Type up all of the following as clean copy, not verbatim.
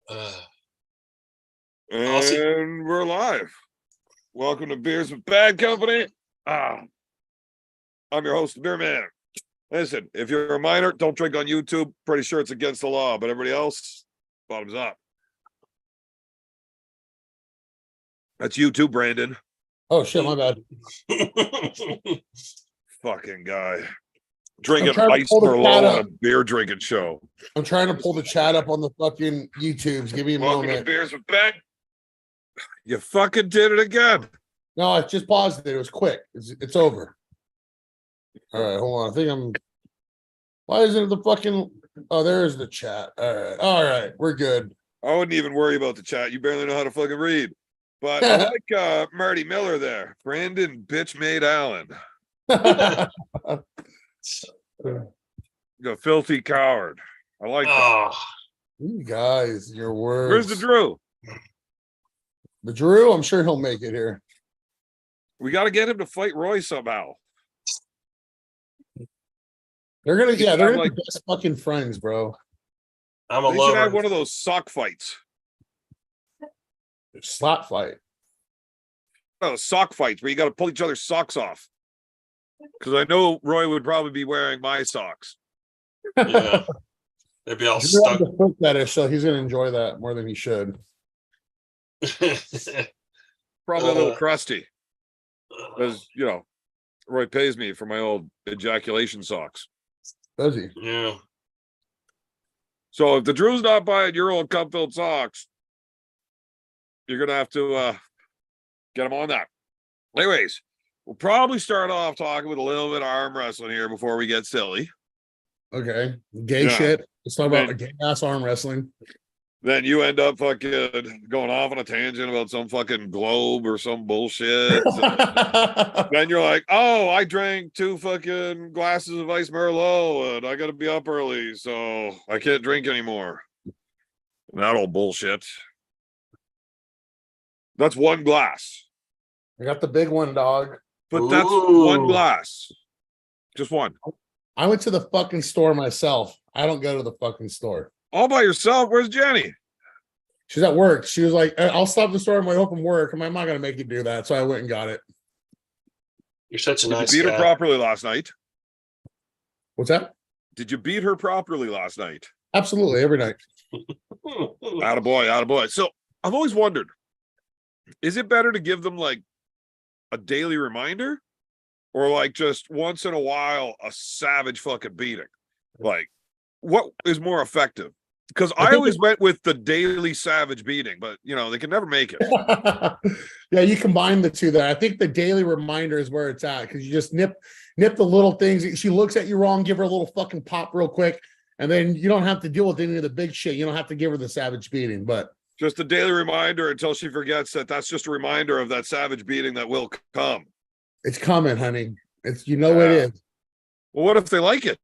Uh, And we're live. Welcome to Beers with Bad Company. I'm your host, the Beer Man. Listen, if you're a minor, don't drink on YouTube. Pretty sure it's against the law, but everybody else, bottoms up. That's you too, Brandon. Oh shit, my bad. Fucking guy. Drinking trying to ice pull the Merlot cat on a up. beer drinking show. I'm trying to pull the chat up on the fucking YouTubes. Give me a Welcome to moment. Beers with Bad. You fucking did it again. No, I just paused it. It was quick. It's over. All right, hold on. I think I'm. Why isn't it the fucking? Oh, there's the chat. All right, we're good. I wouldn't even worry about the chat. You barely know how to fucking read. But I like Marty Miller there. Brandon Bitch Made Allen. The filthy coward. I like that. You guys, your words. Where's the Drew? The Drew, I'm sure he'll make it here. We got to get him to fight Roy somehow. They're gonna, Yeah, they're like- like best fucking friends, bro. I'm a They should have lover. one of those sock fights. Slap fight. No, sock fights where you got to pull each other's socks off. Because I know Roy would probably be wearing my socks. Yeah. They'd be all Drew stuck. has a foot fetish, so he's gonna enjoy that more than he should. Probably a little crusty. Because, you know, Roy pays me for my old ejaculation socks. Does he? Yeah. So if the Drew's not buying your old cup-filled socks, you're gonna have to get him on that. Anyways, we'll probably start off talking with a little bit of arm wrestling here before we get silly. Okay. Gay Yeah. shit. Let's talk about Man. gay ass arm wrestling. Then you end up fucking going off on a tangent about some fucking globe or some bullshit. Then you're like, oh, I drank 2 fucking glasses of ice Merlot and I gotta be up early, so I can't drink anymore. That old bullshit. That's 1 glass. I got the big one, dog. But that's 1 Ooh. glass. Just 1. I went to the fucking store myself. I don't go to the fucking store. All by yourself? Where's Jenny? She's at work. She was like, I'll stop the store on my way home from work. I'm not going to make you do that. So I went and got it. You're such a Did nice you beat her guy. properly last night? What's that? Did you beat her properly last night? Absolutely. Every night. Attaboy, attaboy. So I've always wondered, is it better to give them like a daily reminder or like just once in a while a savage fucking beating? Like, what is more effective? Because I think always went with the daily savage beating, but you know, they can never make it. Yeah, you combine the two there. I think the daily reminder is where it's at because you just nip the little things. She looks at you wrong, give her a little fucking pop real quick, and then you don't have to deal with any of the big shit. You don't have to give her the savage beating, but Just a daily reminder until she forgets that that's just a reminder of that savage beating that will come. it's coming, honey. It's it Yeah. is. Well, what if they like it?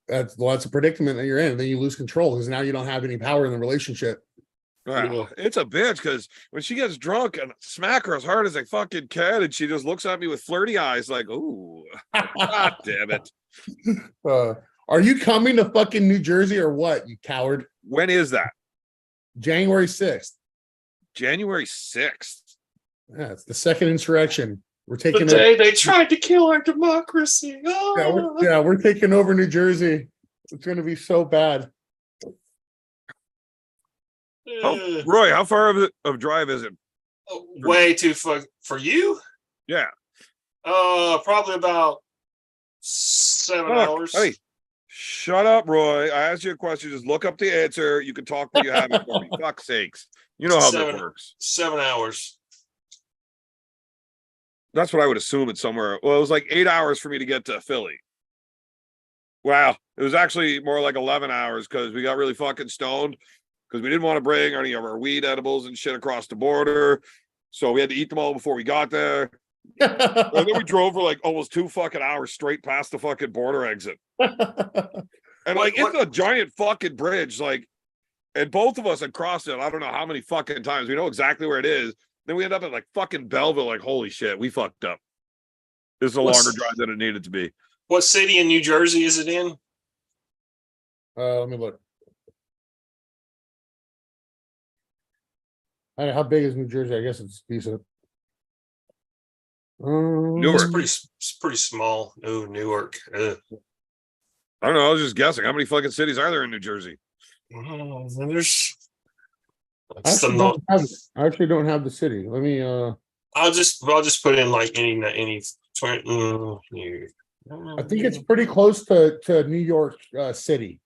That's a predicament that you're in. Then you lose control because now you don't have any power in the relationship. Well, it's a bitch because when she gets drunk and smack her as hard as I fucking can, and she just looks at me with flirty eyes like, ooh, god damn it. Are you coming to fucking New Jersey or what, you coward? When is that? January 6th. January 6th. Yeah, it's the second insurrection. We're The taking day they tried to kill our democracy. Oh. we're taking over New Jersey. It's gonna be so bad. Oh, Roy, how far of drive is it? Way too for you? Yeah. Probably about 7 Fuck. hours. Hey, shut up, Roy. I asked you a question. Just look up the answer. You can talk when you have it for me. Fuck's sakes. You know how this works. 7 hours. That's what I would assume it's somewhere. Well, it was like 8 hours for me to get to Philly. Wow. It was actually more like 11 hours because we got really fucking stoned because we didn't want to bring any of our weed edibles and shit across the border. So we had to eat them all before we got there. And then we drove for like almost 2 fucking hours straight past the fucking border exit. And like, it's a giant fucking bridge. Like, and both of us had crossed it. I don't know how many fucking times. We know exactly where it is. Then we end up at like fucking Belleville. Like, holy shit, we fucked up. This is a longer drive than it needed to be. What city in New Jersey is it in? Let me look. I don't know, how big is New Jersey? I guess it's decent. Newark. It's pretty small. Oh, Newark. I don't know. I was just guessing. How many fucking cities are there in New Jersey? There's. I It's the actually, north. I actually don't have the city. Let me I'll just put in like any. I think it's pretty close to New York City,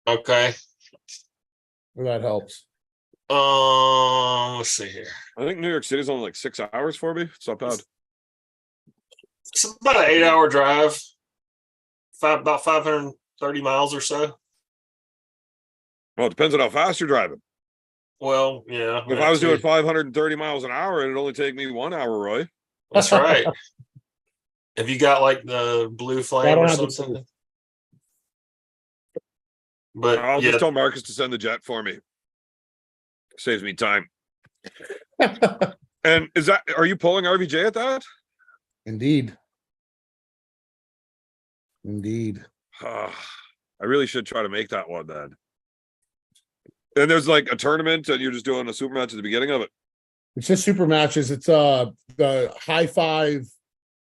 okay. if that helps. Let's see here. I think New York City's only like 6 hours for me. It's not bad. It's about an 8-hour drive. About 530 miles or so. Well, it depends on how fast you're driving. Well, yeah. If I was doing 530 miles an hour, it'd only take me 1 hour, Roy. That's right. Have you got like the blue flame or something? But I'll yeah, just tell Marcus to send the jet for me. Saves me time. And are you pulling RVJ at that? Indeed. Indeed. I really should try to make that one then. And there's like a tournament and you're just doing a super match at the beginning of it. It's just super matches. It's the high five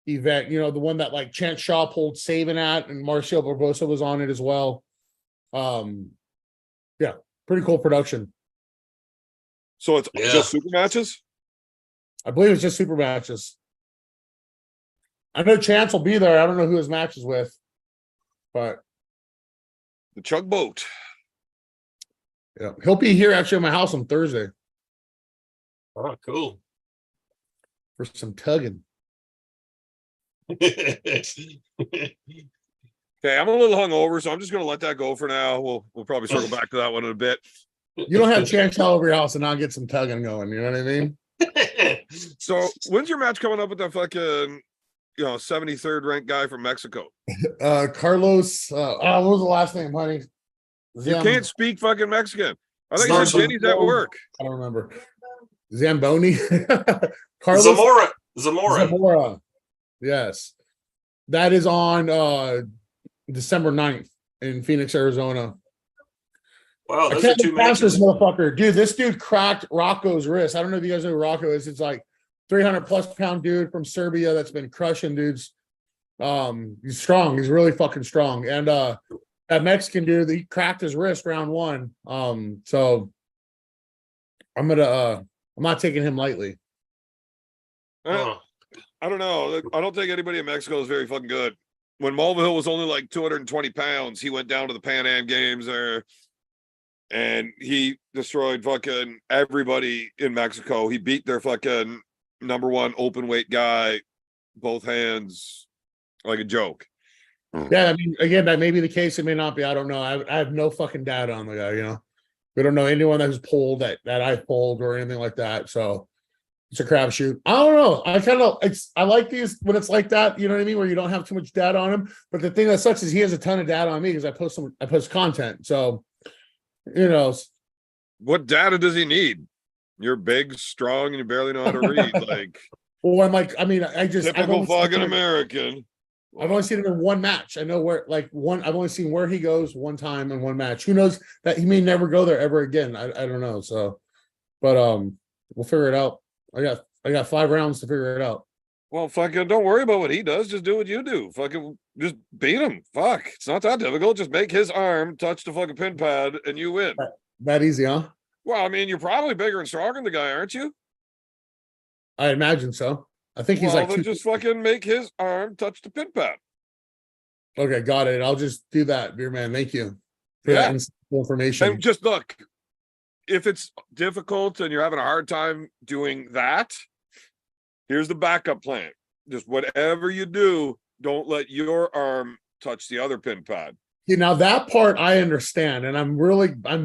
event, you know, the one that like Chance Shaw pulled Saban at, and Marcio Barbosa was on it as well. Yeah, pretty cool production. So it's just super matches? I believe it's just super matches. I know Chance will be there. I don't know who his match is with, but The Chug Boat. yeah, he'll be here actually at my house on Thursday oh, cool. for some tugging. Okay, I'm a little hungover, so I'm just gonna let that go for now. We'll probably circle back to that one in a bit. You don't have Chance Shaw over your house and not get some tugging going. You know what I mean? So when's your match coming up with that fucking 73rd ranked guy from Mexico? Carlos. What was the last name, honey? You can't speak fucking Mexican. I think you Starts said with- Jenny's at work. I don't remember. Zamboni. Carlos Zamora. Yes. That is on December 9th in Phoenix, Arizona. Wow, I those are can't two pass this matches. motherfucker. Dude, this dude cracked Rocco's wrist. I don't know if you guys know who Rocco is. It's like 300 plus pound dude from Serbia that's been crushing dudes. He's strong. He's really fucking strong. And that Mexican dude, he cracked his wrist round one. So I'm not taking him lightly. I don't know. I don't think anybody in Mexico is very fucking good. When Mulvihill was only like 220 pounds, he went down to the Pan Am Games there and he destroyed fucking everybody in Mexico. He beat their fucking number one open weight guy, both hands, like a joke. Yeah, I mean, again, that may be the case. It may not be. I don't know. I have no fucking data on the guy, you know. We don't know anyone that was pulled that I've pulled or anything like that. So it's a crapshoot. I don't know. I like these when it's like that, you know what I mean, where you don't have too much data on him. But the thing that sucks is he has a ton of data on me because I post content. So, you know, What data does he need? You're big, strong, and you barely know how to read. Like, well, I just typical fucking American. I've only seen him in one match. I know where, like I've only seen where he goes one time in one match. Who knows that he may never go there ever again. I don't know. So, but we'll figure it out. I got 5 rounds to figure it out. Well, fucking don't worry about what he does. Just do what you do. Fucking just beat him. Fuck. It's not that difficult. Just make his arm touch the fucking pin pad and you win. That easy, huh? Well, I mean, you're probably bigger and stronger than the guy, aren't you? I imagine so. I think he's Well, like then just fucking make his arm touch the pin pad. Okay, got it. I'll just do that, beer man. Thank you for Yeah. that information. And just look, if it's difficult and you're having a hard time doing that, here's the backup plan. Just whatever you do, don't let your arm touch the other pin pad. You know, that part I understand, and I'm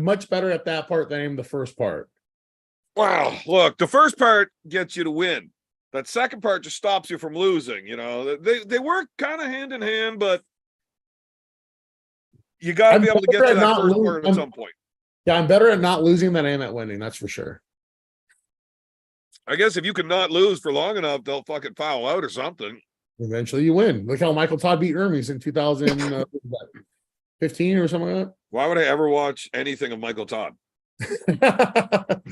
much better at that part than I am the first part. Wow, look, the first part gets you to win. That second part just stops you from losing. You know, they work kind of hand in hand, but you got to I'm be able to get better to at that not first losing. part at some point. Yeah, I'm better at not losing than I am at winning. That's for sure. I guess if you can not lose for long enough, they'll fucking foul out or something. Eventually, you win. Look how Michael Todd beat Hermes in 2015 or something like Why would I ever watch anything of Michael Todd? that.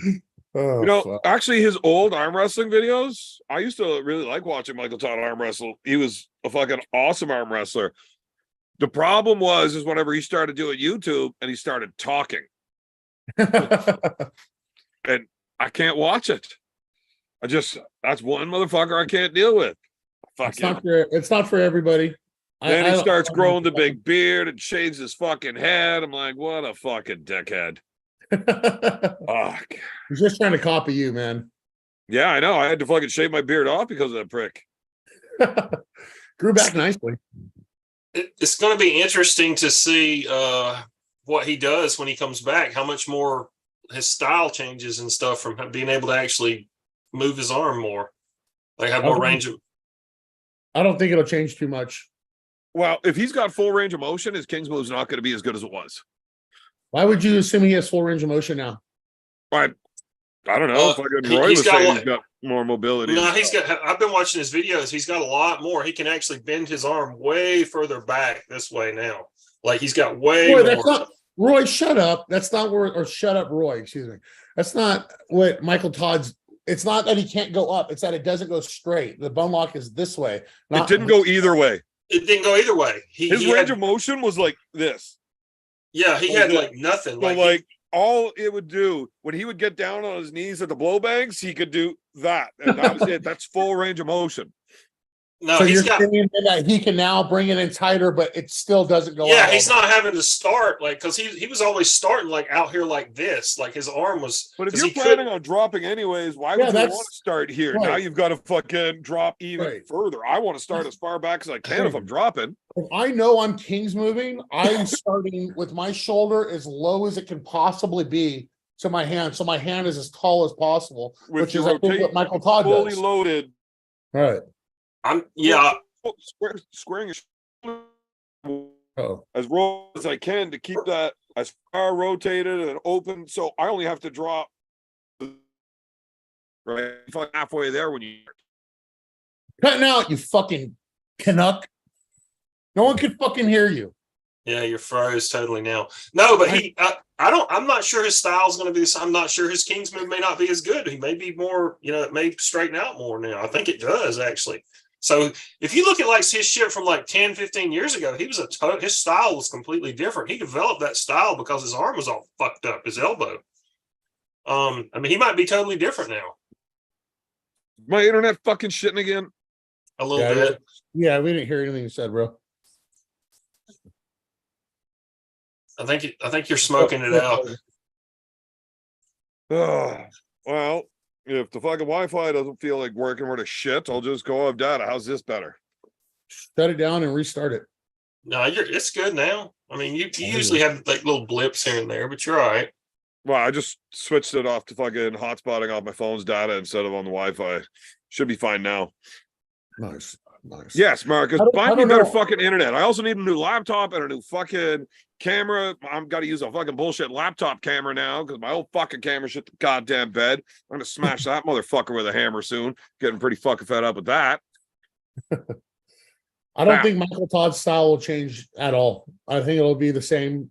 Oh, You know, fuck. actually, his old arm wrestling videos, I used to really like watching Michael Todd arm wrestle. He was a fucking awesome arm wrestler. The problem is whenever he started doing YouTube and he started talking, and I can't watch it. That's one motherfucker I can't deal with. Fucking. It's not for everybody. Then he I starts don't- growing the big beard and shaves his fucking head. I'm like, what a fucking dickhead. Fuck. He's just trying to copy you, man. Yeah, I know. I had to fucking shave my beard off because of that prick. Grew back nicely. It's going to be interesting to see what he does when he comes back. How much more his style changes and stuff from being able to actually move his arm more, like have more range of. I don't think it'll change too much. Well, if he's got full range of motion, his King's move's not going to be as good as it was. Why would you assume he has full range of motion now? I don't know. Fucking Roy he's was got saying what- he's got more mobility. No, he's got. I've been watching his videos. He's got a lot more. He can actually bend his arm way further back this way now. Like he's got way Roy, more. that's not Roy. Shut up. That's not where. Or shut up, Roy. Excuse me. That's not what Michael Todd's. It's not that he can't go up. It's that it doesn't go straight. The bone lock is this way. It didn't go either way. It didn't go either way. His He range had, of motion was like this. yeah, he had like nothing. So Like, like all it would do when he would get down on his knees at the blowbangs, he could do that. And that was it. That's full range of motion. no, So he's you're got. saying that he can now bring it in tighter, but it still doesn't go. Yeah, out. he's not having to start like because he was always starting like out here like this. Like his arm was. But if 'cause you're he planning couldn't- on dropping anyways, why Yeah, would you that's- want to start here? Now right. you've got to fucking drop even Right. further. I want to start as far back as I can if I'm dropping. If I know I'm King's moving, I'm starting with my shoulder as low as it can possibly be to my hand, so my hand is as tall as possible, With which your is I think rotate what Michael Todd fully does. loaded, Right. squaring your shoulder Oh, as low as I can to keep that as far rotated and open. So I only have to drop right halfway there when you. cutting out, you fucking Canuck. No one can fucking hear you. Yeah, you're froze totally now. No, but I'm not sure his style's going to be the same. I'm not sure his King's move may not be as good. He may be more, it may straighten out more now. I think it does actually. So if you look at like his shit from like 10, 15 years ago, his style was completely different. He developed that style because his arm was all fucked up, his elbow. I mean, he might be totally different now. My internet fucking shitting again. A little Yeah, bit. Yeah, we didn't hear anything you said, bro. I think you're smoking it out. Well, if the fucking Wi-Fi doesn't feel like working worth a shit, I'll just go off data. How's this better? Shut it down and restart it. No, it's good now. I mean, you usually have like little blips here and there, but you're all right. Well, I just switched it off to fucking hotspotting off my phone's data instead of on the Wi-Fi. Should be fine now. Nice. Yes, Marcus, I find me don't better know. fucking internet. I also need a new laptop and a new fucking camera. I've got to use a fucking bullshit laptop camera now because my old fucking camera shit the goddamn bed. I'm gonna smash that motherfucker with a hammer soon. Getting pretty fucking fed up with that. I don't Now- think Michael Todd's style will change at all. I think it'll be the same.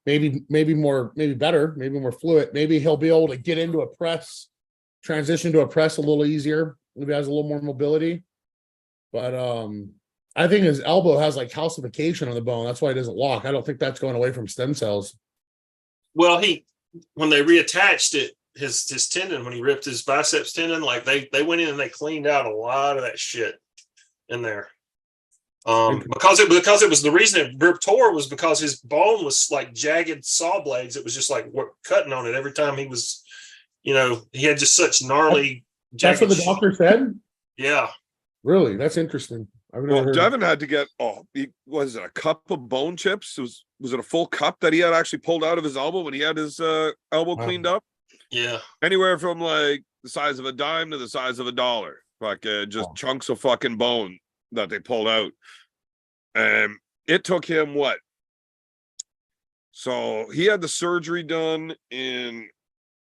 Maybe better, maybe more fluid. Maybe he'll be able to get into a press, transition to a press a little easier. Maybe has a little more mobility. But I think his elbow has like calcification on the bone. That's why he doesn't walk. I don't think that's going away from stem cells. Well, when they reattached it, his tendon, when he ripped his biceps tendon, like they went in and they cleaned out a lot of that shit in there. Because it was the reason it ripped tore was because his bone was like jagged saw blades. It was just like cutting on it every time he was, he had just such gnarly. That's what the doctor said. Yeah. Really, that's interesting. I've never Well, heard. Devin had to get was it a cup of bone chips? Was it a full cup that he had actually pulled out of his elbow when he had his elbow Wow. cleaned up? Yeah. Anywhere from like the size of a dime to the size of $1. Like just Wow. chunks of fucking bone that they pulled out. And it took him what? So he had the surgery done in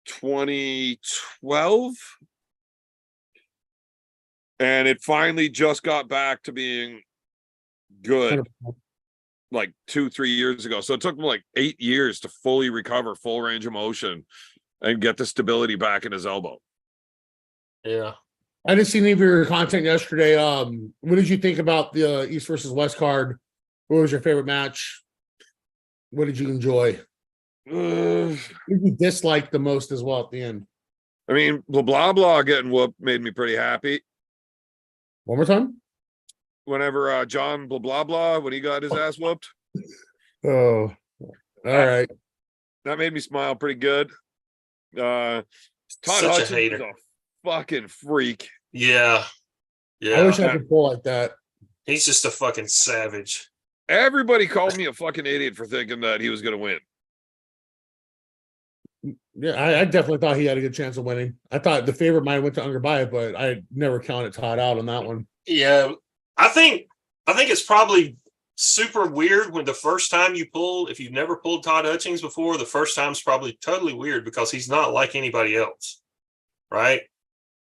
2012. And it finally just got back to being good like 2-3 years ago. So it took him like 8 years to fully recover full range of motion. and get the stability back in his elbow. Yeah. I didn't see any of your content yesterday. What did you think about the East versus West card? What was your favorite match? What did you enjoy? What did you dislike the most as well at the end? I mean, blah blah getting whooped made me pretty happy. One more time. Whenever John blah blah when he got his ass whooped, Oh, all right. that made me smile pretty good. Todd Such a Hudson is hater. a fucking freak. Yeah. I Yeah. wish I could pull like that. He's just a fucking savage. Everybody called me a fucking idiot for thinking that he was going to win. Yeah, I definitely thought he had a good chance of winning. I thought the favorite might have went to Ungerbayev, but I never counted Todd out on that one. Yeah. I think it's probably super weird when the first time you pull, if you've never pulled Todd Hutchings before, the first time's probably totally weird because he's not like anybody else. Right.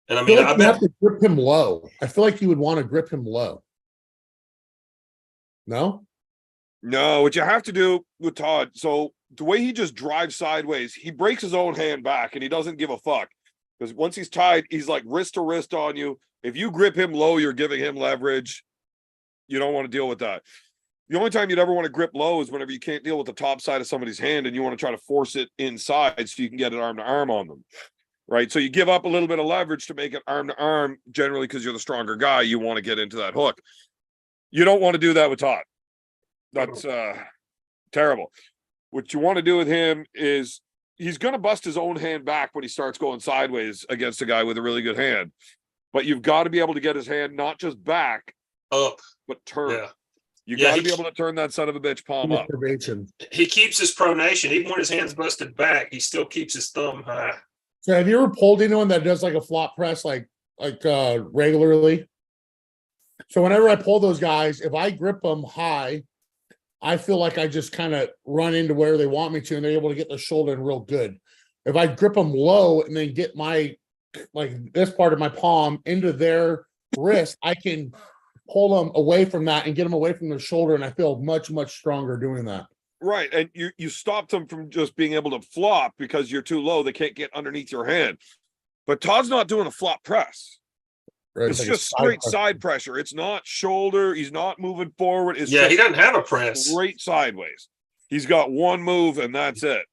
And I I feel mean, like I you have bet to grip him low. I feel like you would want to grip him low. No? No, what you have to do with Todd, so the way he just drives sideways, he breaks his own hand back and he doesn't give a fuck. Because once he's tied, he's like wrist to wrist on you. If you grip him low, you're giving him leverage. You don't want to deal with that. The only time you'd ever want to grip low is whenever you can't deal with the top side of somebody's hand and you want to try to force it inside so you can get it arm to arm on them. Right. So you give up a little bit of leverage to make it arm to arm, generally because you're the stronger guy. You want to get into that hook. You don't want to do that with Todd. That's terrible. What you want to do with him is he's going to bust his own hand back when he starts going sideways against a guy with a really good hand. But you've got to be able to get his hand not just back, up. but turn. Yeah. You Yeah, got to he- be able to turn that son of a bitch palm up. Probation. He keeps his pronation. Even when his hand's busted back, he still keeps his thumb high. So have you ever pulled anyone that does like a flop press like regularly? So whenever I pull those guys, if I grip them high, I feel like I just kind of run into where they want me to, and they're able to get the shoulder in real good. If I grip them low and then get my like this part of my palm into their wrist, I can pull them away from that and get them away from their shoulder, and I feel much, much stronger doing that. Right. And you stopped them from just being able to flop because you're too low. They can't get underneath your hand. But Todd's not doing a flop press. Right? It's like a just straight press. side pressure. It's not shoulder. He's not moving forward. It's Yeah, just he doesn't have a press. straight sideways. He's got one move and that's it.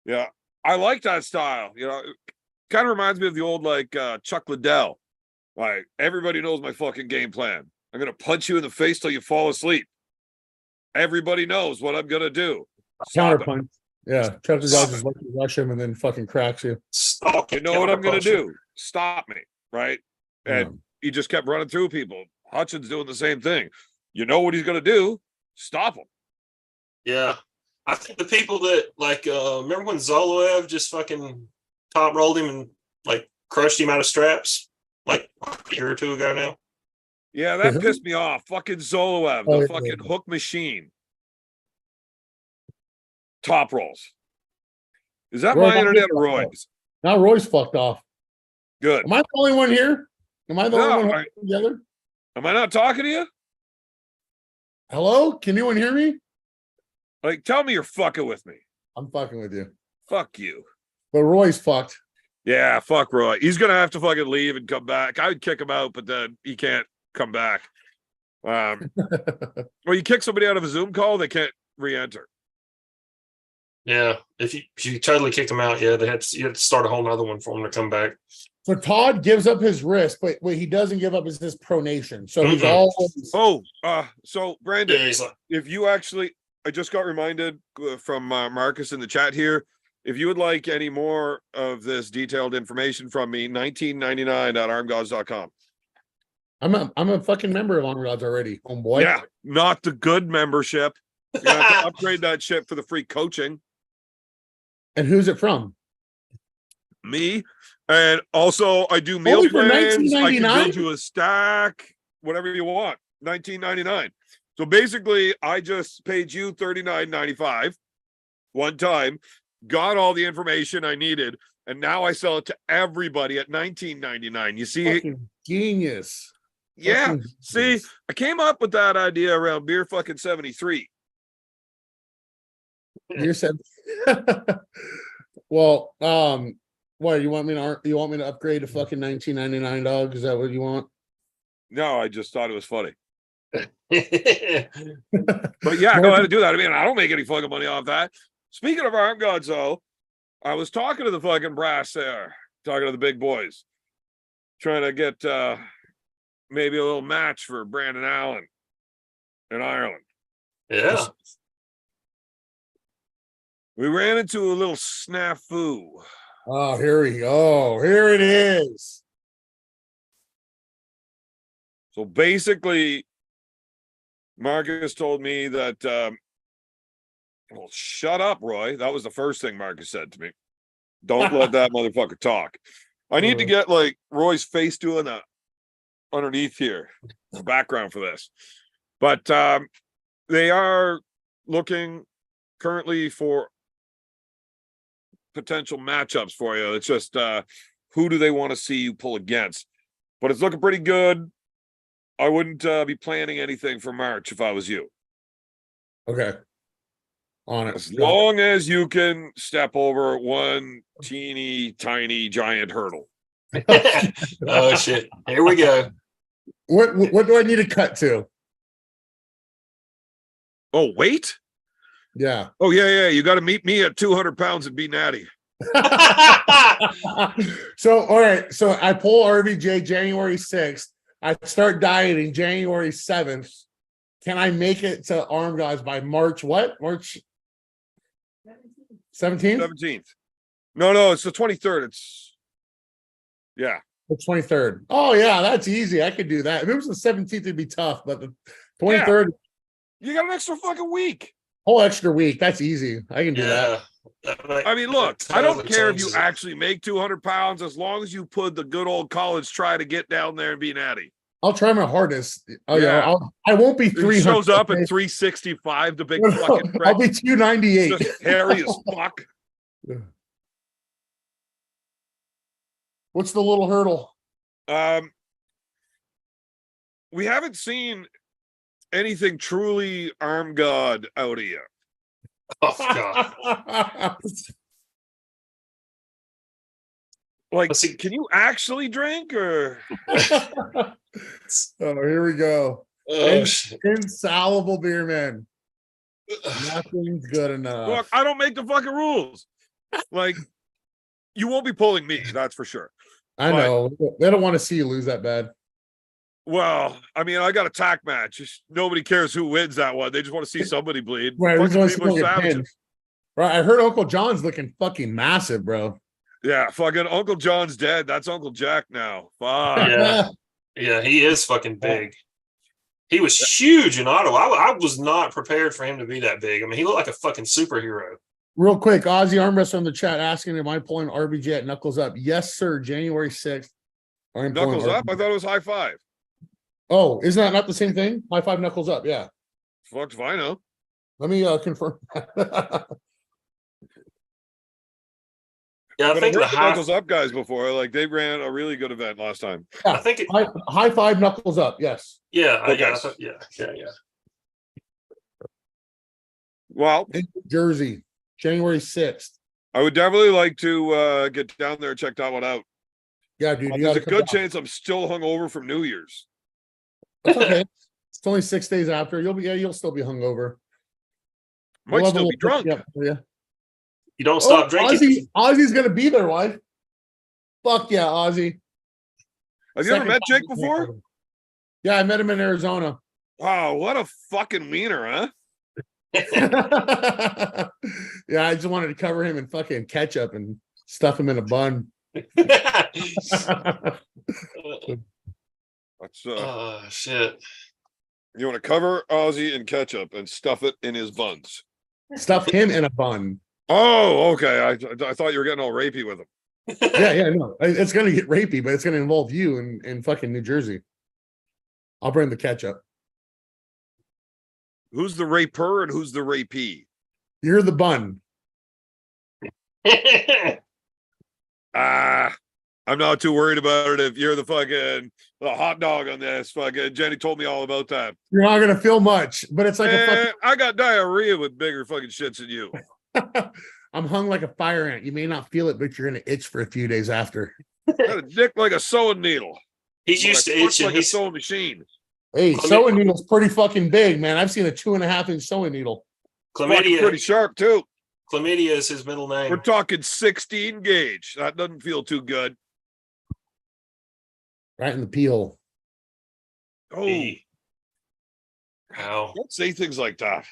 Yeah. I like that style. You know, it kind of reminds me of the old like Chuck Liddell. Like, everybody knows my fucking game plan. I'm gonna punch you in the face till you fall asleep. Everybody knows what I'm gonna do. Stop Counter it. punch. Yeah, Chuck Liddell Stop just it. lets you rush him and then fucking cracks you. Stalk You it, know what I'm gonna counterpunch do? Stop me, right? And Yeah. he just kept running through people. Hutchins doing the same thing. You know what he's gonna do? Stop him. Yeah. I think the people that like remember when Zoloev just fucking top rolled him and like crushed him out of straps like a year or two ago now. Yeah, that Mhm. pissed me off. Fucking Zoloev, Oh, the yeah. fucking hook machine. Top rolls. Is that Roy, my that internet is or fucked up. Roy's? Now Roy's fucked off. Good. Am I the only one here? Am I the No, only one I- together? Am I not talking to you? Hello? Can anyone hear me? Like, tell me you're fucking with me. I'm fucking with you. Fuck you. But Roy's fucked. Yeah, fuck Roy. He's gonna have to fucking leave and come back. I would kick him out, but then he can't come back. Or you kick somebody out of a Zoom call, they can't re-enter. Yeah. If you totally kicked him out, yeah, you had to start a whole nother one for him to come back. So Todd gives up his wrist, but what he doesn't give up is his pronation. So he's Mm-mm. always Oh, so Brandon, Yeah, he's like, if you actually, I just got reminded from Marcus in the chat here. If you would like any more of this detailed information from me, $19.99 I'm a fucking member of Honor Gods already, homeboy. Yeah, not the good membership. You're gonna have to upgrade that shit for the free coaching. And who's it from? Me, and also I do meal Only for plans. I can $19.99? build you a stack, whatever you want. $19.99. So basically, I just paid you $39.95 one time, got all the information I needed, and now I sell it to everybody at $19.99. You see, Fucking genius. yeah. Fucking See, genius. I came up with that idea around beer fucking 73. You said well, What you want me to upgrade to fucking 1999, dog? Is that what you want? No, I just thought it was funny. Yeah. But yeah, go ahead and do that. I mean, I don't make any fucking money off that. Speaking of arm gods, though, I was talking to the fucking brass there, talking to the big boys, trying to get maybe a little match for Brandon Allen in Ireland. We ran into a little snafu. Oh, here we go. Here it is. So basically, Marcus told me that, well, shut up, Roy. That was the first thing Marcus said to me. Don't let that motherfucker talk. I need to get like Roy's face doing that underneath here, the background for this. But they are looking currently for potential matchups for you. It's just who do they want to see you pull against? But it's looking pretty good. I wouldn't be planning anything for March if I was you. Okay. On it. As long as you can step over one teeny tiny giant hurdle. Oh shit! Here we go. What do I need to cut to? Oh, wait. Yeah. Oh, yeah. You got to meet me at 200 pounds and be natty. So, all right. So I pull RVJ January 6th. I start dieting January 7th. Can I make it to Arm Gods by March? What? March 17th? 17th. No, it's the 23rd. It's, yeah. The 23rd. Oh, yeah. That's easy. I could do that. If it was the 17th, it'd be tough. But the 23rd. Yeah. You got an extra fucking week. Whole extra week. That's easy. I can do that. I mean, look, I don't care if you actually make 200 pounds as long as you put the good old college try to get down there and be natty. I'll try my hardest. Yeah. I won't be 300. He shows up at 365, the big fucking prick. I'll be 298. Just hairy as fuck. What's the little hurdle? We haven't seen anything truly arm god out of you. Oh god. Like, can you actually drink or? Oh, here we go. Insalable beer man. Nothing's good enough. Look, I don't make the fucking rules. Like, you won't be pulling me, that's for sure. I know. They don't want to see you lose that bad. Well, I mean, I got a tack match. Nobody cares who wins that one. They just want to see somebody bleed. Right, Fucking people are savages. pinned. Right, I heard Uncle John's looking fucking massive, bro. Yeah, fucking Uncle John's dead. That's Uncle Jack now. Fuck. Yeah, he is fucking big. He was huge in Ottawa. I was not prepared for him to be that big. I mean, he looked like a fucking superhero. Real quick, Aussie Arm Wrestler in the chat asking, am I pulling RBJ at Knuckles Up? Yes, sir. January 6th. Knuckles Up? I thought it was High Five. Oh, isn't that not the same thing? High Five, Knuckles Up. Yeah. Fucked if I know. Let me confirm. Yeah, I think the Knuckles Up guys before, like they ran a really good event last time. Yeah, I think High Five, Knuckles Up. Yes. Yeah, Okay. Yeah. Well, In New Jersey, January 6th. I would definitely like to get down there and check that one out. Yeah, dude. There's a good chance I'm still hungover from New Year's. That's okay. It's only 6 days after. You'll still be hungover. Might still be drunk. You don't stop drinking. Ozzy's gonna be there, wife. Fuck yeah, Ozzy. Have you ever met Jake before? Yeah, I met him in Arizona. Wow, what a fucking wiener, huh? Yeah, I just wanted to cover him in fucking ketchup and stuff him in a bun. That's Oh shit. You want to cover Ozzy in ketchup and stuff it in his buns. Stuff him in a bun. Oh, okay. I thought you were getting all rapey with him. Yeah, no. It's gonna get rapey, but it's gonna involve you in fucking New Jersey. I'll bring the ketchup. Who's the raper and who's the rapee? You're the bun. I'm not too worried about it if you're the hot dog on this. Fucking Jenny told me all about that. You're not gonna feel much, but it's like I got diarrhea with bigger fucking shits than you. I'm hung like a fire ant. You may not feel it, but you're gonna itch for a few days after. Got a dick like a sewing needle. He's But used I to fuck itching. like a He's sewing machine. Hey, Chlamydia- sewing needle's pretty fucking big, man. I've seen a 2.5-inch sewing needle. Fucking pretty chlamydia. sharp too. Chlamydia is his middle name. We're talking 16 gauge. That doesn't feel too good. Right in the pee hole. Oh, E. Ow. don't say things like that.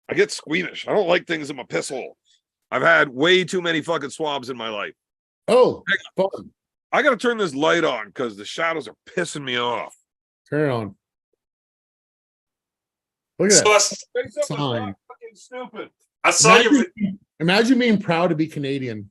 I get squeamish. I don't like things in my piss hole. I've had way too many fucking swabs in my life. Oh, fun. I gotta turn this light on because the shadows are pissing me off. Turn it on. Look at So that. Say something Sign. not fucking stupid. I saw your Imagine being proud to be Canadian.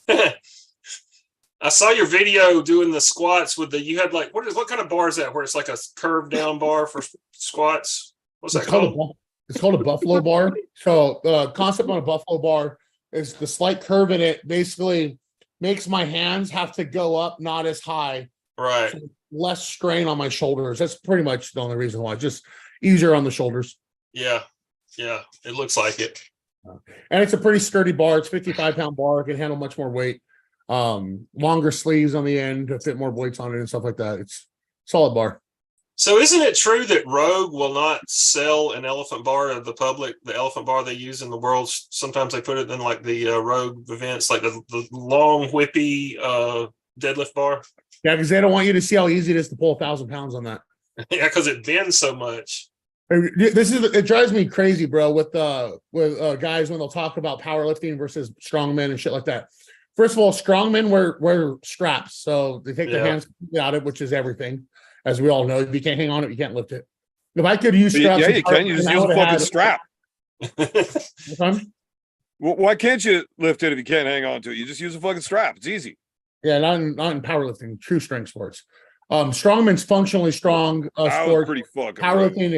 I saw your video doing the squats with you had like what kind of bar is that where it's like a curved down bar for squats? What's that It's called called? it's called a buffalo bar. So the concept on a buffalo bar is the slight curve in it basically makes my hands have to go up, not as high, Right. so less strain on my shoulders. That's pretty much the only reason why. Just easier on the shoulders. Yeah. Yeah. It looks like it. And it's a pretty sturdy bar. It's 55-pound bar. It can handle much more weight. Longer sleeves on the end to fit more weights on it and stuff like that. It's solid bar. So isn't it true that Rogue will not sell an elephant bar to the public? The elephant bar they use in the world, sometimes they put it in like the Rogue events, like the long whippy deadlift bar. Yeah, because they don't want you to see how easy it is to pull 1,000 pounds on that. Yeah, because it bends so much. It drives me crazy, bro, with guys when they'll talk about powerlifting versus strongmen and shit like that. First of all, strongmen wear straps, so they take their hands out of it, which is everything, as we all know. If you can't hang on it, you can't lift it. If I could use straps, Yeah, you can. You just use a fucking strap. Why can't you lift it if you can't hang on to it? You just use a fucking strap. It's easy. Yeah, not in powerlifting, true strength sports. Strongman's functionally strong That was sport. pretty fucking. Powerlifting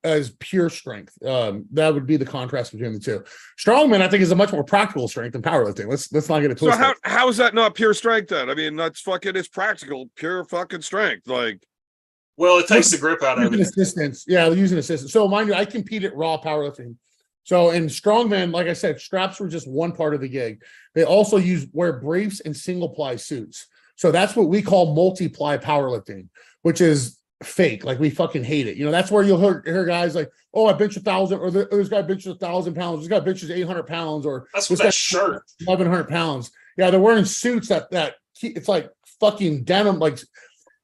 is pure strength. That would be the contrast between the two. Strongman, I think, is a much more practical strength than powerlifting. Let's not get it So twisted. how is that not pure strength then? I mean, that's fucking. It's practical, pure fucking strength. Like, Well, it takes the grip out of using it. assistance. Yeah, using assistance. So mind you, I compete at raw powerlifting. So in strongman, like I said, straps were just one part of the gig. They also wear briefs and single ply suits. So that's what we call multiply powerlifting, which is fake. Like we fucking hate it. You know, that's where you'll hear guys like, "Oh, I bench 1,000," or "This guy benches 1,000 pounds. This guy benches 800 pounds," or That's this what guy that shirt. 1,100 pounds. Yeah, they're wearing suits that it's like fucking denim. Like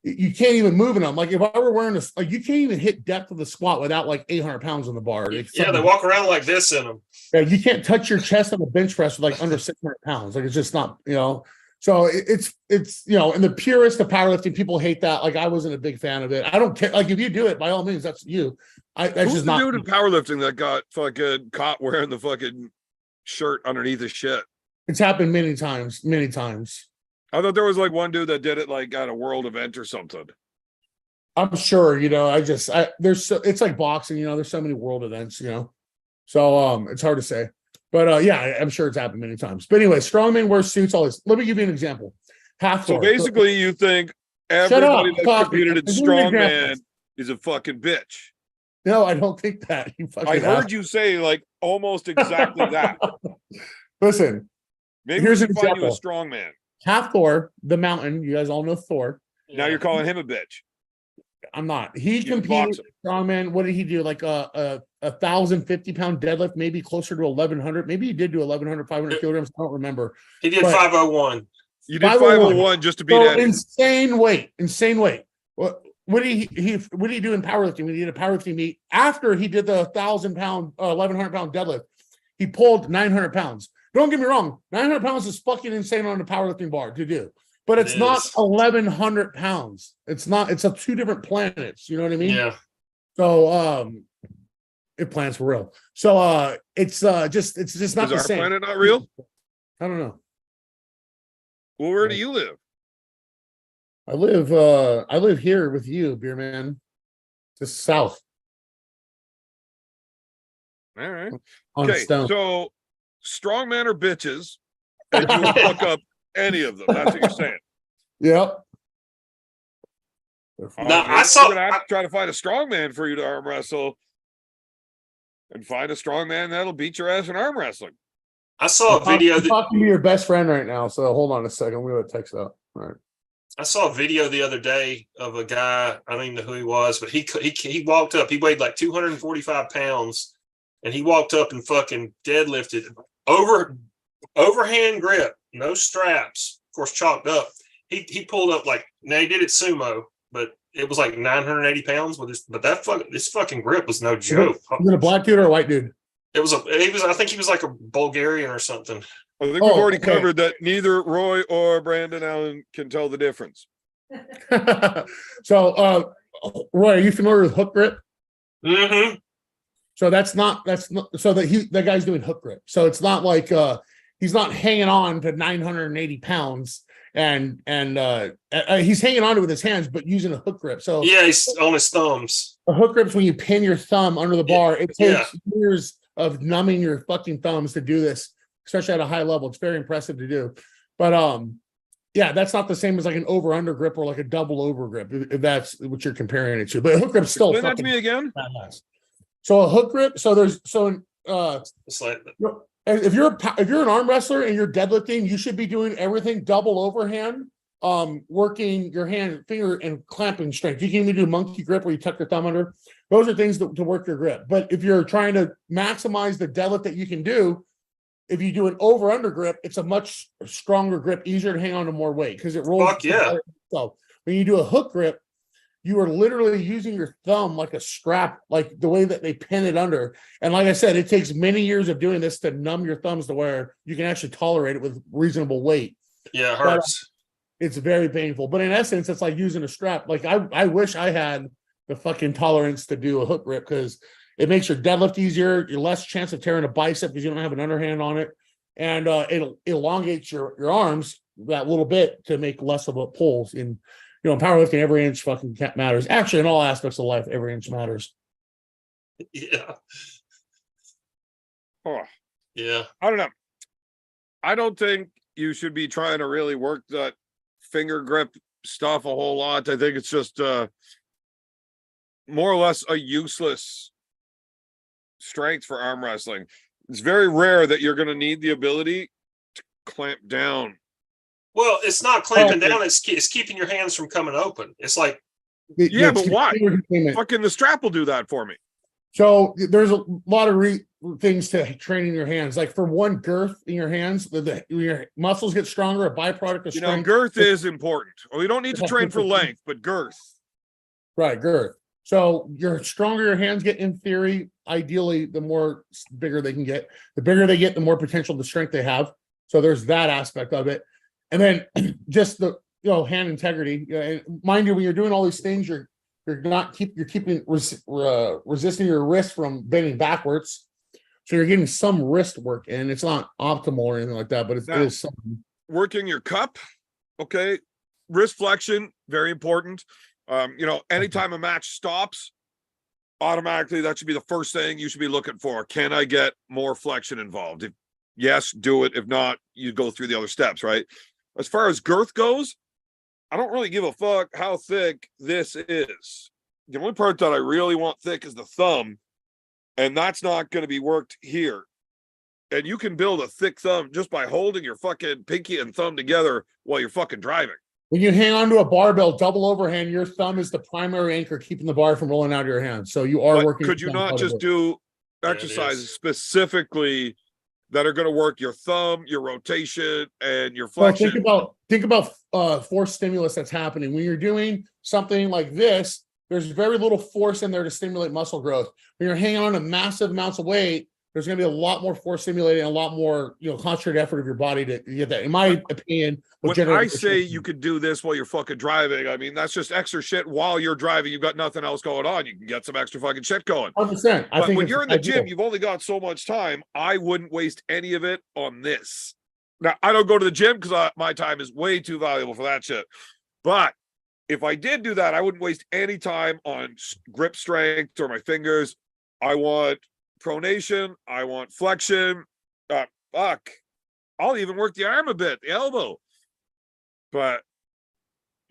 you can't even move in them. Like if I were wearing this, like you can't even hit depth of the squat without like 800 pounds on the bar. Yeah, they walk around like this in them. Yeah, you can't touch your chest on the bench press with like under 600 pounds. Like it's just not, you know. So it's you know, and the purest of powerlifting, people hate that. Like I wasn't a big fan of it. I don't care. Like if you do it, by all means, that's you. That's who's just the not. dude in powerlifting that got fucking caught wearing the fucking shirt underneath his shit? It's happened many times, many times. I thought there was like one dude that did it like at a world event or something. I'm sure, you know. It's like boxing, you know. There's so many world events, you know. So it's hard to say. But yeah, I'm sure it's happened many times. But anyway, strongman wears suits, all this. Let me give you an example. So basically, you think everybody that's competed in strongman is a fucking bitch. No, I don't think that. I heard you say like almost exactly that. Listen, Maybe here's we an can find you a example. strongman. Thor, the mountain. You guys all know Thor. Now you're calling him a bitch. I'm not. He You competed box with strongman. What did he do? Like a 1,050-pound deadlift, maybe closer to 1,100. Maybe he did do 1,100, 500 kilograms. I don't remember. He did But- 501. You did 501. 501 just to beat So Eddie. insane weight. What did he do in powerlifting? When he did a powerlifting meet after he did the 1,000-pound, 1,100-pound deadlift, he pulled 900 pounds. Don't get me wrong, 900 pounds is fucking insane on a powerlifting bar to do, but it's not is. 1,100 pounds. It's not. It's a two different planets. You know what I mean? Yeah. So if planets were real, so it's just not Is the our same. planet not real? I don't know. Well, where do you live? I live here with you, beer man, just south All right. on Okay. Stone. So strongmen are bitches, and you will fuck up any of them. That's what you're saying. Yep. Now, Okay, I saw- we're gonna have to try to find a strongman for you to arm wrestle, and find a strongman that'll beat your ass in arm wrestling. I saw a video I'm that talking to your best friend right now, so hold on a second. I'm gonna text out. All right. I saw a video the other day of a guy. I don't even know who he was, but he walked up. He weighed like 245 pounds, and he walked up and fucking deadlifted overhand grip, no straps, of course chalked up. He pulled up like, now he did it sumo, but it was like 980 pounds with this. But this fucking grip was no joke. Is it a black dude or a white dude? I think he was like a Bulgarian or something. I think we've already covered that neither Roy or Brandon Allen can tell the difference. So, Roy, are you familiar with hook grip? Mm-hmm. So that's not so that guy's doing hook grip. So it's not like he's not hanging on to 980 pounds and he's hanging on to it with his hands, but using a hook grip. So yeah, he's on his thumbs. A hook grip's when you pin your thumb under the bar. It takes years of numbing your fucking thumbs to do this, especially at a high level. It's very impressive to do. But yeah, that's not the same as like an over under grip or like a double over grip, if that's what you're comparing it to. But a hook grip's still Explain that to me again. badass. So a hook grip, It's like if you're an arm wrestler and you're deadlifting, you should be doing everything double overhand, working your hand, finger, and clamping strength. You can even do monkey grip where you tuck your thumb under. Those are things to work your grip. But if you're trying to maximize the deadlift that you can do, if you do an over under grip, it's a much stronger grip, easier to hang on to more weight because it rolls. Fuck yeah. So when you do a hook grip, you are literally using your thumb like a strap, like the way that they pin it under. And like I said, it takes many years of doing this to numb your thumbs to where you can actually tolerate it with reasonable weight. Yeah, it hurts. It's very painful. But in essence, it's like using a strap. Like I wish I had the fucking tolerance to do a hook grip because it makes your deadlift easier. You're less chance of tearing a bicep because you don't have an underhand on it. And it elongates your arms that little bit to make less of a pulls. In powerlifting, every inch fucking matters. Actually, in all aspects of life, every inch matters. Yeah. Oh, Yeah. I don't know. I don't think you should be trying to really work that finger grip stuff a whole lot. I think it's just more or less a useless strength for arm wrestling. It's very rare that you're going to need the ability to clamp down. Well, it's not clamping down. It's keeping your hands from coming open. It's like, Yeah, but why? Fucking the strap will do that for me. So there's a lot of things to training your hands. Like for one, girth in your hands, your muscles get stronger. A byproduct of strength. Girth is important. Well, you don't need to train for length, but girth. Right, girth. So your stronger your hands get in theory. Ideally, the more bigger they can get. The bigger they get, the more potential the strength they have. So there's that aspect of it. And then just the hand integrity. Mind you, when you're doing all these things, you're keeping resisting your wrist from bending backwards. So you're getting some wrist work, and it's not optimal or anything like that, but it is something. Working your cup, okay. Wrist flexion, very important. Anytime a match stops, automatically that should be the first thing you should be looking for. Can I get more flexion involved? If yes, do it. If not, you go through the other steps, right? As far as girth goes, I don't really give a fuck how thick this is. The only part that I really want thick is the thumb, and that's not going to be worked here. And you can build a thick thumb just by holding your fucking pinky and thumb together while you're fucking driving. When you hang onto a barbell double overhand, your thumb is the primary anchor keeping the bar from rolling out of your hand. So you are working. Could you not just do exercises specifically that are going to work your thumb, your rotation, and your flexion? Well, think about force stimulus that's happening when you're doing something like this. There's very little force in there to stimulate muscle growth. When you're hanging on to massive amounts of weight, there's going to be a lot more force stimulating, a lot more concentrated effort of your body to get that. In my opinion, when I say you could do this while you're fucking driving, I mean that's just extra shit while you're driving. You've got nothing else going on. You can get some extra fucking shit going. 100%. But when you're in the gym, you've only got so much time. I wouldn't waste any of it on this. Now I don't go to the gym because my time is way too valuable for that shit. But if I did do that, I wouldn't waste any time on grip strength or my fingers. I want pronation. I want flexion. I'll even work the arm a bit, the elbow. But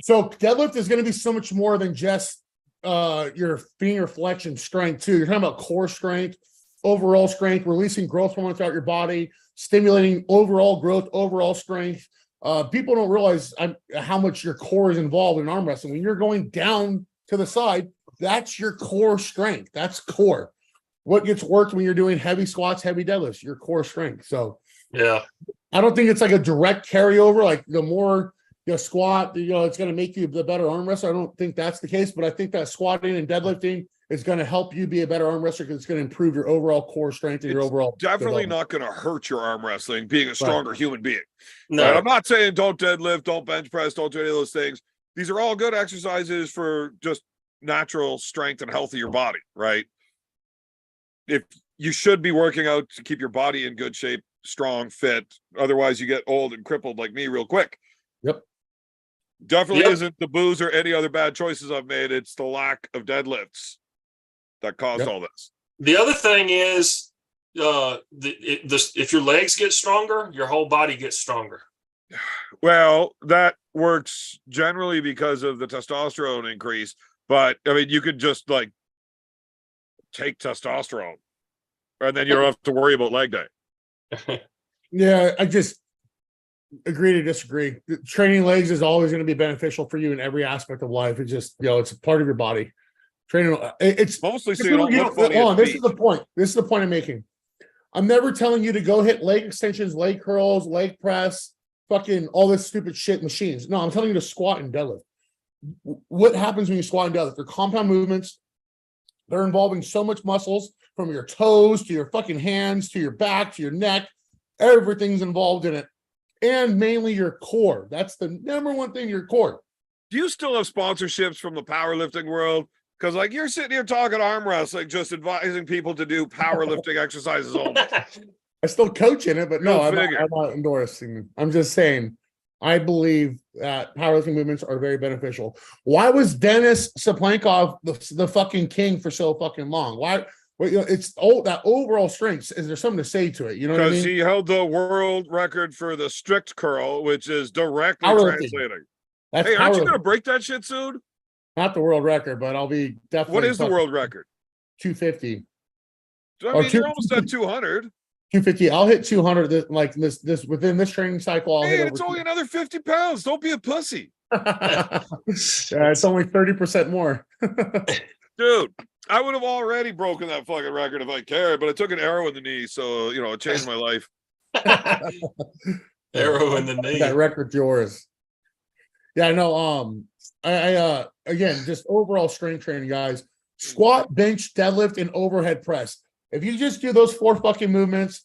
so deadlift is going to be so much more than just your finger flexion strength too. You're talking about core strength. overall strength, releasing growth hormone throughout your body, stimulating overall growth, overall strength. People don't realize how much your core is involved in arm wrestling. When you're going down to the side, that's your core strength. That's core. What gets worked when you're doing heavy squats, heavy deadlifts, your core strength. So Yeah. I don't think it's like a direct carryover. Like the more you squat, it's going to make you the better arm wrestler. I don't think that's the case, but I think that squatting and deadlifting is going to help you be a better arm wrestler because it's going to improve your overall core strength and your overall. Definitely not going to hurt your arm wrestling being a stronger human being. No, Right? I'm not saying don't deadlift, don't bench press, don't do any of those things. These are all good exercises for just natural strength and health of your body, right? If you should be working out to keep your body in good shape, strong, fit. Otherwise, you get old and crippled like me real quick. Yep. Definitely Yep. isn't the booze or any other bad choices I've made. It's the lack of deadlifts that caused all this. the other thing is, if your legs get stronger, your whole body gets stronger. Well, that works generally because of the testosterone increase. But I mean, you could just like take testosterone and then you don't have to worry about leg day. Yeah, I just agree to disagree. Training legs is always going to be beneficial for you in every aspect of life. It's just, it's a part of your body. Training, it's Mostly so you don't look funny. hold on, at this the is the beach. point. This is the point I'm making. I'm never telling you to go hit leg extensions, leg curls, leg press, fucking all this stupid shit machines. No, I'm telling you to squat and deadlift. What happens when you squat and deadlift? They're compound movements. They're involving so much muscles from your toes to your fucking hands to your back to your neck. Everything's involved in it. And mainly your core. That's the number one thing, your core. Do you still have sponsorships from the powerlifting world? Because like you're sitting here talking arm wrestling, just advising people to do powerlifting exercises only. I still coach in it, but no, Go I'm figure. not endorsing. I'm just saying, I believe that powerlifting movements are very beneficial. Why was Dennis Saplankov the fucking king for so fucking long? Why? Well, it's that overall strength. Is there something to say to it? You know what I Because mean? he held the world record for the strict curl, which is directly Powerlifting. translating. That's Hey, aren't you powerlifting. going to break that shit soon? Not the world record, but I'll be definitely. What is the world record? 250. I Or mean, you're almost at 200. 250. I'll hit 200 this within this training cycle. I'll hit Hey, over. it's only another 50 pounds. Don't be a pussy. Yeah, it's only 30% more. Dude, I would have already broken that fucking record if I cared, but I took an arrow in the knee, so, it changed my life. Arrow in the knee. That record's yours. Yeah, no, I again, just overall strength training, guys. Squat, bench, deadlift, and overhead press. If you just do those 4 fucking movements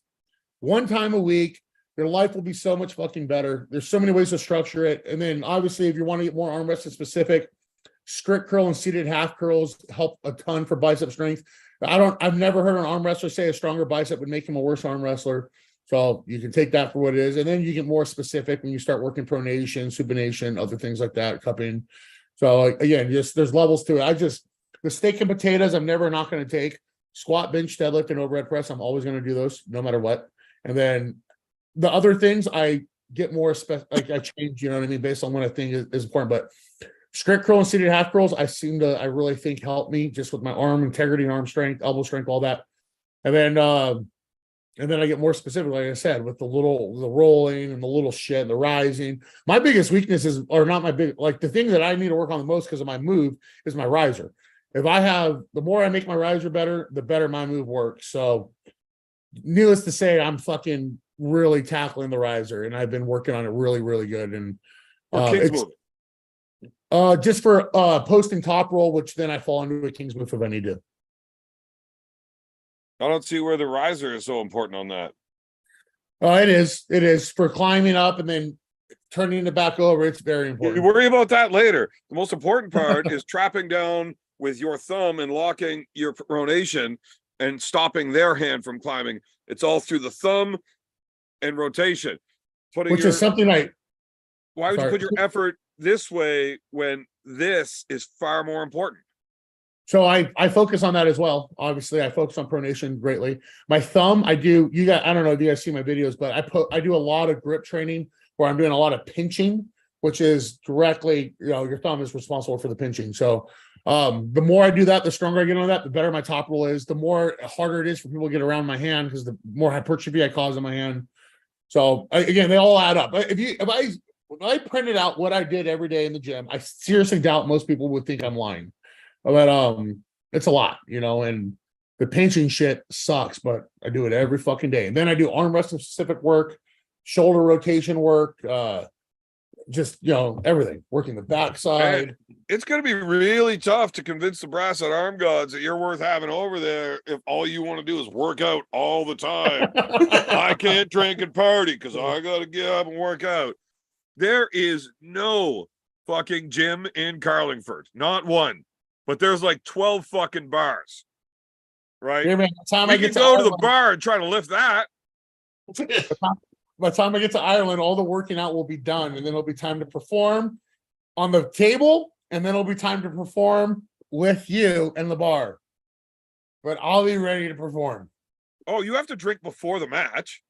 one time a week, your life will be so much fucking better. There's so many ways to structure it. And then obviously, if you want to get more arm wrestling specific, strict curl and seated half curls help a ton for bicep strength. I've never heard an arm wrestler say a stronger bicep would make him a worse arm wrestler. So you can take that for what it is. And then you get more specific when you start working pronation, supination, other things like that, cupping. So again, just there's levels to it. The steak and potatoes, I'm never not going to take. Squat, bench, deadlift, and overhead press. I'm always going to do those no matter what. And then the other things I get more I change, you know what I mean, based on what I think is important. But strict curl and seated half curls, I really think help me just with my arm integrity and arm strength, elbow strength, all that. And then I get more specific, like I said, with the rolling and the little shit, the rising. My biggest weaknesses are not the thing that I need to work on the most because of my move is my riser. The more I make my riser better, the better my move works. So needless to say, I'm fucking really tackling the riser and I've been working on it really, really good. And King's move. just for posting top roll, which then I fall into a King's move if I need to. I don't see where the riser is so important on that. It is for climbing up and then turning it back over. It's very You important. worry about that later. The most important part is trapping down with your thumb and locking your pronation and stopping their hand from climbing. It's all through the thumb and rotation. Which is something Why would you put your effort this way when this is far more important? So I focus on that as well. Obviously, I focus on pronation greatly. My thumb, I don't know if you guys see my videos, but I do a lot of grip training where I'm doing a lot of pinching, which is directly, your thumb is responsible for the pinching. So The more I do that, the stronger I get on that, the better my top roll is, the more harder it is for people to get around my hand because the more hypertrophy I cause in my hand. So again, they all add up. If I printed out what I did every day in the gym, I seriously doubt most people would think I'm lying. But it's a lot, and the pinching shit sucks, but I do it every fucking day. And then I do arm wrestling specific work, shoulder rotation work, just everything, working the backside. It's going to be really tough to convince the brass at Arm Gods that you're worth having over there if all you want to do is work out all the time. I can't drink and party because I got to get up and work out. There is no fucking gym in Carlingford, not one, but there's like 12 fucking bars, right? Yeah, man, we can go to the bar and try to lift that. By the time I get to Ireland, all the working out will be done, and then it'll be time to perform on the table, and then it'll be time to perform with you in the bar. But I'll be ready to perform. Oh, you have to drink before the match?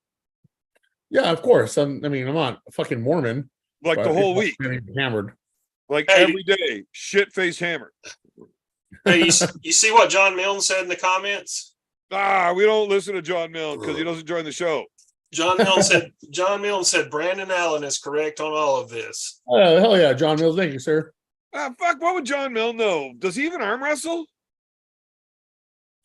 Yeah, of course. I'm not a fucking Mormon. Like the whole week. Hammered. Like every day, shit-faced hammered. Hey, you see what John Milne said in the comments? We don't listen to John Milne because he doesn't join the show. John Milne said Brandon Allen is correct on all of this. Oh, hell yeah, John Mills. Thank you, sir. Fuck, what would John Milne know? Does he even arm wrestle?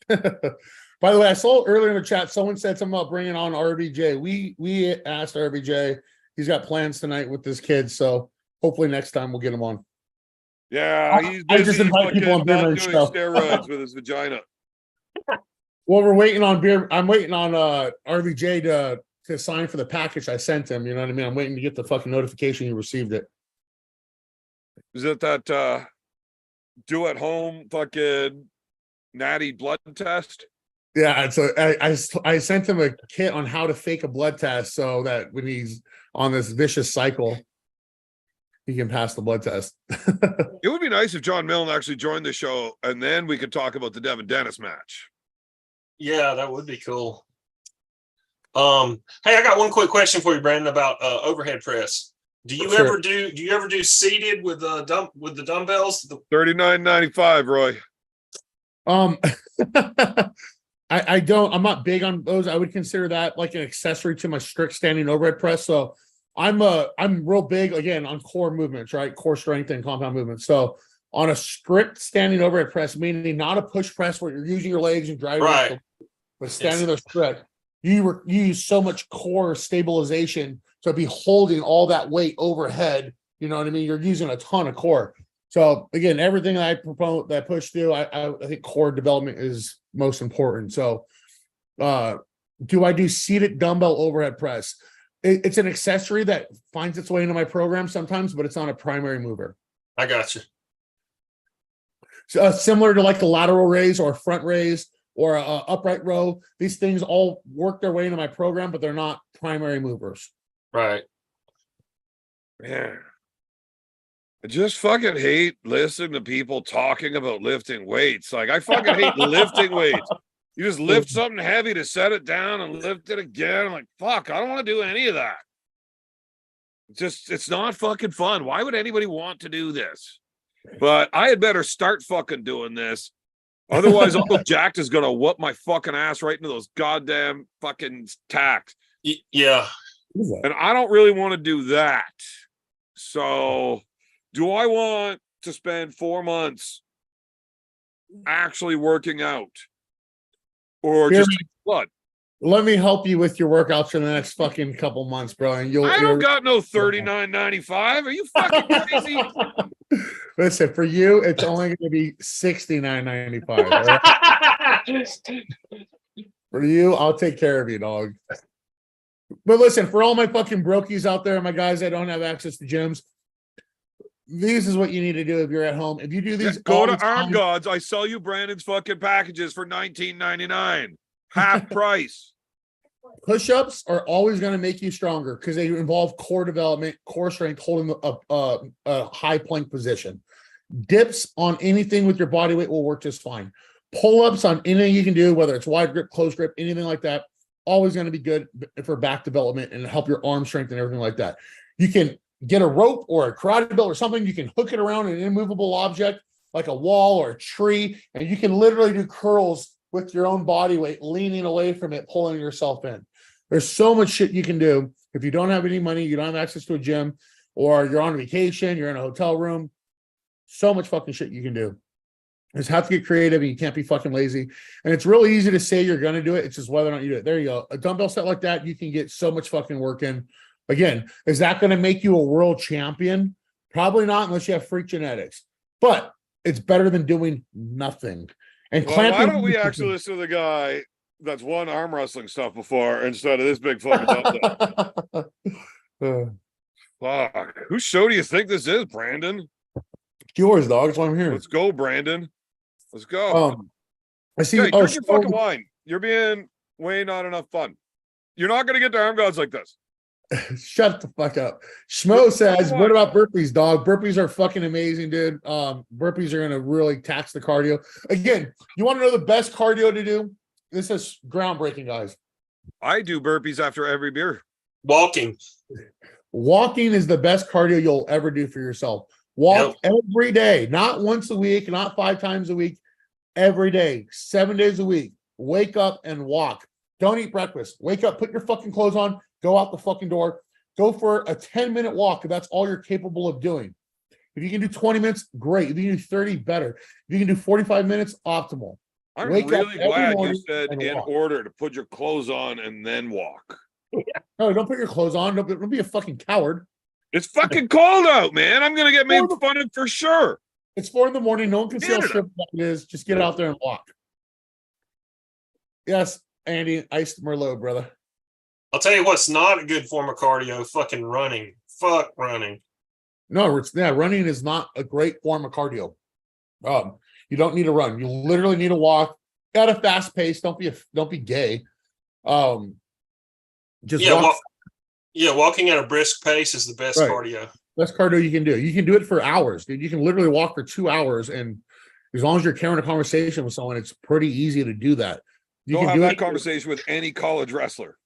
By the way, I saw earlier in the chat, someone said something about bringing on RBJ. We asked RBJ. He's got plans tonight with his kids, so hopefully next time we'll get him on. Yeah, he's busy. I just invite people on doing show. steroids with his vagina. Well, we're waiting on beer. I'm waiting on RBJ to sign for the package I sent him. You know what I mean? I'm waiting to get the fucking notification he received it. Is it that do at home fucking natty blood test? Yeah, so I sent him a kit on how to fake a blood test so that when he's on this vicious cycle, he can pass the blood test. It would be nice if John Milne actually joined the show, and then we could talk about the Devin Dennis match. Yeah, that would be cool. Hey, I got one quick question for you, Brandon, about overhead press. Do you ever do seated with the dumbbells? $39.95, Roy. I don't. I'm not big on those. I would consider that like an accessory to my strict standing overhead press. So I'm real big again on core movements, right? Core strength and compound movements. So on a strict standing overhead press, meaning not a push press where you're using your legs and driving, right? But standing there strict, you use so much core stabilization to be holding all that weight overhead. You know what I mean? You're using a ton of core. So again, everything that I promote, that I push through, I think core development is most important. So do I do seated dumbbell overhead press? It's an accessory that finds its way into my program sometimes, but it's not a primary mover. I got you. So, similar to like the lateral raise or front raise or a upright row, these things all work their way into my program, but they're not primary movers. Right. Man. I just fucking hate listening to people talking about lifting weights. Like, I fucking hate lifting weights. You just lift something heavy to set it down and lift it again. I'm like, fuck, I don't want to do any of that. It's not fucking fun. Why would anybody want to do this? But I had better start fucking doing this. Otherwise, Uncle Jack is going to whoop my fucking ass right into those goddamn fucking tacks. Yeah. And I don't really want to do that. So do I want to spend 4 months actually working out or just blood? Let me help you with your workouts for the next fucking couple months, bro. And I don't got no $39.95. Are you fucking crazy? Listen, for you, it's only going to be $69.95. Right? For you, I'll take care of you, dog. But listen, for all my fucking brokies out there, my guys that don't have access to gyms, this is what you need to do if you're at home. If you do these, go to Arm Gods. I sell you Brandon's fucking packages for $19.99, half price. Push-ups are always going to make you stronger because they involve core development, core strength, holding a high plank position. Dips on anything with your body weight will work just fine. Pull-ups on anything you can do, whether it's wide grip, close grip, anything like that, always going to be good for back development and help your arm strength and everything like that. You can get a rope or a karate belt or something. You can hook it around an immovable object like a wall or a tree, and you can literally do curls with your own body weight, leaning away from it, pulling yourself in. There's so much shit you can do. If you don't have any money, you don't have access to a gym, or you're on vacation, you're in a hotel room, so much fucking shit you can do. You just have to get creative, and you can't be fucking lazy. And it's really easy to say you're going to do it. It's just whether or not you do it. There you go. A dumbbell set like that, you can get so much fucking work in. Again, is that going to make you a world champion? Probably not, unless you have freak genetics. But it's better than doing nothing. And Well, clamping. why don't we actually listen to the guy that's won arm wrestling stuff before instead of this big fucking dumbbell? Fuck. Whose show do you think this is, Brandon? Yours, dog. That's why I'm here. Let's go, Brandon. Let's go. I see. Hey, Oh, drink your fucking wine. You're being way not enough fun. You're not going to get to arm gods like this. shut the fuck up. Schmo says, "What about burpees, dog? Burpees are fucking amazing, dude. Burpees are going to really tax the cardio. Again, you want to know the best cardio to do? This is groundbreaking, guys. I do burpees after every beer. Walking. Walking is the best cardio you'll ever do for yourself. Walk every day, not once a week, not 5 times a week, every day, 7 days a week. Wake up and walk. Don't eat breakfast. Wake up, put your fucking clothes on, go out the fucking door, go for a 10-minute walk. If that's all you're capable of doing. If you can do 20 minutes, great. If you can do 30, better. If you can do 45 minutes, optimal. I'm Wake up really every glad you morning said and in walk. order to put your clothes on and then walk. No, don't put your clothes on. Don't be a fucking coward. It's fucking cold out, man. I'm gonna get made fun of for sure. It's 4 in the morning. No one can see how Canada. shriveled it is. Just get out there and walk. Yes, Andy, iced Merlot, brother. I'll tell you what's not a good form of cardio, fucking running. Fuck running. No, running is not a great form of cardio. You don't need to run. You literally need to walk at a fast pace. Don't be gay. Just walk. Walking at a brisk pace is the best Right. cardio. Best cardio you can do. You can do it for hours, dude. You can literally walk for 2 hours, and as long as you're carrying a conversation with someone, it's pretty easy to do that. You Don't can have do that it. conversation with any college wrestler.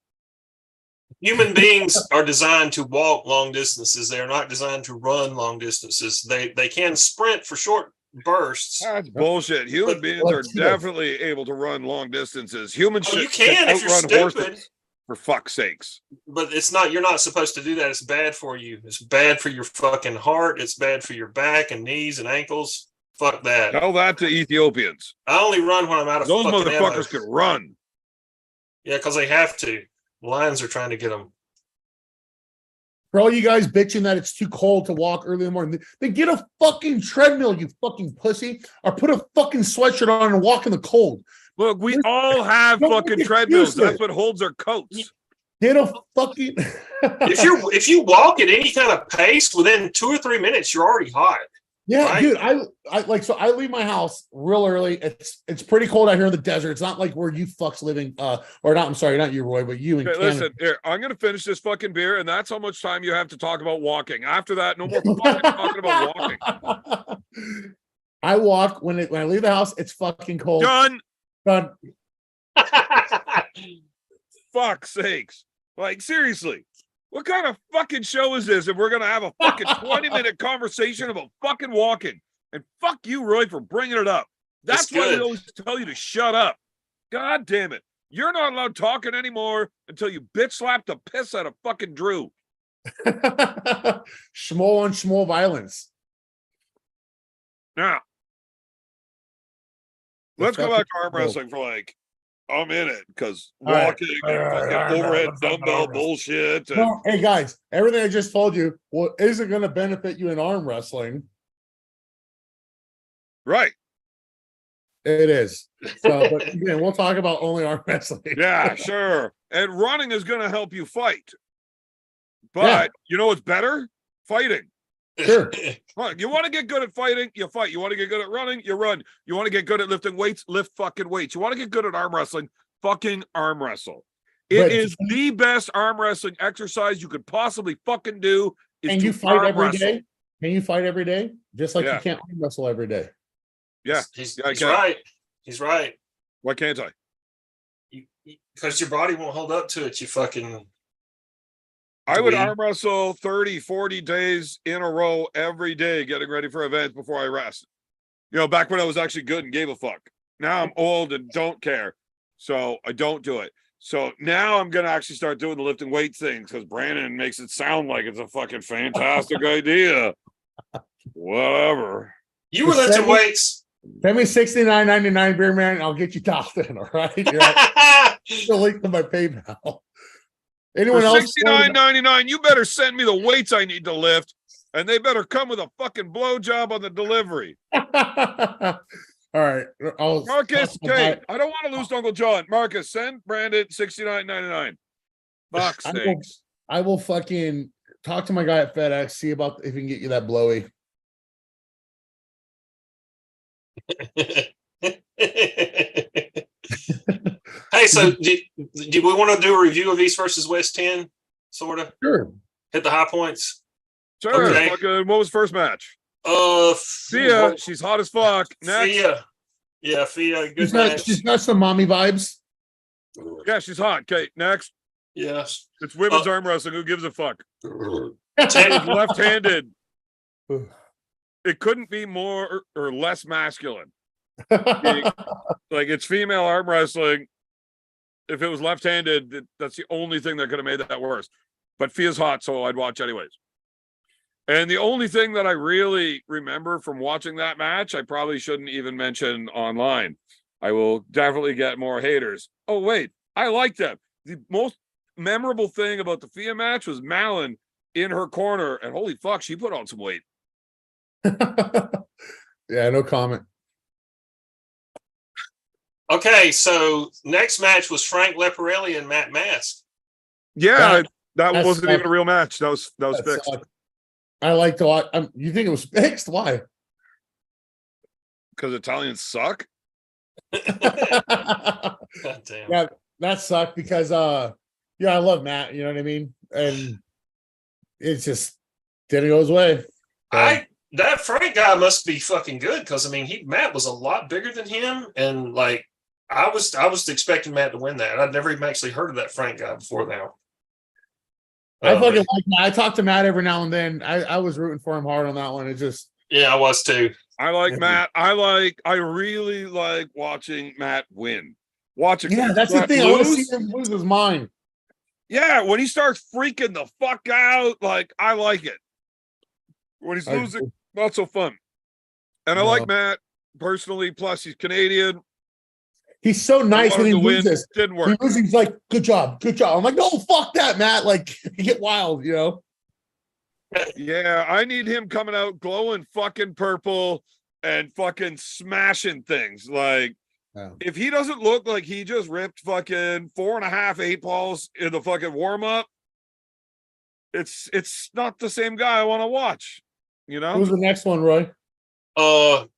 Human beings are designed to walk long distances. They are not designed to run long distances. They can sprint for short bursts. That's bullshit. Human beings are definitely able to run long distances. Humans Oh, you should can if you're outrun stupid. horses, for fuck's sakes. But it's not. You're not supposed to do that. It's bad for you. It's bad for your fucking heart. It's bad for your back and knees and ankles. Fuck that. Tell that to Ethiopians. I only run when I'm out of Those fucking ammo. motherfuckers can run. Yeah, because they have to. Lions are trying to get them. For all you guys bitching that it's too cold to walk early in the morning, then get a fucking treadmill, you fucking pussy, or put a fucking sweatshirt on and walk in the cold. Look, we all have Don't fucking make treadmills. excuses. That's what holds our coats. Get a fucking. If you walk at any kind of pace, within 2 or 3 minutes, you're already hot. Yeah, Right. dude. I leave my house real early. It's pretty cold out here in the desert. It's not like where you fucks living. Or not. I'm sorry, not you, Roy, but you in Okay, Canada. listen, here, I'm gonna finish this fucking beer, and that's how much time you have to talk about walking. After that, no more fucking talking about walking. I walk when I leave the house. It's fucking cold. Done. Done. Fuck's sakes. Like, seriously. What kind of fucking show is this if we're gonna have a fucking 20-minute conversation about fucking walking? And fuck you, Roy, for bringing it up. That's It's why we good. always tell you to shut up. God damn it. You're not allowed talking anymore until you bitch slap the piss out of fucking Drew. Schmo on schmo violence. Now, let's go fucking back to arm cool. wrestling for like a minute, because All right. walking All and right, all right, fucking all right, overhead let's talk about dumbbell arm wrestling. bullshit. And, No, hey guys, everything I just told you, well, isn't going to benefit you in arm wrestling. right. It is. So, but again, we'll talk about only arm wrestling. Yeah, sure. And running is going to help you fight. But Yeah. you know what's better? Fighting. Sure. Look, you want to get good at fighting, you fight. You want to get good at running, you run. You want to get good at lifting weights, lift fucking weights. You want to get good at arm wrestling, fucking arm wrestle. It But- is the best arm wrestling exercise you could possibly fucking do. Is Can to you fight arm every wrestle. day? Can you fight every day? Just like Yeah. you can't arm wrestle every day. Yeah. He's Yeah, I he's can. right. He's right. Why can't I? Because your body won't hold up to it. You fucking. I would Dweeb. arm wrestle 30, 40 days in a row every day, getting ready for events before I rest. You know, back when I was actually good and gave a fuck. Now I'm old and don't care. So I don't do it. So now I'm going to actually start doing the lifting weight things because Brandon makes it sound like it's a fucking fantastic idea. Whatever. You were lifting weights. Send me $69.99, beer man, and I'll get you dialed in. All right. The link to my PayPal. Anyone For else? $69.99, you better send me the weights I need to lift, and they better come with a fucking blowjob on the delivery. All right. Marcus, okay, I don't want to lose to Uncle John. Marcus, send Brandon $69.99. Fuck's sakes. I will fucking talk to my guy at FedEx, see about if he can get you that blowy. Hey, so do we want to do a review of East versus West 10? Sort of Sure. hit the high points. Sure. Okay. Fucking, what was first match? Fia, she's hot as fuck. Next. Fia. Yeah, Fia. Good match. She's got some mommy vibes. Yeah, she's hot. Okay, next. Yes. It's women's arm wrestling. Who gives a fuck? Ted- It's left-handed. It couldn't be more or less masculine. Like it's female arm wrestling. If it was left-handed, that's the only thing that could have made that worse. But Fia's hot, so I'd watch anyways. And the only thing that I really remember from watching that match, I probably shouldn't even mention online. I will definitely get more haters. Oh, wait, I like them. The most memorable thing about the Fia match was Malin in her corner, and holy fuck, she put on some weight. Yeah, no comment. Okay, so next match was Frank Leporelli and Matt Mask. Yeah, that that's wasn't even tough. a real match. That was That fixed. sucked. I like to watch. You think it was fixed? Why? Because Italians suck. God damn. Yeah, that sucked because I love Matt, you know what I mean? And it just didn't go his way. That Frank guy must be fucking good because I mean Matt was a lot bigger than him, and like I was expecting Matt to win that. I'd never even actually heard of that Frank guy before now. I fucking like Matt. I talk to Matt every now and then. I was rooting for him hard on that one. It just Yeah, I was too. I like Matt. I really like watching Matt win. Watching that's the Matt thing. I want to lose. see him lose his mind. Yeah, when he starts freaking the fuck out, like I like it. When he's losing, not so fun. And I like Matt personally. Plus, he's Canadian. He's so nice when he loses. Didn't work. He loses, he's like, good job. I'm like, no, fuck that, Matt. Like, you get wild, you know? Yeah, I need him coming out glowing fucking purple and fucking smashing things. Like, if he doesn't look like he just ripped fucking 4.5 8-balls in the fucking warm up, it's not the same guy I want to watch. You know? Who's the next one, Roy?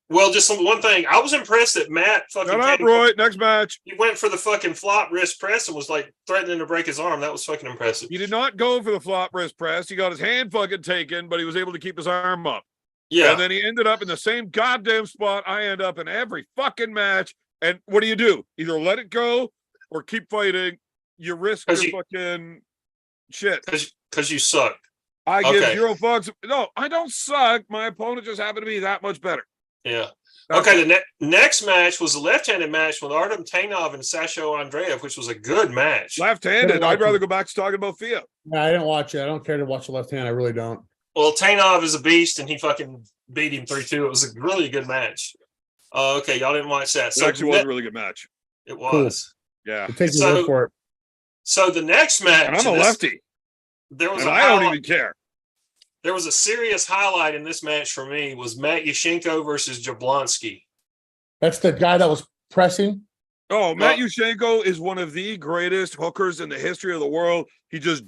Well, just one thing. I was impressed that Matt fucking Shut up, Roy. Next match. He went for the fucking flop wrist press and was like threatening to break his arm. That was fucking impressive. He did not go for the flop wrist press. He got his hand fucking taken, but he was able to keep his arm up. Yeah. And then he ended up in the same goddamn spot I end up in every fucking match. And what do? Either let it go or keep fighting. You risk your fucking shit. Because you suck. I give 0 fucks. No, I don't suck. My opponent just happened to be that much better. Yeah. Okay, the next match was a left-handed match with Artem Tainov and Sasho Andreev, which was a good match. Left-handed. I'd rather go back to talking about Fia. Yeah, I didn't watch it. I don't care to watch the left hand. I really don't. Well, Tainov is a beast, and he fucking beat him 3-2. It was a really good match. Okay, y'all didn't watch that. It actually was a really good match. It was. Cool. Yeah. Take your word for it. So the next match, and I'm a lefty. There was I don't even care. There was a serious highlight in this match for me was Matt Yushchenko versus Jablonski. That's the guy that was pressing. Oh, Matt Yushchenko is one of the greatest hookers in the history of the world. He just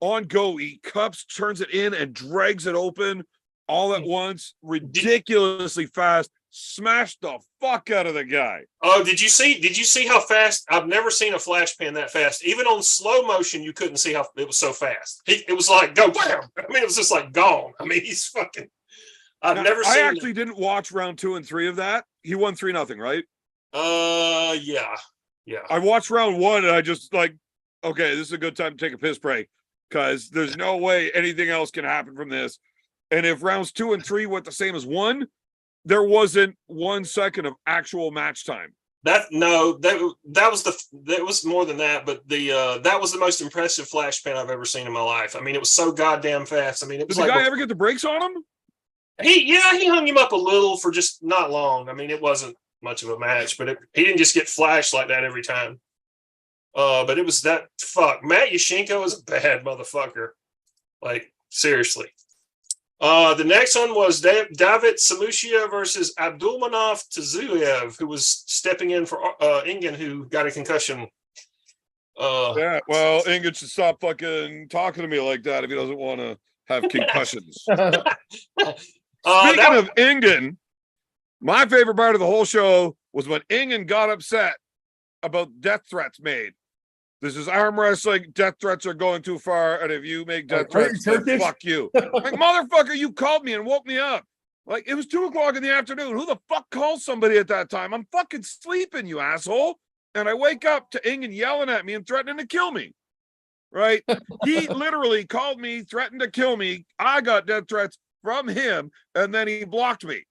on go. He cups, turns it in, and drags it open all at once, ridiculously fast. Smashed the fuck out of the guy. Oh, did you see how fast? I've never seen a flash pan that fast. Even on slow motion, you couldn't see how it was so fast. It was like go wham. I mean, it was just like gone. I mean, he's fucking. I actually didn't watch round 2 and 3 of that. He won 3-0, right? Yeah. I watched round 1 and I just like, okay, this is a good time to take a piss break because there's no way anything else can happen from this. And if rounds 2 and 3 went the same as 1, there wasn't 1 second of actual match time. That was more than that, but that was the most impressive flash pan I've ever seen in my life. I mean, it was so goddamn fast. I mean, it was Did the like guy ever get the brakes on him? he hung him up a little for just not long. I mean, it wasn't much of a match, but he didn't just get flashed like that every time. But it was that Matt Yashenko is a bad motherfucker. Like, seriously. The next one was David Samushia versus Abdulmanaf Tazuyev, who was stepping in for Ingen, who got a concussion. Yeah, well, Ingen should stop fucking talking to me like that if he doesn't want to have concussions. Speaking of Ingen, my favorite part of the whole show was when Ingen got upset about death threats made. This is arm wrestling. Death threats are going too far, and if you make death threats, then fuck you. Like, motherfucker, you called me and woke me up. Like, it was 2:00 in the afternoon. Who the fuck calls somebody at that time? I'm fucking sleeping, you asshole. And I wake up to Ingen yelling at me and threatening to kill me. Right? He literally called me, threatened to kill me. I got death threats from him, and then he blocked me.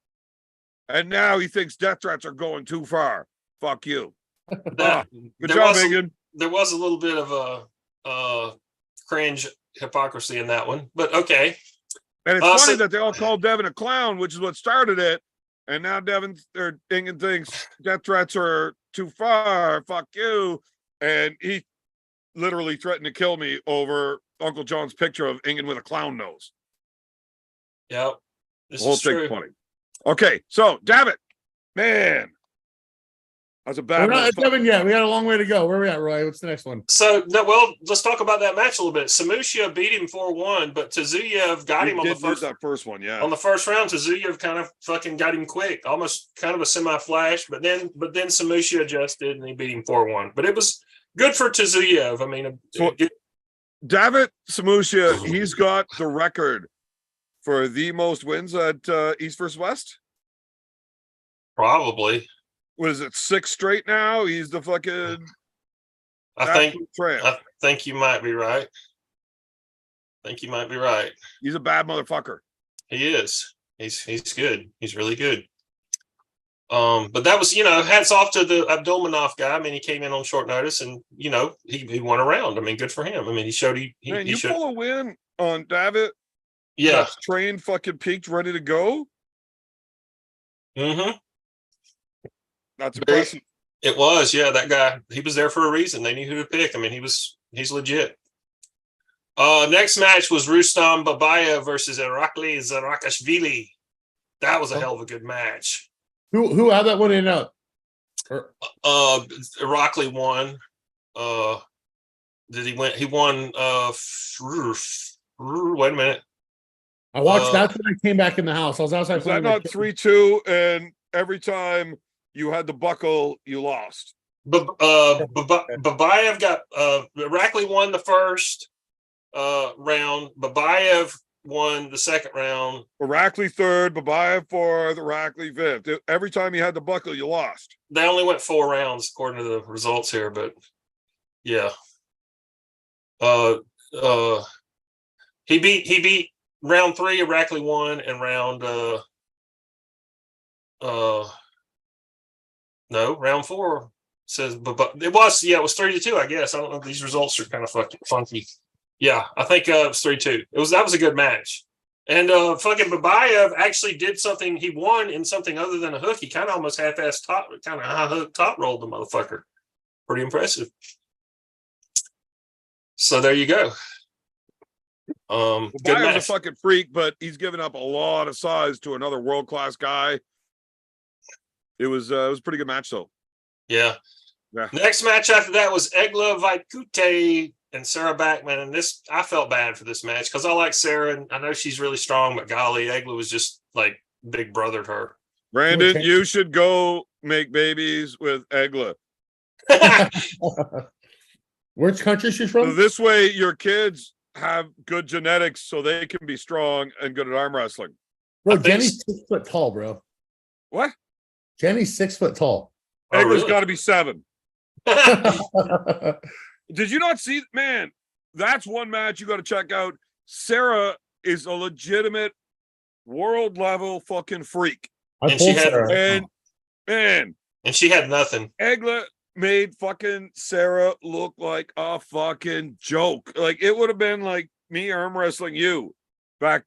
And now he thinks death threats are going too far. Fuck you. Good job, Ingen. There was a little bit of a cringe hypocrisy in that one, but okay. And it's funny that they all called Devin a clown, which is what started it. And now Ingen thinks death threats are too far. Fuck you. And he literally threatened to kill me over Uncle John's picture of Ingen with a clown nose. Yep. This whole thing's funny. Okay, so David, man. That's a bad We're not at 7 yet. We got a long way to go. Where are we at, Roy? What's the next one? So, let's talk about that match a little bit. Samushia beat him 4-1, but Tazuyev got him on the first one, yeah. On the first round, Tazuyev kind of fucking got him quick, almost kind of a semi-flash, but then Samushia adjusted and he beat him 4-1. But it was good for Tazuyev. I mean, David Samushia, he's got the record for the most wins at East vs. West. Probably. What is it, 6 straight now? He's the fucking. I think you might be right. He's a bad motherfucker. He is. He's good. He's really good. But that was, hats off to the Abdulmanaf guy. I mean, he came in on short notice, and he won a round. I mean, good for him. I mean, he showed you pull a win on David. Yeah, that's trained, fucking peaked, ready to go. Mm-hmm. That's impressive. It was, yeah. That guy, he was there for a reason. They knew who to pick. I mean, he's legit. Next match was Rustam Babayev versus Irakli Zarakashvili. That was a hell of a good match. Who had that one in out? Irakli won. Did he win? He won. Wait a minute. I watched. That's when I came back in the house. I was outside. Was that not 3-2? And every time you had the buckle, you lost. Babayev got Irakli won the first round. Babayev won the second round. Irakli third, Babayev fourth, Irakli fifth. Every time you had the buckle, you lost. They only went 4 rounds according to the results here, but yeah. He beat round 3. Irakli won, and round round 4 says, but it was 3-2, I guess. I don't know. These results are kind of fucking funky. Yeah, I think it was 3-2. That was a good match. And fucking Babayev actually did something. He won in something other than a hook. He kind of almost half-ass high hook top rolled the motherfucker. Pretty impressive. So there you go. Good match. A fucking freak, but he's given up a lot of size to another world-class guy. It was a pretty good match, though. Yeah. Next match after that was Egla Vaikute and Sarah Backman, and this, I felt bad for this match because I like Sarah, and I know she's really strong, but golly, Egla was just like big brothered her. Brandon, you should go make babies with Egla. Which country she's from? So this way, your kids have good genetics, so they can be strong and good at arm wrestling. Bro, Jenny's 6 foot tall, bro. What? Jenny's 6 foot tall. Egla's got to be 7. Did you not see, man? That's one match you got to check out. Sarah is a legitimate world level fucking freak. I And she pulled had- Sarah. And man, and she had nothing. Egla made fucking Sarah look like a fucking joke. Like it would have been like me arm wrestling you back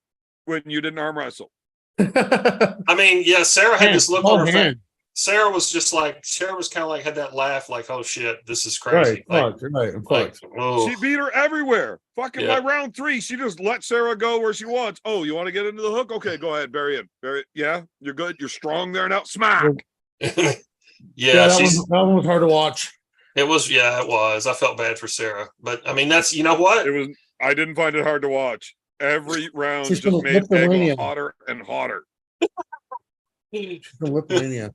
when you didn't arm wrestle. I mean, yeah, Sarah had this look Oh, on her face. man. Sarah was kind of like had that laugh, like, "Oh shit, this is crazy." Right, Like, fuck, right, like, fuck. oh, She beat her everywhere. Fucking Yeah. by round 3, she just let Sarah go where she wants. Oh, you want to get into the hook? Okay, go ahead, bury him. Yeah, you're good. You're strong there now. Smack. yeah, Yeah, that she's. one was hard to watch. It was. Yeah, it was. I felt bad for Sarah, but I mean, that's you know what? It was. I didn't find it hard to watch. Every round She's just from made Lithuania. Egla hotter and hotter. She's from Lithuania.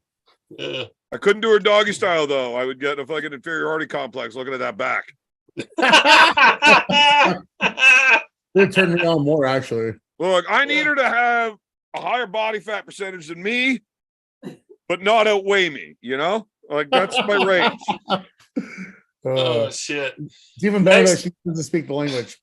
Yeah. I couldn't do her doggy style though. I would get a fucking inferiority complex looking at that back. It turned me on more, actually. Look, I need her to have a higher body fat percentage than me, but not outweigh me. You know, like that's my range. Oh shit! It's even better Next- that she doesn't speak the language.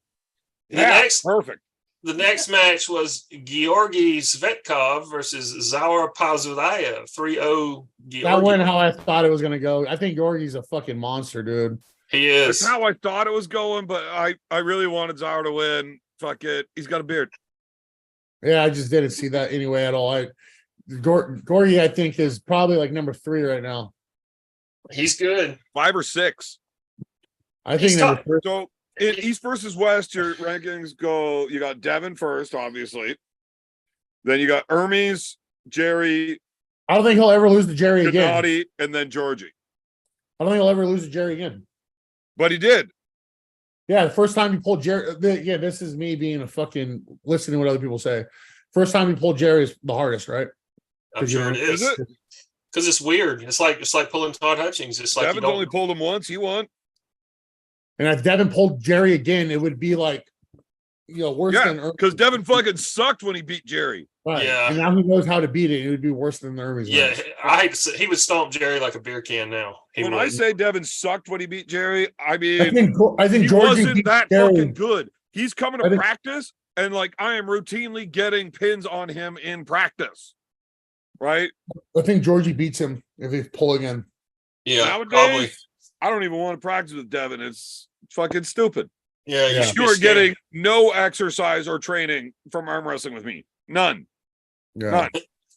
Perfect. The next match was Georgi Svetkov versus Zaur Pazulayev. 3-0 That Georgi. went how I thought it was gonna go. I think Georgie's a fucking monster, dude. He That's is. how I thought it was going, but I really wanted Zaur to win. Fuck it. He's got a beard. Yeah, I just didn't see that anyway at all. Gorgie, I think, is probably like number 3 right now. He's good. 5 or 6. I think He's number tough. 3. So in East versus West, your rankings go. You got Devin first, obviously. Then you got Hermes, Jerry, I don't think he'll ever lose to Jerry again. Gennady, and then Georgie. I don't think he'll ever lose to Jerry again. But he did. Yeah, the first time he pulled Jerry. Yeah, this is me being a fucking listening to what other people say. First time he pulled Jerry is the hardest, right? I'm sure it Is is. it? Because it's weird. It's like pulling Todd Hutchings. It's like you Devin's don't. only pulled him once. He won. And if Devin pulled Jerry again, it would be like, worse Yeah, than because Devin fucking sucked when he beat Jerry. Right. Yeah. And now he knows how to beat it. It would be worse than the Hermes. Yeah, match. I hate to say he would stomp Jerry like a beer can now. He When would. I say Devin sucked when he beat Jerry, I I mean think he Georgie wasn't beat that Jerry. fucking good. He's coming I to think- practice, and like I am routinely getting pins on him in practice. Right? I think Georgie beats him if he pull again. yeah, Nowadays, probably. I don't even want to practice with Devin. It's fucking stupid. Yeah, Yeah. should be You are scared. getting no exercise or training from arm wrestling with me. None. Yeah. None.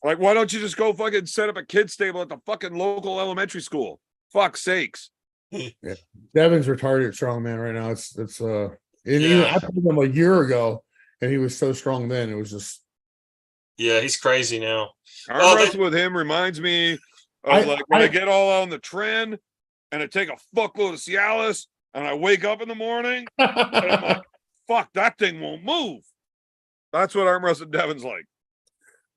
Like, why don't you just go fucking set up a kid's stable at the fucking local elementary school? Fuck's sakes. Devin's retarded strong man right now. It's and Yeah. even I pulled him a year ago and he was so strong then. It was just Yeah, he's crazy now. Arm Oh, they- wrestling with him reminds me of I- like when I, I- get all on the trend and I take a fuckload of Cialis and I wake up in the morning and I'm like, fuck, that thing won't move. That's what arm wrestling Devin's like.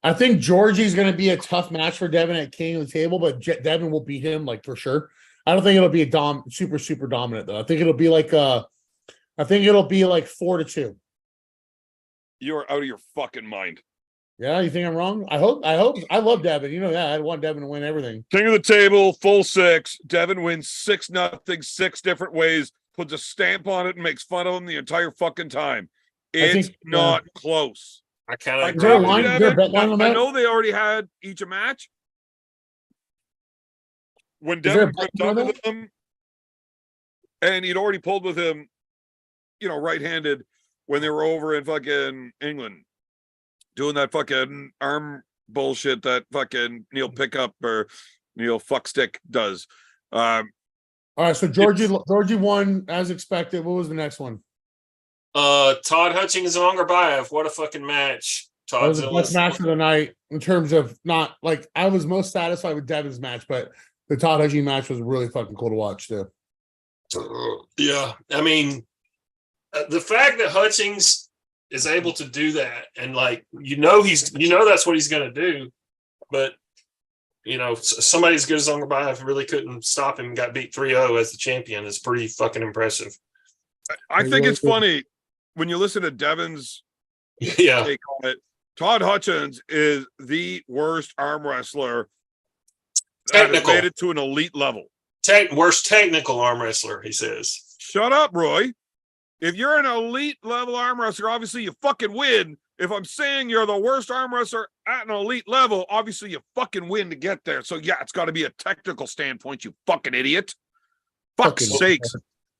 I think Georgie's going to be a tough match for Devin at King of the Table, but Devin will beat him like for sure. I don't think it'll be a super dominant though. I think it'll be like 4-2. You're out of your fucking mind. Yeah, you think I'm wrong? I hope. I love Devin. You know that. I want Devin to win everything. King of the table, full 6. Devin wins 6-0, 6 different ways, puts a stamp on it and makes fun of him the entire fucking time. It's think, not close. I kind Like, of Is there a agree. line? with Is there a Devin, bet line on I that? know they already had each a match. When there a Devin bet gripped line up on with him, and he'd already pulled with him, right-handed when they were over in fucking England, doing that fucking arm bullshit that fucking Neil Pickup or Neil Fuckstick does. All right, so Georgie won as expected. What was the next one? Todd Hutchings and Ongarbayev. What a fucking match. That was Todd the best match of the night in terms of not like I was most satisfied with Devin's match, but the Todd Hutchings match was really fucking cool to watch too. Yeah, I mean, the fact that Hutchings is able to do that, and like that's what he's going to do, but somebody as good as Ongarbayev really couldn't stop him and got beat 3-0 as the champion is pretty fucking impressive. I think it's funny when you listen to Devin's Yeah, take on it. Todd Hutchins is the worst arm wrestler that has Technical. made it to an elite level. worst technical arm wrestler, he says. Shut up, Roy. If you're an elite level arm wrestler, obviously you fucking win if I'm saying you're the worst arm wrestler at an elite level, obviously you fucking win to get there. So yeah, it's got to be a technical standpoint, you fucking idiot. Fuck's Fucking sakes.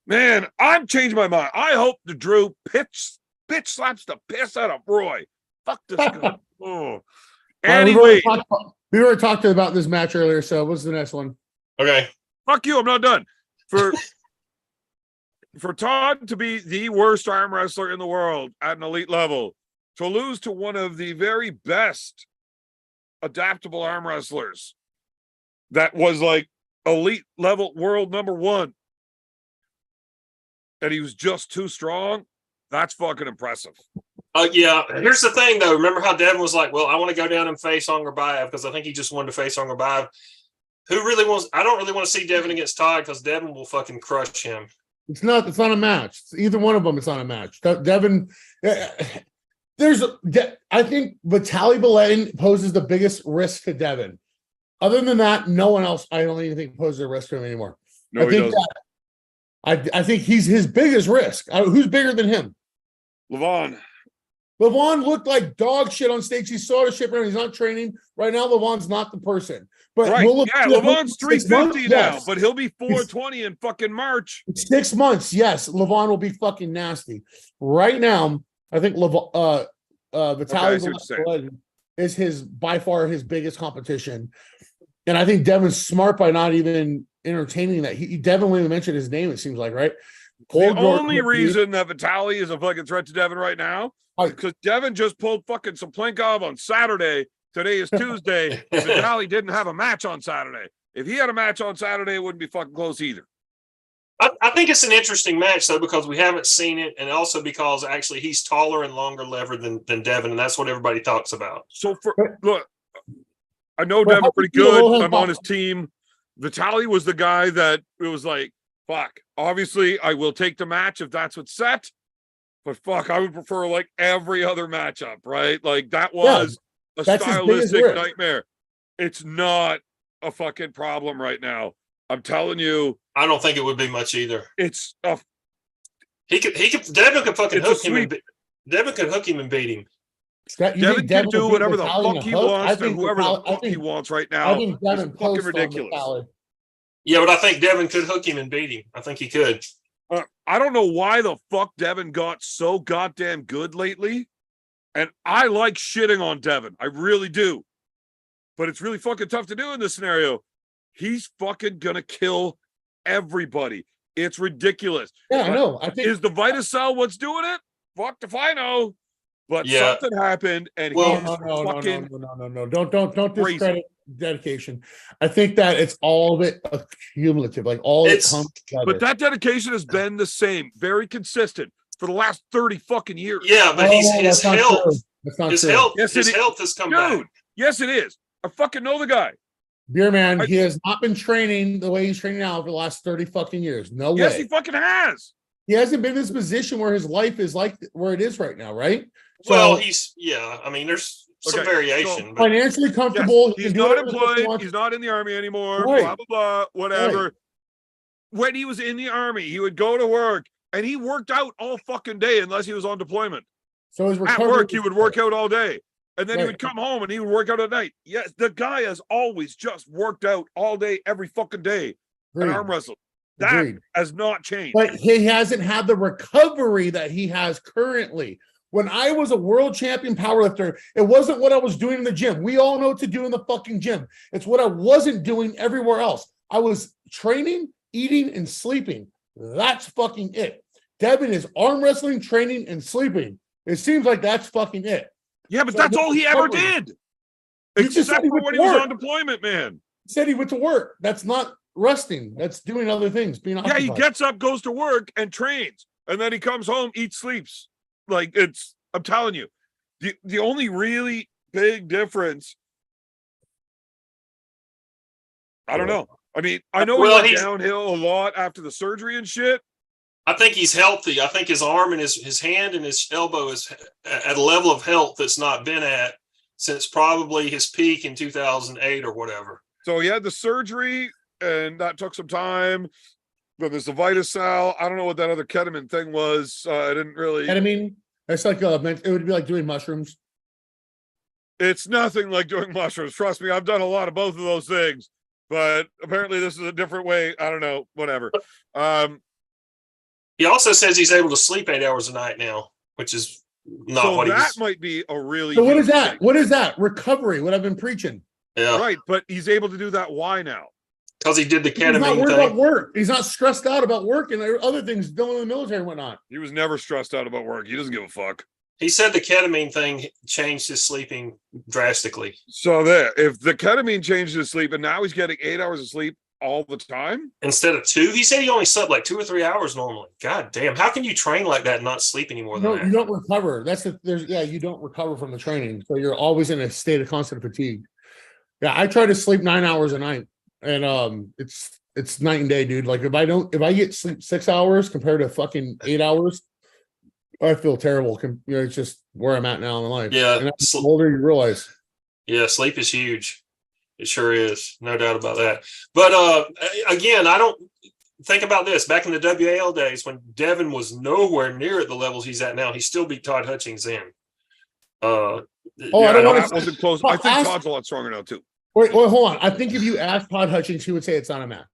Man, I'm changing my mind. I hope the Drew bitch slaps the piss out of Roy. Fuck this guy. Oh. Anyway, we already talked about this match earlier, so what's the next one? Okay. fuck you, I'm not done. For Todd to be the worst arm wrestler in the world at an elite level, to lose to one of the very best adaptable arm wrestlers that was like elite level world number one, and he was just too strong, that's fucking impressive. Yeah. Here's the thing, though. Remember how Devin was like, well, I want to go down and face Ongarbayev because I think he just wanted to face Ongarbayev. Who really wants? I don't really want to see Devin against Todd because Devin will fucking crush him. It's not a match. It's either one of them. It's not a match. Devin, I think Vitaly Baletin poses the biggest risk to Devin. Other than that, no one else, I don't even think poses a risk to him anymore. No, he doesn't. I think he's his biggest risk. Who's bigger than him? Levon looked like dog shit on stage. He saw the shit, he's not training. Right now, Levon's not the person. But right. Levon's 350 now, yes. But he'll be 420 in fucking March. 6 months, yes. Levon will be fucking nasty. Right now, I think Vitaly Baletin is by far his biggest competition. And I think Devin's smart by not even entertaining that. Devin won't even mention his name, it seems like, right? The only reason that Vitaly is a fucking threat to Devin right now is because Devin just pulled fucking Saplinkov on Saturday. Today is Tuesday. Vitaly didn't have a match on Saturday. If he had a match on Saturday, it wouldn't be fucking close either. I think it's an interesting match, though, because we haven't seen it, and also because actually he's taller and longer levered than Devin, and that's what everybody talks about. So, look, I know Devin pretty good. I'm on his team. Vitaly was the guy that it was like, fuck, obviously I will take the match if that's what's set, but fuck, I would prefer like every other matchup, right? Like that was a stylistic nightmare. It's not a fucking problem right now. I'm telling you. I don't think it would be much either. It's Devin could fucking hook him. Devin could hook him and beat him. Devin can do whatever the fuck he wants to whoever the fuck he wants right now. I think Devin fucking ridiculous. Yeah, but I think Devin could hook him and beat him. I think he could. I don't know why the fuck Devin got so goddamn good lately. And I like shitting on Devin. I really do. But it's really fucking tough to do in this scenario. He's fucking gonna kill everybody. It's ridiculous. Yeah, I know. I think is the Vitacell what's doing it? Fuck if I know. But something happened, and no. Don't discredit dedication. I think that it's all of it cumulative, like all it comes together. But that dedication has been the same, very consistent for the last 30 fucking years. Yeah, but his health. His health has come back. Yes, it is. I fucking know the guy. Beer man, he has not been training the way he's training now for the last 30 fucking years. No way. Yes, he fucking has. He hasn't been in this position where his life is like where it is right now, right? Well, I mean, there's some variation. But financially comfortable. Yes, he's not employed. He's not in the army anymore. Right. Blah, blah, blah, whatever. Right. When he was in the army, he would go to work and he worked out all fucking day unless he was on deployment. So his at work, he would work out all day. And then he would come home and he would work out at night. Yes, the guy has always just worked out all day, every fucking day. And arm wrestle. That has not changed. But he hasn't had the recovery that he has currently. When I was a world champion powerlifter, it wasn't what I was doing in the gym. We all know what to do in the fucking gym. It's what I wasn't doing everywhere else. I was training, eating, and sleeping. That's fucking it. Devin is arm wrestling, training, and sleeping. It seems like that's fucking it. Yeah, but that's all he ever did. Except for when he was on deployment, man. He said he went to work. That's not resting. That's doing other things, being occupied. Yeah, he gets up, goes to work, and trains. And then he comes home, eats, sleeps. Like, I'm telling you, the only really big difference, I don't know. I mean, I know he went downhill a lot after the surgery and shit. I think he's healthy. I think his arm and his hand and his elbow is at a level of health that's not been at since probably his peak in 2008 or whatever. So he had the surgery, and that took some time. Then there's the Vitacell. I don't know what that other ketamine thing was. I didn't really. Ketamine. It's like it would be like doing mushrooms. It's nothing like doing mushrooms. Trust me, I've done a lot of both of those things, but apparently this is a different way. I don't know, whatever. He also says he's able to sleep 8 hours a night now, which is not so what he that was. might be a really. So what huge is that? thing. What is that? Recovery. What I've been preaching. Yeah, Right, but he's able to do that. Why now? because he did the He's not ketamine worried about thing. work. He's not stressed out about work and other things doing in the military and whatnot. He was never stressed out about work. He doesn't give a fuck. He said the ketamine thing changed his sleeping drastically. So there, if the ketamine changed his sleep and now he's getting 8 hours of sleep all the time. Instead of 2, he said he only slept like 2 or 3 hours normally. God damn, how can you train like that and not sleep anymore than No, that? you don't recover. You don't recover from the training. So you're always in a state of constant fatigue. Yeah, I try to sleep 9 hours a night, and it's night and day, dude. Like if I get sleep 6 hours compared to fucking 8 hours, I feel terrible. It's just where I'm at now in life. Yeah, and the older you realize. Yeah, sleep is huge. It sure is. No doubt about that. But again, I don't think about this. Back in the WAL days when Devin was nowhere near at the levels he's at now, he still beat Todd Hutchings in. I don't want that wasn't close. I think Todd's a lot stronger now too. Wait, hold on. I think if you ask Todd Hutchings, he would say it's not a match.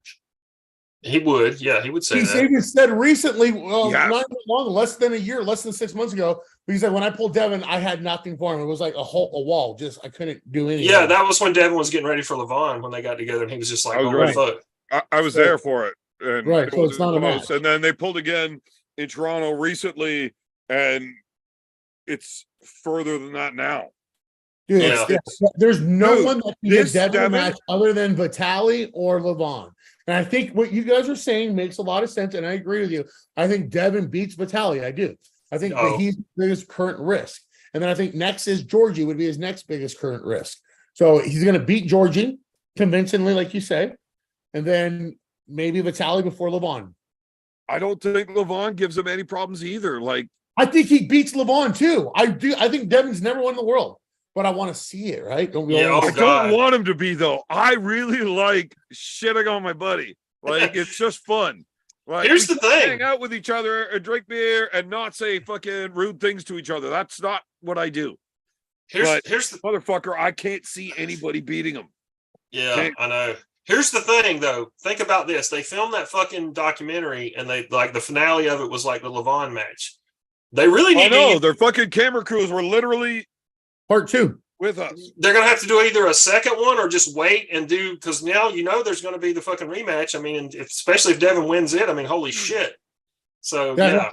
He would. Yeah, he would say that. He even said recently, not long, less than a year, less than 6 months ago, he said, when I pulled Devin, I had nothing for him. It was like a wall. Just, I couldn't do anything. Yeah, that was when Devin was getting ready for Levon when they got together, and he was just like, I was oh, ready. fuck. I was there for it. And right, it so was it's not a close. match. And then they pulled again in Toronto recently, and it's further than that now. Dude, Yeah. There's no Dude, one that can give this Devin a Devin- match other than Vitali or Levon. And I think what you guys are saying makes a lot of sense, and I agree with you. I think Devin beats Vitali. I do. I think that he's the biggest current risk. And then I think next is Georgie would be his next biggest current risk. So he's going to beat Georgie convincingly, like you say, and then maybe Vitali before Levon. I don't think Levon gives him any problems either. Like, I think he beats Levon too. I do. I think Devin's never won the world, but I want to see it, right? Don't we all? Yeah, I God. don't want him to be though. I really like shitting on my buddy. Like, it's just fun. Like, Here's we the can thing. hang out with each other and drink beer and not say fucking rude things to each other. That's not what I do. Here's But- the Motherfucker, I can't see anybody beating him. yeah, Okay. I know. Here's the thing, though. Think about this. They filmed that fucking documentary, and they like the finale of it was like the Levon match. They really I need know to. their fucking camera crews were literally Part two. with us. They're gonna have to do either a second one or just wait and do because now there's gonna be the fucking rematch. I mean, and especially if Devin wins it. I mean, holy shit. So Yeah,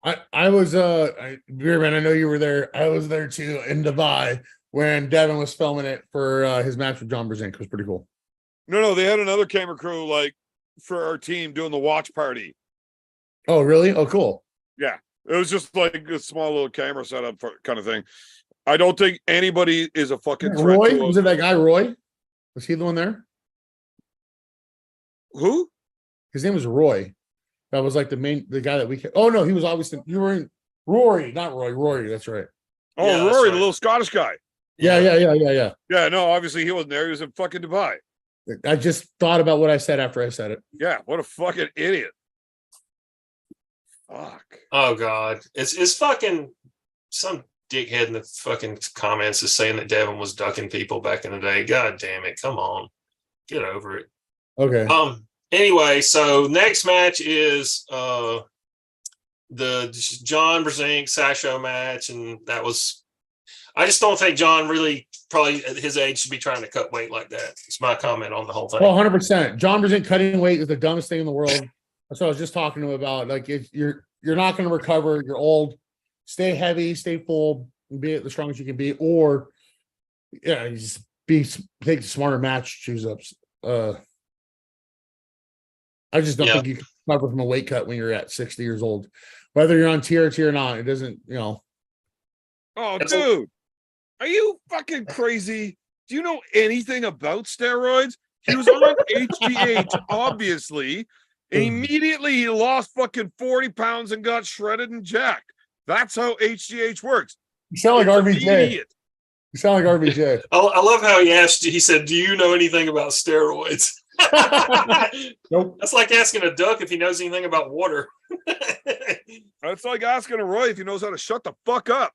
yeah. I was Beerman, I know you were there. I was there too in Dubai when Devin was filming it for his match with John Brzenk. It was pretty cool. No, they had another camera crew like for our team doing the watch party. Oh, really? Oh, cool. It was just like a small little camera setup for kind of thing. I don't think anybody is a fucking threat Roy, to was it that guy Roy? Was he the one there? who? His name was Roy. That was like the guy that we. Oh no, he was obviously you were in Rory, not Roy. Rory, that's right. Oh, Yeah, that's Rory, right. the little Scottish guy. Yeah. Yeah, no, obviously he wasn't there. He was in fucking Dubai. I just thought about what I said after I said it. Yeah, what a fucking idiot. Fuck. Oh god, it's fucking some dickhead in the fucking comments is saying that Devin was ducking people back in the day. God damn it, come on, get over it. Okay. Anyway, so next match is the John Brzenk Sasho match, and that was. I just don't think John really probably at his age should be trying to cut weight like that. It's my comment on the whole thing. Well, 100%. John Brzenk cutting weight is the dumbest thing in the world. That's what I was just talking to him about. Like, you're not going to recover. You're old. Stay heavy. Stay full. And be the strongest you can be. Or, yeah, you just take smarter match choose ups. I just don't think you can recover from a weight cut when you're at 60 years old. Whether you're on TRT or not, it doesn't. Oh, That's dude. Are you fucking crazy? Do you know anything about steroids? He was on HGH, obviously, and immediately he lost fucking 40 pounds and got shredded and jacked. That's how HGH works. You sound like It's RVJ. immediate. You sound like RVJ. I love how he asked. He said, "Do you know anything about steroids?" Nope. That's like asking a duck if he knows anything about water. That's like asking a Roy if he knows how to shut the fuck up.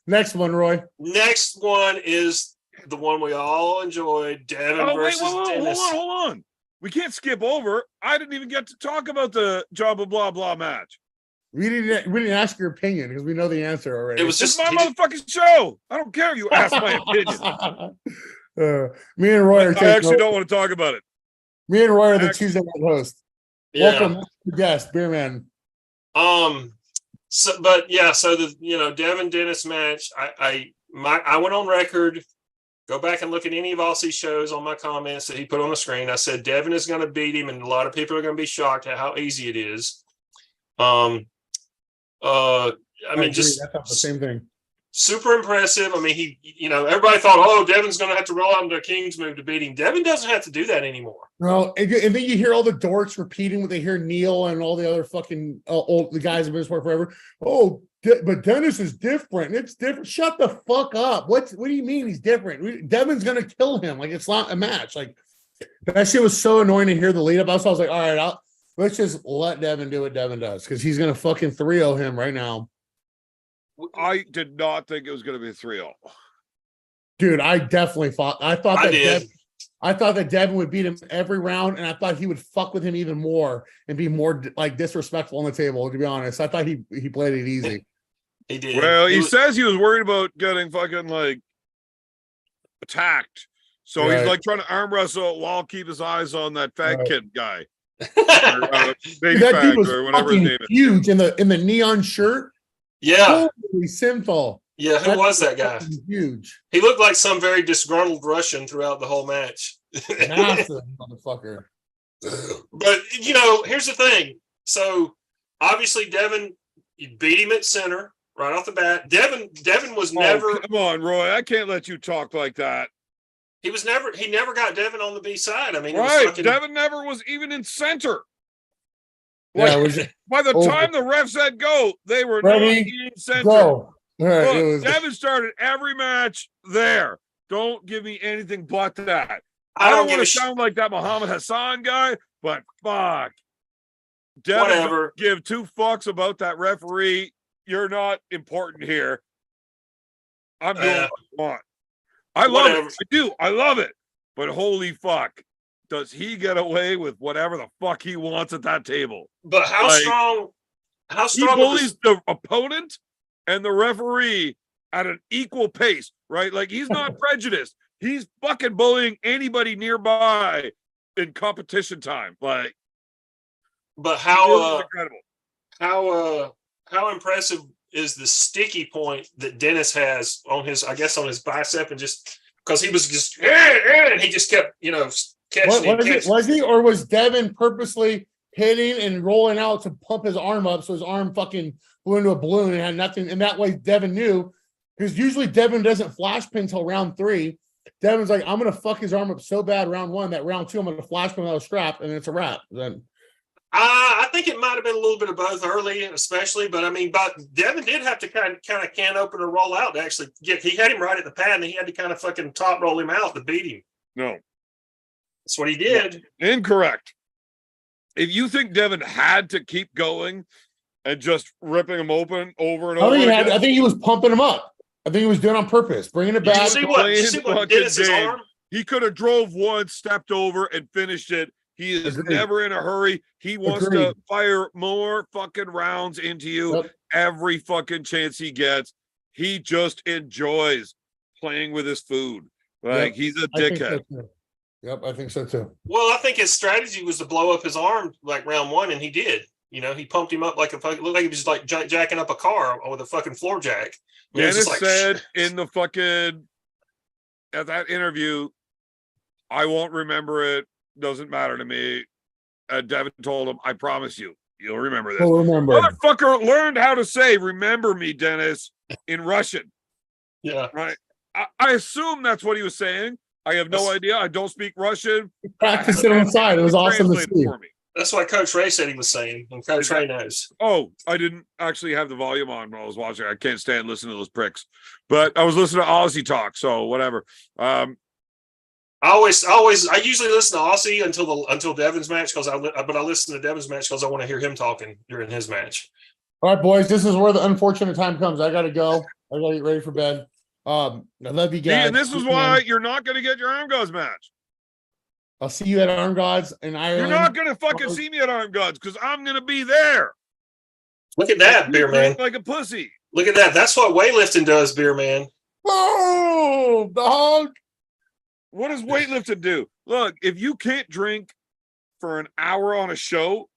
Next one, Roy. Next one is the one we all enjoyed: Devin Oh, wait, versus whoa, Dennis. hold on. We can't skip over. I didn't even get to talk about the Jabba blah blah match. We didn't ask your opinion because we know the answer already. It was It's just my motherfucking show. I don't care. You ask my opinion. Me and Roy are I taking actually over. don't want to talk about it. Me and Roy are the Actually- Tuesday night host. yeah. Welcome, guest, Beer Man. So the Devin Dennis match, I went on record. Go back and look at any of Aussie's shows on my comments that he put on the screen. I said Devin is going to beat him, and a lot of people are going to be shocked at how easy it is. I mean, agree. just I thought the same thing. super impressive. I mean, everybody thought, oh, Devin's going to have to roll out into a King's move to beat him. Devin doesn't have to do that anymore. No, and then you hear all the dorks repeating what they hear Neil and all the other fucking the guys have been sport forever. Oh, but Dennis is different. It's different. Shut the fuck up. What do you mean he's different? Devin's gonna kill him. Like, it's not a match. Like, that shit was so annoying to hear the lead up. I was like, all right, let's just let Devin do what Devin does, because he's gonna fucking 3-0 him right now. I did not think it was going to be a 3-0. Dude, I definitely thought I did. I thought that Devin would beat him every round, and I thought he would fuck with him even more and be more like disrespectful on the table. To be honest, I thought he played it easy. He did. Well, he says he was worried about getting fucking like attacked. So Right. he's like trying to arm wrestle while keep his eyes on that fat Right. kid guy. Or, Dude, Big that Fag dude was or whatever his fucking name is. huge in the neon shirt. yeah. Holy Synthol. Yeah. Who was that guy? Huge. He looked like some very disgruntled Russian throughout the whole match. Massive motherfucker. But here's the thing. So obviously Devin, you beat him at center right off the bat. Devin was never. Oh, come on, Roy. I can't let you talk like that. He never got Devin on the B side. I mean, it was Right. fucking, Devin never was even in center. Yeah, Like, it was by the over. time the ref said go, they were Ready? not in center. go. All right, it Look, was, Devin started every match there. Don't give me anything but that. I don't want give to a shit. sound like that Muhammad Hassan guy, but fuck. Devin Whatever. don't give two fucks about that referee. You're not important here. I'm doing what I want. I love Whatever. it. I do. I love it. But holy fuck. Does he get away with whatever the fuck he wants at that table? But how Like, strong? How He strong? of a- bullies the opponent and the referee at an equal pace, right? Like, he's not prejudiced. He's fucking bullying anybody nearby in competition time. Like, But it is how? incredible. How impressive is the sticky point that Dennis has on his bicep, and just because he was just and he just kept catching what it, catching. was he, or was Devin purposely hitting and rolling out to pump his arm up so his arm fucking flew into a balloon and had nothing? And that way Devin knew, because usually Devin doesn't flash pin till round 3. Devin's like, I'm gonna fuck his arm up so bad round 1 that round 2 I'm gonna flash pin without a strap, and it's a wrap. Then I think it might have been a little bit of both early, especially. But I mean, Devin did have to kind of can open or roll out to actually get. He had him right at the pad, and he had to kind of fucking top roll him out to beat him. No, That's what he did. incorrect. If you think Devin had to keep going and just ripping him open over and over again, I think he was pumping him up. I think he was doing it on purpose, bringing it Did you back. see what? Did you playing see what fucking Dennis's game. arm? he could have drove once, stepped over, and finished it. He is Agreed. never in a hurry. He wants to Agreed. fire more fucking rounds into you Yep. every fucking chance he gets. He just enjoys playing with his food. Like, Yep. he's a I think so dickhead. too. Yep, I think so too. Well, I think his strategy was to blow up his arm like round 1, and he did. He pumped him up like looked like he was like jacking up a car with a fucking floor jack. I mean, it was Dennis just like, said in the fucking at that interview, I won't remember it. Doesn't matter to me. Devin told him, I promise you, you'll remember this. Oh, remember. Motherfucker learned how to say "remember me, Dennis" in Russian. yeah. Right? I assume that's what he was saying. I have no idea. I don't speak Russian. Practice it on the side. It was awesome to Translate it see. for me. That's what Coach Ray said he was saying, and Coach Ray knows. Oh, I didn't actually have the volume on when I was watching. I can't stand listening to those pricks. But I was listening to Aussie talk, so whatever. I usually listen to Aussie until Devin's match but I listen to Devin's match because I want to hear him talking during his match. All right, boys, this is where the unfortunate time comes. I gotta go. I gotta get ready for bed. I love you See, guys. and this is why you're not going to get your Arm Gods match. I'll see you at Arm Gods in Ireland. You're not going to fucking see me at Arm Gods because I'm going to be there. Look at that, Beer Man. Like a pussy. Look at that. That's what weightlifting does, Beer Man. Oh, dog. What does weightlifting do? Look, if you can't drink for an hour on a show,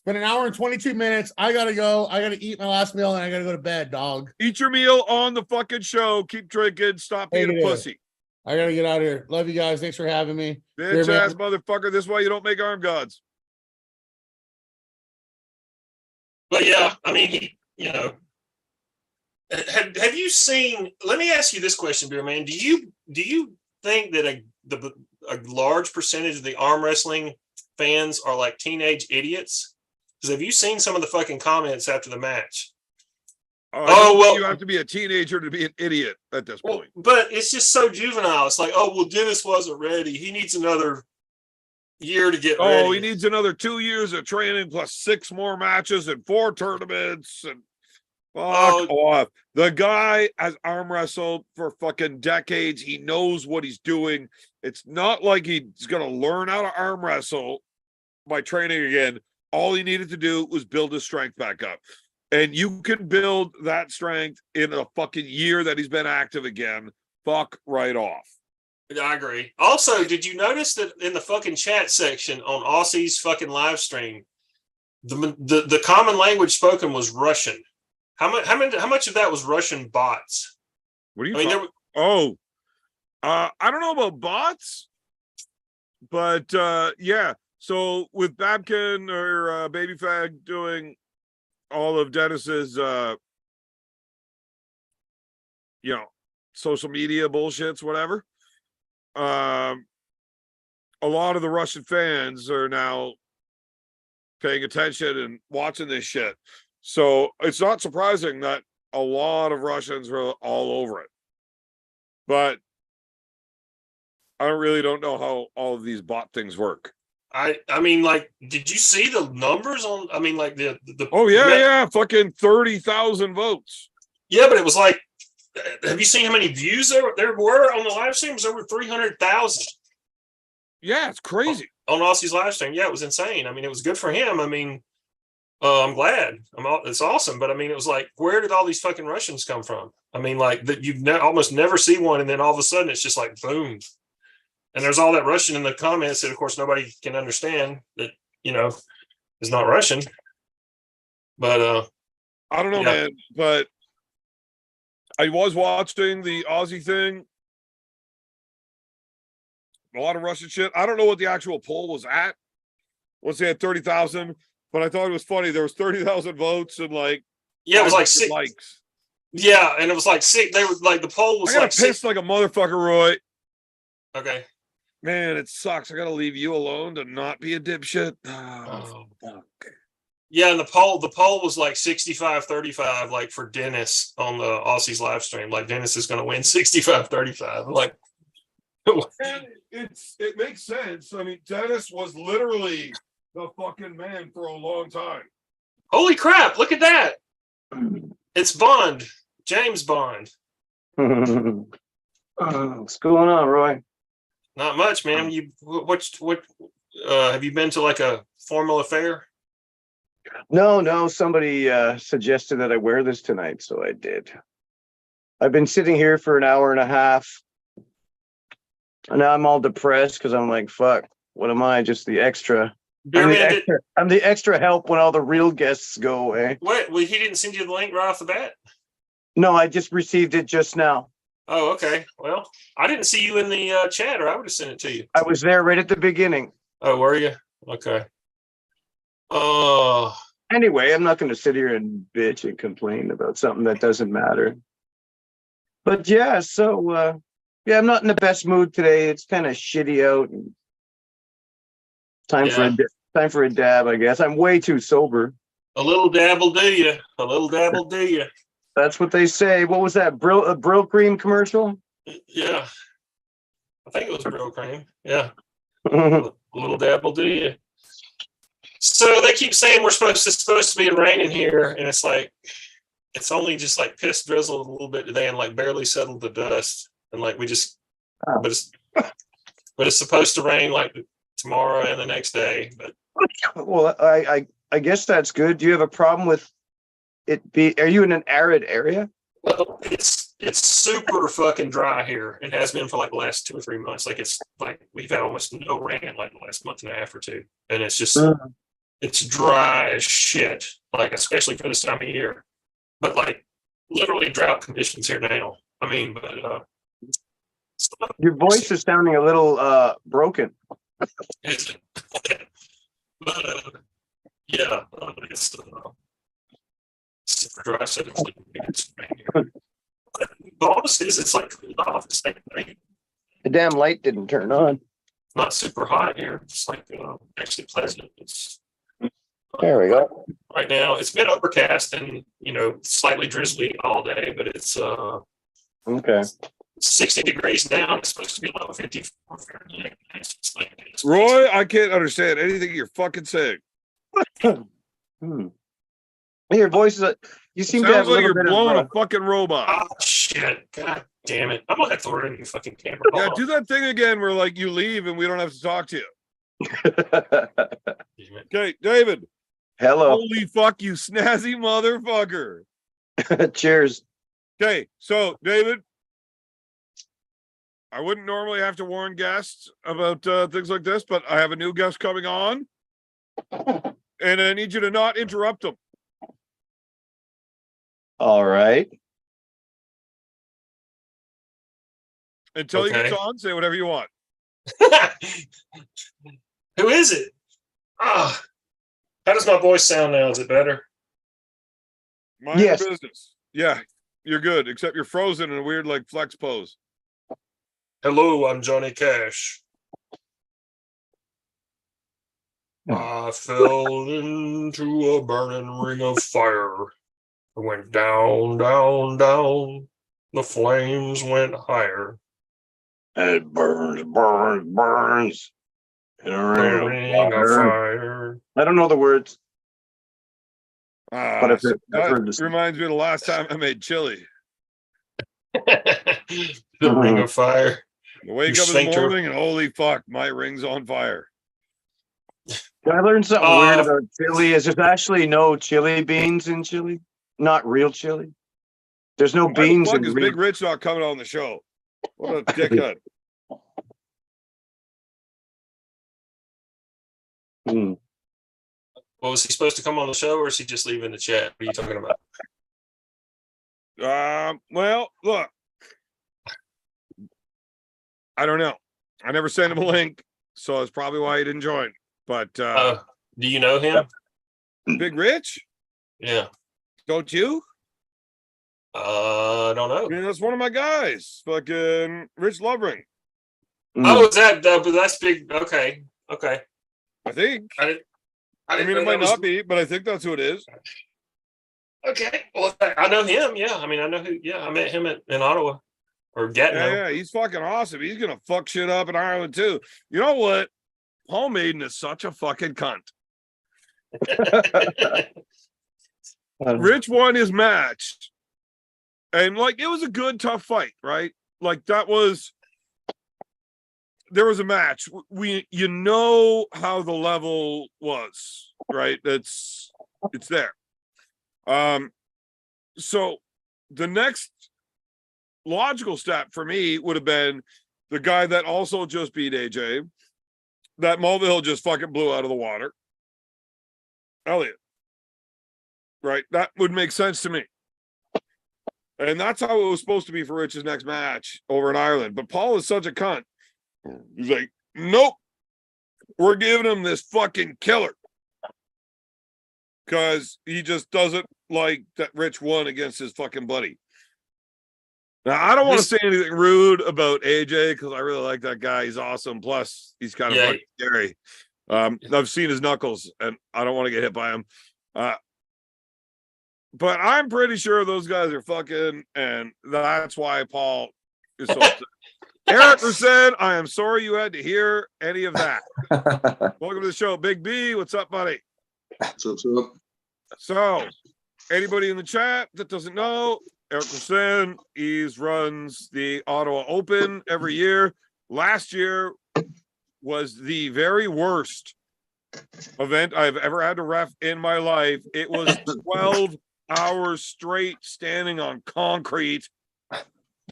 It's been an hour and 22 minutes. I gotta go. I gotta eat my last meal and I gotta go to bed, dog. eat your meal on the fucking show. Keep drinking. Stop being a pussy. I gotta get out of here. Love you guys. Thanks for having me. Bitch ass motherfucker. This is why you don't make Arm Gods. But yeah, I mean, you know, have you seen? Let me ask you this question, Beer Man. Do you think that a large percentage of the arm wrestling fans are like teenage idiots? Because have you seen some of the fucking comments after the match? Well, you have to be a teenager to be an idiot at this point. But it's just so juvenile. It's like, oh well, Dennis wasn't ready. He needs another year to get ready. Oh, he needs another 2 years of training plus 6 more matches and 4 tournaments and fuck off. The guy has arm wrestled for fucking decades. He knows what he's doing. It's not like he's gonna learn how to arm wrestle by training again. All he needed to do was build his strength back up. And you can build that strength in a fucking year that he's been active again. Fuck right off. I agree. Also, did you notice that in the fucking chat section on Aussie's fucking live stream, the common language spoken was Russian? How much of that was Russian bots? What are you talking? I don't know about bots, but yeah. So with Babkin or Baby Fag doing all of Dennis's social media bullshits, whatever. A lot of the Russian fans are now paying attention and watching this shit. So it's not surprising that a lot of Russians are all over it. But I really don't know how all of these bot things work. I mean, like, did you see the numbers on? I mean, like the oh yeah, fucking 30,000 votes. Yeah, but it was like, have you seen how many views there were on the live stream? It was over 300,000. Yeah, it's crazy on Aussie's live stream. Yeah, it was insane. I mean, it was good for him. I mean, I'm glad. It's awesome. But I mean, it was like, where did all these fucking Russians come from? I mean, like that you almost never see one, and then all of a sudden it's just like boom. And there's all that Russian in the comments that, of course, nobody can understand that, is not Russian. But I don't know, man. But I was watching the Aussie thing. A lot of Russian shit. I don't know what the actual poll was at. Once they had 30,000, but I thought it was funny. There was 30,000 votes and it was like 6 likes. Yeah, and it was like 6. They were like the poll was I got pissed like a motherfucker, Roy. Okay. Man, it sucks. I gotta leave you alone to not be a dipshit. Oh, fuck. Yeah, and the poll was like 65-35, like for Dennis on the Aussie's live stream. Like Dennis is gonna win 65-35. Like it makes sense. I mean, Dennis was literally the fucking man for a long time. Holy crap, look at that. It's Bond, James Bond. What's going on, Roy? Not much, man. What have you been to like a formal affair? No. Somebody suggested that I wear this tonight, so I did. I've been sitting here for an hour and a half, and now I'm all depressed because I'm like, fuck. What am I? Just the extra. I'm the extra help when all the real guests go away. What? Well, he didn't send you the link right off the bat? No, I just received it just now. Oh, okay. Well, I didn't see you in the chat, or I would have sent it to you. I was there right at the beginning. Oh, were you? Okay. Anyway, I'm not going to sit here and bitch and complain about something that doesn't matter. But yeah, so I'm not in the best mood today. It's kind of shitty out. And time for a dab, I guess. I'm way too sober. A little dab will do you. A little dab will do you. That's what they say. What was that? Brill Cream commercial? Yeah. I think it was Brylcreem. Yeah. A little dab will do you. So they keep saying it's supposed to be raining here, and it's like it's only just like piss drizzled a little bit today and like barely settled the dust. And like we just but it's supposed to rain like tomorrow and the next day. But Well, I guess that's good. Do you have a problem with it are you in an arid area? well, it's super fucking dry here. It has been for like the last 2 or 3 months. Like it's like we've had almost no rain in like the last month and a half or two. And it's just it's dry as shit, like especially for this time of year. But like literally drought conditions here now. I mean, but Your voice is sounding a little broken. but yeah, it's super dry. So it's rain here. Bonus is it's like cooled off. It's like rain. The damn light didn't turn on. Not super hot here. It's like actually pleasant. It's There we go. right now. It's been overcast and slightly drizzly all day, but it's Okay. 60 degrees now. It's supposed to be low 54 Fahrenheit. It's like, Roy, I can't understand anything you're fucking saying. Your voice is. You seem to have Sounds a like little you're bit blowing of. a fucking robot. oh shit! God damn it! I'm gonna have to throw it in your fucking camera. Yeah, do that thing again where like you leave and we don't have to talk to you. Okay, David. Hello. Holy fuck, you snazzy motherfucker. Cheers. Okay, so David, I wouldn't normally have to warn guests about things like this, but I have a new guest coming on, and I need you to not interrupt them. All right. Until he Okay. gets on, say whatever you want. Who is it? Ah, how does my voice sound now? Is it better? Mind Yes. your business. Yeah, you're good, except you're frozen in a weird like flex pose. Hello, I'm Johnny Cash. I fell into a burning ring of fire. I went down, down, down. The flames went higher. And it burns. In a The ring of fire. fire. I don't know the words. Ah, But I've so heard- I've that heard this. reminds me of the last time I made chili. The ring of fire. I wake Your up in the sphincter. morning and holy fuck, my ring's on fire. I learned something weird about chili. Is there's actually no chili beans in chili? Not real chili. There's no Why the beans fuck in is real. Big Rich not coming on the show? What a dickhead. Hmm. Well, was he supposed to come on the show or is he just leaving the chat? What are you talking about? Well, look. I don't know. I never sent him a link, so that's probably why he didn't join. But Do you know him? Big Rich, Yeah. don't you? I don't know. I mean, that's one of my guys. Fucking Rich Lovering, Oh, is that? But that's big. Okay. Okay. I think. I I didn't mean, know it that might was- not be, but I think that's who it is. Okay. Well, I know him. Yeah. I mean, I know who. Yeah, I met him in Ottawa or Gatineau. Yeah, he's fucking awesome. He's gonna fuck shit up in Ireland too. You know what? Paul Maiden is such a fucking cunt. Rich won his match, and like it was a good, tough fight, right? Like there was a match. You know how the level was, right? It's there. So the next logical step for me would have been the guy that also just beat AJ, that Mulvihill just fucking blew out of the water. Elliot. Right? That would make sense to me. And that's how it was supposed to be for Rich's next match over in Ireland. But Paul is such a cunt. He's like, nope. We're giving him this fucking killer. Because he just doesn't like that Rich won against his fucking buddy. Now, I don't want to say anything rude about AJ because I really like that guy. He's awesome. Plus, he's kind of Yeah. fucking scary. I've seen his knuckles, and I don't want to get hit by him. But I'm pretty sure those guys are fucking, and that's why Paul is so upset. Eric Rasen, I am sorry you had to hear any of that. Welcome to the show, Big B. What's up, buddy? So, anybody in the chat that doesn't know, Eric Rasen, he runs the Ottawa Open every year. Last year was the very worst event I've ever had to ref in my life. It was 12 hours straight standing on concrete.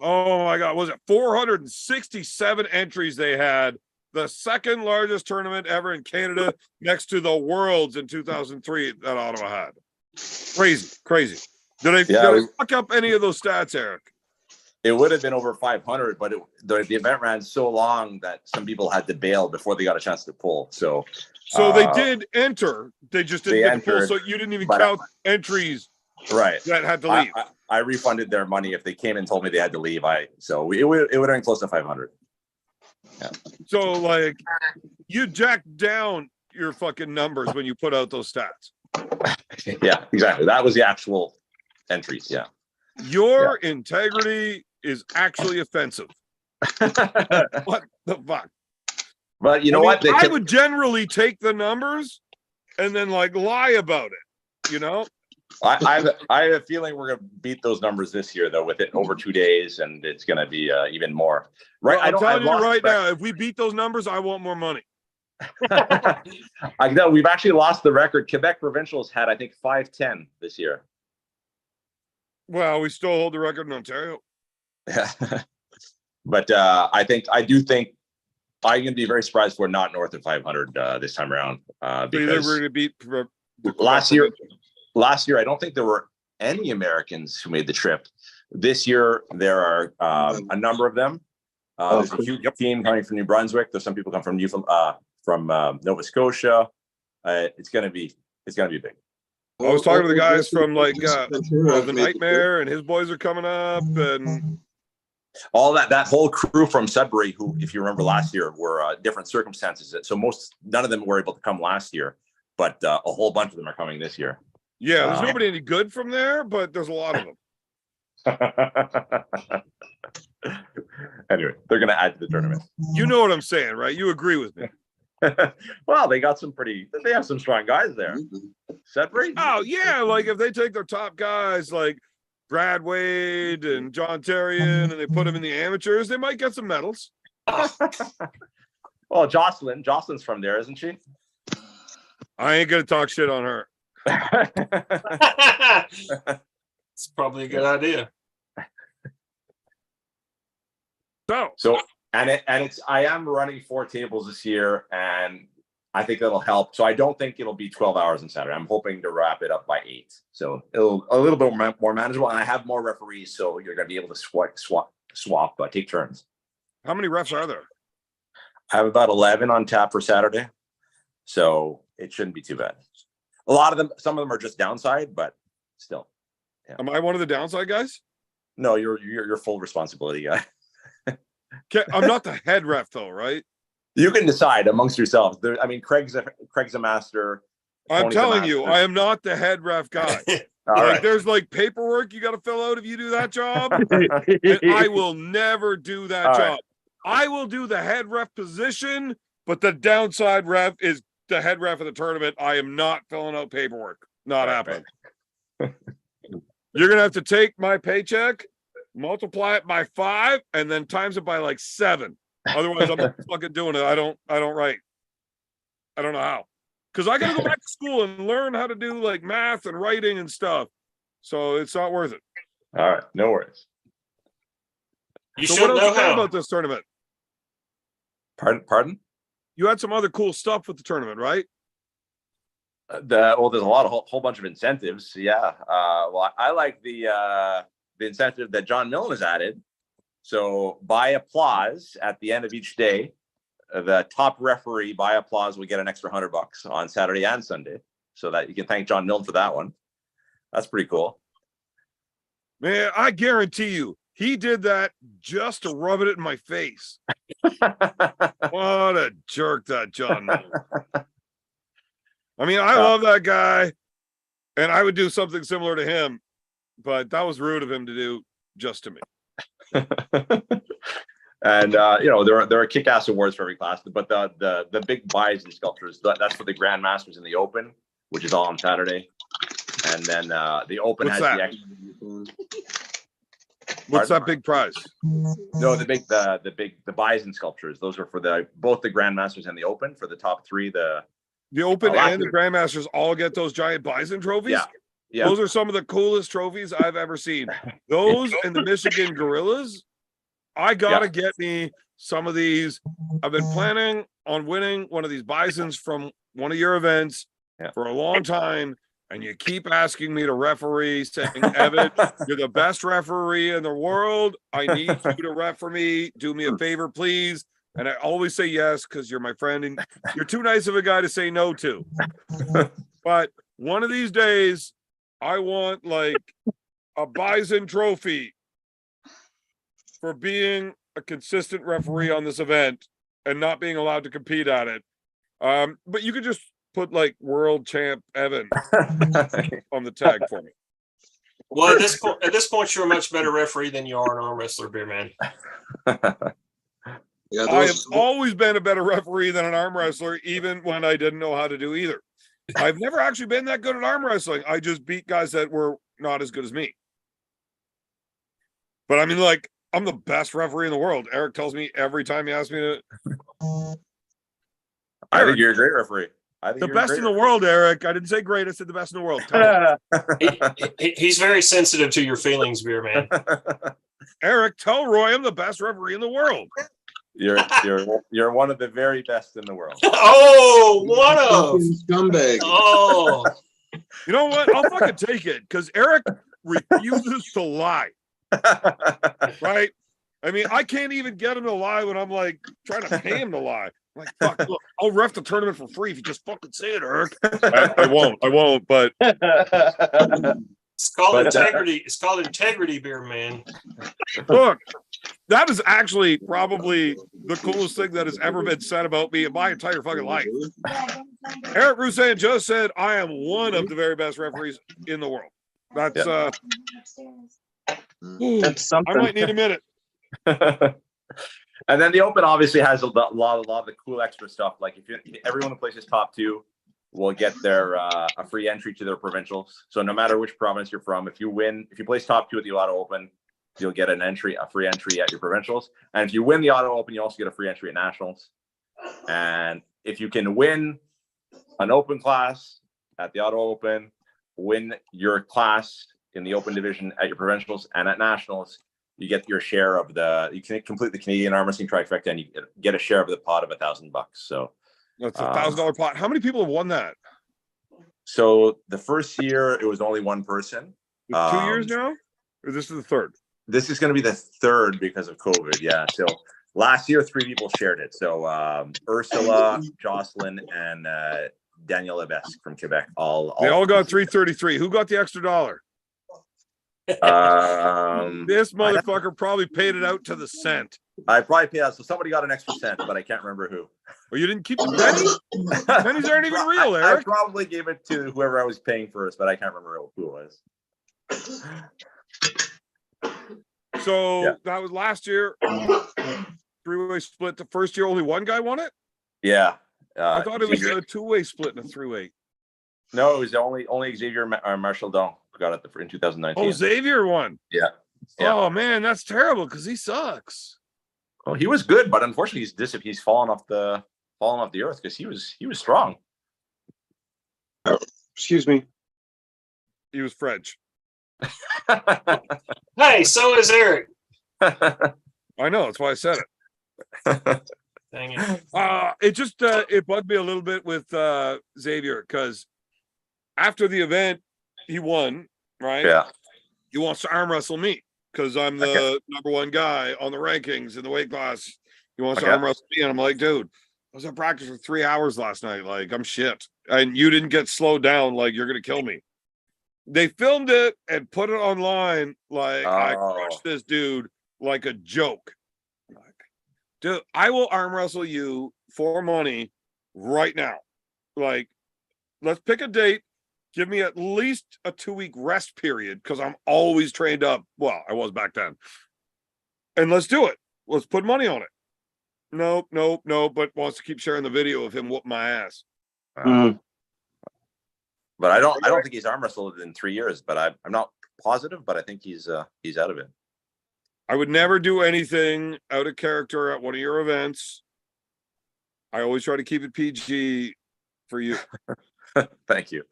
Oh my God, was it 467 entries they had? The second largest tournament ever in Canada, next to the Worlds in 2003 that Ottawa had. Crazy. Did I fuck up any of those stats, Eric? It would have been over 500, but the event ran so long that some people had to bail before they got a chance to pull. So they did enter. They just didn't get the pull, so you didn't even count entries right that had to leave. I refunded their money if they came and told me they had to leave. It would have been close to 500. Yeah. So like you jacked down your fucking numbers when you put out those stats. Yeah, exactly. That was the actual entries. Yeah. Your integrity is actually offensive. What the fuck? But you know what? I would generally take the numbers and then like lie about it, you know? I have a feeling we're gonna beat those numbers this year, though, with it over 2 days, and it's gonna be even more. Right? Well, I'm telling you right now, if we beat those numbers, I want more money. I know we've actually lost the record. Quebec Provincials had, I think, 510 this year. Well, we still hold the record in Ontario. Yeah, but I do think I'm going to be very surprised if we're not north of 500 this time around. Because we're going to beat last year, I don't think there were any Americans who made the trip. This year, there are a number of them. There's a huge team coming from New Brunswick. There's some people come from Nova Scotia. It's going to be big. I was talking to the guys from like the Nightmare, and his boys are coming up, and all that whole crew from Sudbury, who, if you remember last year, were different circumstances. So none of them were able to come last year, but a whole bunch of them are coming this year. Yeah, there's nobody any good from there, but there's a lot of them. Anyway, they're going to add to the tournament. You know what I'm saying, right? You agree with me. Well, they have some strong guys there. Sudbury? Oh, yeah. Like if they take their top guys like Brad Wade and John Terrian and they put them in the amateurs, they might get some medals. Well, Jocelyn's from there, isn't she? I ain't going to talk shit on her. It's probably a good idea. So I am running 4 tables this year, and I think that'll help. So I don't think it'll be 12 hours on Saturday. I'm hoping to wrap it up by 8. So it'll a little bit more manageable, and I have more referees, so you're going to be able to swap, take turns. How many refs are there? I have about 11 on tap for Saturday, so it shouldn't be too bad. A lot of them, some of them are just downside, but still. Yeah. Am I one of the downside guys? No, you're full responsibility guy. I'm not the head ref though, right? You can decide amongst yourselves. Craig's a master. I'm telling you, I am not the head ref guy. Right. There's like paperwork you got to fill out if you do that job. And I will never do that job. Right. I will do the head ref position, but the downside ref is the head ref of the tournament. I am not filling out paperwork. Not happening. You're gonna have to take my paycheck, multiply it by 5, and then times it by like 7. Otherwise, I'm not fucking doing it. I don't write. I don't know how. Because I gotta go back to school and learn how to do like math and writing and stuff. So it's not worth it. All right, no worries. You so should what else know you know how. about this tournament? Pardon? You had some other cool stuff with the tournament, right? There's a whole bunch of incentives. Yeah. I like the incentive that John Milne has added. So by applause at the end of each day, the top referee by applause will get an extra $100 on Saturday and Sunday, so that you can thank John Milne for that one. That's pretty cool. Man, I guarantee you, he did that just to rub it in my face. What a jerk that John Milne. I mean, I love that guy, and I would do something similar to him, but that was rude of him to do just to me. And there are kick-ass awards for every class, but the big bison sculptures, that's for the Grandmasters in the Open, which is all on Saturday. And then the Open What's has that? What's Pardon? that big prize? No, the bison sculptures. Those are for both the Grandmasters and the Open for the top three. The Open last and the year- Grandmasters all get those giant bison trophies. Yeah. Those are some of the coolest trophies I've ever seen. Those and the Michigan Gorillas. I gotta get me some of these. I've been planning on winning one of these bisons from one of your events for a long time, and you keep asking me to referee, saying, Evan, you're the best referee in the world. I need you to referee me. Do me a favor, please. And I always say yes because you're my friend, and you're too nice of a guy to say no to. But one of these days, I want like a bison trophy for being a consistent referee on this event and not being allowed to compete at it. But you could just put like world champ Evan on the tag for me. Well, at this point, you're a much better referee than you are an arm wrestler, Beer Man. Yeah, I have those, always been a better referee than an arm wrestler, even when I didn't know how to do either. I've never actually been that good at arm wrestling. I just beat guys that were not as good as me. But I mean, like, I'm the best referee in the world. Eric tells me every time he asks me to. I think you're a great referee. I think The you're a best great in the world, Eric. I didn't say great. I said the best in the world. Tell him. He's very sensitive to your feelings, Beer Man. Eric, tell Roy I'm the best referee in the world. You're one of the very best in the world. Oh, one of. scumbag. Oh, You know what? I'll fucking take it because Eric refuses to lie. Right? I mean, I can't even get him to lie when I'm like trying to pay him to lie. I'm like, fuck, look, I'll ref the tournament for free if you just fucking say it, Eric. I won't, but it's called But, integrity. It's called integrity, Beer Man. look, that is actually probably the coolest thing that has ever been said about me in my entire fucking life. Eric Roussan just said I am one of the very best referees in the world. That's That's something. I might need a minute. And then the Open obviously has a lot of the cool extra stuff. Like everyone who places top two will get their a free entry to their provincials. So no matter which province you're from, if you place top two at the Auto Open, you'll get a free entry at your provincials. And if you win the Auto Open, you also get a free entry at nationals. And if you can win an open class at the Auto Open, win your class in the Open division at your provincials and at nationals, you get your share of you can complete the Canadian arm wrestling trifecta and you get a share of the pot of $1,000. So That's $1,000 pot. How many people have won that? So the first year it was only one person. 2 years now? Or this is the third? This is going to be the third because of COVID. Yeah. So last year, 3 people shared it. So Ursula, Jocelyn, and Daniel Lebesque from Quebec. They all got $333. Who got the extra $1? This motherfucker probably paid it out to the cent. I probably paid out. So somebody got an extra cent, but I can't remember who. Well, you didn't keep the pennies? Pennies aren't even real, I Eric. probably gave it to whoever I was paying first, but I can't remember who it was. So that was last year. 3-way split. The first year, only one guy won it? Yeah. I thought it was a 2-way split and a 3-way. No, it was only Xavier Marshall Don who got it in 2019. Oh, Xavier won. Yeah. Yeah. Oh man, that's terrible because he sucks. Well, he was good, but unfortunately, he's fallen off the earth because he was strong. Excuse me. He was French. Hey, so is Eric. I know. That's why I said it. Dang it. It just it bugged me a little bit with Xavier because after the event he won, right? Yeah. He wants to arm wrestle me because I'm the number one guy on the rankings in the weight class. He wants to arm wrestle me, and I'm like, dude, I was at practice for 3 hours last night. Like, I'm shit, and you didn't get slowed down. Like, you're gonna kill me. They filmed it and put it online. Like, I crushed this dude like a joke. Dude, I will arm wrestle you for money right now. Like, let's pick a date. Give me at least a 2-week rest period because I'm always trained up. Well, I was back then. And let's do it. let's put money on it. Nope, but wants to keep sharing the video of him whooping my ass. Mm. But I don't think he's arm wrestled in 3 years, but I'm not positive, but I think he's out of it. I would never do anything out of character at one of your events. I always try to keep it PG for you. Thank you.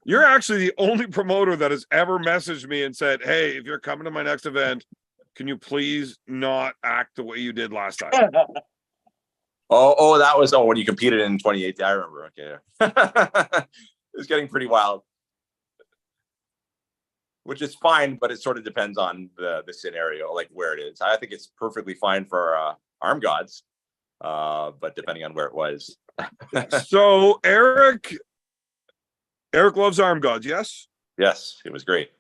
You're actually the only promoter that has ever messaged me and said, "Hey, if you're coming to my next event, can you please not act the way you did last time?" That was when you competed in 2018. I remember. Okay. It was getting pretty wild, which is fine, but it sort of depends on the scenario, like where it is. I think it's perfectly fine for Arm Gods, but depending on where it was. So Eric loves Arm Gods, yes? Yes, it was great.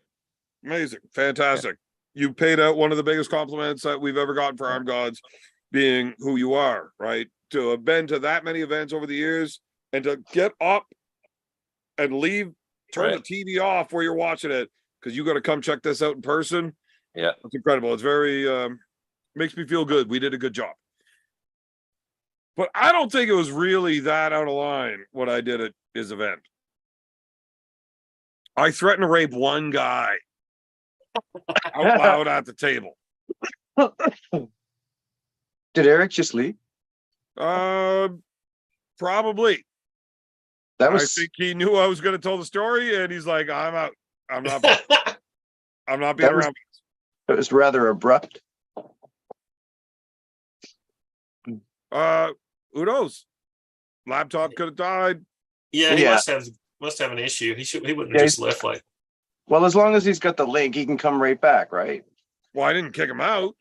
Amazing, fantastic. You paid out one of the biggest compliments that we've ever gotten for Arm Gods, being who you are, right? To have been to that many events over the years and to get up and leave, turn Right. the TV off where you're watching it because you got to come check this out in person. Yeah. It's incredible. It's very makes me feel good. We did a good job. But I don't think it was really that out of line what I did at his event. I threatened to rape one guy out loud at the table. Did Eric just leave? Probably. That I was think he knew I was going to tell the story, and he's like, "I'm out. I'm not being That was- around." it was rather abrupt. Who knows? Laptop could have died. Yeah, he Yeah. must have an issue. He wouldn't Yeah, have just left like. Well, as long as he's got the link, he can come right back, right? Well, I didn't kick him out.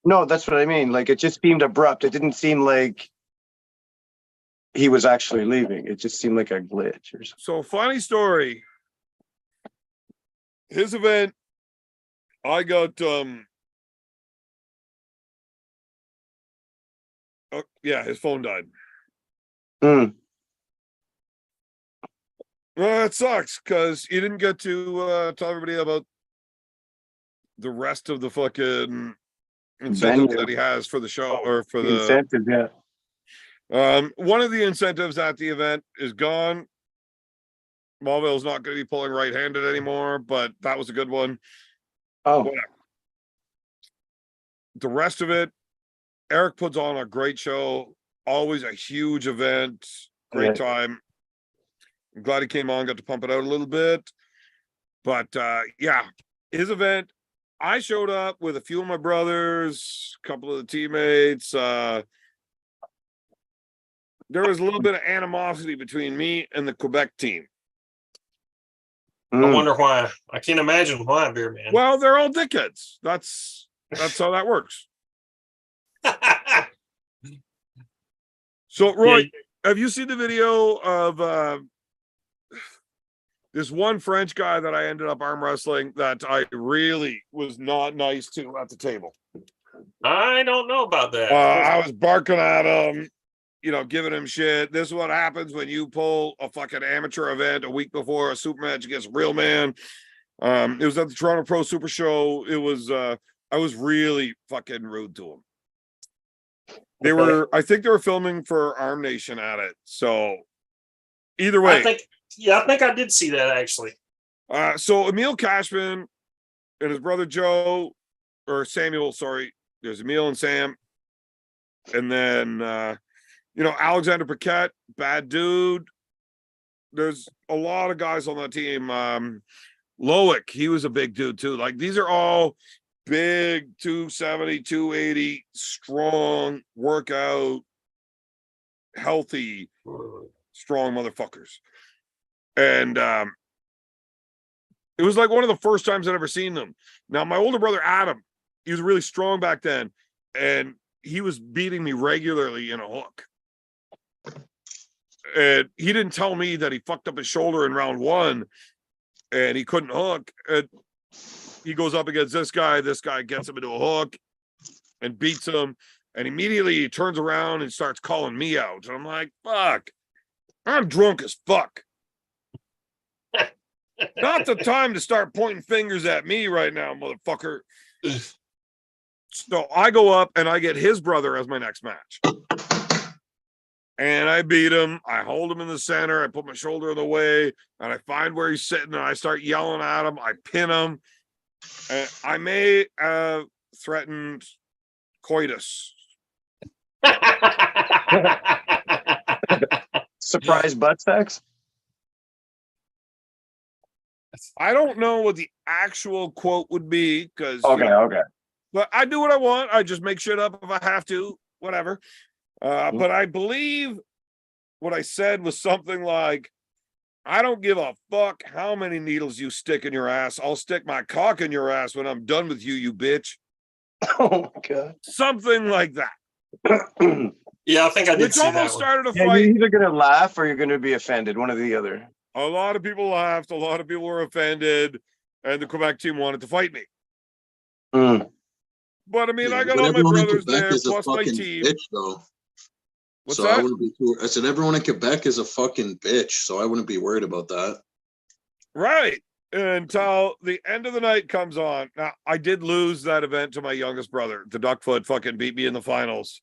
No, that's what I mean. Like, it just seemed abrupt. It didn't seem like he was actually leaving. It just seemed like a glitch or something. So, funny story. His event, I got his phone died. Mm. Well, it sucks because he didn't get to tell everybody about the rest of the fucking incentives Venue. that he has for the show or for The the incentive, yeah. one of the incentives at the event is gone. Malville's not going to be pulling right-handed anymore, but that was a good one. Oh, Whatever. The rest of it, Eric puts on a great show, always a huge event, great time. I'm glad he came on, got to pump it out a little bit. But yeah, his event, I showed up with a few of my brothers, a couple of the teammates. There was a little bit of animosity between me and the Quebec team. I mm. wonder why. I can't imagine why, Beer Man. Well, they're all dickheads. That's how that works. So, Roy, have you seen the video of this one French guy that I ended up arm wrestling that I really was not nice to at the table? I don't know about that. I was barking at him, giving him shit. This is what happens when you pull a fucking amateur event a week before a super match against Real Man. It was at the Toronto Pro Super Show. It was I was really fucking rude to him. I think they were filming for Arm Nation at it. So either way, I think I did see that actually. so Emil Cashman and his brother Joe, or Samuel, sorry, there's Emil and Sam. And then Alexander Paquette, bad dude. There's a lot of guys on that team. Loic, he was a big dude too. Like, these are all big 270, 280, strong, workout, healthy, strong motherfuckers. And it was like one of the first times I'd ever seen them. Now, my older brother Adam, he was really strong back then, and he was beating me regularly in a hook. And he didn't tell me that he fucked up his shoulder in round one and he couldn't hook. And he goes up against this guy gets him into a hook and beats him. And immediately he turns around and starts calling me out. And I'm like, fuck, I'm drunk as fuck. Not the time to start pointing fingers at me right now, motherfucker. So I go up and I get his brother as my next match. And I beat him. I hold him in the center. I put my shoulder in the way, and I find where he's sitting, and I start yelling at him. I pin him. I may have threatened coitus. Surprise butt sex. I don't know what the actual quote would be because Okay. but I do what I want. I just make shit up if I have to, whatever. But I believe what I said was something like, I don't give a fuck how many needles you stick in your ass. I'll stick my cock in your ass when I'm done with you, you bitch. Oh my god. Something like that. Yeah, I think I did Which see that almost one. started a Yeah, fight. you're either gonna laugh or you're gonna be offended. One or the other. A lot of people laughed. A lot of people were offended. And the Quebec team wanted to fight me. Mm. But I mean, Yeah, I got but all my everyone in brothers Quebec there, is a plus my fucking team. bitch, though. What's So I that? wouldn't be I said everyone in Quebec is a fucking bitch, so I wouldn't be worried about that. Right. Until the end of the night comes on. Now, I did lose that event to my youngest brother. The Duckfoot fucking beat me in the finals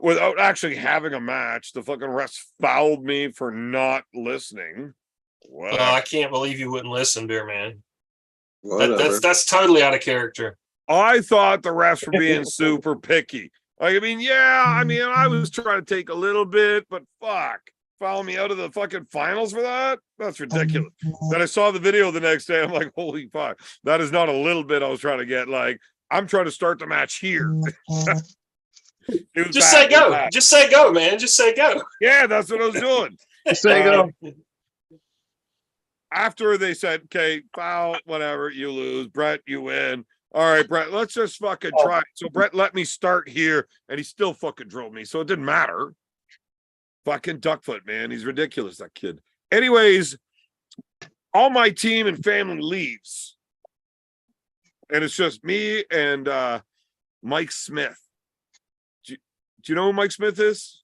without actually having a match. The fucking refs fouled me for not listening. Whatever. I can't believe you wouldn't listen, Beer Man. Whatever. That's totally out of character. I thought the refs were being super picky. Like, I mean, yeah, I mean, I was trying to take a little bit, but fuck. Follow me out of the fucking finals for that? That's ridiculous. Then I saw the video the next day. I'm like, holy fuck. That is not a little bit I was trying to get. Like, I'm trying to start the match here. Just say go. Just say go, man. Just say go. Yeah, that's what I was doing. Say go. After they said, okay, foul, whatever, you lose. Brett, you win. All right, Brett, let's just fucking try. So Brett let me start here, and he still fucking drove me. So it didn't matter. Fucking Duckfoot, man. He's ridiculous, that kid. Anyways, all my team and family leaves. And it's just me and Mike Smith. Do you know who Mike Smith is?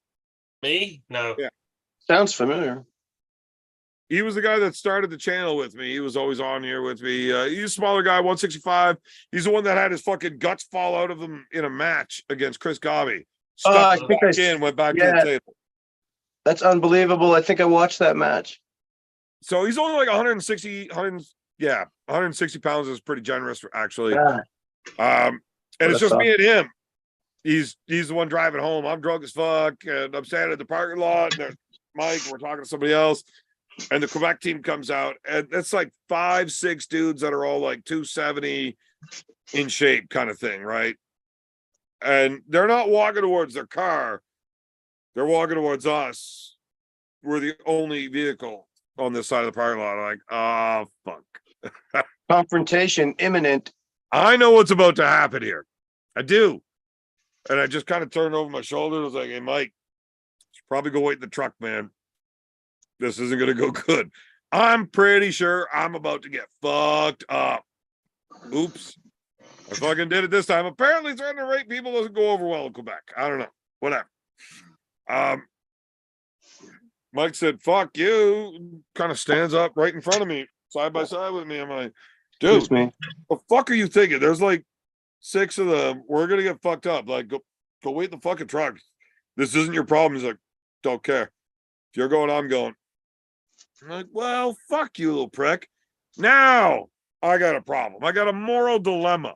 Me? No. Yeah. Sounds familiar. He was the guy that started the channel with me. He was always on here with me. He's a smaller guy, 165. He's the one that had his fucking guts fall out of him in a match against Chris Gobby. I Stuck think back in, went back to the table. That's unbelievable. I think I watched that match. So he's only like 160 pounds is pretty generous, actually. Yeah. And it's just That's me and him. He's the one driving home. I'm drunk as fuck, and I'm standing at the parking lot. And there's Mike, we're talking to somebody else. And the Quebec team comes out, and it's like 5-6 dudes that are all like 270 in shape, kind of thing, right? And they're not walking towards their car; they're walking towards us. We're the only vehicle on this side of the parking lot. I'm like, oh fuck! Confrontation imminent. I know what's about to happen here. I do, and I just kind of turned over my shoulder. I was like, "Hey, Mike, should probably go wait in the truck, man. This isn't going to go good. I'm pretty sure I'm about to get fucked up." Oops. I fucking did it this time. Apparently threatening to rape people doesn't go over well in Quebec. I don't know. Whatever. Mike said, fuck you. Kind of stands up right in front of me, side by side with me. I'm like, dude, Excuse me. what the fuck are you thinking? There's like 6 of them. We're going to get fucked up. Like, go wait in the fucking truck. This isn't your problem. He's like, don't care. If you're going, I'm going. I'm like, well, fuck you, little prick. Now I got a problem. I got a moral dilemma,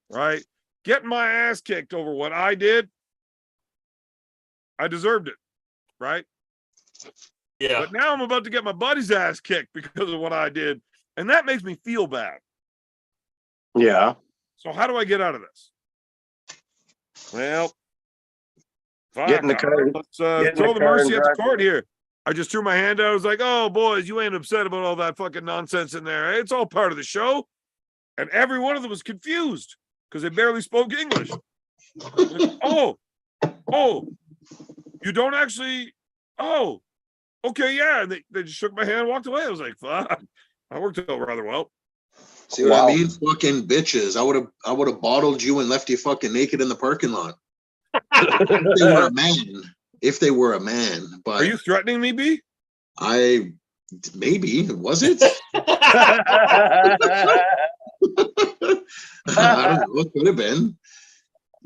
right? Getting my ass kicked over what I did, I deserved it, right? Yeah. But now I'm about to get my buddy's ass kicked because of what I did, and that makes me feel bad. Yeah. So how do I get out of this? Well, fuck, Get in the car. let's Get in throw the the car and mercy at the drive court here. I just threw my hand out. I was like, oh, boys, you ain't upset about all that fucking nonsense in there. It's all part of the show. And every one of them was confused because they barely spoke English. Like, oh, you don't actually, okay, yeah. And they just shook my hand and walked away. I was like, fuck, that worked out rather well. See what I mean? Fucking bitches. I would have bottled you and left you fucking naked in the parking lot. If they were a man. If they were a man. But Are you threatening me, B? Maybe. Was it? I don't know. It could have been.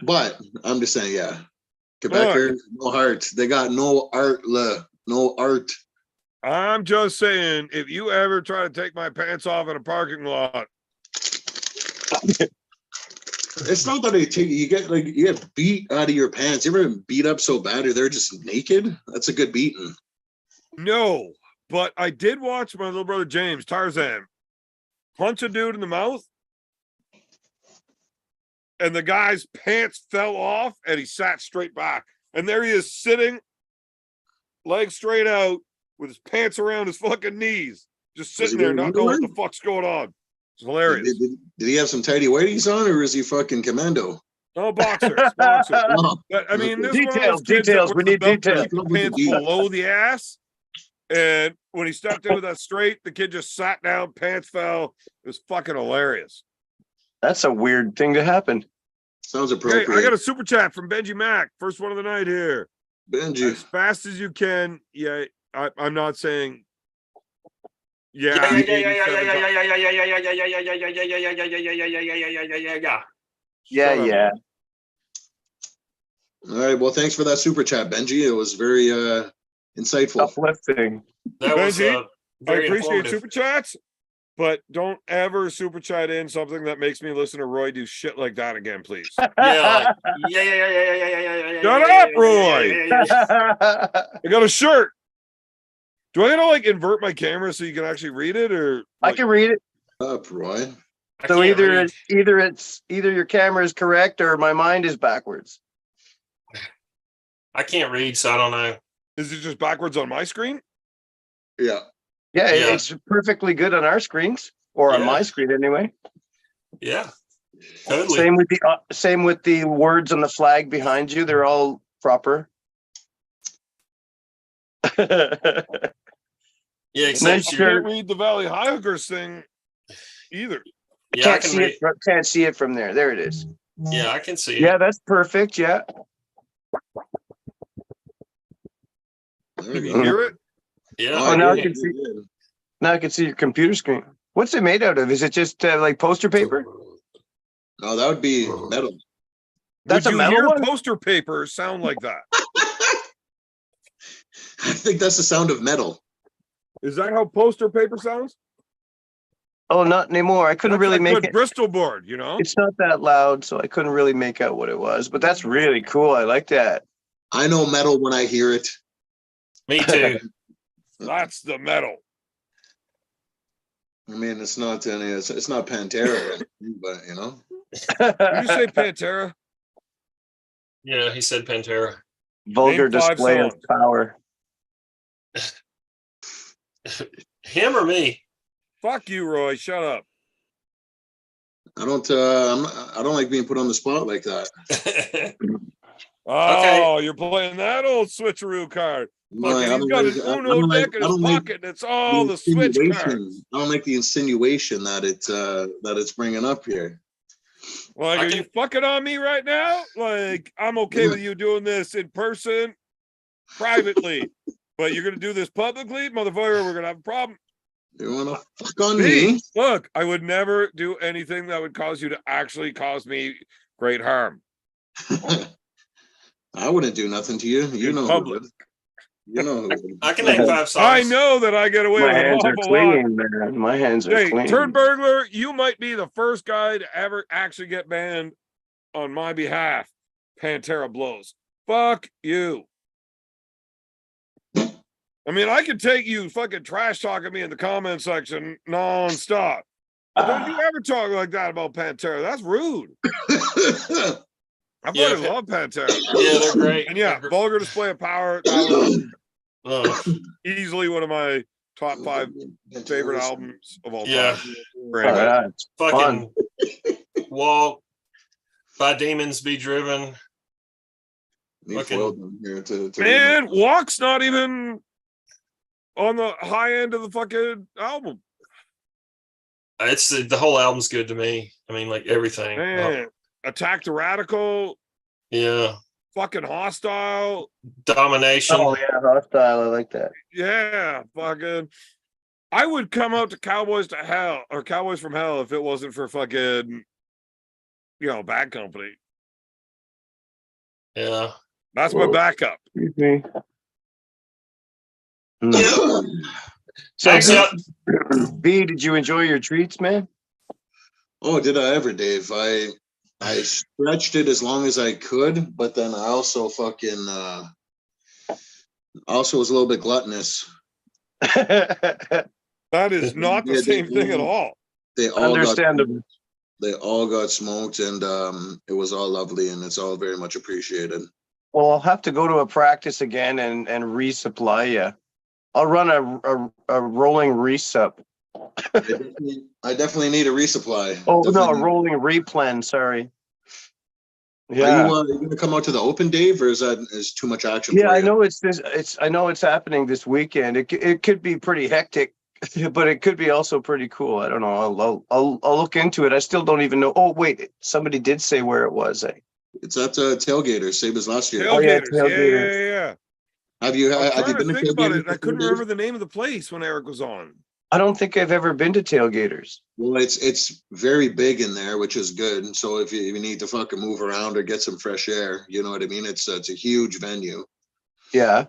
But I'm just saying, yeah. Quebecers, no heart. They got no art, no art. I'm just saying, if you ever try to take my pants off in a parking lot, It's not that they take you get beat out of your pants. You ever been beat up so bad or they're just naked? That's a good beating. no. But I did watch my little brother James Tarzan punch a dude in the mouth, and the guy's pants fell off, and he sat straight back. And there he is sitting, legs straight out, with his pants around his fucking knees, just Was he sitting there, wearing not knowing what the underwear? fuck's going on. It's hilarious. Did he have some tidy whities on, or is he fucking commando? No, boxers, boxers. No. But I mean, this Details, is one of those kids details, that we wears the need belt details. with the pants below the ass. And when he stepped into that straight, the kid just sat down, pants fell. It was fucking hilarious. That's a weird thing to happen. Sounds Okay, appropriate. I got a super chat from Benji Mack. First one of the night here. Benji. As fast as you can. Yeah, I'm not saying. Yeah, Yeah, yeah, yeah, yeah, 87 yeah, times. yeah, yeah, yeah, yeah, yeah, yeah, yeah, yeah, yeah, yeah, yeah, yeah, yeah, yeah, yeah. Yeah, Shut up. yeah. All right. Well, thanks for that super chat, Benji. It was very insightful. Uplifting. That was Benji, I very appreciate informative. super chats, but don't ever super chat in something that makes me listen to Roy do shit like that again, please. Yeah, like, yeah, yeah, yeah, yeah, yeah, yeah, yeah, yeah. Shut yeah, up, yeah, Roy. yeah, yeah, yeah, yeah. I got a shirt. Do I gotta like invert my camera so you can actually read it, or I like, can read it. Up, Roy. I So can't read. either your camera is correct or my mind is backwards. I can't read, so I don't know. is it just backwards on my screen? Yeah. Yeah, Yeah. it's perfectly good on our screens or on Yeah. my screen anyway. Yeah, totally. Same with the words on the flag behind you. They're all proper. Yeah, Nice except I shirt. can't read the Valley High Hookers thing either. yeah, I can't can see read. it. Can't see it from there. There it is. Yeah, I can see it. Yeah, that's perfect. Yeah. There Can we you go. hear it? Yeah. Oh, now I yeah, can see. yeah. Now I can see your computer screen. What's it made out of? Is it just like poster paper? No, that would be metal. That's Would a you metal hear one? poster paper sound like that? I think that's the sound of metal. Is that how poster paper sounds? Oh, not anymore. I couldn't That's really that make good it. Bristol board, you know? It's not that loud, so I couldn't really make out what it was. But that's really cool. I like that. I know metal when I hear it. Me too. That's the metal. I mean, it's not any. It's not Pantera, but you know. Did you say Pantera? Yeah, he said Pantera. Vulgar Name 5 display of songs. power. Him or me? Fuck you, Roy. Shut up. I don't. I don't like being put on the spot like that. Oh, you're playing that old switcheroo card. No, Fucking, I he's don't got like- an I Uno don't like- deck in I his don't like pocket, and it's all the switch insinuation. cards. I don't like the insinuation that it's bringing up here. Like, I are can- you fucking on me right now? Like, I'm okay with you doing this in person, privately, but you're gonna do this publicly, motherfucker. We're gonna have a problem. You want to fuck on Me, me? look, I would never do anything that would cause you to actually cause me great harm. I wouldn't do nothing to you. You In know. public. Who would. You know. Who would. I can name 5 songs. I know that I get away My with an hands are awful lot. clean, man. My hands are Hey, clean. Turn Burglar, you might be the first guy to ever actually get banned on my behalf. Pantera blows. Fuck you. I mean, I could take you fucking trash talking me in the comment section nonstop. But don't you ever talk like that about Pantera. That's rude. I Yeah, fucking love Pantera. Yeah, they're great. And yeah, They're gr- Vulgar Display of Power, that was uh, easily one of my top 5 favorite albums of all Yeah. time. All Granted. right. fucking Walk, By Demons Be Driven. Need Fucking- foil down here to Man, Walk's not even on the high end of the fucking album. It's the whole album's good to me. I mean, like everything. Man, Attack the Radical, Yeah, fucking Hostile. Domination. Oh yeah, hostile. I like that. Yeah, fucking. I would come out to Cowboys to Hell or Cowboys from Hell if it wasn't for fucking, Bad Company. Yeah. That's my backup. Excuse me. Hmm. Yeah. So, Actually, B, did you enjoy your treats, man? Oh, did I ever, Dave? I stretched it as long as I could, but then I also fucking also was a little bit gluttonous. That is not the Yeah, same thing at all. They all Understandable. got smoked, and it was all lovely, and it's all very much appreciated. Well, I'll have to go to a practice again and resupply you. I'll run a rolling resup. I definitely need a resupply. Oh no, a Definitely. rolling replen. Sorry. Are Yeah. you gonna come out to the open, Dave, or is too much action? Yeah, for I you? know it's this. I know it's happening this weekend. It could be pretty hectic, but it could be also pretty cool. I don't know. I'll look into it. I still don't even know. Oh wait, somebody did say where it was. It's at Tailgater, same as last year. Oh, yeah, Tailgaters. tailgater. Yeah. Have you I'm have you trying to been think about it. Tailgater And I before, couldn't Dave? remember the name of the place when Eric was on. I don't think I've ever been to tailgaters. Well, it's very big in there, which is good. So if you need to fucking move around or get some fresh air, you know what I mean. It's a huge venue. Yeah.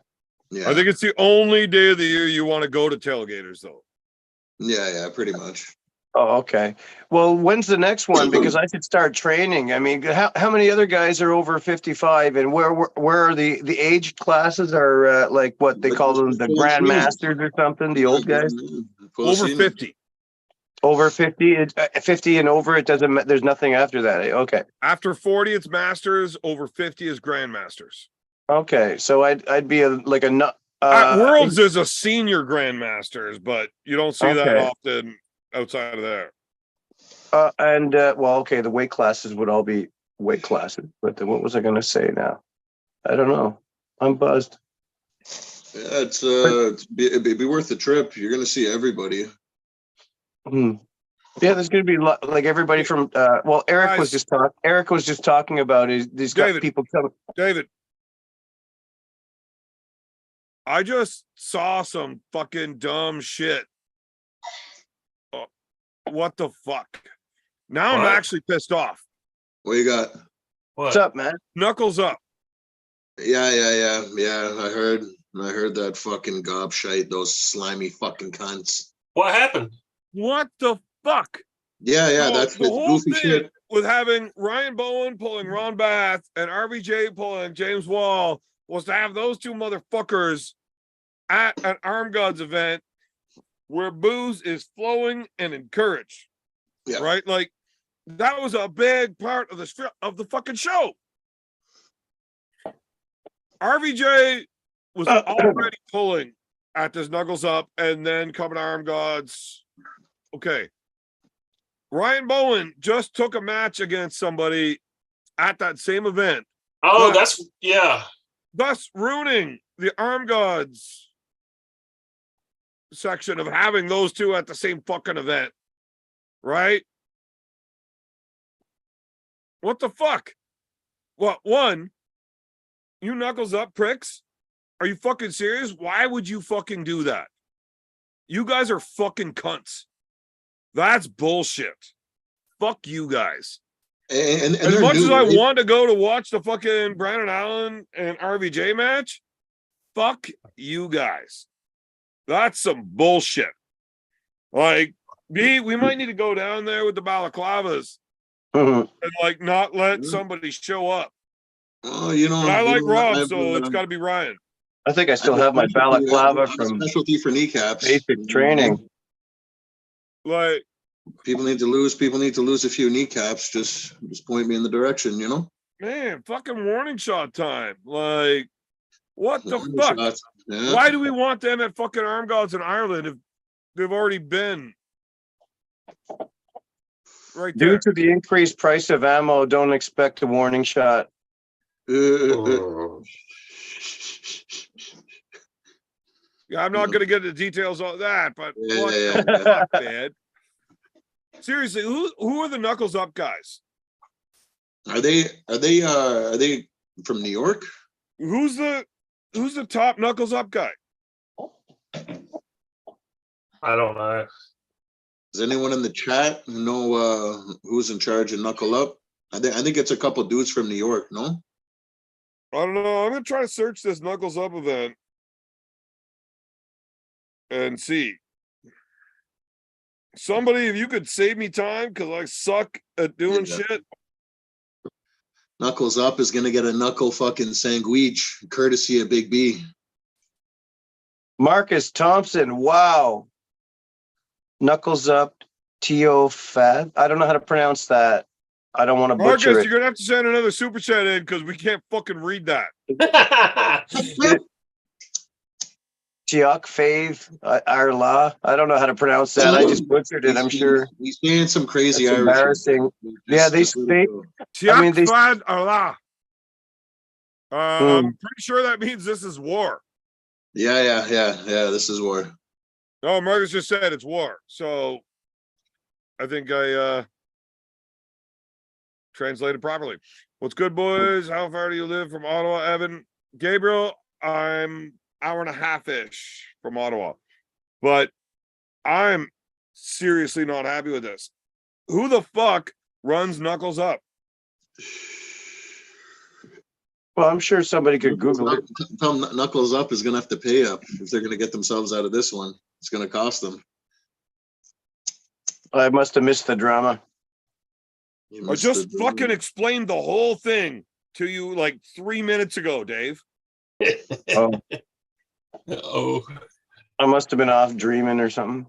Yeah, I think it's the only day of the year you want to go to tailgaters, though. yeah, pretty much. Oh, okay. Well, when's the next one? Because I should start training. I mean, how many other guys are over 55, and where are the age classes are like what they call them, the grandmasters or something? The old guys Over 50. over 50. 50 and over. It doesn't. There's nothing after that. Okay. After 40, it's masters. Over 50 is grandmasters. Okay. So I'd be like a nut. At Worlds, there's a senior grandmasters, but you don't see that Okay. often outside of there. Well, okay, the weight classes would all be weight classes. But then what was I going to say now? I don't know. I'm buzzed. Yeah, it'd be worth the trip. You're gonna see everybody. Hmm. Yeah, there's going to be like everybody from. Well, Eric was just talking about it. He's got David. people coming. David, I just saw some fucking dumb shit. What the fuck? Now I'm What? actually pissed off. What you got? What's What? up, man? Knuckles up. Yeah. I heard that fucking gobshite. Those slimy fucking cunts. What happened? What the fuck? Yeah, So that's the whole goofy thing shit. with having Ryan Bowen pulling Ron Bath and RBJ pulling James Wall was to have those two motherfuckers at an Arm Gods event where booze is flowing and encouraged. Yeah. Right? Like that was a big part of the fucking show. RVJ was already pulling at this Knuckles Up and then coming to Arm Gods. Okay. Ryan Bowen just took a match against somebody at that same event, Oh, But- that's yeah. thus ruining the Arm Gods section of having those two at the same fucking event. Right? What the fuck? What, one, you Knuckles Up pricks? Are you fucking serious? Why would you fucking do that? You guys are fucking cunts. That's bullshit. Fuck you guys. And As they're much new, as I right? want to go to watch the fucking Brandon Allen and RVJ match, fuck you guys. That's some bullshit. Like, we might need to go down there with the balaclavas Mhm. and like not let somebody show up. Oh, you know, But I like you know, Rob, I've, so it's uh, got to be Ryan. I think I still I have my specialty- balaclava I have a from specialty for kneecaps. basic training. Like, People need to lose a few kneecaps. Just point me in the direction, you know. man, fucking warning shot time. Like, what the Warning fuck? shots. Yeah. Why do we want them at fucking Arm Gods in Ireland if they've already been right there? Due to the increased price of ammo, don't expect a warning shot. Oh. Yeah, I'm not going to get into details on that, but Yeah, what yeah, the yeah. fuck, man? Seriously, who are the Knuckles Up guys? Are they from New York? Who's the top Knuckles Up guy? I don't know. Does anyone in the chat know who's in charge of Knuckle Up? I think it's a couple dudes from New York. No. I don't know. I'm gonna try to search this Knuckles Up event and see. Somebody, if you could save me time, because I suck at doing Yeah. shit. Knuckles Up is gonna get a knuckle fucking sandwich, courtesy of Big B. Marcus Thompson. Wow. Knuckles up. Tio Fat. I don't know how to pronounce that. I don't want to Marcus, butcher you're it. gonna have to send another super chat in because we can't fucking read that. Tiok Fave Arla. I don't know how to pronounce that. I just butchered it. I'm sure. He's saying some crazy That's Irish. embarrassing. Yeah, they say. I mean, they- Tiakfad Allah. I'm Hmm. pretty sure that means this is war. Yeah. This is war. No, Marcus just said it's war. So I think I translated properly. What's good, boys? How far do you live from Ottawa, Evan? Gabriel, I'm hour and a half-ish from Ottawa. But I'm seriously not happy with this. Who the fuck runs Knuckles Up? Well, I'm sure somebody could Google it. Knuckles Up is gonna have to pay up if they're gonna get themselves out of this one. It's gonna cost them. I must have missed the drama. I just fucking explained the whole thing to you like 3 minutes ago, Dave. Oh, Oh, I must have been off dreaming or something.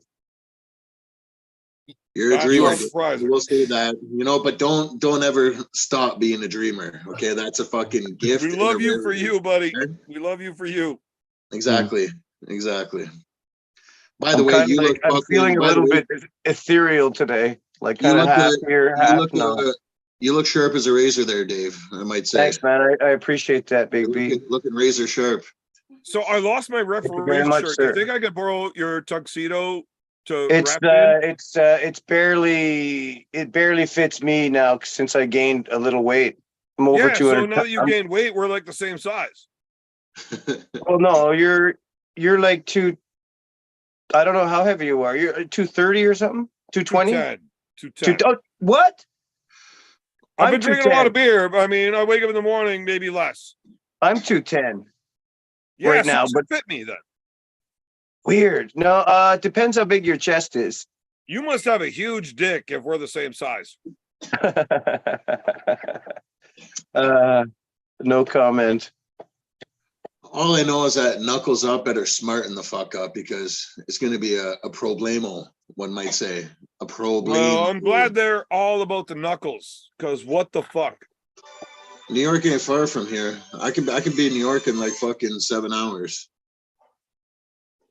You're a That's dreamer. not surprising. I will say that, but don't ever stop being a dreamer. Okay, that's a fucking gift. We and love a you for rarity. you, buddy. We love you for you. Exactly. By the way, you look I'm fucking. feeling a by the little way, bit ethereal today, like You kind of look, half here, you half look, no. you look sharp as a razor there, Dave. I might say. Thanks, man. I appreciate that, You're Big B. looking razor sharp. So I lost my you very referee much, shirt. Do you sir. think I could borrow your tuxedo to It's wrap in? it's barely fits me now since I gained a little weight. I'm over Yeah, 200. so now that you gained weight, we're like the same size. Well, no, you're like I don't know how heavy you are. You're 230 or something? 220? 210. Oh, what? I've I'm been drinking a lot 210. of beer, but I mean, I wake up in the morning, maybe less. I'm 210. Yeah, Right so now, it should but- fit me then. Weird. No, it depends how big your chest is. You must have a huge dick if we're the same size. No comment. All I know is that Knuckles Up better smarten the fuck up because it's going to be a problemo, one might say. A problemo. Well, I'm glad they're all about the knuckles, because what the fuck? New York ain't far from here. I can be in New York in like fucking 7 hours.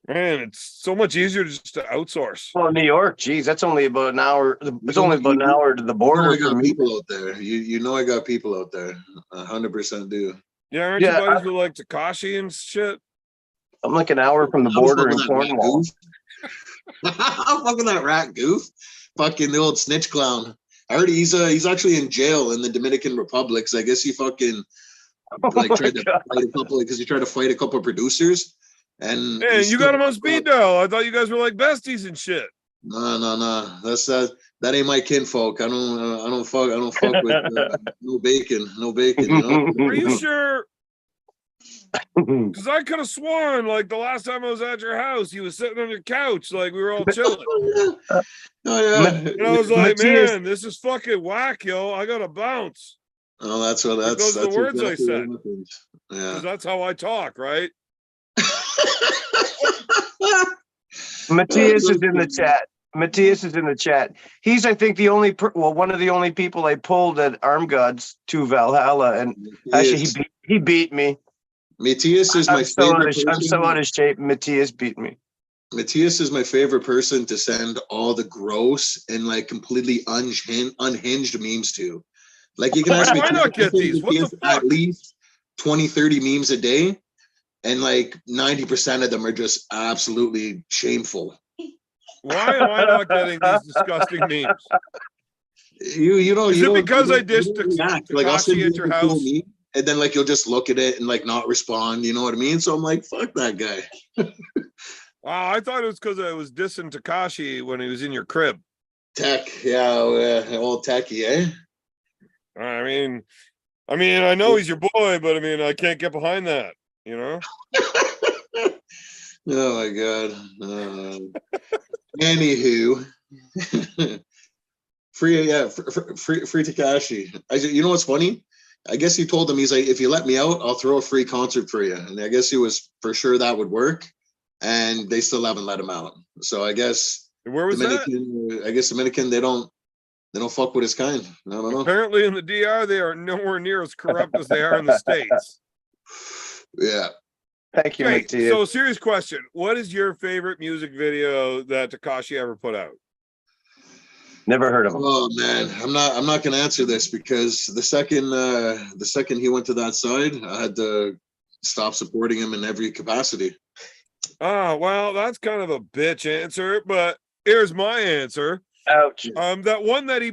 Man, it's so much easier just to outsource. Well, New York, geez, that's only about an hour. It's only about an hour to the You know border I for got me. people out there. You know I got people out there. 100% do. Yeah, aren't Yeah, you buddies with like Takashi and shit? I'm like an hour from the I was border in fucking that rat Cornwall. goof. I'm fucking that rat goof. Fucking the old snitch clown. I heard he's actually in jail in the Dominican Republic. So I guess he fucking Oh like my tried to God. fight a couple because he tried to fight a couple of producers. And Hey, he's you still got him on locked speed up. dial. I thought you guys were like besties and shit. No. That's that ain't my kinfolk. I don't fuck with no bacon. You know. Are you sure? Because I could have sworn, like the last time I was at your house, you was sitting on your couch, like we were all chilling. Oh yeah. And I was like, Matthias- man, this is fucking whack, yo. I gotta bounce. Oh, that's what that's. Those are the that's words I exactly said. what happens. Yeah. Because that's how I talk, right? Matthias is in the chat. Matthias is in the chat. He's, I think, the only one of the only people I pulled at Arm Gods to Valhalla, and actually he beat me. Matthias is my favorite person. I'm so out of shape. Matthias beat me. Matthias is my favorite person to send all the gross and like completely unhinged memes to. Like you can ask me, Why not get these? What the Matthias fuck? at least 20, 30 memes a day, and like 90% of them are just absolutely shameful. Why am I not getting these disgusting memes? You know, Is you it don't- because you I don't- dished you don't react. Like I'll Takashi send you at your a cool house? meme, and then like you'll just look at it and like not respond. You know what I mean? So I'm like, fuck that guy. Wow, I thought it was because I was dissing Takashi when he was in your crib. Tech, yeah, old techie, eh? I mean, I mean, I know he's your boy, but I mean, I can't get behind that, you know? Oh my god. Anywho, free Takashi. You know what's funny? I guess he told him, he's like, if you let me out, I'll throw a free concert for you. And I guess he was for sure that would work. And they still haven't let him out. So I guess Where was that? Dominican, they don't fuck with his kind. I don't know. Apparently in the DR, they are nowhere near as corrupt as they are in the States. Yeah. Thank you, Okay, Matthias. so serious question. What is your favorite music video that Takashi ever put out? Never heard of him. Oh man, I'm not gonna answer this because the second he went to that side, I had to stop supporting him in every capacity. Oh, well, that's kind of a bitch answer, but here's my answer. Ouch. That one that he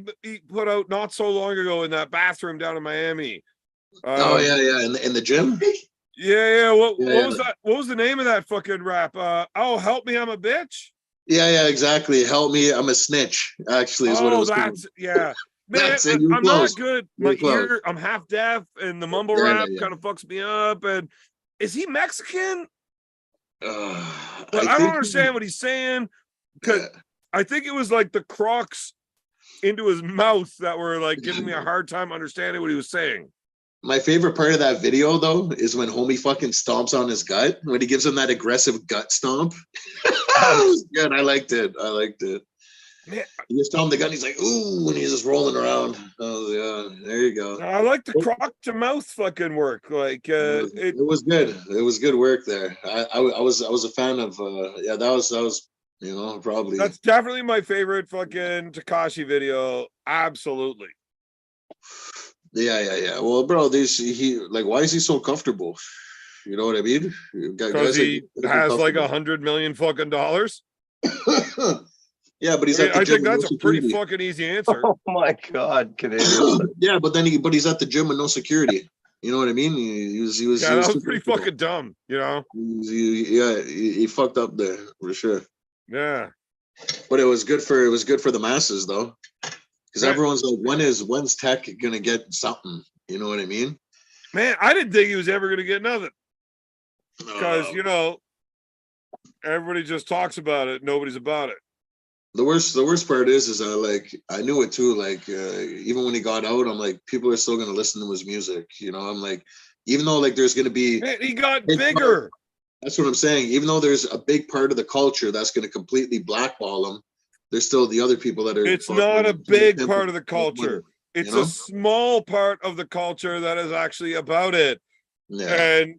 put out not so long ago in that bathroom down in Miami. Oh yeah, in the gym. Yeah. What Yeah. was that? What was the name of that fucking rap? Oh, help me, I'm a bitch. Yeah, exactly. Help me, I'm a snitch. Actually, is what it was. That's yeah. Man, That's it. You were I'm close. not good. You were My close. ear, I'm half deaf, and the mumble Yeah, rap yeah. kind of fucks me up. And is he Mexican? I But I don't think- understand what he's saying. Because Yeah. I think it was like the crocs into his mouth that were like giving me a hard time understanding what he was saying. My favorite part of that video though is when homie fucking stomps on his gut, when he gives him that aggressive gut stomp. That was good. I liked it. Man, He just told him the gun. He's like, ooh, and he's just rolling around. Oh yeah, there you go. I like the croc to mouth fucking work. Like It was good. It was good work there. I was a fan of. Yeah, that was probably. that's definitely my favorite fucking Takashi video. Absolutely. Yeah. Well, bro, why is he so comfortable? You know what I mean? Because he has like $100 million fucking dollars. Yeah, but he's I mean, at the I gym. think with that's no a pretty security. fucking easy answer. Oh my God, Canadians. Yeah, but he's at the gym with no security. You know what I mean? He was. Yeah, he that was too pretty comfortable. fucking dumb, you know? He fucked up there for sure. Yeah. But it was good for the masses though, because Right. everyone's like, when's tech gonna get something? You know what I mean? Man, I didn't think he was ever going to get nothing because, you know, everybody just talks about it. Nobody's about it. The worst part is I knew it too. Like even when he got out, I'm like, people are still gonna listen to his music. You know, I'm like, even though like there's gonna be. Man, he got Big bigger. That's what I'm saying. Even though there's a big part of the culture that's going to completely blackball him, there's still the other people that are. It's not a big part of the culture. It's you know? a small part of the culture that is actually about it. Yeah. And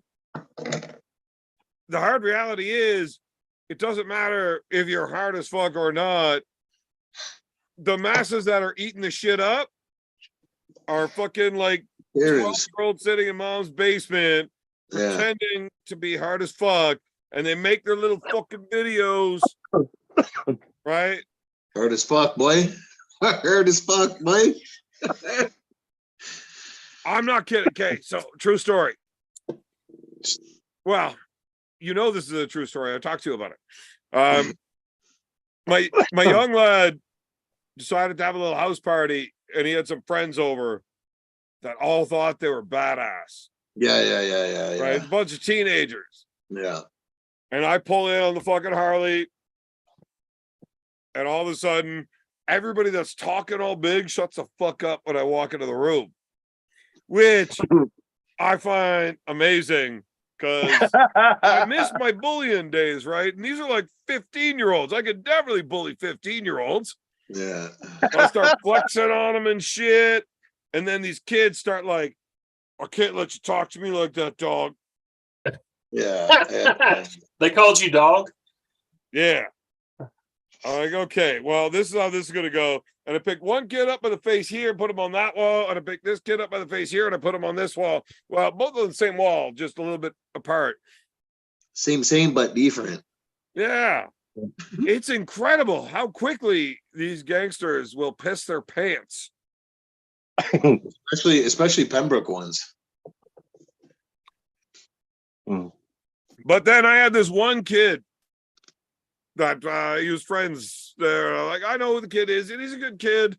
the hard reality is, it doesn't matter if you're hard as fuck or not. The masses that are eating the shit up are fucking like There 12-year-old sitting in mom's basement Yeah. pretending to be hard as fuck, and they make their little fucking videos, right? Hard as fuck, boy. Hard as fuck, boy. I'm not kidding. Okay, so true story. Well, you know this is a true story. I talked to you about it. My young lad decided to have a little house party, and he had some friends over that all thought they were badass. Yeah. Right, a bunch of teenagers. Yeah. And I pull in on the fucking Harley, and all of a sudden, everybody that's talking all big shuts the fuck up when I walk into the room, which I find amazing because I miss my bullying days, right? And these are like 15-year-olds. I could definitely bully 15-year-olds. Yeah. I start flexing on them and shit. And then these kids start like, I can't let you talk to me like that, dog. Yeah. They called you dog. Yeah. I'm like, okay, well, this is how this is going to go. And I pick one kid up by the face here and put him on that wall. And I pick this kid up by the face here and I put him on this wall. Well, both on the same wall, just a little bit apart. Same, but different. Yeah. It's incredible how quickly these gangsters will piss their pants. Especially Pembroke ones. But then I had this one kid that he was friends there. Like, I know who the kid is, and he's a good kid.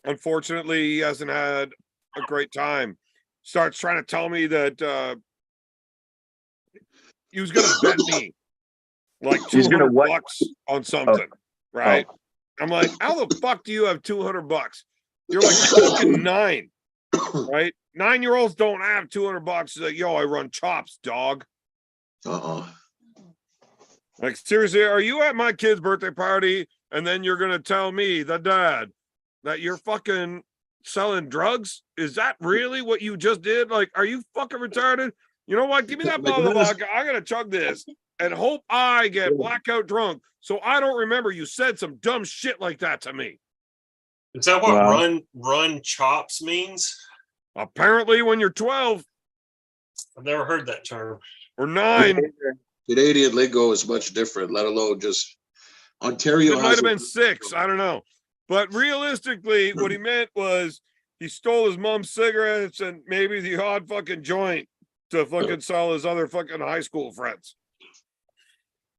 Unfortunately, he hasn't had a great time. Starts trying to tell me that he was going to bet me like He's gonna 200 what? bucks on something, right? Oh. I'm like, how the fuck do you have 200 bucks? You're like fucking 9, right? 9-year-olds don't have 200 bucks. He's like, yo, I run chops, dog. Like, seriously, are you at my kid's birthday party and then you're going to tell me, the dad, that you're fucking selling drugs? Is that really what you just did? Like, are you fucking retarded? You know what? Give me that bottle of vodka. I'm going to chug this and hope I get blackout drunk so I don't remember you said some dumb shit like that to me. Is that what Wow. run chops means? Apparently, when you're 12 I've never heard that term. or 9, Canadian lingo is much different, let alone just Ontario it might has have been 6. I don't know. But realistically, what he meant was he stole his mom's cigarettes and maybe the odd fucking joint to fucking sell his other fucking high school friends.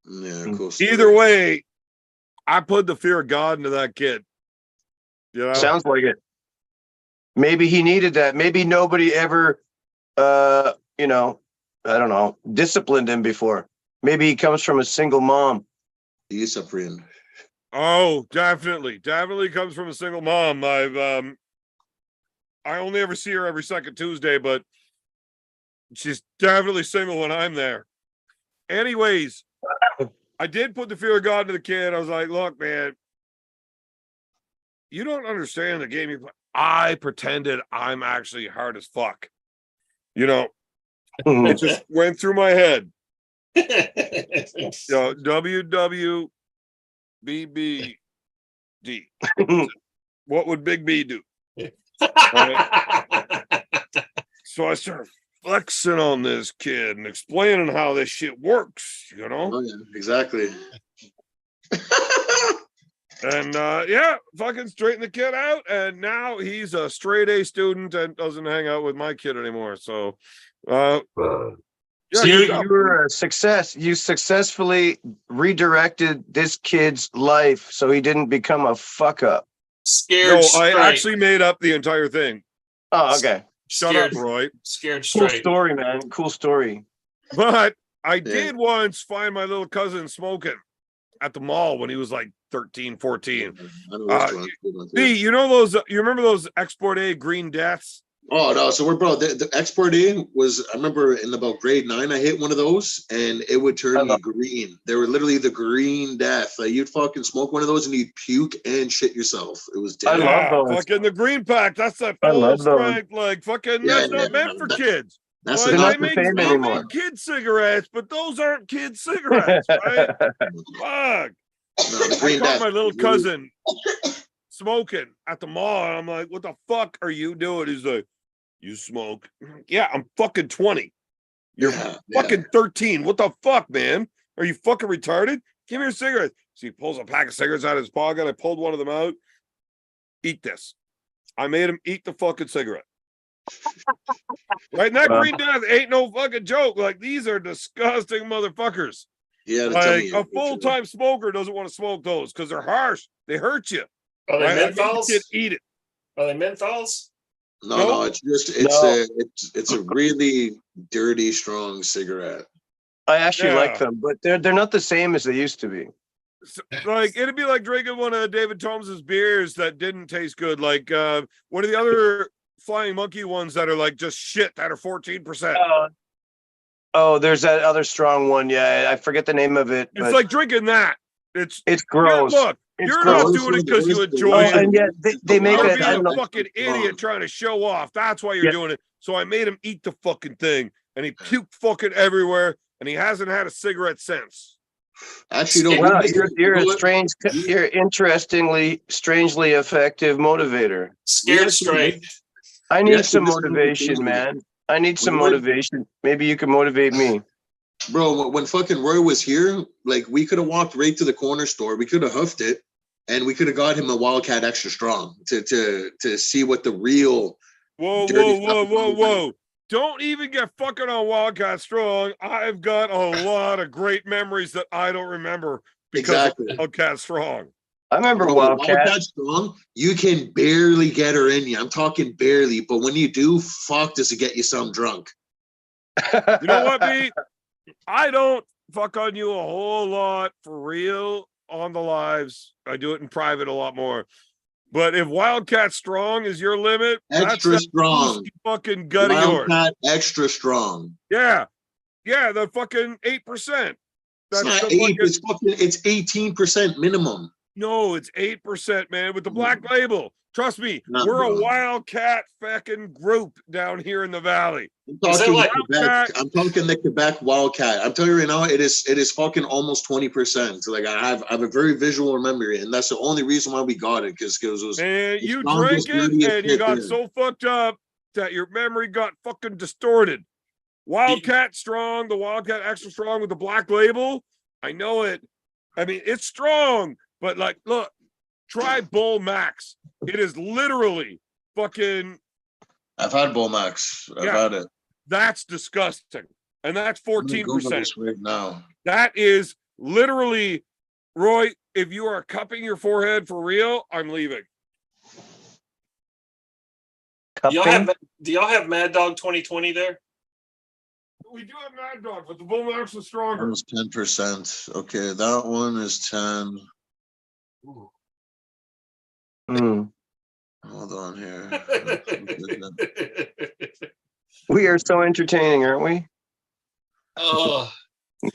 Yeah, cool. story. Either way, I put the fear of God into that kid. You know? Sounds like it. Maybe he needed that. Maybe nobody ever, you know, I don't know, disciplined him before. Maybe he comes from a single mom. He is a friend. Oh, definitely comes from a single mom. I only ever see her every second Tuesday, but she's definitely single when I'm there. Anyways, I did put the fear of God into the kid. I was like, look, man, you don't understand the game you play. I pretended I'm actually hard as fuck. You know, it just went through my head. You know, WWBBD. What would Big B do? So I started flexing on this kid and explaining how this shit works, you know? Oh, yeah, exactly. And yeah, fucking straighten the kid out. And now he's a straight A student and doesn't hang out with my kid anymore. So yeah, So good you- job. You were a success. You successfully redirected this kid's life so he didn't become a fuck up. scared No, straight. I actually made up the entire thing. Oh, okay. Shut scared, up, Roy. Scared Cool straight. story, man. Cool story. But I did once find my little cousin smoking at the mall when he was like 13, 14. I know this one. See, you know those, you remember those Export A green deaths? Oh no! So we're bro. The Export A was. I remember in about grade 9, I hit one of those, and it would turn me green. They were literally the green death. Like you'd fucking smoke one of those, and you'd puke and shit yourself. It was I dead. love those. Fucking the green pack. That's that I full love those. strength, like fucking. Yeah, That's not meant for kids. That's Like, They're the not the same I anymore. make kid cigarettes, but those aren't kid cigarettes, right? Fuck. no, the I green caught death. my little cousin smoking at the mall, and I'm like, "What the fuck are you doing?" He's like, "You smoke?" Yeah, I'm fucking 20. You're fucking 13. What the fuck, man? Are you fucking retarded? Give me your cigarette. So he pulls a pack of cigarettes out of his pocket. I pulled one of them out. Eat this. I made him eat the fucking cigarette. Right? And that green death ain't no fucking joke. Like, these are disgusting motherfuckers. Yeah, Like, a full-time smoker doesn't want to smoke those because they're harsh. They hurt you. Are they Right? I made the menthols? kid eat it. Are they menthols? No, it's just it's a really dirty, strong cigarette. I actually Yeah. like them, but they're not the same as they used to be. Like, it'd be like drinking one of David Thomas's beers that didn't taste good. Like, what are the other Flying Monkey ones that are like just shit that are 14%? Oh, there's that other strong one. Yeah, I forget the name of it. It's But like drinking that. It's gross. Yeah, look, It's you're gross. not doing it because you What is enjoy the- it. And yet they make You're it. I being don't a know. fucking idiot trying to show off. That's why you're Yeah. doing it. So I made him eat the fucking thing, and he puked fucking everywhere, and he hasn't had a cigarette since. Actually, no. Wow, we- you're you know a what? strange. You're strangely effective motivator. Scared straight. I need actually some just moved to motivation, Queensland. man. I need some What? motivation. Maybe you can motivate me. Bro, when fucking Roy was here, like we could have walked right to the corner store. We could have huffed it, and we could have got him a Wildcat Extra Strong to see what the real. Whoa, Dirty whoa, whoa, stuff whoa, is. whoa. Don't even get fucking on Wildcat Strong. I've got a lot of great memories that I don't remember because Exactly. of Wildcat Strong. I remember Bro, Wildcat. Wildcat strong. You can barely get her in you. I'm talking barely, but when you do, fuck, does it get you some drunk? You know what, Pete? I don't fuck on you a whole lot for real on the lives. I do it in private a lot more. But if Wildcat strong is your limit, Extra that's that strong. pussy fucking gut of yours. Wildcat extra strong. Yeah. Yeah, the fucking 8%. It's That's not the 8, fucking, it's fucking it's 18% minimum. no, it's 8%, man, with the black label. Trust me, Not we're a wrong. Wildcat fucking group down here in the valley. I'm Is that talking like- Quebec. Wildcat? I'm talking the Quebec Wildcat. I'm telling you right now, it is fucking almost 20%. Like I have a very visual memory, and that's the only reason why we got it, because it was And the you strongest, drank it dirtiest and you shit got there. so fucked up that your memory got fucking distorted. Wildcat strong, the Wildcat extra strong with the black label. I know it. I mean, it's strong, but like, look, try Bull Max. It is literally fucking, I've had Bulmax. I've Yeah. had it. that's disgusting. And that's I'm gonna Google 14%. this right now. That is literally, Roy, if you are cupping your forehead for real, I'm leaving. Do y'all have Mad Dog 2020 there? We do have Mad Dog, but the Bull Max is That stronger. was 10%. Okay, that one is 10. Hmm. Hold on here. We are so entertaining, aren't we? Oh,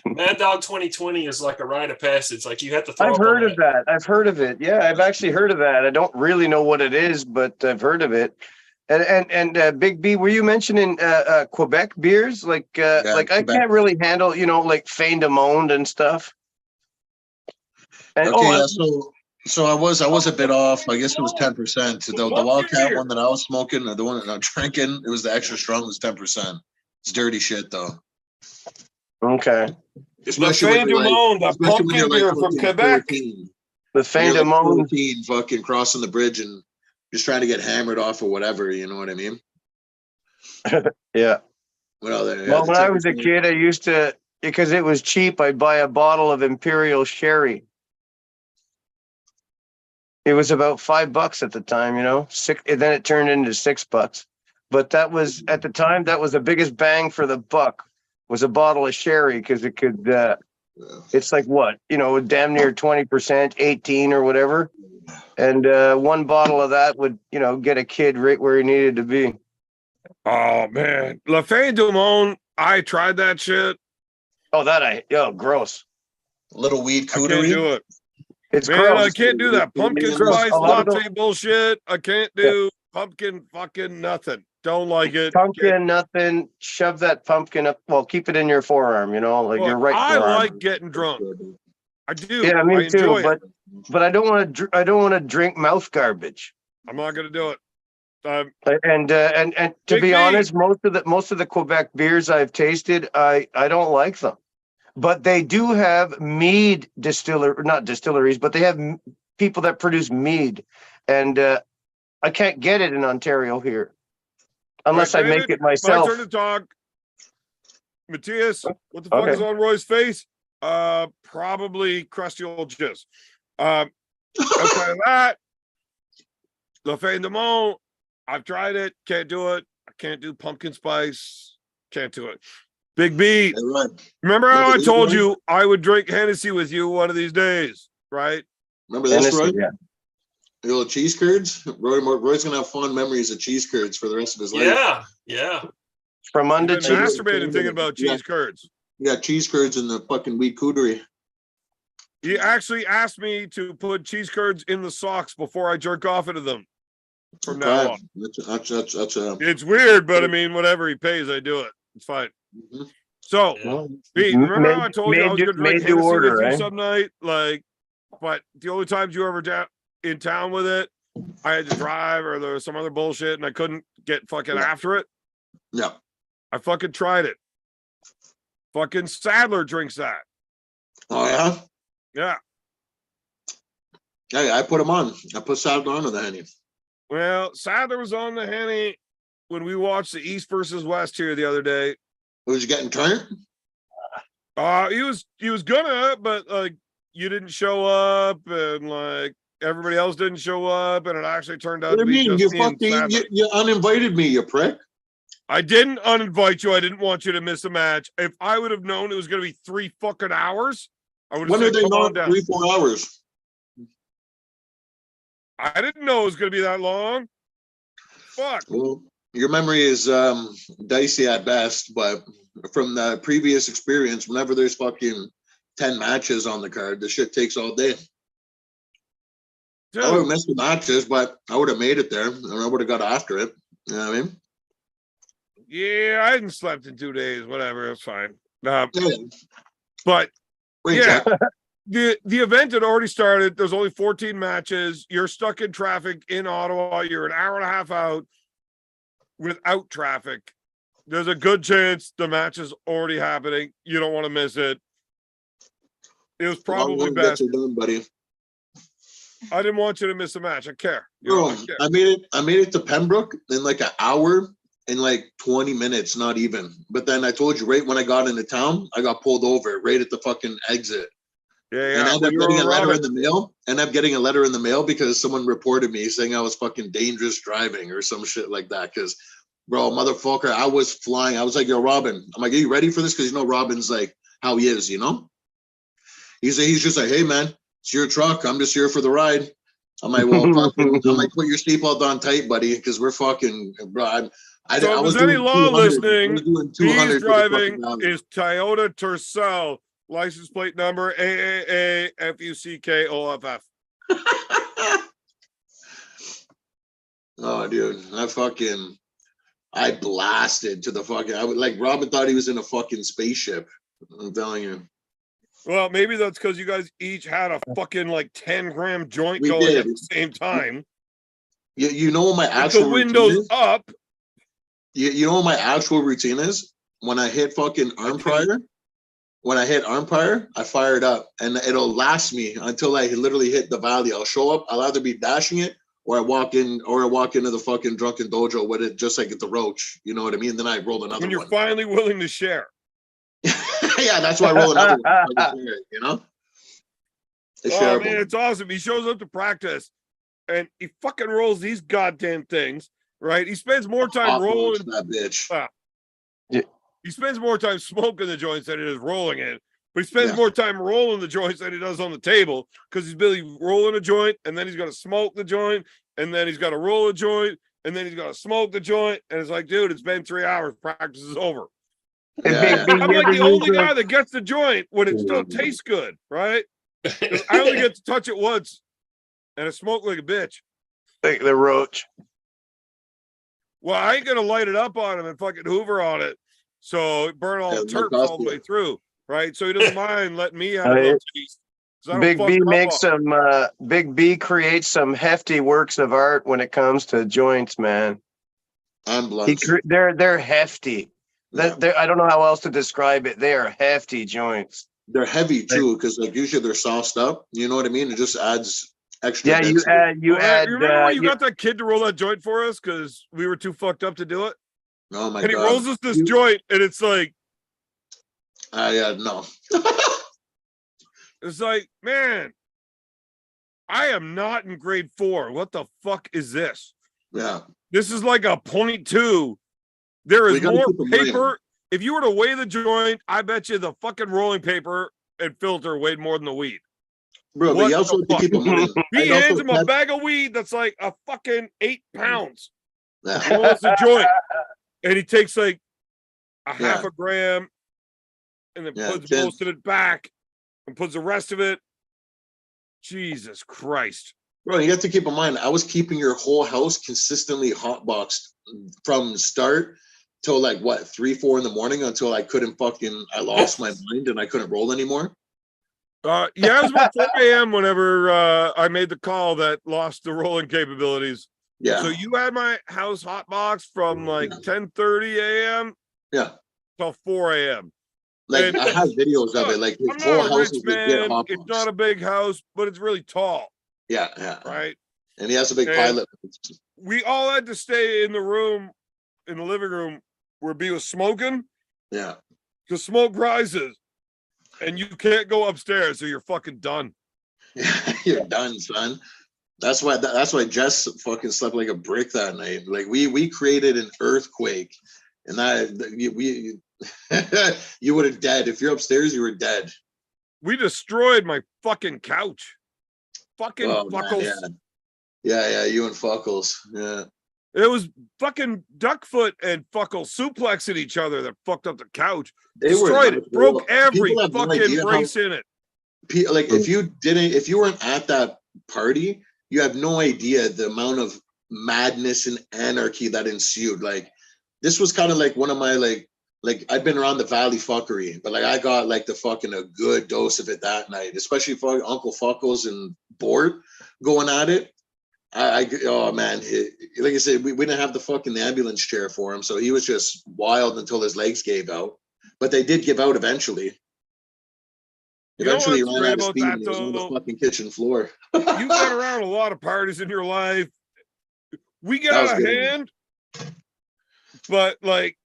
Mad Dog 2020 is like a rite of passage. Like you have to throw I've up on heard of that. I've heard of it. Yeah, I've actually heard of that. I don't really know what it is, but I've heard of it. And Big B, were you mentioning Quebec beers? Like I Quebec. can't really handle, like Fin de Monde and stuff. And Okay, I- yeah, so I was a bit off. I guess it was 10%. The Wildcat one that I was smoking, the one that I'm drinking, it was the extra strong, it was 10%. It's dirty shit though. okay. Especially when you're like, especially when you're like 14, 14. The Fin You're de like Monde. 14, fucking crossing the bridge and just trying to get hammered off or whatever, you know what I mean? Yeah. Well, Well, when I was a kid, I used to, because it was cheap, I'd buy a bottle of Imperial Sherry. It was about $5 at the time, six, and then it turned into $6. But that was, at the time, that was the biggest bang for the buck, was a bottle of sherry, because it could, it's like what, damn near 20%, 18 or whatever. And one bottle of that would, get a kid right where he needed to be. Oh man, La Fin du Monde. I tried that shit. Oh, gross. little weed I can't cootery. do it, It's man. gross. I can't do that pumpkin Gross. spice A lot of latte bullshit. I can't do pumpkin fucking nothing. Don't like it. Pumpkin, nothing. Shove that pumpkin up. Well, keep it in your forearm, like your Look, right I forearm. like getting drunk. I do. Yeah, I me too. enjoy it. But I don't want to. I don't want to drink mouth garbage. I'm not gonna do it. And to Big be B. honest, most of the Quebec beers I've tasted, I don't like them. But they do have mead not distilleries, but they have people that produce mead, and I can't get it in Ontario here unless Right, I make David, it myself. My turn to talk. Matthias, what the fuck Okay. is on Roy's face? Probably crusty old jizz. Outside of that, La Fin de Monde, I've tried it, can't do it. I can't do pumpkin spice, can't do it. Big B, Hey, Ryan, remember how Remember I this, told Roy? you I would drink Hennessy with you one of these days, right? remember this, Hennessy, Roy? yeah. The little cheese curds? Roy's gonna have fond memories of cheese curds for the rest of his life. Yeah, yeah. From I've under been cheese. masturbating thinking about Yeah. cheese curds. You got cheese curds in the fucking weed cootery. He actually asked me to put cheese curds in the socks before I jerk off into them. From now Okay. on. That's It's weird, but I mean, whatever he pays, I do it. It's fine. mhm. So, Yeah. Pete, remember how I told you I was Made going to drink to Hennessy order, with you eh? some night? Like, but the only times you were ever in town with it, I had to drive or there was some other bullshit and I couldn't get fucking Yeah. after it. Yeah. I fucking tried it. Fucking Sadler drinks that. Oh yeah? Yeah. Yeah, I put them on. I put Sadler on with the Henny. Well, Sadler was on the Henny when we watched the East versus West here the other day. Was you getting turned? He was gonna, but like you didn't show up and like everybody else didn't show up, and it actually turned out What do to you be mean? just You me and fucking Savage. you uninvited me, you prick. I didn't uninvite you. I didn't want you to miss a match. If I would have known it was going to be 3 fucking hours, I would have When are said, they "Come on not down." 3-4 hours? I didn't know it was going to be that long. Fuck. Well, your memory is dicey at best, but from the previous experience, whenever there's fucking 10 matches on the card, the shit takes all day. I would have Dude, missed the matches, but I would have made it there and I would have got after it. You know what I mean? yeah, I hadn't slept in 2 days. Whatever, it's fine. Yeah. But Wait, yeah, Jack. the event had already started. There's only 14 matches. You're stuck in traffic in Ottawa. You're an hour and a half out without traffic. There's a good chance the match is already happening. You don't want to miss it. It was probably Long best. gets her done, buddy. I didn't want you to miss a match. I care. You know, Bro, I care. I made it to Pembroke in like an hour and like 20 minutes, not even. But then I told you right when I got into town, I got pulled over right at the fucking exit. Yeah, And yeah. I ended When up you were getting a letter Robin. in the mail. And I'm getting a letter in the mail because someone reported me saying I was fucking dangerous driving or some shit like that. Because, bro, motherfucker, I was flying. I was like, yo, Robin, I'm like, are you ready for this? Because you know Robin's like how he is, you know? He's just like, hey man, it's your truck. I'm just here for the ride. I'm like, well, fucking, I'm like, put your seatbelt on tight, buddy, because we're fucking, bro. I So if was there's any doing law 200. I listening, was doing 200 he's for the driving fucking is Toyota Tercel, license plate number AAA FUCKOFF. Oh, dude, I blasted to the fucking. I would like Robin thought he was in a fucking spaceship. I'm telling you, Well, maybe that's because you guys each had a fucking like 10-gram joint We going did. at the same time. you know what my With actual the routine windows is? up. You know what my actual routine is? When I hit fucking arm prior, I fire it up and it'll last me until I literally hit the valley. I'll show up. I'll either be dashing it or I walk into the fucking drunken dojo with it just like at the roach. You know what I mean? Then I roll another When you're one. finally willing to share. Yeah, that's why I roll another one. So I can share it, you know? It's Oh shareable. man, it's awesome. He shows up to practice and he fucking rolls these goddamn things, right? He spends more time Hot rolling. box, that bitch. He spends more time smoking the joints than he does rolling it. But he spends Yeah. more time rolling the joints than he does on the table because he's busy rolling a joint and then he's got to smoke the joint and then he's got to roll a joint and then he's got to smoke the joint. And it's like, dude, it's been 3 hours. Practice is over. Yeah. I'm like the only guy that gets the joint when it still tastes good, right? 'Cause I only get to touch it once and I smoke like a bitch. Like the roach. Well, I ain't gonna light it up on him and fucking Hoover on it, so it burn all Yeah, the no Turks all cost the way you. through, right? So he doesn't mind letting me have a Right. little taste. 'Cause I don't Big fuck B up makes on- some Big B creates some hefty works of art when it comes to joints, man. I'm He blunt. they're hefty. Yeah. I don't know how else to describe it. They are hefty joints. They're heavy too, because like usually they're sauced up. You know what I mean? It just adds extra. Yeah, you bits to it. add Oh, you remember when you you- got that kid to roll that joint for us because we were too fucked up to do it, Oh my and he god! rolls us this You- joint, and it's like, no. it's like, man, I am not in grade 4. What the fuck is this? Yeah. This is like a 0.2. There We is gotta more keep in mind- paper. If you were to weigh the joint, I bet you the fucking rolling paper and filter weighed more than the weed. Bro, What but you also the have to keep in mind. He I'd also hands him a catch- bag of weed that's like a fucking 8 pounds. Yeah. Rolls the joint, and he takes like a half Yeah. a gram, and then Yeah, puts Jen- most of it back, and puts the rest of it. Jesus Christ! Bro, you have to keep in mind, I was keeping your whole house consistently hotboxed from start till like what 3-4 in the morning until I lost my mind and I couldn't roll anymore. Yeah, it was about 4 a.m. whenever I made the call that lost the rolling capabilities. Yeah. So you had my house hotbox from like 10:30 a.m. Yeah. till 4 a.m. Like And- I have videos of it. Like his I'm whole not a house rich is legit man. It's not hotboxed. a big house, but it's really tall, Yeah, yeah. right? And he has a big And- pilot. We all had to stay in the room, in the living room where B was smoking, Yeah. because smoke rises, and you can't go upstairs, or you're fucking done. You're done, son. That's why Jess fucking slept like a brick that night. Like we created an earthquake, and you would have dead if you're upstairs. You were dead. We destroyed my fucking couch. Fucking Oh, man, fuckles. yeah. You and Fuckles. Yeah. It was fucking Duckfoot and Fuckles suplexing each other that fucked up the couch. They Destroyed it. Broke every people have no fucking idea brace in it. Like if you weren't at that party, you have no idea the amount of madness and anarchy that ensued. Like this was kind of like one of my like I've been around the valley fuckery, but like I got like the fucking a good dose of it that night, especially for Uncle Fuckles and Bort going at it. Oh man, like I said, we didn't have the fucking ambulance chair for him, so he was just wild until his legs gave out. But they did give out eventually. Eventually, he ran out of steam and he was on the fucking kitchen floor. You've been around a lot of parties in your life. We get out of hand, but like,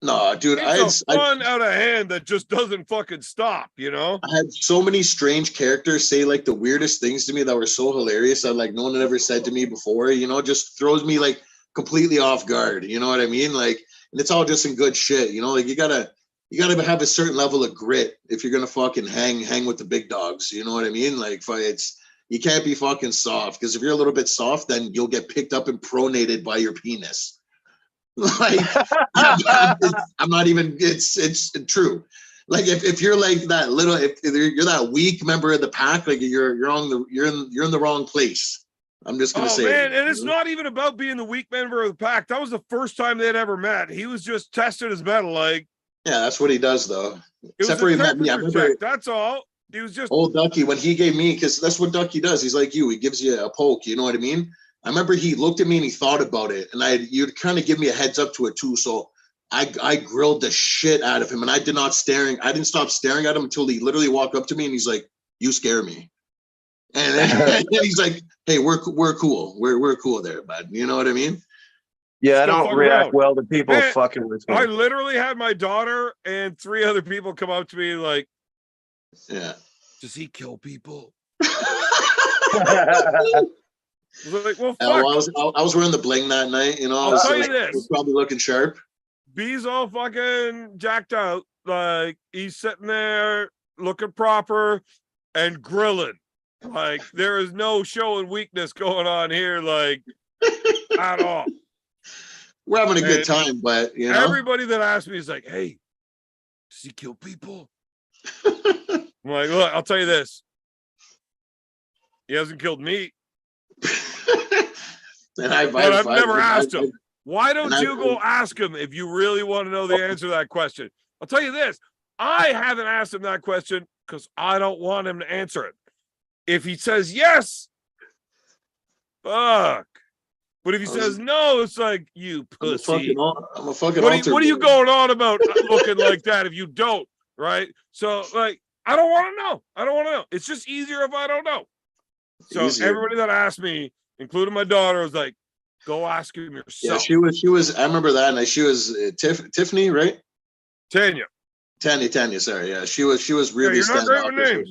no, dude, it's fun out of hand that just doesn't fucking stop. You know, I had so many strange characters say like the weirdest things to me that were so hilarious that like no one had ever said to me before. You know, just throws me like completely off guard. You know what I mean? Like, and it's all just in good shit. You know, like you gotta have a certain level of grit if you're gonna fucking hang with the big dogs. You know what I mean? Like, you can't be fucking soft, because if you're a little bit soft, then you'll get picked up and pronated by your penis. Like, I'm not even. It's true. Like if you're like that little, if you're that weak member of the pack, like you're in the wrong place. I'm just gonna say, man, and it's not even about being the weak member of the pack. That was the first time they'd ever met. He was just testing his metal, like. Yeah, that's what he does, though. Except for he met me. I remember, check, that's all. He was just old Ducky when he gave me, because that's what Ducky does. He's like you. He gives you a poke. You know what I mean? I remember he looked at me and he thought about it, and you'd kind of give me a heads up to it too. So I grilled the shit out of him, and I didn't stop staring at him until he literally walked up to me and he's like, "You scare me," and then he's like, "Hey, we're cool. We're cool there, bud." You know what I mean? Yeah, I don't react well to people fucking with me. I literally had my daughter and 3 other people come up to me like, "Yeah, does he kill people?" I was like, well, fuck. I was wearing the bling that night, you know. I'll tell you this. I was probably looking sharp. B's all fucking jacked out. Like, he's sitting there looking proper and grilling. Like, there is no showing weakness going on here, like, at all. We're having a good time, but, you know. Everybody that asks me is like, hey, does he kill people? I'm like, look, I'll tell you this. He hasn't killed me. And I've never asked him. Why don't you go ask him if you really want to know the answer to that question? I'll tell you this. I haven't asked him that question because I don't want him to answer it. If he says yes, fuck. But if he says no, it's like, you pussy. I'm a fucking what are you going on about looking like that if you don't, right? So, like, I don't want to know. I don't want to know. It's just easier if I don't know. So everybody that asked me, including my daughter, was like, go ask him yourself. Yeah, she was. I remember that night. She was Tiffany, right? Tanya, sorry. Yeah, she was really standoffish.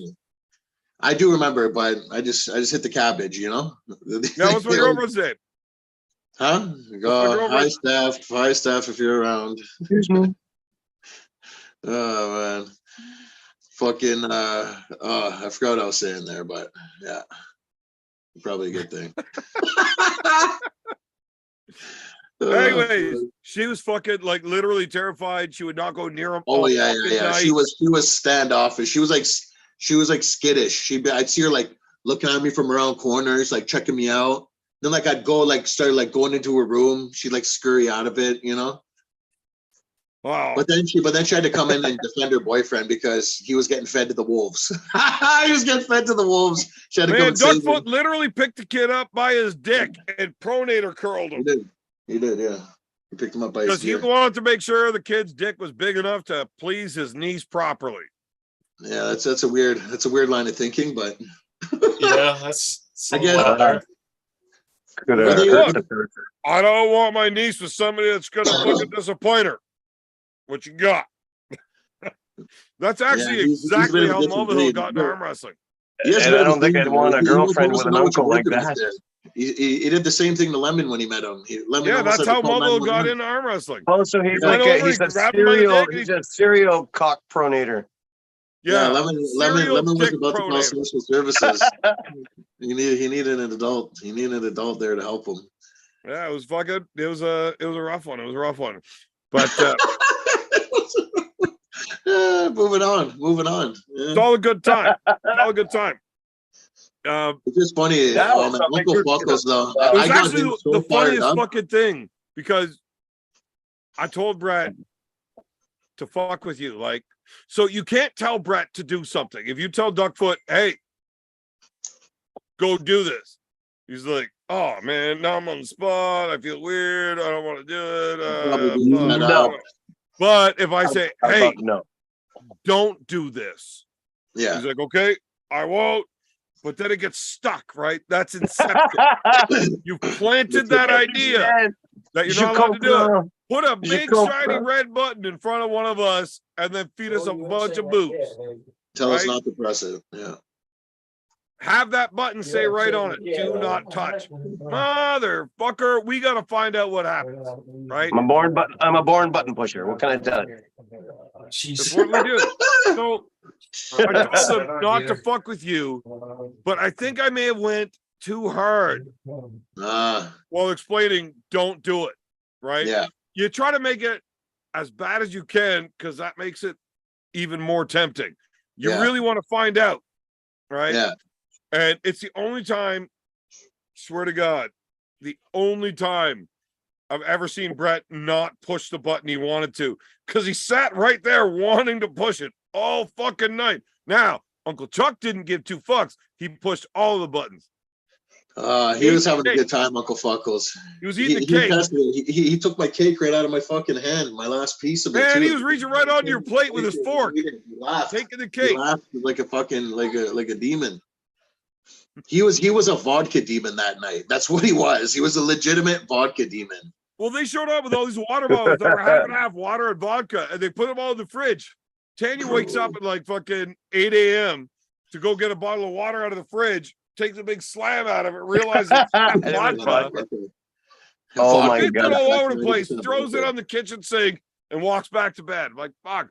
I do remember, but I just hit the cabbage, you know. That was my girlfriend's name. Huh? Hi, Steph, if you're around. Excuse me. Oh man, fucking. I forgot what I was saying there, but yeah, probably a good thing. Anyways, she was fucking like literally terrified. She would not go near him. Oh yeah. She was standoffish. She was like skittish. I'd see her like looking at me from around corners, like checking me out. Then like I'd go like start like going into her room. She'd like scurry out of it, you know. Wow. But then she had to come in and defend her boyfriend because he was getting fed to the wolves. He was getting fed to the wolves. She had to come and save him. Duckfoot literally picked the kid up by his dick and pronator curled him. He did, yeah. He picked him up by his dick. Because he wanted to make sure the kid's dick was big enough to please his niece properly. Yeah, that's a weird line of thinking, but yeah, that's I get I don't want my niece with somebody that's gonna fucking disappoint her. What you got? That's actually exactly how Mulvihill got into arm wrestling. Yes, And I but don't think I'd want a girlfriend with an uncle like that. that. He did the same thing to Lemon when he met him. Lemon Yeah, almost that's had to how call Muzzle got 911. into arm wrestling. Oh, so he's Yeah. like Went over, he's he a grabbed him by the serial dick and he's a serial cock pronator. Yeah, Lemon serial was dick about to call pronator. social services. he needed an adult. He needed an adult there to help him. Yeah, it was a rough one. It was a rough one. But Moving on. it's Yeah. all a good time. It's all a good time. It's just funny. That was Man, something Uncle good. Buckles though. It was I got actually him so the fired funniest up. fucking thing because I told Brett to fuck with you. Like, so you can't tell Brett to do something. If you tell Duckfoot, hey, go do this, he's like, oh man, now I'm on the spot. I feel weird. I don't want to do Probably it. do that, No. But if I say, How hey, about no. don't do this, Yeah. he's like, okay, I won't. But then it gets stuck, right? That's inception. You planted that idea that you're not allowed to do it. Put a big shiny red button in front of one of us and then feed us a bunch of boobs. Tell us Right? not to press it. Yeah. Have that button say right on it, do not touch. Motherfucker, we got to find out what happens, right? I'm a born button pusher. What can I tell you? That's what we do. So I told them not to fuck with you, but I think I may have went too hard while explaining don't do it, right? Yeah. You try to make it as bad as you can because that makes it even more tempting. You Yeah. really want to find out, right? Yeah. And it's the only time, swear to God, the only time I've ever seen Brett not push the button he wanted to because he sat right there wanting to push it all fucking night. Now, Uncle Chuck didn't give two fucks. He pushed all the buttons. He was having a good time, Uncle Fuckles. He was eating the cake. He took my cake right out of my fucking hand, my last piece of it. Man, too. he was reaching right onto your plate with his fork. He laughed. Taking the He cake. laughed like a fucking like a demon. He was a vodka demon that night. That's what he was. He was a legitimate vodka demon. Well, they showed up with all these water bottles that were half and half water and vodka, and they put them all in the fridge. Tanya wakes up at like fucking 8 a.m. to go get a bottle of water out of the fridge, takes a big slam out of it, realizes it's vodka. Oh my Spits it God. all over the place, throws it on the kitchen sink, and walks back to bed. I'm like, fuck.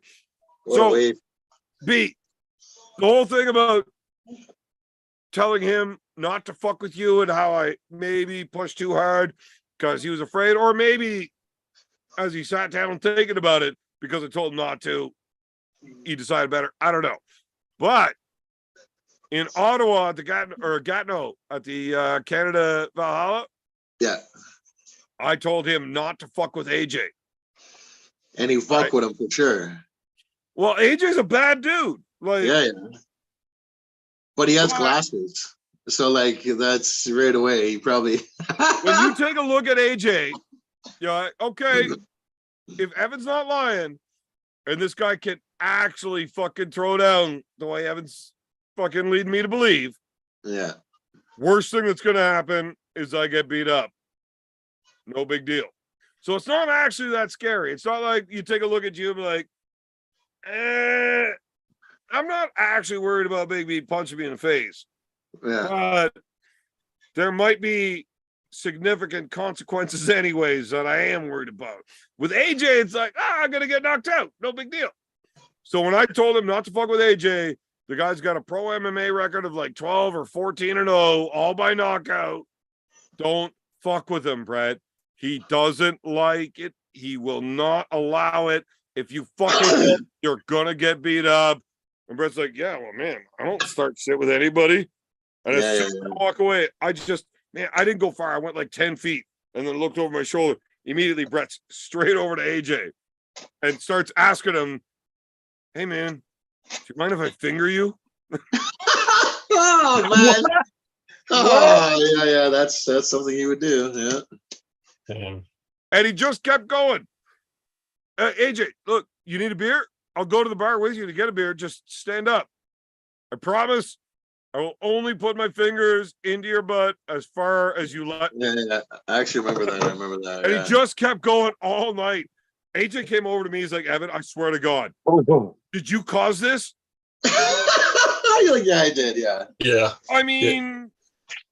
What a So, wave. B, the whole thing about telling him not to fuck with you and how I maybe pushed too hard because he was afraid, or maybe as he sat down thinking about it because I told him not to, he decided better. I don't know. But in Ottawa at the Gatineau at the Canada Valhalla, Yeah. I told him not to fuck with AJ. And he fucked with him for sure. Well, AJ's a bad dude. Like, Yeah. But he has glasses. So like that's right away. He probably when you take a look at AJ, you're like, okay, if Evan's not lying, and this guy can actually fucking throw down the way Evan's fucking leading me to believe, Yeah. worst thing that's gonna happen is I get beat up. No big deal. So it's not actually that scary. It's not like you take a look at you and be like, I'm not actually worried about Big B punching me in the face. Yeah. But there might be significant consequences anyways that I am worried about. With AJ, it's like, I'm gonna get knocked out. No big deal. So when I told him not to fuck with AJ, the guy's got a pro MMA record of like 12 or 14-0, all by knockout. Don't fuck with him, Brett. He doesn't like it. He will not allow it. If you fuck with him, you're gonna get beat up. And Brett's like, yeah, well, man, I don't start shit with anybody. And as soon as I walk away, I didn't go far. I went like 10 feet and then looked over my shoulder. Immediately, Brett's straight over to AJ and starts asking him, hey, man, do you mind if I finger you? Oh, man. Oh, yeah. That's something he would do. Yeah. And he just kept going. AJ, look, you need a beer? I'll go to the bar with you to get a beer. Just stand up. I promise I will only put my fingers into your butt as far as you let me. Yeah. I actually remember that. And Yeah. he just kept going all night. AJ came over to me. He's like, Evan, I swear to God, did you cause this? You're like, yeah, I did. Yeah. Yeah. I mean,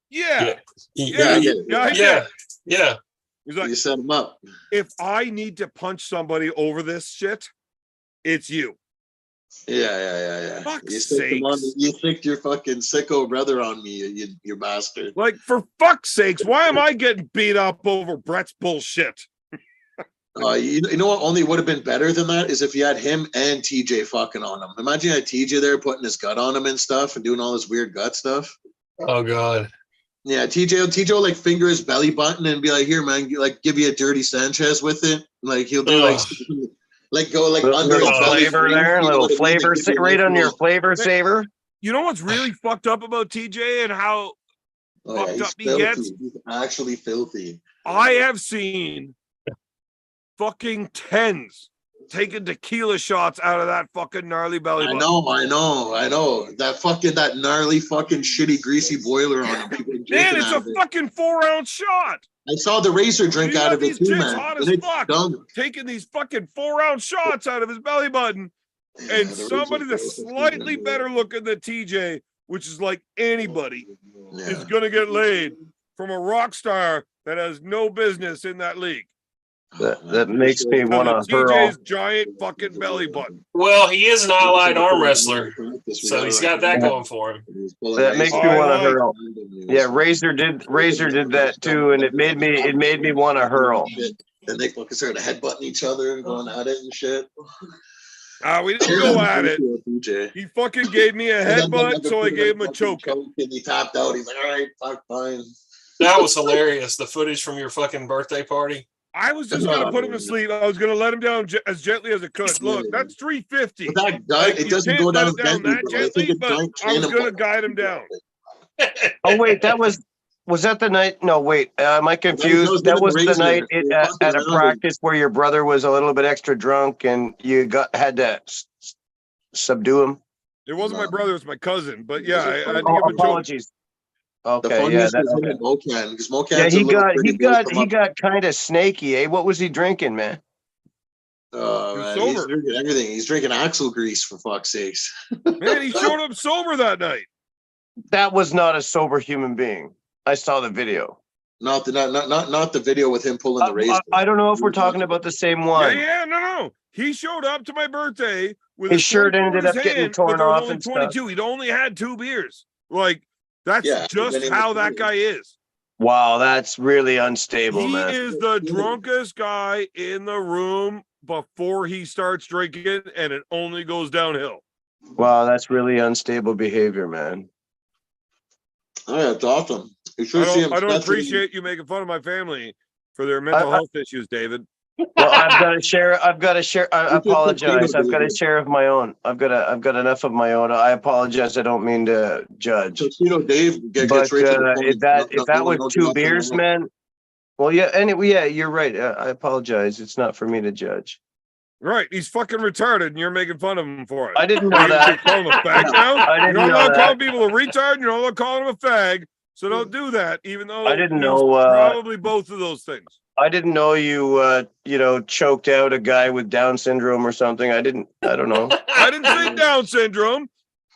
yeah. Yeah. Yeah. I Yeah. did. Yeah. He's like, You set him up. if I need to punch somebody over this shit, it's you. Yeah. Fuck's You sicked him on sakes. you sicked your fucking sicko brother on me, you bastard. Like, for fuck's sakes, why am I getting beat up over Brett's bullshit? You know what only would have been better than that is if you had him and TJ fucking on him. Imagine you had TJ there putting his gut on him and stuff and doing all this weird gut stuff. Oh God. Yeah, TJ will like finger his belly button and be like, "Here, man, like give you a dirty Sanchez with it." Like he'll do like go like under Little his belly flavor there, a little flavor, right on your flavor saver. You know what's really fucked up about TJ and how Oh, fucked yeah, up he gets? He's actually filthy. I have seen fucking tens taking tequila shots out of that fucking gnarly belly I button. know. That gnarly fucking shitty greasy boiler on him. People Man, drinking it's out a of it. fucking 4-ounce shot. I saw the Razor drink You out got of it these too, chicks man. hot And as it's fuck, stunk. taking these fucking 4-ounce shots out of his belly button. Yeah, And the somebody Razor's that's gross. slightly better looking than TJ, which is like anybody, Yeah. is gonna get laid from a rock star that has no business in that league. That makes me want Because to of hurl. TJ's giant fucking belly button. Well, he is an allied arm wrestler, so he's got that going for him. That makes me I want to like- hurl. Yeah, Razor did that too, and it made me want to hurl. And they fucking started headbutting each other and going at it and shit. We didn't go at it. TJ. He fucking gave me a And then headbutt, the so I fucking gave him a fucking choke. And he tapped out. He's like, all right, fuck, fine. That was hilarious. The footage from your fucking birthday party. I was just gonna put him to sleep. I was gonna let him down as gently as I could. Look, that's 350. But that gut, Like, it you doesn't can't go let down it down gently, that bro. I think gently, it's but giant I was cannon gonna button. guide him down. Oh wait, was that the night? No, wait, am I was confused? That giving was the Razor. night We were fucking at a around. practice where your brother was a little bit extra drunk and you had to subdue him. It wasn't my brother, it was my cousin. But yeah, I had to Oh, give him a choke. apologies. The Okay, yeah, funniest was him and Mocan, because Mocan's he got kind of snaky, eh? What was he drinking, man? Oh, He was man, he's sober. drinking everything. He's drinking axle grease for fuck's sakes. Man, he showed up sober that night. That was not a sober human being. I saw the video. Not the video with him pulling the razor. I don't know if we're talking about the same one. No. He showed up to my birthday with His his shirt 24 in ended his up getting hand, torn but there was off only and stuff. 22. He'd only had 2 beers. Like, that's Yeah, just then he how was that doing guy is. Wow, that's really unstable, He man. is the drunkest guy in the room before he starts drinking, and it only goes downhill. Wow, that's really unstable behavior, man. Oh, yeah, it's awesome. You should see him. I don't stressing- appreciate you making fun of my family for their mental health issues, David. Well, I've got to share. I You should apologize. continue, I've got to David. share of my own. I've got enough of my own. I apologize. I don't mean to judge. Tuxedo Dave gets But right to the point. if that No, was no, 2 nothing beers, wrong. man. Well, yeah. Anyway, yeah, you're right. I apologize. It's not for me to judge. Right, he's fucking retarded, and you're making fun of him for it. I didn't know You that. call him a fag now? I didn't You're not know allowed to call that. people a retard, you're not allowed to call him a fag, so don't do that, even though I didn't he's know, probably both of those things. I didn't know you. Choked out a guy with Down syndrome or something. I don't know. I didn't say Down syndrome.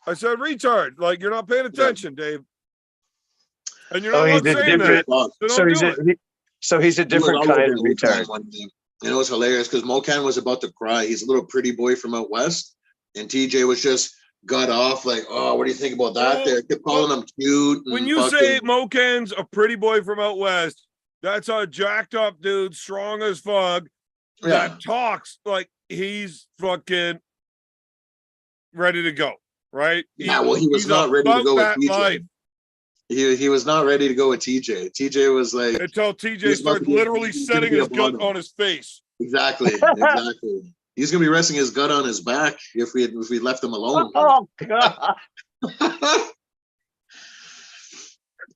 I said retard. Like, you're not paying attention, Dave. And you're not Oh, he's allowed a saying that, Fuck. so So don't he's do it. he's a different He was all kind over of Mocan retard. one day. And it was hilarious because Mocan was about to cry. He's a little pretty boy from out west. And TJ was just got off like, oh, what do you think about that there? Kept calling him cute. When and you fucking- say Mocan's a pretty boy from out west, that's a jacked up dude, strong as fuck, yeah. that talks like he's fucking ready to go, right? Yeah, well, he was he's not ready to about go with that TJ. life He was not ready to go with TJ. TJ was like, until TJ He's starts about to be- literally he's gonna setting be a his gun bottom. on his face. exactly. He's gonna be resting his gut on his back if we left him alone. Oh God!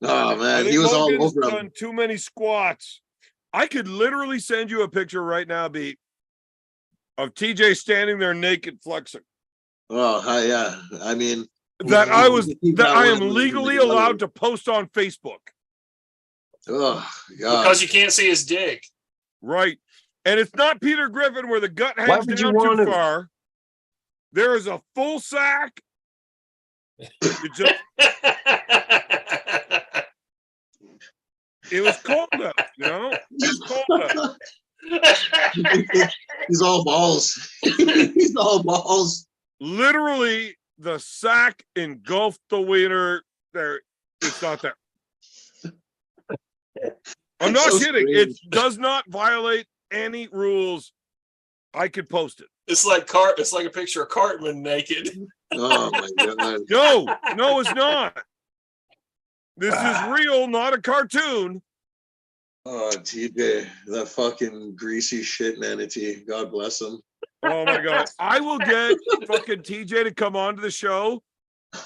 Oh I man, think he was all Logan's over him. done too many squats. I could literally send you a picture right now, B, of TJ standing there naked flexing. Oh hi, yeah. I mean, That I was Keep that that I one am in legally the allowed to post on Facebook. oh god. Because you can't see his dick. Right. And it's not Peter Griffin where the gut Why hangs would you down want too to- far. There is a full sack It just it was cold out, you know? It was cold out. He's all balls. He's all balls. Literally, the sack engulfed the wiener. There, it's not there. I'm not So kidding. strange. It does not violate any rules. I could post it. It's like a picture of Cartman naked. Oh my god. No, it's not. This is real, not a cartoon. Oh, TJ, that fucking greasy shit manatee. God bless him. Oh my god. I will get fucking TJ to come onto the show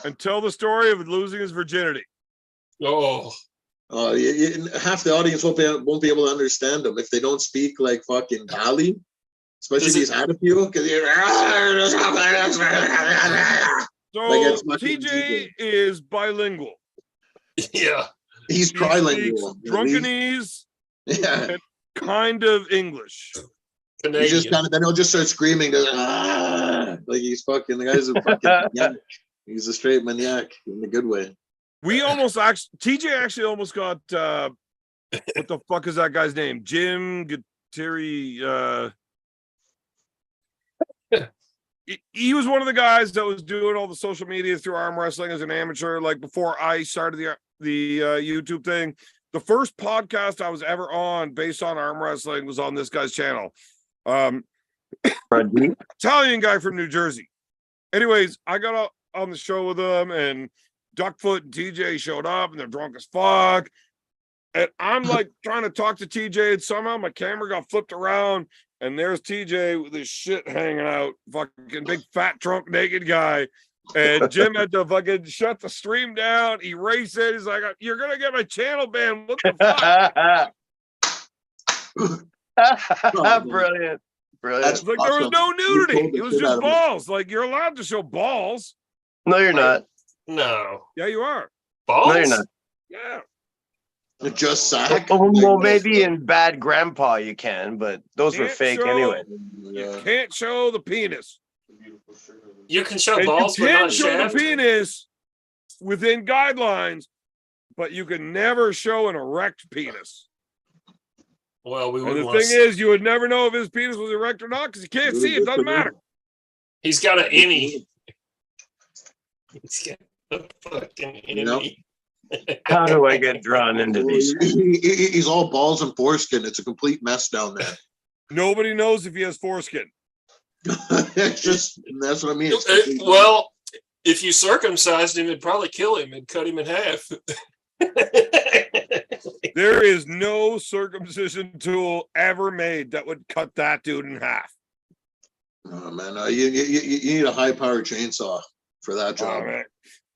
and tell the story of losing his virginity. Oh, Half the audience won't be able to understand him if they don't speak like fucking Bali, especially if he's had a few. Because So Like, it's fucking TJ is bilingual. yeah. he's He trilingual. speaks Drunkenese, Yeah, kind of English. he Canadian. just kind of then he'll just start screaming, like he's fucking the guy's a fucking maniac. He's a straight maniac in a good way. We almost actually, TJ actually almost got, what the fuck is that guy's name? Jim Gattari. He was one of the guys that was doing all the social media through arm wrestling as an amateur, like before I started the YouTube thing. The first podcast I was ever on based on arm wrestling was on this guy's channel. Italian guy from New Jersey. Anyways, I got on the show with him, and Duckfoot and TJ showed up, and they're drunk as fuck. And I'm like trying to talk to TJ, and somehow my camera got flipped around, and there's TJ with his shit hanging out, fucking big fat drunk naked guy. And Jim had to fucking shut the stream down, erase it. He's like, "You're gonna get my channel banned. What the fuck?" Brilliant. That's It's like there was awesome. no You nudity. told the It was shit out just of me. balls. Like, you're allowed to show balls. No, you're not. No. Yeah, you are. Balls? No, you're not. Yeah. Just sack. Well, maybe in Bad Grandpa you can, but those were Can't fake show- anyway. You can't show the penis. You can show And balls, you but can not show shaft. the penis within guidelines, but you can never show an erect penis. Well, we And would the want thing is, you would never know if his penis was erect or not because you can't see it. It doesn't matter. he's got an innie. He's got a fucking innie. How do I get drawn into these? He's all balls and foreskin. It's a complete mess down there. Nobody knows if he has foreskin. It's just that's what I mean. It's Uh, complete- well, if you circumcised him, it'd probably kill him and cut him in half. There is no circumcision tool ever made that would cut that dude in half. oh man, you need a high powered chainsaw for that Oh, job. man.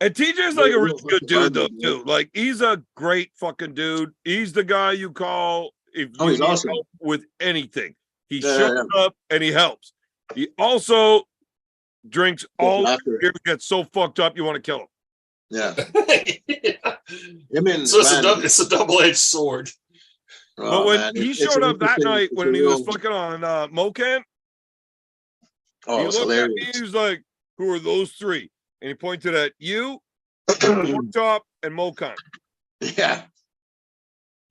And TJ's like a really Real good dude, though, fucking too. Like, he's a great fucking dude. He's the guy you call if Oh, you he's need awesome. help with anything. He Yeah, shows up and he helps. He also drinks all the After- beer, gets so fucked up you want to kill him. yeah. Yeah. Him and So man, it's a double-edged sword. oh, But when man, he it's showed an up that interesting- night it's when a he was real- fucking on Mocan, Oh, he it's looked at me, hilarious. he was like, "Who are those three?" And he pointed at you, Pork Chop, and Mocan. Yeah.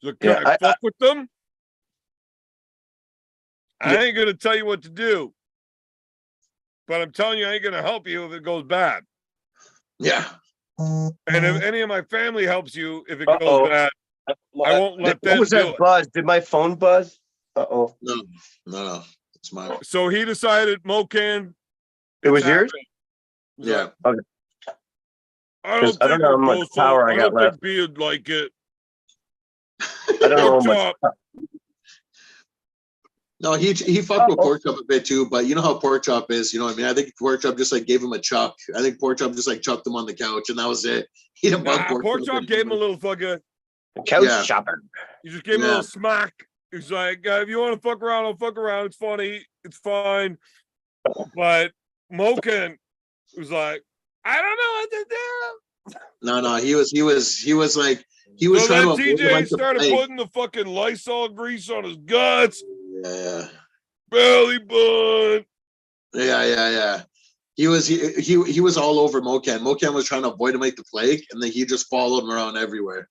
He's like, "Can Yeah, I I- fuck with them? I Yeah. ain't gonna tell you what to do, but I'm telling you, I ain't gonna help you if it goes bad. Yeah. And if any of my family helps you, if it Uh-oh. goes bad, I won't let What them was do that it." buzz? Did my phone buzz? Uh-oh. No. It's mine. So he decided Mocan. It was it's yours? happening. He's Yeah. like, I 'Cause don't I don't think know how it much goes power so- I got don't think Beard like it. I don't know Pork how much. Chop, No, he fucked with Uh-oh. Pork Chop a bit too, but you know how Pork Chop is, you know what I mean? I think Pork Chop just like gave him a chuck. I think Pork Chop just like chucked him on the couch and that was it. He didn't bug Pork Chop gave him a little fucking. Couch Yeah. chopper. He just gave him a Yeah. little smack. He's like, if you want to fuck around, I'll fuck around. It's funny. It's fine. But Mocan was like, I don't know what to do. No, he was like he was So trying then to avoid, TJ like, the started plague. putting the fucking Lysol grease on his guts, Yeah. belly button. Yeah. He was all over Mocan. Mocan was trying to avoid him like the plague, and then he just followed him around everywhere.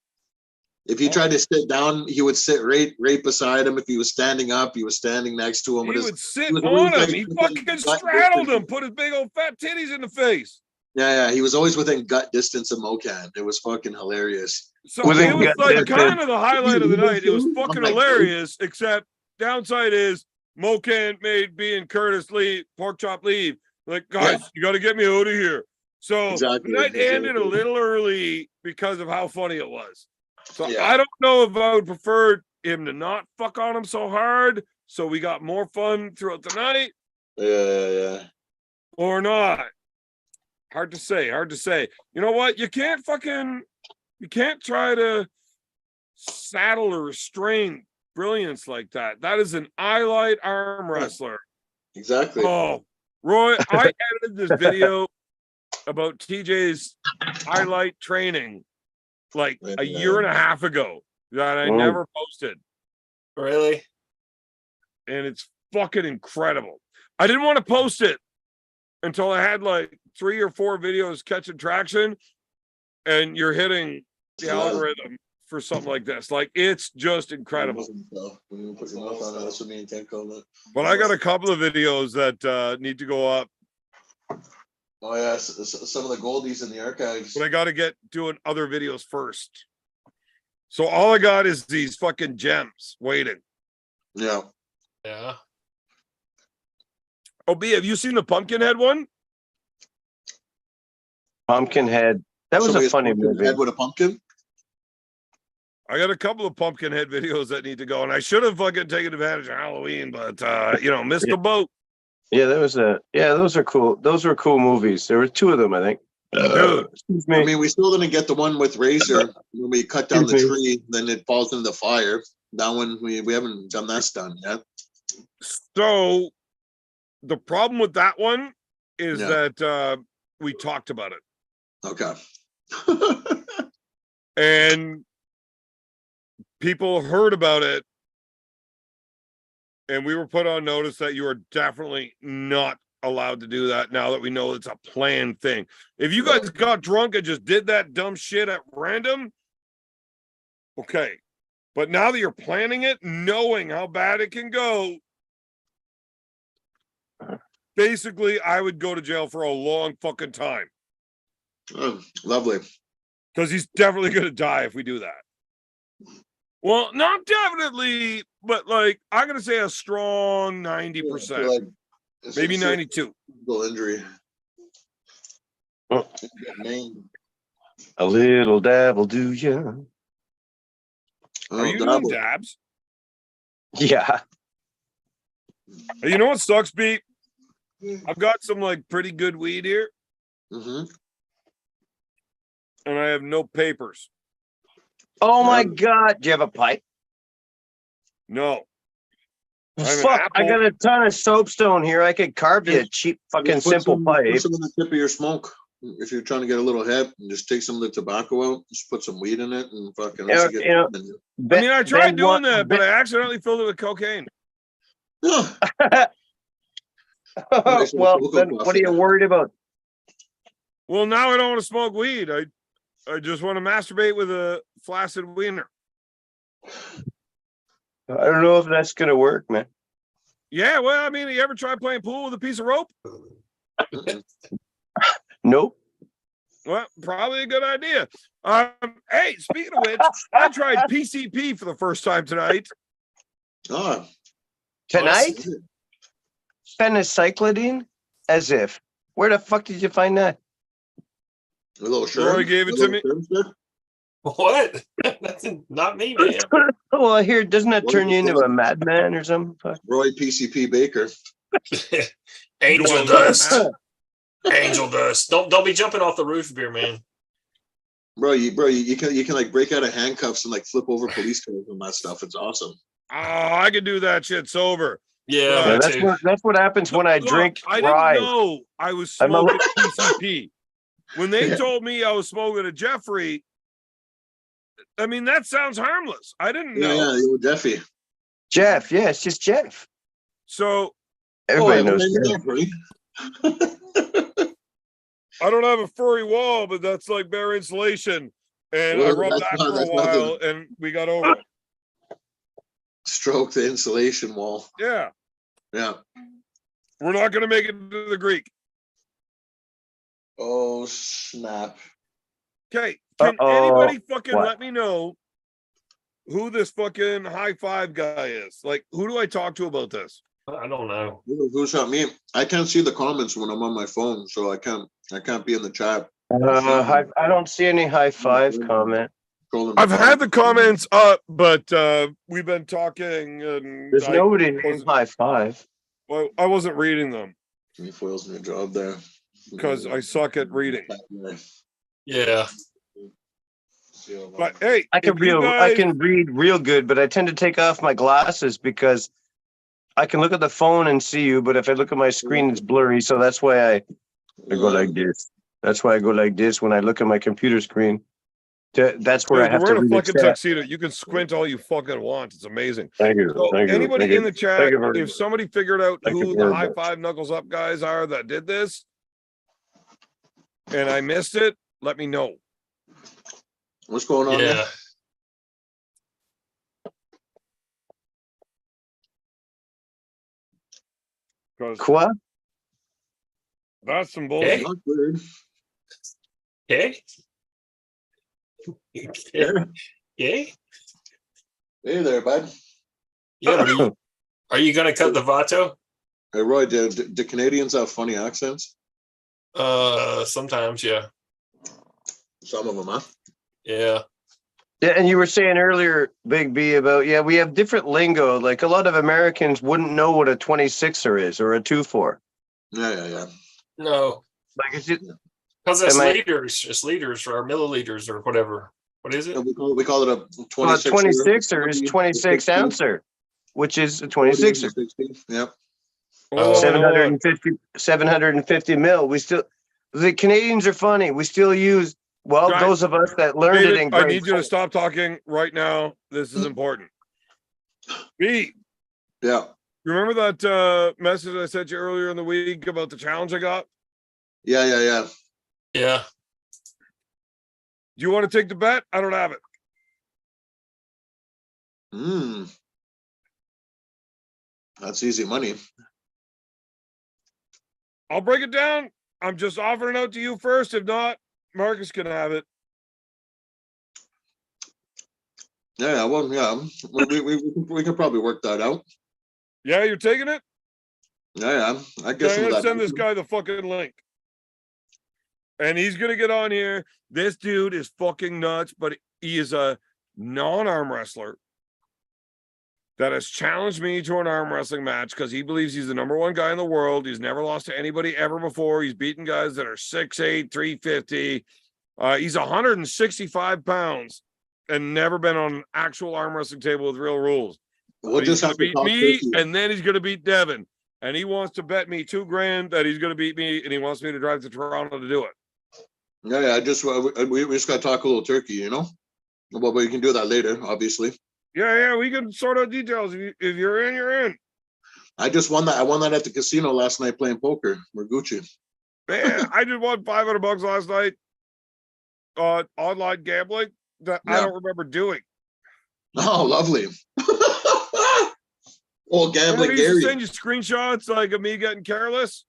If he tried to sit down, he would sit right beside him. If he was standing up, he was standing next to him. He would sit was on always, him. like, He within fucking gut straddled distance. him, put his big old fat titties in the face. Yeah, he was always within gut distance of Mocan. It was fucking hilarious. So Within it was gut like distance. kind of the highlight of the night. It was fucking I'm like, hilarious, except downside is Mocan made B and Curtis leave, pork chop leave. Like, guys, you got to get me out of here. So Exactly, the night ended a exactly. little early because of how funny it was. So Yeah. I don't know if I would prefer him to not fuck on him so hard, so we got more fun throughout the night, Yeah. or not. Hard to say. You know what? You can't try to saddle or restrain brilliance like that. That is an eyelight arm wrestler. Exactly. Oh, Roy, I edited this video about TJ's highlight training like a year and a half ago that I never posted. Really? And it's fucking incredible. I didn't want to post it until I had like 3 or 4 videos catching traction, and you're hitting the algorithm for something like this. Like, it's just incredible. When you put your mouth on it, that's what me and Ken call it. But I got a couple of videos that need to go up, Oh yeah, some of the goldies in the archives. but I got to get doing other videos first. So all I got is these fucking gems waiting. Yeah. Yeah. Oh, B, have you seen the Pumpkinhead one? Pumpkinhead. That was Somebody a has funny pumpkin movie. head with a pumpkin. I got a couple of Pumpkinhead videos that need to go, and I should have fucking taken advantage of Halloween, but missed the boat. Yeah, those are cool. Those were cool movies. There were 2 of them, I think. Dude. Excuse me. I mean, we still didn't get the one with Razor when we cut down the Excuse tree, then it falls into the fire. That one we haven't done that stunt yet. So the problem with that one is Yeah. that we talked about it, Okay. and people heard about it, and we were put on notice that you are definitely not allowed to do that now that we know it's a planned thing. If you guys got drunk and just did that dumb shit at random, okay. But now that you're planning it, knowing how bad it can go, basically, I would go to jail for a long fucking time. Oh, lovely. Because he's definitely going to die if we do that. Well, not definitely, but like, I'm going to say a strong 90%, Like, it's maybe a 92. physical injury. Oh. Name. A little dab will do ya. Are you doing dabble. dabs? Yeah. Hey, you know what sucks, Pete? I've got some like pretty good weed here, Mhm. and I have no papers. Oh my God. Do you have a pipe? No. I have an Fuck, I apple. got a ton of soapstone here. I could carve you a cheap fucking Put simple some- pipe. Put some in the tip of your smoke. If you're trying to get a little hip, and just take some of the tobacco out, just put some weed in it, and fucking. You know- get- you know, I mean, I tried Ben doing want- that, but Ben- I accidentally filled it with cocaine. Yeah. well, then what are you worried about? Well, now I don't want to smoke weed. I just want to masturbate with a flaccid wiener. I don't know if that's gonna work, man. Yeah, well, I mean, you ever try playing pool with a piece of rope? Nope. Well, probably a good idea. Hey, speaking of which, I tried PCP for the first time tonight. Oh, Tonight? Phencyclidine? As if. Where the fuck did you find that? a little Roy sherm. gave it A to little me. sherm stick? What? That's not me, man. Well, I hear, doesn't that turn you into a madman or something? Fuck. Roy PCP Baker. Angel You want dust. that? Angel dust. Don't be jumping off the roof, beer man. Bro, you can like break out of handcuffs and like flip over police cars and that stuff. It's awesome. Oh, I could do that shit sober. Yeah, Yeah, me that's too. what happens when I Look, drink I didn't dry. know I was I'm a- smoking PCP. When they told me I was smoking a Jeffrey, I mean, that sounds harmless. I didn't Yeah, know. yeah, you Jeffy. Jeff, yeah, it's just Jeff. So Everybody Oh, knows yeah, Jeff. Jeffrey. I don't have a furry wall, but that's like bare insulation. And I Well, rubbed that's that not- for a that's not the- while and we got over it. Stroke the insulation wall. Yeah. Yeah. We're not gonna make it to the Greek. Oh snap! Okay. Can Uh-oh. anybody fucking What? let me know who this fucking high five guy is? Like, who do I talk to about this? I don't know. Who shot me? I can't see the comments when I'm on my phone, so I can't be in the chat. I don't see any high five comment. Scrolling the I've had the comments. comments up, but we've been talking and There's I nobody named wasn't- high five. well, I wasn't reading them He foils me a job there. because I suck at reading. Yeah. But hey, I can if you I guys- can read real good, but I tend to take off my glasses because I can look at the phone and see you, but if I look at my screen, it's blurry. So that's why I go like this. That's why I go like this when I look at my computer screen. That's where Dude, I have you're to wearing a read the fucking chat. tuxedo. You can squint all you fucking want. It's amazing. Thank you. So Thank you. anybody Thank you. in the chat, Thank you very if much. somebody figured out Thank you who the very high much. five knuckles up guys are that did this, and I missed it, let me know. What's going on Yeah. there? Because Quoi? that's some bullshit. Hey. Not weird. Okay. Yeah. Yeah. Hey there, bud. Yeah. But are you going to cut the Vato? Hey, Roy, do Canadians have funny accents? Sometimes. Yeah. Some of them, huh? Yeah. Yeah, and you were saying earlier, Big B, about we have different lingo. Like a lot of Americans wouldn't know what a 26er is or a 2-4. Yeah. No. Like is it? Because it's Am I- liters. It's liters or milliliters or whatever. What is it? We call it a Well, a 26. 26er is 26 ouncer, which is a 26er. Yep. Oh, 750 mil. We still, the Canadians are funny. We still use, Guys, those of us that learned it in David, I grade need you to four. stop talking right now. This is important. B, Yeah. remember that message I sent you earlier in the week about the challenge I got? Yeah. Yeah. Do you want to take the bet? I don't have it. That's easy money. I'll break it down. I'm just offering it out to you first. If not, Marcus can have it. Yeah. Well, yeah. We can probably work that out. Yeah, you're taking it? Yeah. I Yeah, guess I'm gonna send this guy the fucking link. And he's gonna get on here. This dude is fucking nuts, but he is a non-arm wrestler that has challenged me to an arm wrestling match because he believes he's the #1 guy in the world. He's never lost to anybody ever before. He's beaten guys that are 6'8", 350. He's 165 pounds and never been on an actual arm wrestling table with real rules. We'll But he's just gonna have to beat talk me, turkey. and then he's gonna beat Devin. And he wants to bet me $2,000 that he's gonna beat me, and he wants me to drive to Toronto to do it. Yeah. We just got to talk a little turkey, you know. Well, but you can do that later, obviously. Yeah, we can sort out details. If you're in, you're in. I just won that. I won that at the casino last night playing poker. We're Gucci. Man, I just won $500 last night on online gambling that I Yeah. don't remember doing. Oh, lovely. Old Remember gambling I used to Gary. send you screenshots like of me getting careless.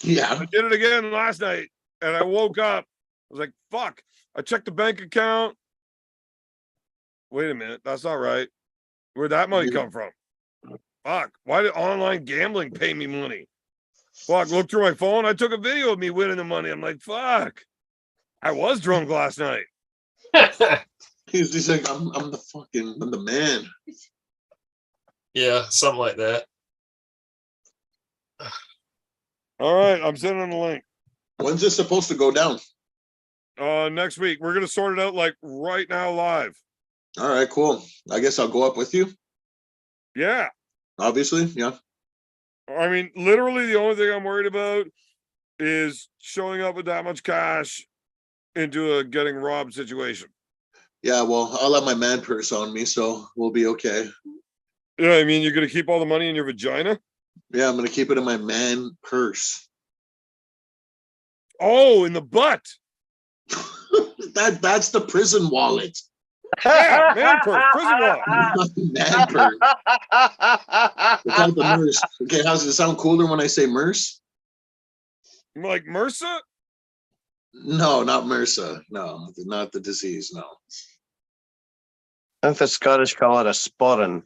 Yeah. I did it again last night, and I woke up. I was like, "Fuck!" I checked the bank account. Wait a minute, that's not right. Where'd that money come from? Fuck! Why did online gambling pay me money? Fuck! Look through my phone. I took a video of me winning the money. I'm like, "Fuck!" I was drunk last night. He's like, I'm the man. Yeah. Something like that. All right, I'm sending the link. When's this supposed to go down? Next week we're gonna sort it out like right now live. All right, cool. I guess I'll go up with you. Yeah. Obviously, yeah. I mean, literally the only thing I'm worried about is showing up with that much cash into a getting robbed situation. Yeah, well, I'll have my man purse on me, so we'll be okay. Yeah, I mean, you're gonna keep all the money in your vagina? Yeah, I'm gonna keep it in my man purse. Oh, in the butt. That's the prison wallet. Yeah, man purse, prison wallet. Not the man purse. It's not the Merce. Okay, how does it sound cooler when I say Merce? Like MRSA? No, not MRSA. No, not the disease. No. I think the Scottish call it a sporran.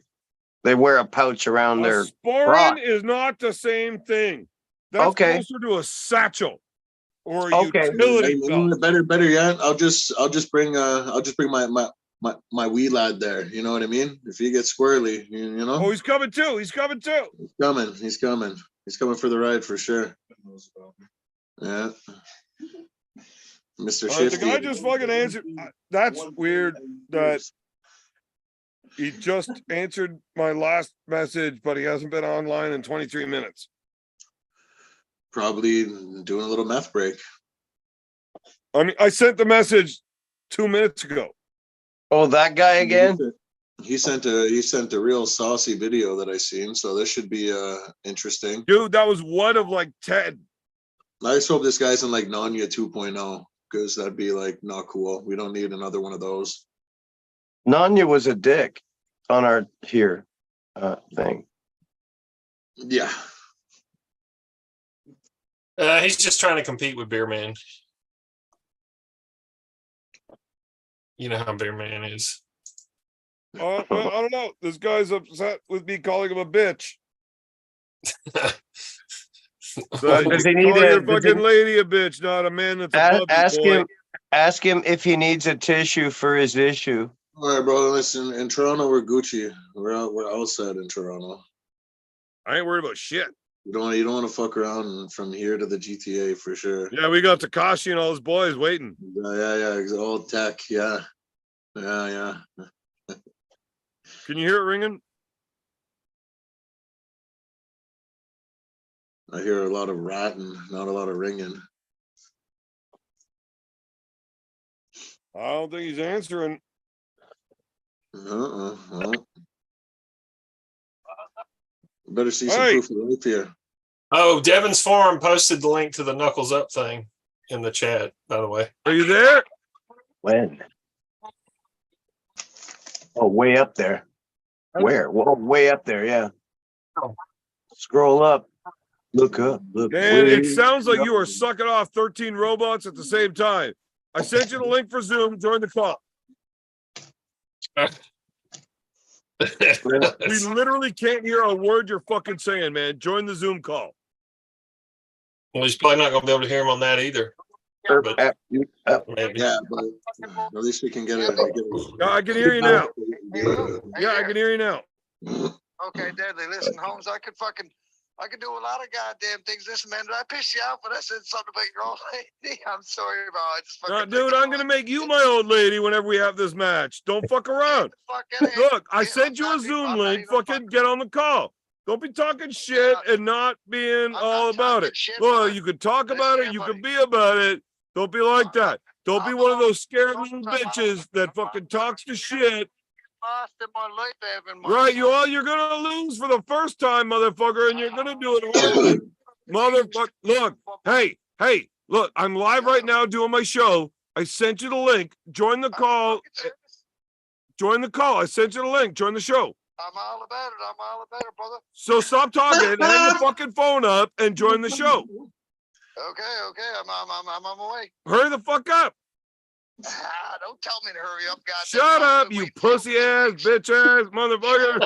They wear a pouch around A their sporran bra. is not the same thing. That's Okay. closer to a satchel or a Okay. utility belt. Better yet, I'll just bring my wee lad there. You know what I mean? If he gets squirrely, you know. Oh, he's coming too. He's coming too. He's coming for the ride for sure. Yeah. Mr. The Shifty. guy just fucking answered. That's weird that he just answered my last message, but he hasn't been online in 23 minutes. Probably doing a little meth break. I mean, I sent the message 2 minutes ago. Oh, that guy again? He sent a real saucy video that I seen, so this should be interesting. Dude, that was one of like 10. I just hope this guy's in like Nanya 2.0, because that'd be like not cool. We don't need another one of those. Nanya was a dick on our here thing. Yeah. He's just trying to compete with Beer Man. You know how Beer Man is. Well, I don't know. This guy's upset with me calling him a bitch. Does he need Call a- your does he- fucking lady a bitch, not a man that's above you, boy. Ask him if he needs a tissue for his issue. All right, bro. Listen, in Toronto, we're Gucci. We're outside in Toronto. I ain't worried about shit. You don't want to fuck around from here to the GTA for sure. Yeah, we got Takashi and all his boys waiting. Yeah. All tech. Yeah. Can you hear it ringing? I hear a lot of ratting, not a lot of ringing. I don't think he's answering. Well, better see some Hey. proof of life here. Oh, Devin's Farm posted the link to the Knuckles Up thing in the chat, by the way. Are you there? When? Oh, way up there. Where? Well, way up there, yeah. Scroll up. Look up. Look. Man, way it sounds like up. you are sucking off 13 robots at the same time. I sent you the link for Zoom. Join the call. We literally can't hear a word you're fucking saying, man. Join the Zoom call. Well, he's probably not going to be able to hear him on that either. But maybe. Yeah, but at least we can get it. Yeah, I can hear you now. Yeah, I can hear you now. Okay, Deadly. Listen, Holmes, I could do a lot of goddamn things. Listen, man, did I piss you off when I said something about your old lady? I'm sorry about it. I just fucking Dude, I'm gonna make you my old lady whenever we have this match. Don't fuck around. Look, I sent you a Zoom link. Fucking get on the call. Don't be talking shit and not being all about it. Well, you could talk about it. You could be about it. Don't be like that. Don't be one of those scared little bitches that fucking talks to shit. Lost in my life, Evan. Right, you're gonna lose for the first time, motherfucker, and you're gonna do it horribly. Motherfucker, look, hey, look, I'm live right now doing my show. I sent you the link. Join the call. Join the call. I sent you the link. Join the show. I'm all about it, brother. So stop talking, hang the fucking phone up, and join the show. Okay, I'm on my way. Hurry the fuck up. Don't tell me to hurry up, goddamn. Shut up, you pussy ass, bitch ass, motherfucker.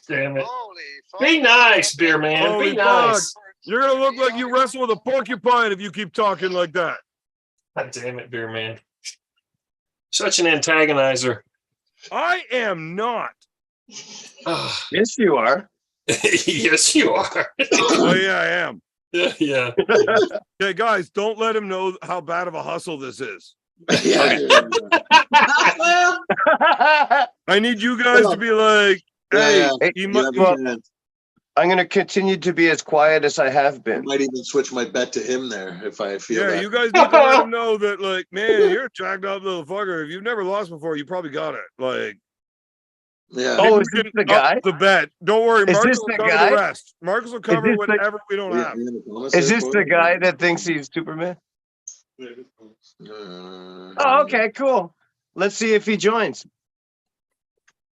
Damn it. Holy fuck. Be nice, Beer Man. Holy Be nice. You're gonna look like you wrestle with a porcupine if you keep talking like that. God damn it, Beer Man. Such an antagonizer. I am not. Yes, you are. Yes, you are. Oh yeah, I am. Yeah. Okay, guys, don't let him know how bad of a hustle this is. I need you guys to be like, hey, he might, I'm going to continue to be as quiet as I have been. Might even switch my bet to him there if I feel yeah, that. you guys need to let him know that, like, man, you're a jacked up little fucker. If you've never lost before, you probably got it. Like, Yeah. Oh, is this the guy? The bet. Don't worry, Is Marcus this will the cover guy? the rest. Marcus will cover this the- whatever we don't have. Is this the guy that thinks he's Superman? Oh, okay, cool. Let's see if he joins.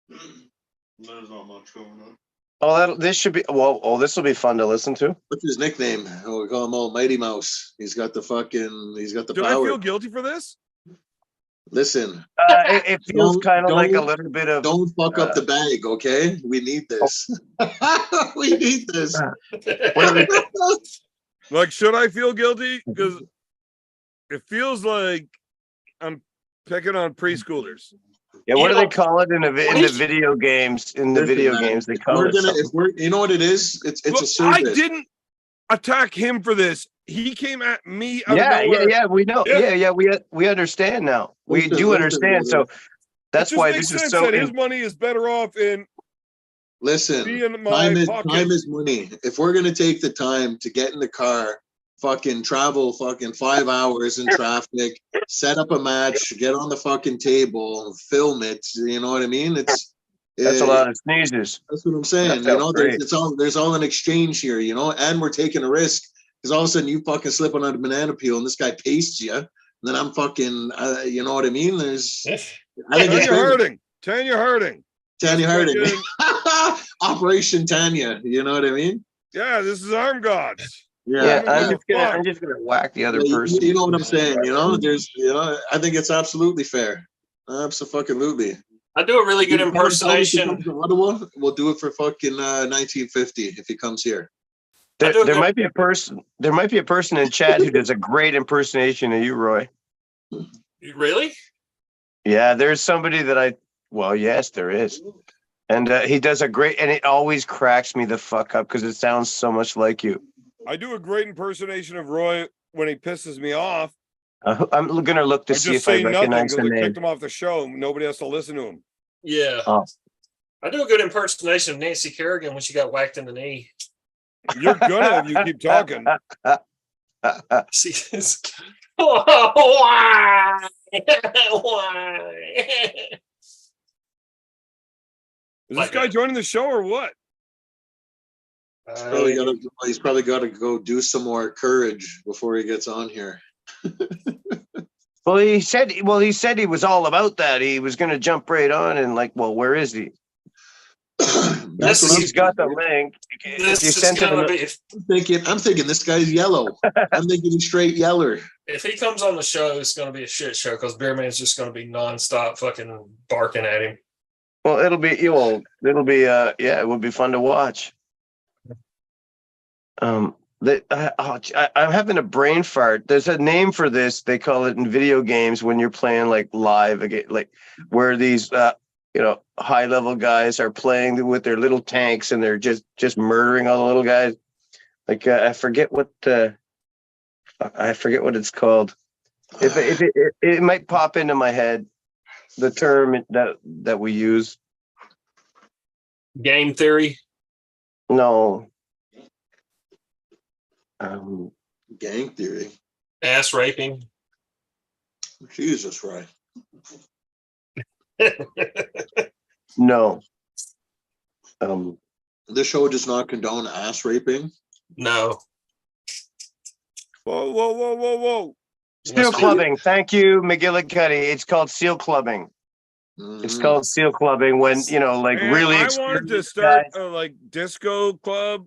There's not much going on. Oh, this should be this will be fun to listen to. What's his nickname? Oh, we call him Almighty Mouse. He's got the Do I power. feel guilty for this? Listen, It feels Don't- kind of like a don't- little bit of don't fuck up the bag, okay? We need this. We need this. Like, should I feel guilty? Because it feels like I'm picking on preschoolers. yeah. What do You they know, call it in the video games? In the Listen, video man, games, they If call we're it. gonna, something. if we're, you know what it is? It's Look, a service. I didn't attack him for this. He came at me out Yeah, of nowhere. yeah. We know. Yeah. Yeah, we understand now. We Listen, do listen, understand. So brother. that's it just why makes this is sense so. that his money is better off in Listen, being in my pocket. time is money. If we're gonna take the time to get in the car, fucking travel fucking 5 hours in traffic, set up a match, get on the fucking table, film it, you know what I mean? That's That's a lot of sneezes. That's what I'm saying. That You felt know, great. there's all an exchange here, you know, and we're taking a risk because all of a sudden you fucking slip on a banana peel and this guy pastes you, and then I'm fucking, you know what I mean? I think it's Tanya Harding. Tanya Harding. Tanya Harding, Fucking- Operation Tanya. You know what I mean? Yeah, this is Arm Gods. Yeah, yeah. I'm just gonna whack the other Yeah, person. you know what I'm saying? You know, I think it's absolutely fair. Absolutely. I do a really good impersonation. Ottawa, we'll do it for fucking 1950 if he comes here. There might be a person. There might be a person in chat who does a great impersonation of you, Roy. Really? Yeah, there's somebody that well, yes, there is. And he does a great, and it always cracks me the fuck up because it sounds so much like you. I do a great impersonation of Roy when he pisses me off. I'm gonna look to I see just if I say nothing recognize because the I name. kicked him off the show. Nobody has to listen to him. Yeah. Oh. I do a good impersonation of Nancy Kerrigan when she got whacked in the knee. You're gonna if you keep talking. She is. Why? Why? Is this guy joining the show or what? He's probably got to go do some more courage before he gets on here. Well, he said he was all about that. He was going to jump right on and where is he? That's what He's got the link. This If you is sent him gonna an- be I'm thinking this guy's yellow. I'm thinking he's straight yeller. if he comes on the show, it's gonna be a shit show because Beerman's just gonna be nonstop fucking barking at him. Well, it would be fun to watch. I'm having a brain fart. There's a name for this. They call it in video games when you're playing live again, where these high level guys are playing with their little tanks and they're just murdering all the little guys. I forget what it's called. If it might pop into my head, the term that we use. Game theory. No. Gang theory. Ass raping. Jesus, right. No. This show does not condone ass raping. No. Whoa. Seal clubbing. Thank you, McGillicuddy. It's called seal clubbing. It's called seal clubbing when, Man, really I wanted to experienced start guys. a disco club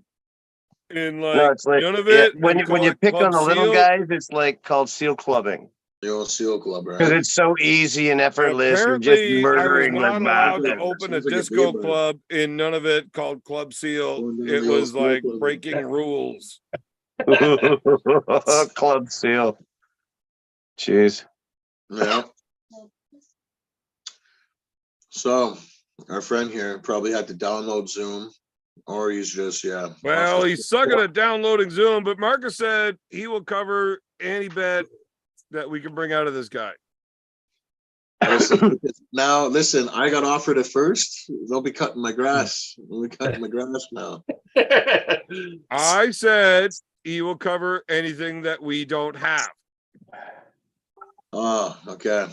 in No, it's none of it. when and call you it pick on Club the little Seal. guys, it's called seal clubbing. The old seal club, Because right? it's so easy and effortless and just Apparently, murdering I was not allowed to bad. open a Sounds like a disco beer club in none of it called Club Seal. Going down It the old was school club. breaking rules. Club seal. Jeez. Yeah. So our friend here probably had to download Zoom, or he's just Well, he's sucking at downloading Zoom, but Marcus said he will cover any bet that we can bring out of this guy. Now listen, I got offered it first. They'll be cutting my grass. They'll be cutting my grass now. I said he will cover anything that we don't have. Oh, okay.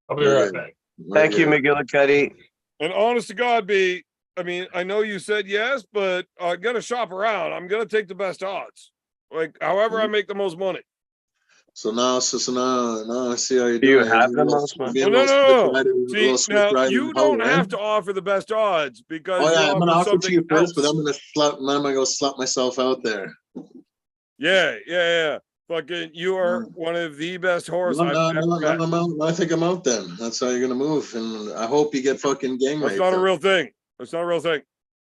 I'll be right back. Thank you, McGillicuddy. And honest to God, B, I mean, I know you said yes, but I'm gonna shop around. I'm gonna take the best odds. Like, however I make the most money. So now I see how you're Do you doing. have You're the a little- most money? being a Well, little no. Swift Rider- a See, little Swift now Rider you in hell, don't right? have to offer the best odds because Oh yeah, you I'm gonna offer to something you first, but else. I'm gonna go slap myself out there. Yeah. Fucking, you are one of the best horse I've ever met. I think I'm out then. That's how you're gonna move, and I hope you get fucking gang That's raped. not a real thing. That's not a real thing.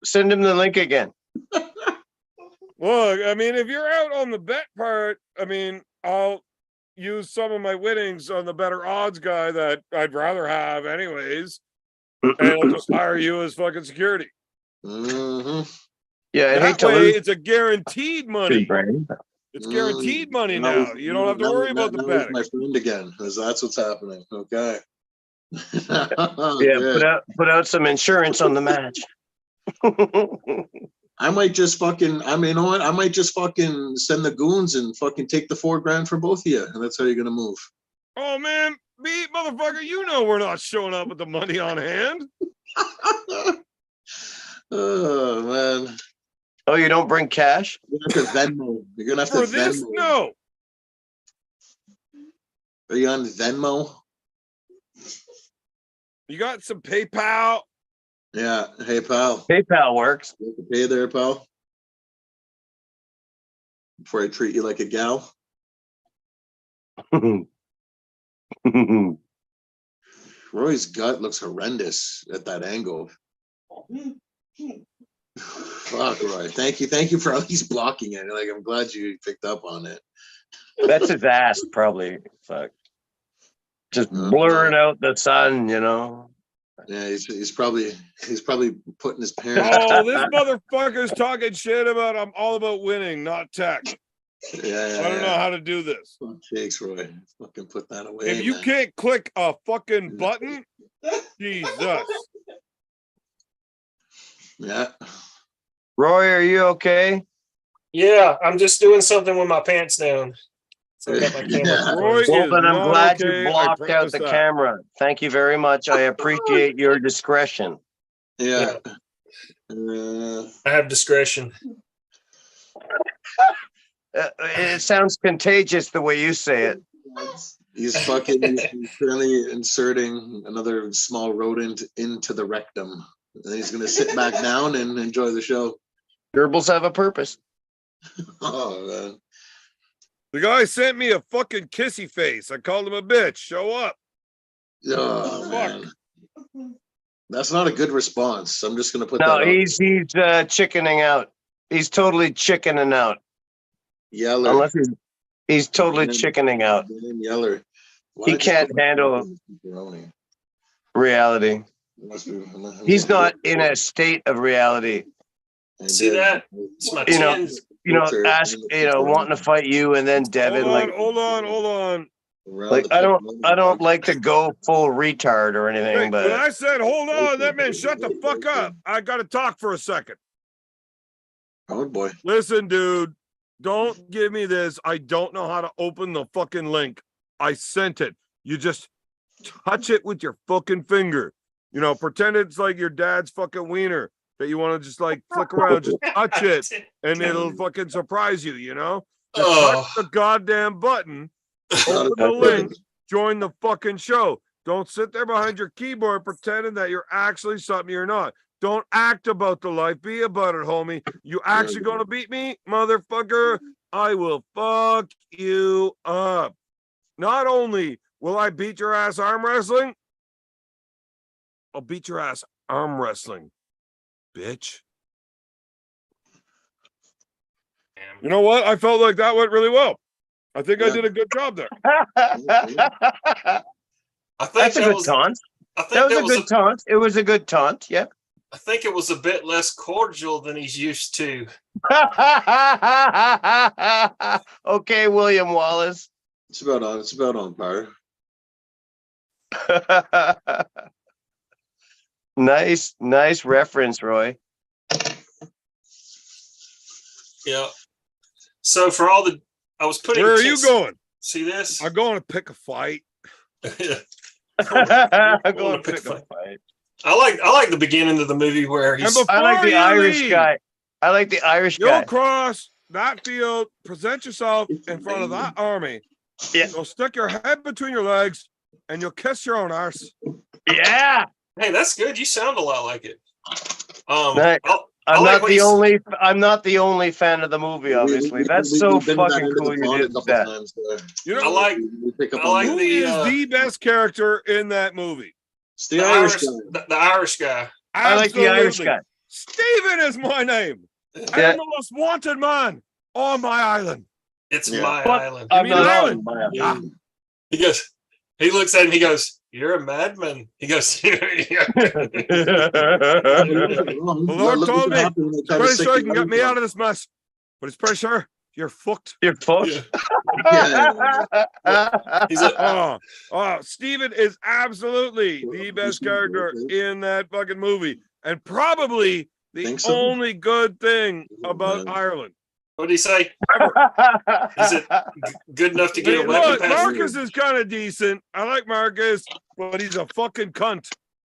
Send him the link again. Look, I mean, if you're out on the bet part, I mean, I'll use some of my winnings on the better odds guy that I'd rather have anyways, and I'll just hire you as fucking security. Mm-hmm. Yeah, I hate That to way, lose it's a guaranteed money. Brandon. It's guaranteed money now. You don't have to worry about the Now he's betting. my friend again, because that's what's happening. Okay. Yeah, Good. put out some insurance on the match. I might just fucking. I mean, you know what? I might just fucking send the goons and fucking take the $4,000 from both of you, and that's how you're gonna move. Oh man, me motherfucker, you know we're not showing up with the money on hand. Oh man, Oh, you don't bring cash? you're gonna have to Venmo. You're gonna have For to this, Venmo. no. Are you on Venmo? You got some PayPal. Yeah. Hey, pal. PayPal works. You have to pay there, pal. Before I treat you like a gal. Roy's gut looks horrendous at that angle. Fuck, Roy. Thank you for at least blocking it. Like, I'm glad you picked up on it. That's his ass, probably. Fuck. Just blurring out the sun, you know. Yeah, he's probably putting his parents. Oh, this motherfucker's talking shit about I'm all about winning, not tech. Yeah, I don't know how to do this. Fuck sakes, Roy. Fucking put that away. If you man. can't click a fucking button, Jesus. Yeah. Roy, are you okay? Yeah, I'm just doing something with my pants down. So I got my camera. Roy Well, is then I'm not glad okay, you I blocked out promise the that. camera. Thank you very much. I appreciate your discretion. Yeah. I have discretion. It sounds contagious the way you say it. He's currently inserting another small rodent into the rectum. And he's gonna sit back down and enjoy the show. Gerbils have a purpose. Oh man. The guy sent me a fucking kissy face. I called him a bitch. Show up. Oh man. That's not a good response. I'm just gonna put No, that he's chickening out. He's totally chickening out. Yeller. Unless he's totally chickening out. Yeller. He can't handle reality. He's not in a state of reality. See that? It's my You know, tins. Wanting to fight you and then Devin. Hold on. Like I don't like to go full retard or anything, Hey, but when I said hold on, that meant shut the fuck up. I gotta talk for a second. Oh boy. Listen, dude, don't give me this. I don't know how to open the fucking link. I sent it. You just touch it with your fucking finger. You know, pretend it's like your dad's fucking wiener that you want to just like flick around, just touch it, and it'll fucking surprise you, you know? Just touch the goddamn button, open the link, join the fucking show. Don't sit there behind your keyboard pretending that you're actually something you're not. Don't act about the life. Be about it, homie. You actually gonna beat me, motherfucker? I will fuck you up. Not only will I beat your ass arm wrestling, I'll beat your ass arm wrestling, bitch. You know what? I felt like that went really well. I think I did a good job there. I think that's a that good was, taunt. I think That was that a good taunt. It was a good taunt. Yep. I think it was a bit less cordial than he's used to. Okay, William Wallace. It's about on par. Nice reference, Roy. Yeah. So for all the, I was putting. Where are you going? See this? I'm going to pick a fight. I'm going to pick a fight. I like the beginning of the movie where he's. I like the Irish guy. I like the Irish guy. You'll cross that field, present yourself in front of that army. Yeah. You'll stick your head between your legs and you'll kiss your own arse. Yeah. Hey, that's good. You sound a lot like it. Nice. I I'm like not what the he's- only. I'm not the only fan of the movie. Obviously, that's so we've been to that fucking end of the cool. You pond a did couple that. times there. You I know, like We pick up I like on who that. is the, the best character in that movie? It's the the Irish Irish, guy. the Irish guy. I like the Irish Absolutely. guy. Steven is my name. Yeah. I'm the most wanted man on my island. It's Yeah. my But island. I'm mean not Ireland? on. Yeah. He looks at him, he goes, "You're a madman." He goes, The Lord told me, pretty sure he can get me out of this mess, but it's pretty sure you're fucked. You're fucked. He's a, Steven is absolutely the best character in that fucking movie, and probably the Think so? only good thing about Yeah. Ireland. what did he say? Is it good enough to get a Look, weapon past? Marcus is kind of decent. I like Marcus, but he's a fucking cunt.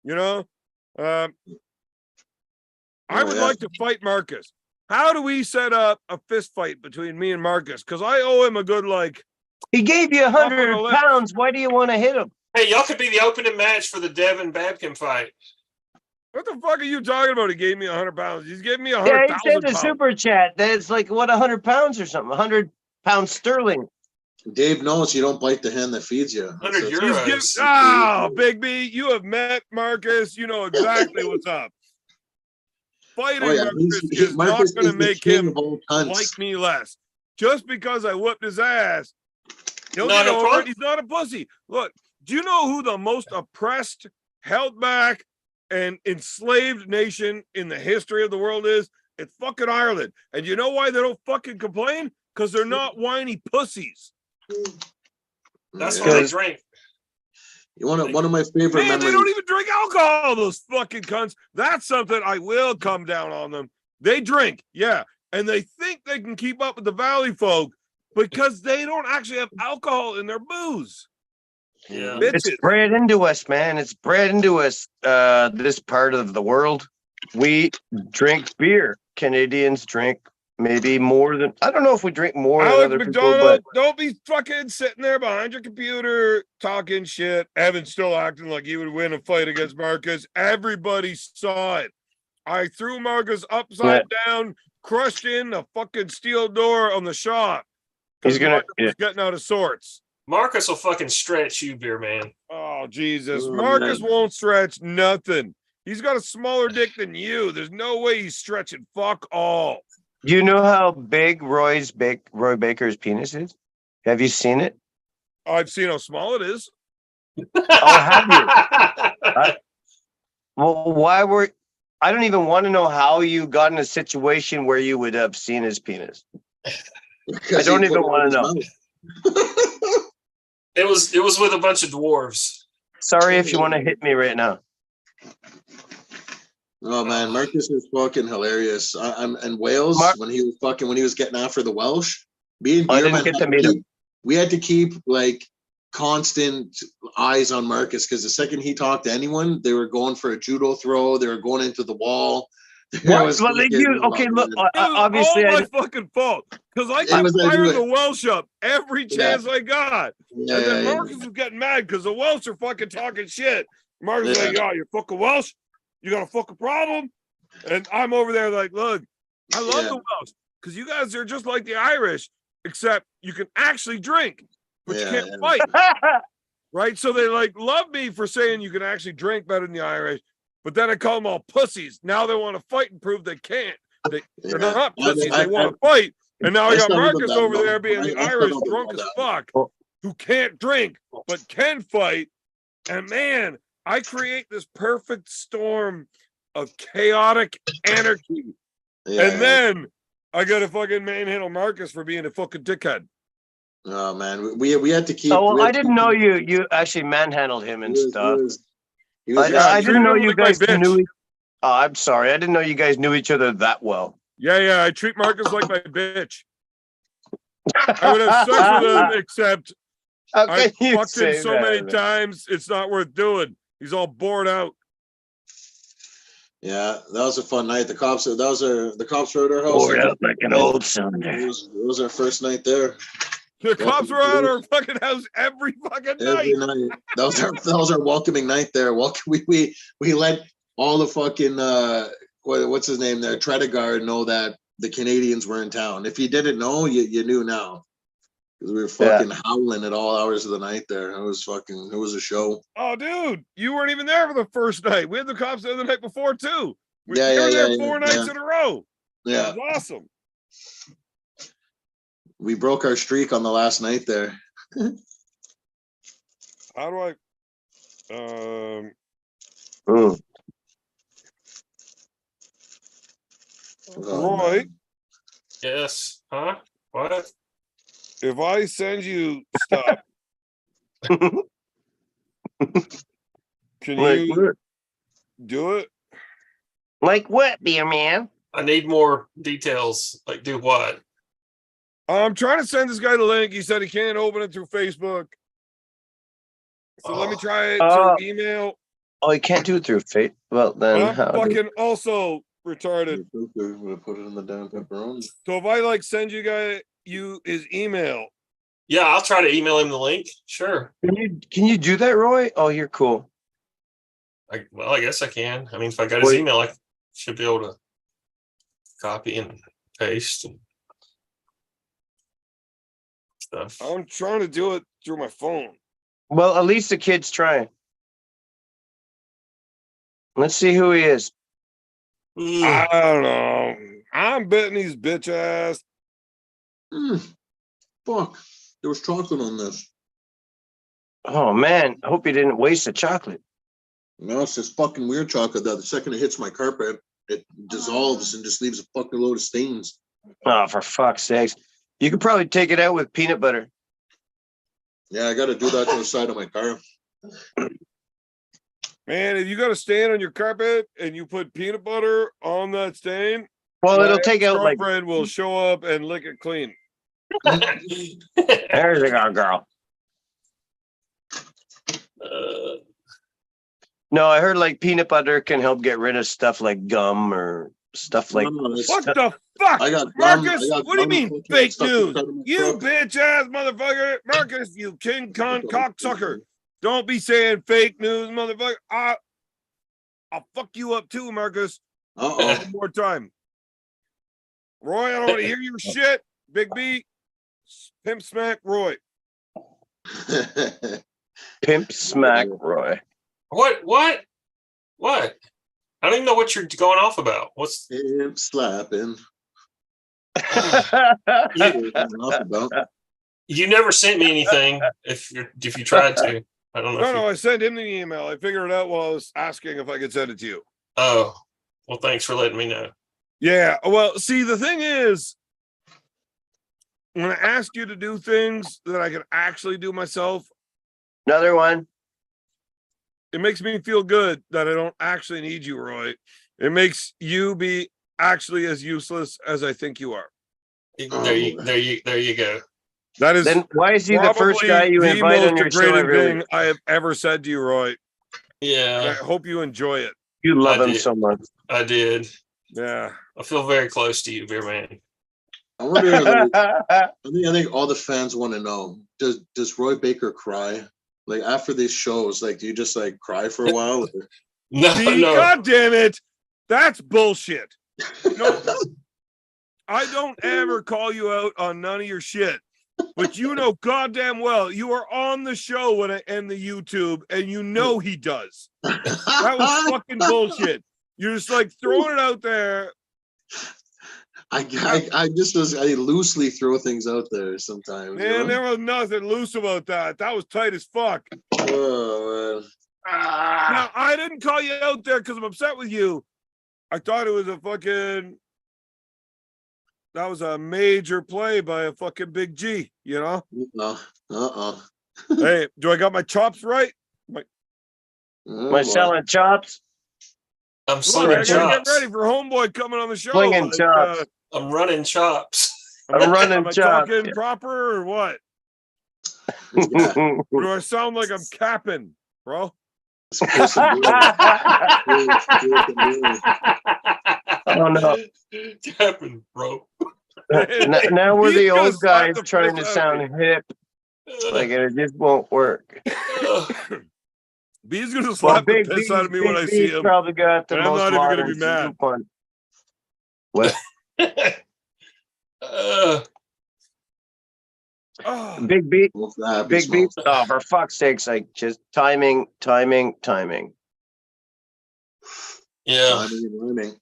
You know. I would yeah. like to fight Marcus. How do we set up a fist fight between me and Marcus? Because I owe him a good like. He gave you Off on the 100 left. pounds. Why do you want to hit him? Hey, y'all could be the opening match for the Devin Babkin fight. What the fuck are you talking about? He gave me 100 pounds. He's giving me Yeah, 100,000 he said the pounds. super chat that it's like what 100 pounds or something. 100 pounds sterling. Dave knows you don't bite the hand that feeds you. 100 So it's- euros. He's giving, Big B, you have met Marcus. You know exactly what's up. Fighting Oh, yeah. Marcus He's- is not Marcus going to is the make king him of all cunts. like me less. Just because I whooped his ass, he'll Not get a over pro- it. He's not a pussy. Look, do you know who the most oppressed, held back, and enslaved nation in the history of the world is? It's fucking Ireland. And you know why they don't fucking complain? Because they're not whiny pussies. That's Yeah. why they drink. One of my favorite Man, they memories. don't even drink alcohol, those fucking cunts. That's something I will come down on them. They drink, yeah, and they think they can keep up with the Valley folk because they don't actually have alcohol in their booze. Yeah. It's Bitches. bred into us, man. It's bred into us. This part of the world, we drink beer. Canadians drink maybe more than I don't know if we drink more than Alex other McDonald, people, don't be fucking sitting there behind your computer talking shit. Evan's still acting like he would win a fight against Marcus. Everybody saw it. I threw Marcus upside down, crushed in the fucking steel door on the shop. He's gonna- Marcus was getting out of sorts. Marcus will fucking stretch you, beer man. Oh, Jesus. Oh, Marcus man. won't stretch nothing. He's got a smaller dick than you. There's no way he's stretching fuck all. Do you know how big Roy Baker's penis is? Have you seen it? I've seen how small it is. Oh, have you? Well, why were I don't even want to know how you got in a situation where you would have seen his penis. I don't even want to know. It was with a bunch of dwarves. Sorry if you want to hit me right now. Oh man, Marcus is fucking hilarious. I'm in Wales when he was getting after the Welsh. Me and I didn't Beerman get had to to meet him. keep- we had to keep like constant eyes on Marcus because the second he talked to anyone, they were going for a judo throw. They were going into the wall. There What? was Well, fucking- okay, look. It was Obviously, all I, my fucking fault. Because I It kept was like firing you- the Welsh up every chance I got. Yeah, And then yeah, Marcus was getting mad because the Welsh are fucking talking shit. Marcus Yeah. like, "Oh, you're fucking Welsh? You got a fucking problem?" And I'm over there like, "Look, I love Yeah. the Welsh because you guys are just like the Irish, except you can actually drink, but you Yeah, can't yeah. fight." Right? So they like love me for saying you can actually drink better than the Irish, but then I call them all pussies. Now they want to fight and prove they can't. They're Yeah. not pussies. I- They want to fight. And now I I got still love Marcus that, over bro. there being the I still Irish love drunk as that. fuck, Oh. who can't drink but can fight. And man, I create this perfect storm of chaotic anarchy. Yeah, And then I got to fucking manhandle Marcus for being a fucking dickhead. oh man, we had to keep. oh, well, we had I to didn't keep- know you actually manhandled him and he was- stuff. he was- Yeah, I treat didn't know him you like my guys bitch. knew. Oh, I'm sorry. I didn't know you guys knew each other that well. Yeah, I treat Marcus like my bitch. I would have sex with him, except How I can you fucked him say so many that? times, it's not worth doing. He's all bored out. Yeah, that was a fun night. The cops were at our house. Poured out like an old cylinder. It was our first night there. The cops were at our fucking house every fucking Every night. night. That was our welcoming night there. We let all the fucking what's his name there, Tredegar, know that the Canadians were in town. If you didn't know, you knew now. Because we were fucking howling at all hours of the night there. It was a show. Oh, dude, you weren't even there for the first night. We had the cops there the night before too. We Yeah, they were yeah, there yeah, 4 yeah, nights yeah. in a row. Yeah. It was awesome. We broke our streak on the last night there. How do I? Mm. Oh, Roy, man. Yes. Huh? What? if I send you stuff, can Like you what? do it? Like what, beer man? I need more details. Like, do what? I'm trying to send this guy the link. He said he can't open it through Facebook. So let me Oh. try it Oh. through email. Oh, you can't do it through Fate. Well, But then I'm how? fucking also retarded. We'll put it in the damn pepperoni. So if I like send you his email, Yeah, I'll try to email him the link. Sure. Can you do that, Roy? Oh, you're cool. I guess I can. I mean, if I got his Wait. email, I should be able to copy and paste and stuff. I'm trying to do it through my phone. Well, at least the kid's trying. Let's see who he is. I don't know. I'm betting he's bitch ass. Fuck. There was chocolate on this. Oh man, I hope you didn't waste the chocolate. No, it's this fucking weird chocolate that the second it hits my carpet, it dissolves and just leaves a fucking load of stains. Oh, for fuck's sakes. You could probably take it out with peanut butter. Yeah, I got to do that to the side of my car. Man, if you got a stain on your carpet and you put peanut butter on that stain, Well, it'll my take out like girlfriend will show up and lick it clean. there's a girl. No, I heard like peanut butter can help get rid of stuff like gum or stuff like No, it's- What the fuck? I got Marcus, gum- I got what do you gum mean fucking fake stuck news? inside of my You truck. bitch ass motherfucker. Marcus, you King Kong cocksucker. Don't be saying fake news, motherfucker. I'll fuck you up too, Marcus. Uh-oh. One more time. Roy, I don't want to hear your shit. Big B, pimp smack Roy. pimp smack Roy. What? I don't even know what you're going off about. What's Hip slapping. you never sent me anything if you tried to. I don't know. No, if you, I sent him the email. I figured it out while I was asking if I could send it to you. Oh, well, thanks for letting me know. Yeah. Well, see, the thing is, when I ask you to do things that I can actually do myself, Another one. it makes me feel good that I don't actually need you, Roy. It makes you be actually as useless as I think you are. There you go. That is Then why is he the first probably guy you the invite most on your show degrading every thing week? I have ever said to you, Roy. And I Yeah, hope you enjoy it. You love I him did. so much. I did. Yeah. I feel very close to you, Beer Man. I wonder. Like, I think all the fans want to know: Does Roy Baker cry? Like after these shows, like do you just like cry for a while? Or- No, See, no. God damn it. That's bullshit. No, I don't ever call you out on none of your shit. But you know goddamn well you are on the show when I end the YouTube, and you know he does. That was fucking bullshit. You're just like throwing it out there. I loosely throw things out there sometimes. you Man, know? there was nothing loose about that. That was tight as fuck. Oh, man. Now, I didn't call you out there because I'm upset with you. I thought it was that was a major play by a fucking big G, you know? No. Hey, do I got my chops right? My selling chops. I'm Look, I slinging gotta get chops. ready for Homeboy coming on the show. Slinging chops. I'm running chops. I'm running Am I chops. talking proper or what? Yeah. Or do I sound like I'm capping, bro? Supposed to do it. Oh no! Happened, bro. Now we're He's the gonna old slap guys the trying to piss out of sound hip, like it just won't work. B's gonna Well, slap the Big piss B, out of me when I Big see B's him. probably got the and I'm most not even gonna modern be mad. one. What? Oh, Big B, Well, happy Big B. smoke. Oh, for fuck's sakes! Like just timing. Yeah. Timing and rhyming.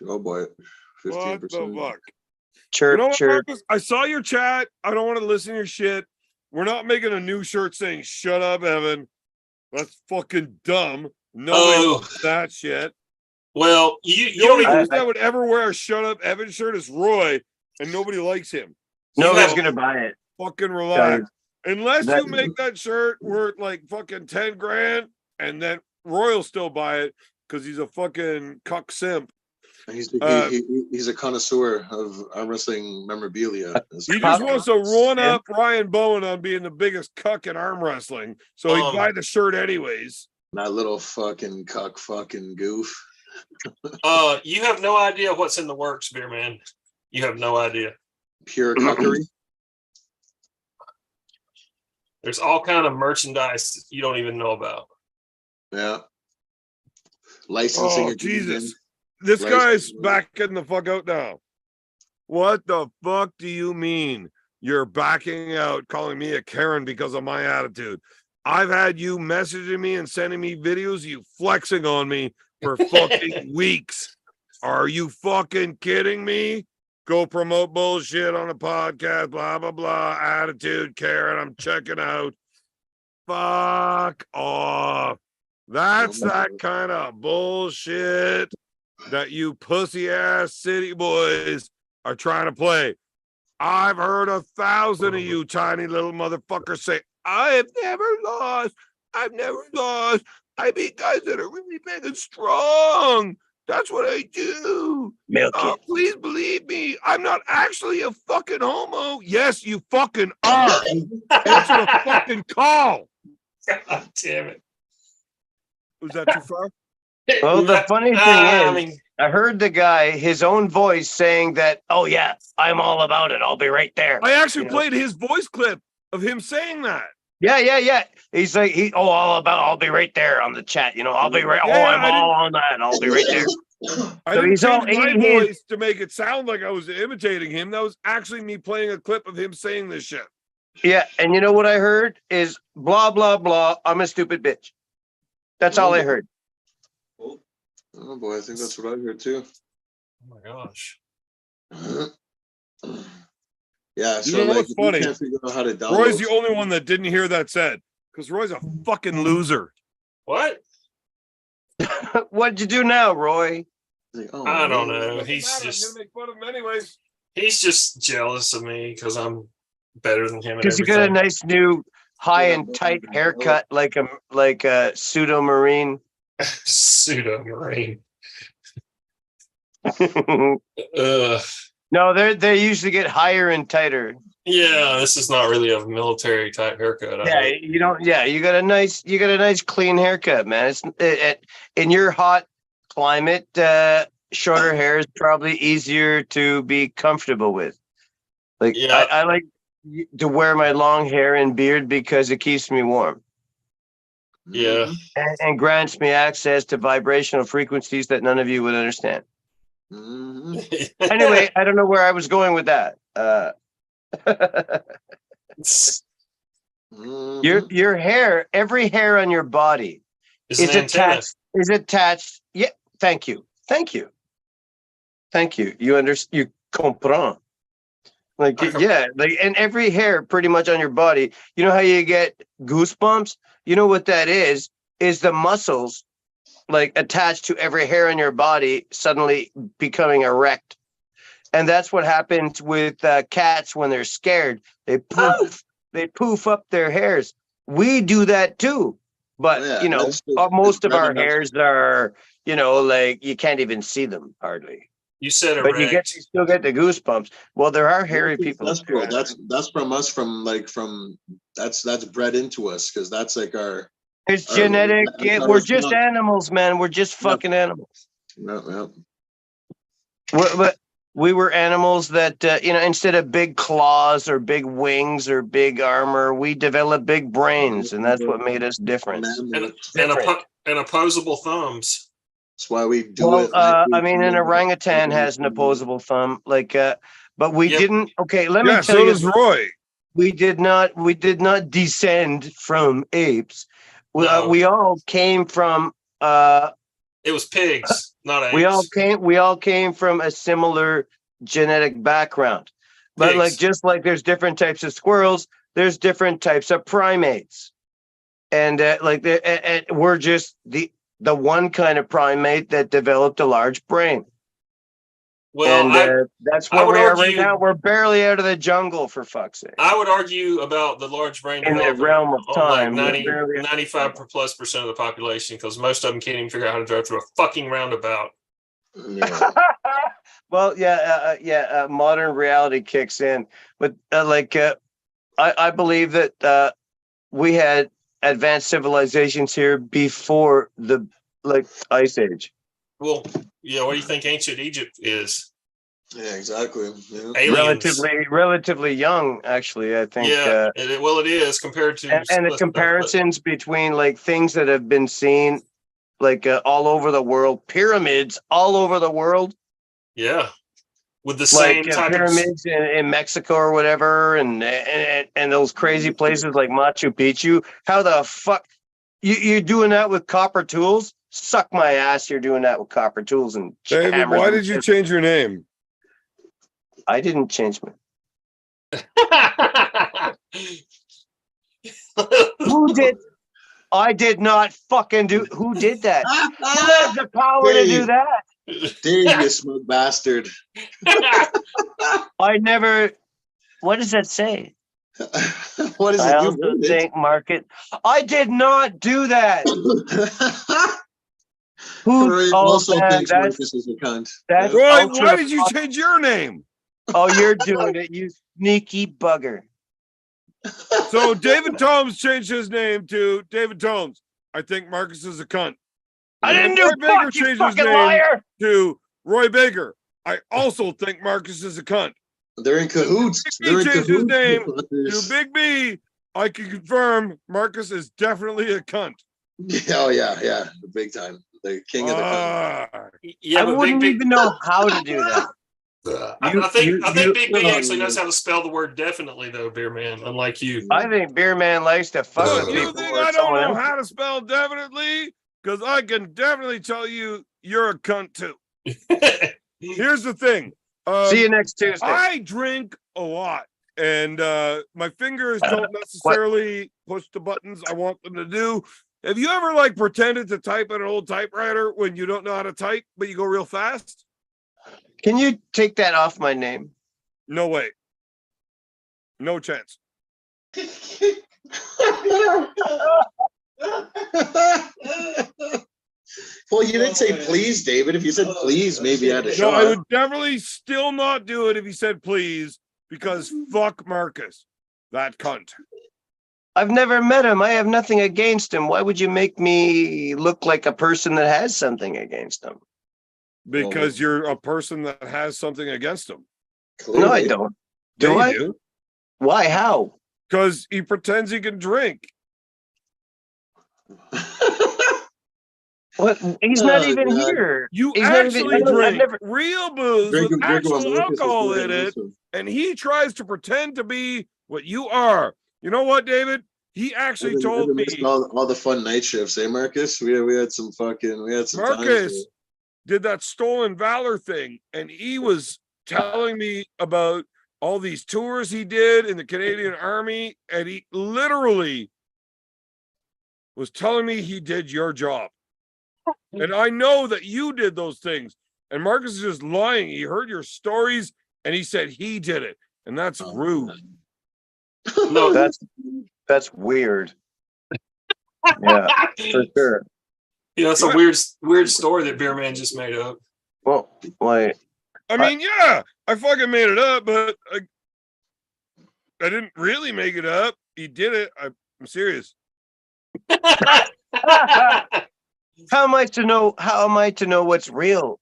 Oh boy, what the 15%. fuck? Chirp, You know what, chirp. Marcus? I saw your chat. I don't want to listen to your shit. We're not making a new shirt saying "Shut up, Evan." That's fucking dumb. Nobody Oh. wants that shit. Well, you The only don't even. person that would ever wear a "Shut up, Evan" shirt is Roy, and nobody likes him. Nobody's So- gonna buy it. Fucking relax. Unless that- you make that shirt worth like fucking 10 grand, and then Roy will still buy it because he's a fucking cuck simp. He's a connoisseur of arm wrestling memorabilia. He just wants to run up Ryan Bowen on being the biggest cuck in arm wrestling, so he'd buy the shirt anyways. That little fucking cuck fucking goof. You have no idea what's in the works, Beer Man. You have no idea. Pure cuckery. There's all kind of merchandise you don't even know about. Yeah. Licensing. Oh, agreement. Jesus. This Right. guy's backing the fuck out now. What the fuck do you mean you're backing out, calling me a Karen because of my attitude? I've had you messaging me and sending me videos, you flexing on me for fucking weeks. Are you fucking kidding me? Go promote bullshit on a podcast, blah, blah, blah. Attitude, Karen, I'm checking out. Fuck off. That's that kind of bullshit that you pussy ass city boys are trying to play. I've heard 1,000 of you tiny little motherfuckers say, I have never lost. I've never lost. I beat guys that are really big and strong. That's what I do. Milk Oh, it. please believe me. I'm not actually a fucking homo. Yes, you fucking are. Answer the fucking call. God damn it. Was that too far? Well, the funny thing I is, mean, I heard the guy, his own voice, saying that, "Oh yeah, I'm all about it. I'll be right there." I actually You know? played his voice clip of him saying that. Yeah. He's like, all about. I'll be right there on the chat. I'll be right. Yeah, I'm all on that. I'll be right there. I So didn't he's all- change my he is- voice to make it sound like I was imitating him. That was actually me playing a clip of him saying this shit. Yeah, and you know what I heard is blah blah blah. I'm a stupid bitch. That's all I heard. Oh boy, I think that's what I heard too. oh my gosh. Yeah, You so know like what's if funny? you can't figure out how to download. Roy's the only one that didn't hear that said because Roy's a fucking loser. What? What'd you do now, Roy? Like, oh, I don't man. know. Doesn't He's matter, I'm just gonna make fun of him anyways. he's just jealous of me because I'm better than him. Because you got a nice new high and tight haircut, like a pseudo marine. pseudo marine. No, they usually get higher and tighter. Yeah, this is not really a military type haircut. I Yeah, hope. you don't. Yeah, you got a nice clean haircut, man. In your hot climate, shorter hair is probably easier to be comfortable with. Like Yeah. I like to wear my long hair and beard because it keeps me warm Yeah. and grants me access to vibrational frequencies that none of you would understand. Mhm. Anyway, I don't know where I was going with that. Mhm. Your hair, every hair on your body It's is an antenna. attached. Yeah, thank you. You comprend. Like, yeah, like, and every hair pretty much on your body. You know how you get goosebumps? You know what that is the muscles like attached to every hair on your body suddenly becoming erect. And that's what happens with cats when they're scared. They poof up their hairs. We do that too. But, Yeah, that's most of right our on that. hairs are, like you can't even see them hardly. You said But you erect. still get the goosebumps. Well, there are hairy That's people. ancestral. That's from us. From that's bred into us because that's like our It's Uh, genetic. I thought it We're was just not. animals, man. We're just fucking animals. No. We were animals that, instead of big claws or big wings or big armor, we developed big brains, and that's what made us different. and Different. and opposable thumbs. That's why we do Well, it. like we I mean, an do. orangutan has an opposable thumb, but we Yep. didn't. Okay, let me Yeah, tell so you, does Roy. we did not descend from apes. No. We all came from. It was pigs, not apes. We all came from a similar genetic background. But Pigs. just like there's different types of squirrels, there's different types of primates. And we're just the one kind of primate that developed a large brain. Well, And that's I where would we are right argue- now. We're barely out of the jungle, for fuck's sake. I would argue about the large brain In the development realm of on like time, 95+% of the population, because most of them can't even figure out how to drive through a fucking roundabout. Yeah. Well, modern reality kicks in, but I believe that we had advanced civilizations here before the ice age. Well, yeah, what do you think ancient Egypt is? Yeah, exactly. Yeah. Aliens. Relatively young, actually. I think. Yeah, it is compared to And the comparisons between things that have been seen all over the world, pyramids all over the world, Yeah, with the same type pyramids in Mexico or whatever, and those crazy places like Machu Picchu. How the fuck you're doing that with copper tools? Suck my ass! You're doing that with copper tools and David, hammers why and did you shit. change your name? I didn't change my. of. Who did? I did not fucking do. Who did that? Who has the power to do Dave. that? Dave, you smug bastard. I never. What does that say? What is I it? You also wrote it. think market. I did not do that. Who? Roy Oh, also man, thinks Marcus is a cunt. that's Roy, ultra why did you fuck- change your name? Oh, you're doing it, you sneaky bugger. So David Tomes changed his name to David Tomes. I think Marcus is a cunt. I And didn't do Roy Baker fuck, you changed his fucking name liar. to Roy Baker. I also think Marcus is a cunt. They're in cahoots. He They're in changed his cahoots. name motherfuckers. To Big B, I can confirm Marcus is definitely a cunt. Oh yeah, big time. The king of the cunt. Ah. Yeah, I but wouldn't Big even know how to do that. I think Big B Oh, actually knows man. how to spell the word definitely, though, Beer Man, unlike you. I think Beer Man likes to fuck So with you people. think or I don't someone know else. how to spell definitely? Because I can definitely tell you you're a cunt too. Here's the thing. See you next Tuesday. I drink a lot, and my fingers don't necessarily push the buttons I want them to do. Have you ever pretended to type on an old typewriter when you don't know how to type, but you go real fast? Can you take that off my name? No way. No chance. Well, you didn't say please, David. If you said please, maybe I'd have No, shot. I would definitely still not do it if he said please, because fuck Marcus, that cunt. I've never met him. I have nothing against him. Why would you make me look like a person that has something against him? Because you're a person that has something against him. No, I don't. Do Yeah, I? you do. Why? How? Because he pretends he can drink. What? He's not Oh, even God. here. You He's not even- actually I've drink never- real booze Drink with him, drink him actual on Lucas is alcohol good, in it, listen. and he tries to pretend to be what you are. You know what, David? He actually I've told been me, missing all the fun night shifts, eh, Marcus? We had some times Marcus did that stolen valor thing, and he was telling me about all these tours he did in the Canadian Army, and he literally was telling me he did your job. And I know that you did those things. And Marcus is just lying. He heard your stories and he said he did it. And that's rude. No, That's weird. Yeah, for sure. it's a weird story that Beer Man just made up. Well, like, I mean, yeah, I fucking made it up, but I didn't really make it up. He did it. I'm serious. How am I to know? How am I to know what's real?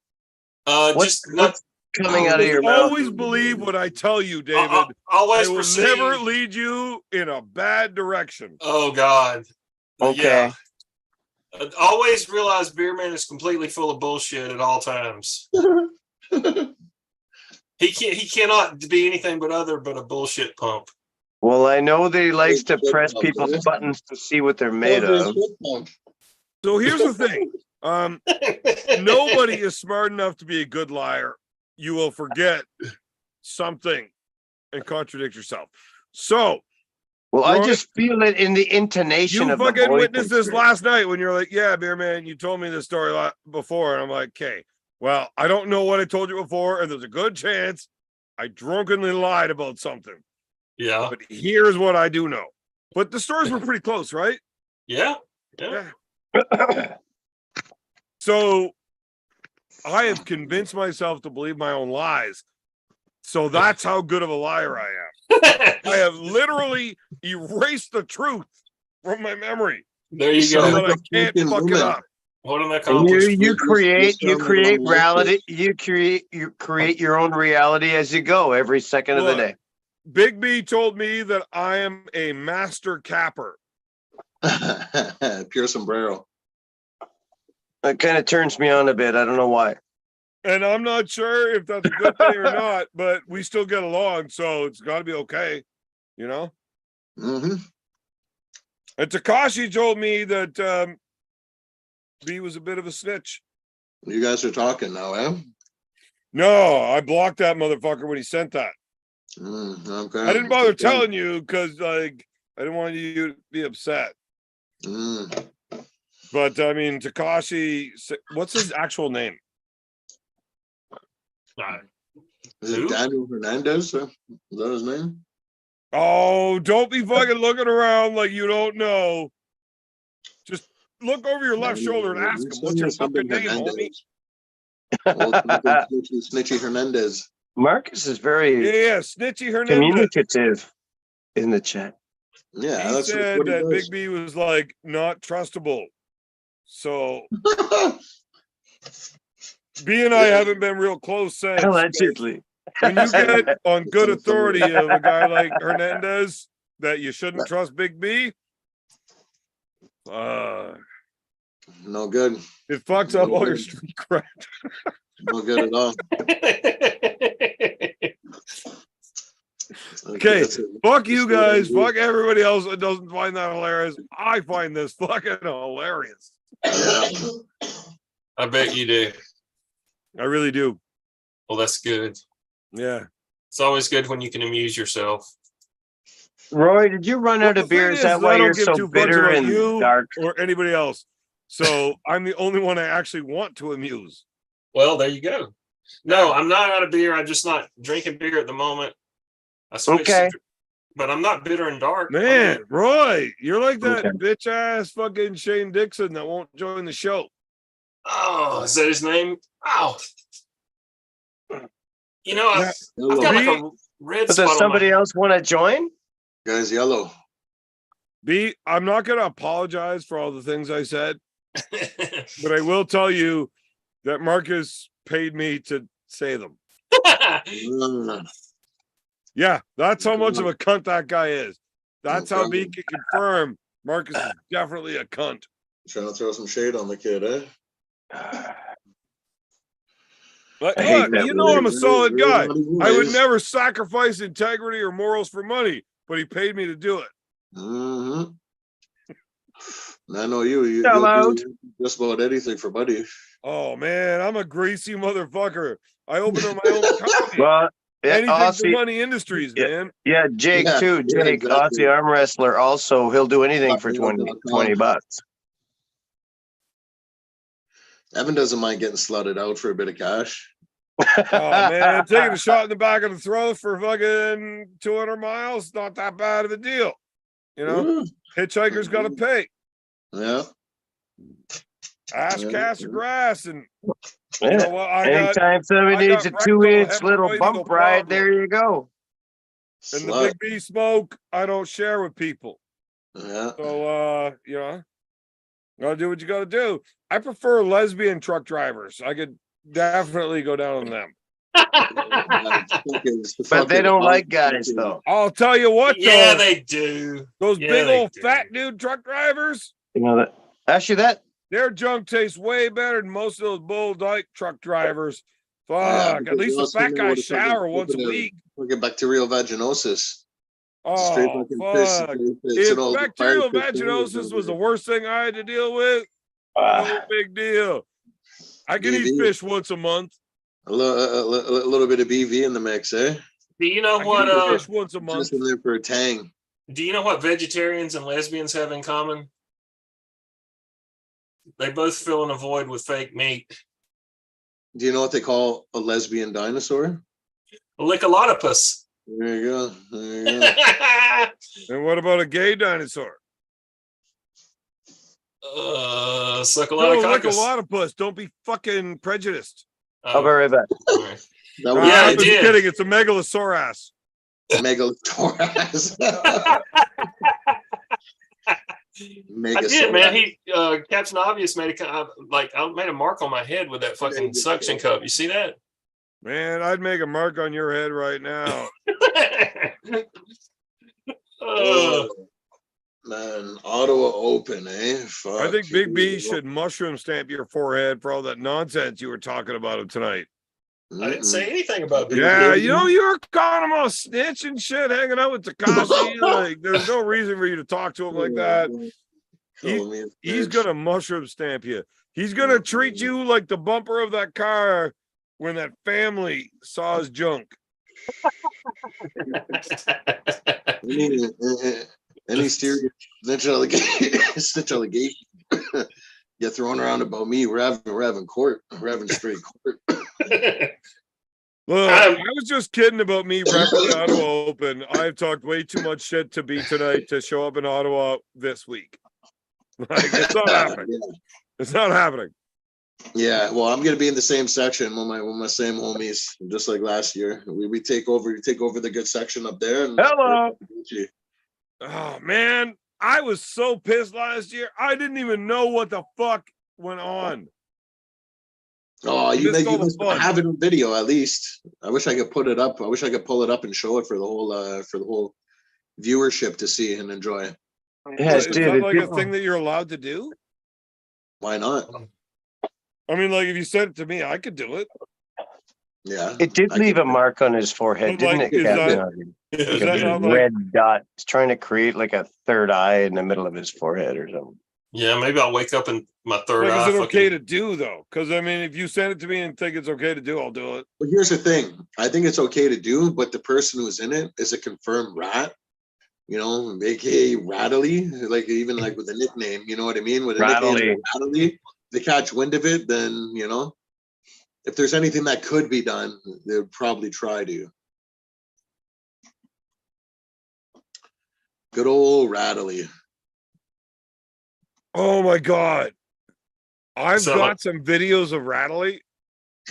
Just not Coming out of your mouth. Always believe what I tell you, David. I always will proceed. never lead you in a bad direction. Oh God. Okay. Yeah. Always realize Beerman is completely full of bullshit at all times. He cannot be anything but a bullshit pump. Well, I know that he likes to press people's buttons to see what they're made of. So here's the thing. Nobody is smart enough to be a good liar. You will forget something and contradict yourself. So, well, Roy, I just feel it in the intonation you of the fucking voice. witnessed this last night when you're like, "Yeah, Beer Man, you told me this story before," and I'm like, "Okay, well, I don't know what I told you before, and there's a good chance I drunkenly lied about something." Yeah. But here's what I do know. But the stories were pretty close, right? Yeah. So I have convinced myself to believe my own lies. So that's how good of a liar I am. I have literally erased the truth from my memory. There you So go. that I can't fuck it up. What an accomplishment. You create reality. You create your own reality as you go every second of the day. Big B told me that I am a master capper. Pure sombrero. That kind of turns me on a bit. I don't know why. And I'm not sure if that's a good thing or not, but we still get along, so it's got to be okay, you know? Mm-hmm. And Takashi told me that B was a bit of a snitch. You guys are talking now, eh? No, I blocked that motherfucker when he sent that. Okay. I didn't bother telling you because, like, I didn't want you to be upset. But, I mean, Takashi, what's his actual name? Is it Daniel Hernandez? Is that his name? Oh, don't be fucking looking around like you don't know. Just look over your left shoulder and ask him, what's your fucking name, homie? Snitchy Hernandez. Marcus is very Snitchy Hernandez. Communicative in the chat. Yeah, he said that Big B was like not trustable. So B and I haven't been real close since. Allegedly. When you get on good authority of a guy like Hernandez that you shouldn't trust Big B, no good. It fucks up all your street cred. No good at all. Okay, fuck you guys. Fuck everybody else that doesn't find that hilarious. I find this fucking hilarious. Yeah. I bet you do. I really do. Well, that's good. Yeah. It's always good when you can amuse yourself. Roy, did you run out of beer? Is that why you're so bitter and dark? Or anybody else. So I'm the only one I actually want to amuse. Well, there you go. No, I'm not out of beer. I'm just not drinking beer at the moment. I switched but I'm not bitter and dark. Man, Roy, you're like that bitch ass fucking Shane Dixon that won't join the show. Oh, is that his name? Oh. You know, I've got like a red But spot does somebody else want to join? Guy's yellow. B, I'm not going to apologize for all the things I said, but I will tell you that Marcus paid me to say them. Yeah, that's how much of a cunt that guy is. That's how B can confirm Marcus is definitely a cunt. Trying to throw some shade on the kid, eh? But look, you know I'm a solid guy. I would never sacrifice integrity or morals for money, but he paid me to do it. Mm-hmm. I know you'll do just about anything for money. Oh man, I'm a greasy motherfucker. I opened up my own company. Well, anything for money industries, man. Yeah, Jake too. Jake, Aussie arm wrestler. Also, he'll do anything for 20 bucks. Evan doesn't mind getting slutted out for a bit of cash. Oh man, taking a shot in the back of the throat for fucking 200 miles, not that bad of a deal. You know, hitchhikers got to pay. Yeah. Ash, cash, or grass, and you know what? Anytime somebody needs a 2-inch little bump ride, there you go. And the Big B smoke, I don't share with people. Yeah. So, you know, Gotta do what you gotta do. I prefer lesbian truck drivers. I could definitely go down on them. But they don't like guys though. I'll tell you what, Yeah, though, they do. those Yeah, big they old do. fat dude truck drivers, You know that. Actually, that their junk tastes way better than most of those bull dyke truck drivers. Yeah, Fuck, at because least they the also fat know guys what the fucking shower once a fucking, week. Fucking bacterial vaginosis. Straight Oh, fucking piss. fuck. It's If an old bacterial fire piss vaginosis was the over worst thing I had to deal with, no ah, big deal. I can eat BV. fish once a month. a little bit of BV in the mix, eh? Do you know I what? can eat fish once a month. Just in there for a tang. Do you know what vegetarians and lesbians have in common? They both fill in a void with fake meat. Do you know what they call a lesbian dinosaur? A licholotopus. There you go. There you go. And what about a gay dinosaur? No, like a Succulatococcus. lot of puss. Don't be fucking prejudiced. I'll be right back. All right. That Yeah, I they was did. kidding. It's a megalosaurus. Megalosaurus. I did, man. He Captain Obvious made a I made a mark on my head with that fucking suction cup. You see that? Man, I'd make a mark on your head right now. Uh, Man, Ottawa Open, eh? Fuck I think Big B you. should mushroom stamp your forehead for all that nonsense you were talking about him tonight. I didn't say anything about Big Yeah, B. you know, you were calling him a snitch and shit, hanging out with Takashi. Like, there's no reason for you to talk to him like that. He's gonna mushroom stamp you. He's gonna treat you like the bumper of that car when that family saw his junk. Any serious snitch allegation get thrown around about me. We're having court. We're having straight court. Look, I was just kidding about me repping the Ottawa Open. I've talked way too much shit to be tonight to show up in Ottawa this week. Like, it's not happening. Yeah. It's not happening. Yeah, well, I'm gonna be in the same section with my same homies, just like last year. We take over the good section up there. And Hello. Oh man, I was so pissed last year. I didn't even know what the fuck went on. Oh, you Missed make all you the must fun. have it on video at least. I wish I could put it up. I wish I could pull it up and show it for the whole viewership to see and enjoy. Yeah, Is dude, that it like a did- thing that you're allowed to do? Why not? I mean, like if you sent it to me, I could do it. Yeah. It did I leave could- a mark on his forehead, But, didn't like, it, is Captain? that- Harvey? Is Like a that big not like red dot. It's trying to create like a third eye in the middle of his forehead or something. Yeah, maybe I'll wake up and my third like eye. is it okay fucking- to do though? Because I mean, if you send it to me and think it's okay to do, I'll do it. But here's the thing. I think it's okay to do, but the person who's in it is a confirmed rat. You know, aka Rattly, like even like with a nickname, you know what I mean? With a nickname Rattly, they catch wind of it, then you know, if there's anything that could be done, they would probably try to. Good old Rattly. Oh my god. I've So- got some videos of Rattly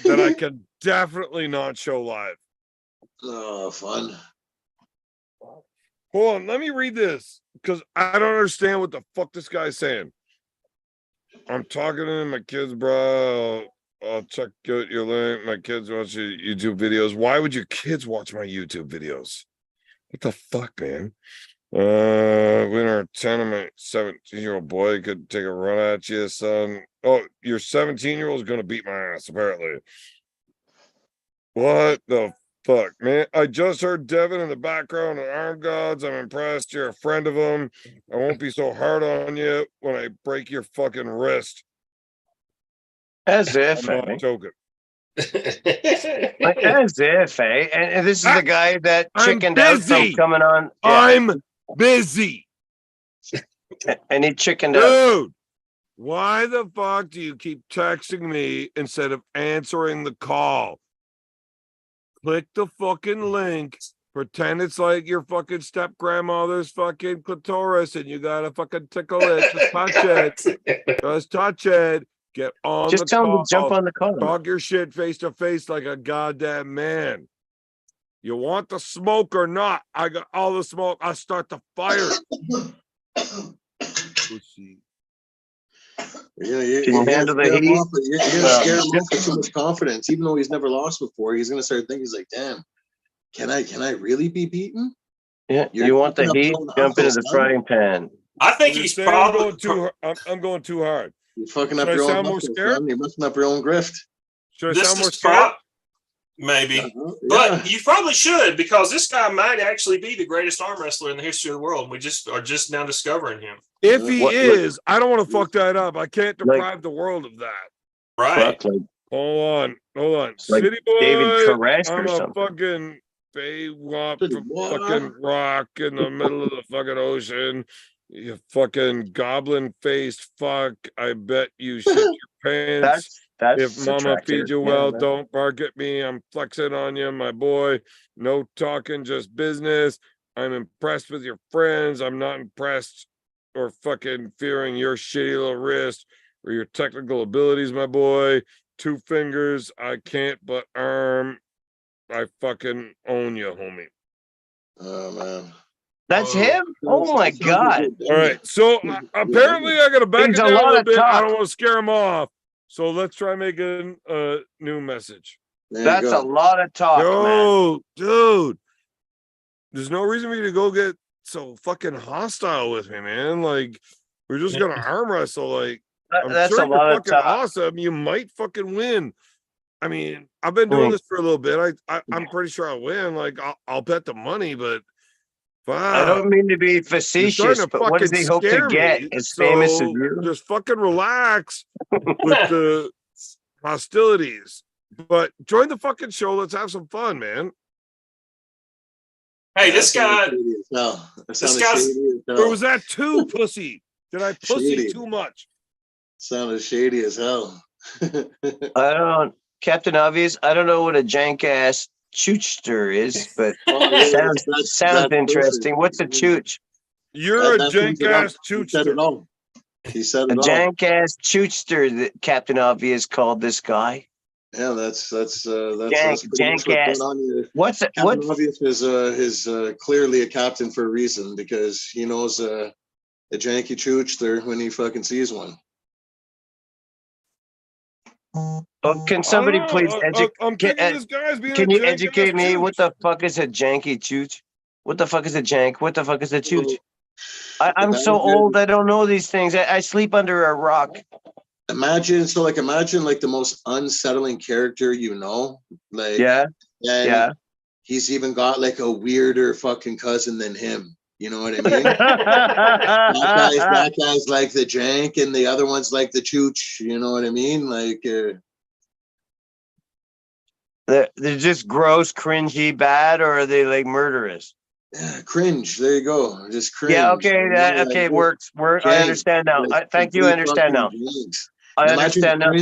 that I can definitely not show live. Oh, fun. Hold on, let me read this because I don't understand what the fuck this guy's saying. I'm talking to my kids, bro. I'll check out your link. My kids watch your YouTube videos. Why would your kids watch my YouTube videos? What the fuck, man? Winner tournament, 17-year-old boy could take a run at you, son. Oh, your 17-year-old is gonna beat my ass, apparently. What the fuck, man? I just heard Devin in the background on Arm Gods. I'm impressed. You're a friend of him. I won't be so hard on you when I break your fucking wrist. As if, I'm eh? not joking. Like, as if, eh? And this is the guy that I'm chickened out from busy. coming on. Yeah, I'm busy. and he chickened out. Dude, why the fuck do you keep texting me instead of answering the call? Click the fucking link. Pretend it's like your fucking step grandmother's fucking clitoris and you gotta fucking tickle it. Just touch it. Just touch it. Get on Just the tell him call. to jump on the call. Talk your shit face to face like a goddamn man. You want the smoke or not? I got all the smoke. I'll start the fire. Pussy. Can you're you handle the heat? You're gonna scare him off with too much confidence, even though he's never lost before. He's gonna start thinking, he's like, damn, can I really be beaten? Yeah, You're you want the cooking up heat? your own Jump into house, the son. frying pan. I think You're he's saying I'm probably going too. I'm going too hard. You're fucking Should up I your own sound more hustle, scared? son. You're messing up your own grift. Should I this sound more is scared? maybe. Yeah. But you probably should, because this guy might actually be the greatest arm wrestler in the history of the world. And we just are just now discovering him. If he What- is, I don't want to fuck that up. I can't deprive the world of that. Right. Fuck, like Hold on. Like City boy, David Koresh or I'm a something. fucking Baywap City from boy. fucking rock in the middle of the fucking ocean. You fucking goblin faced fuck. I bet you shit your pants. that's If mama attractive. feeds you Yeah, well, man. don't bark at me. I'm flexing on you, my boy. No talking, just business. I'm impressed with your friends. I'm not impressed or fucking fearing your shitty little wrist or your technical abilities, my boy. 2 fingers, I can't but arm. I fucking own you, homie. Oh man. That's Whoa. him? Oh my God. All right, so apparently I gotta back He's it a down a lot little of bit. I talk. don't want to scare him off. So let's try making a new message. There you That's go. a lot of talk, man. Yo, dude, there's no reason for you to go get so fucking hostile with me, man. Like, we're just gonna arm wrestle. Like, I'm That's sure a you're lot of fucking talk. awesome. You might fucking win. I mean, I've been doing Right. this for a little bit. I'm pretty sure I'll win. Like, I'll bet the money, but I fuck. don't mean to be You're starting facetious, to but what does fucking he hope to scare get me. as famous as So you? just fucking relax with the hostilities. But join the fucking show. Let's have some fun, man. Hey, this That sounded guy, shady as hell. That this sounded guy's- shady as Or hell. was that too pussy? Did I pussy Shady. too much? Sounded shady as hell. I don't, Captain Obvious, I don't know what a jank ass choochster is, but sounds that's interesting. perfect. What's a chooch? You're a That sums jank it up. ass He said it choochster. all. He said A it all. jank ass choochster that Captain Obvious called this guy. Yeah, that's Jank- pretty much what's jank ass. going on here. What's it? Captain What? Obvious is clearly a captain for a reason, because he knows a janky chooch there when he fucking sees one. Oh, can somebody I don't know. please I'm educate? thinking this guy's being Can a you jank educate ass me? chooch. What the fuck is a janky chooch? What the fuck is a jank? What the fuck is a chooch? I'm so old. I don't know these things. I sleep under a rock. Imagine like the most unsettling character you know. Like, Yeah, and yeah. he's even got like a weirder fucking cousin than him. You know what I mean? that guy's like the jank, and the other one's like the chooch. You know what I mean? Like, They're just gross, cringy, bad, or are they like murderous? yeah, cringe. There you go. Just cringe. Yeah, okay, You know, like, okay, works. I understand now. like Thank you. I complete understand now. fucking janks. I understand now.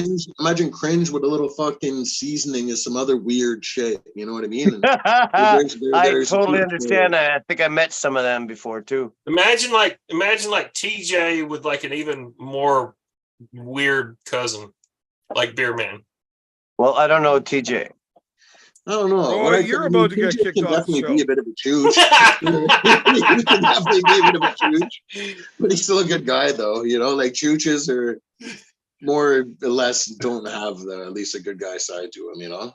Imagine cringe with a little fucking seasoning and some other weird shit. You know what I mean? And I there's totally people- understand. I think I met some of them before too. imagine like TJ with like an even more weird cousin, like Beer Man. Well, I don't know TJ. I don't know. Oh, What I you're think- about to get TJ kicked can off the definitely be show. a bit of a chooch. He can definitely be a bit of a chooch, but he's still a good guy, though. You know, like chooches are more or less don't have at least a good guy side to him. You know.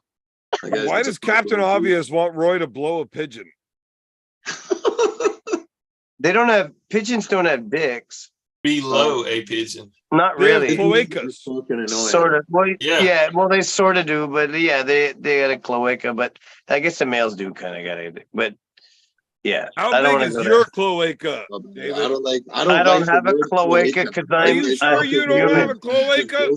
Like, Why it's does a- Captain Obvious want Roy to blow a pigeon? They don't have pigeons. Don't have dicks. Below a pigeon. Not They have really. cloacas. Fucking annoying. Sort of. Well, Yeah. yeah. Well, they sort of do, but yeah, they got a cloaca. But I guess the males do kind of got it. But yeah, How I don't big wanna is go your there. cloaca? I David? don't like. I don't like the have a word cloaca because Are you I'm sure you don't have a cloaca?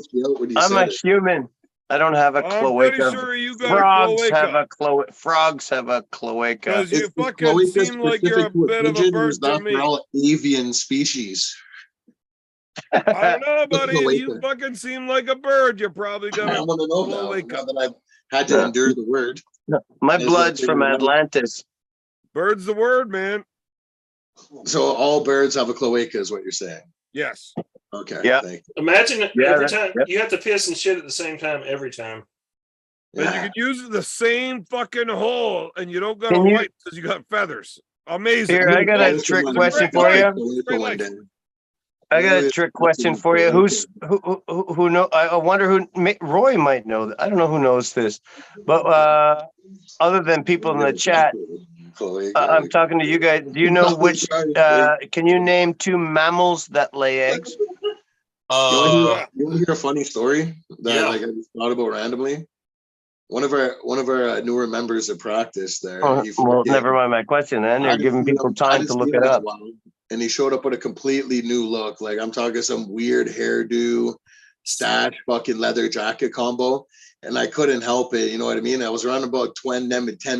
I'm a human. I don't have a I'm pretty cloaca. sure you got Frogs a have cloaca. a cloaca. Frogs have a cloaca. Because you fucking seem like you're a bit of a bird to me. They're all avian species. I don't know, buddy. Cloaca. You fucking seem like a bird. You're probably I gonna want to know cloaca. now that I've had to endure the word. My Is blood's it- from Atlantis. Bird's the word, man. So all birds have a cloaca, is what you're saying. Yes. Okay. Yeah. Thank Imagine it Yeah, every that- time yep. you have to piss and shit at the same time every time. you. And you could use the same fucking hole, and you don't got to Can you- wipe because you got feathers. Amazing. Here, I got a trick question for you. One day. I got a trick question for you. Who know? I wonder Roy might know. I don't know who knows this, but other than people in the chat, I'm talking to you guys. Do you know which? Can you name 2 mammals that lay eggs? You want to hear a funny story that Yeah. like I just thought about randomly? One of our newer members of practice there. Oh, he well, fucking- never mind my question. Then I you're giving didn't see people him- I time didn't to see look him it in a up. while, and he showed up with a completely new look. Like I'm talking some weird hairdo, stash, fucking leather jacket combo, and I couldn't help it. You know what I mean? I was around about 10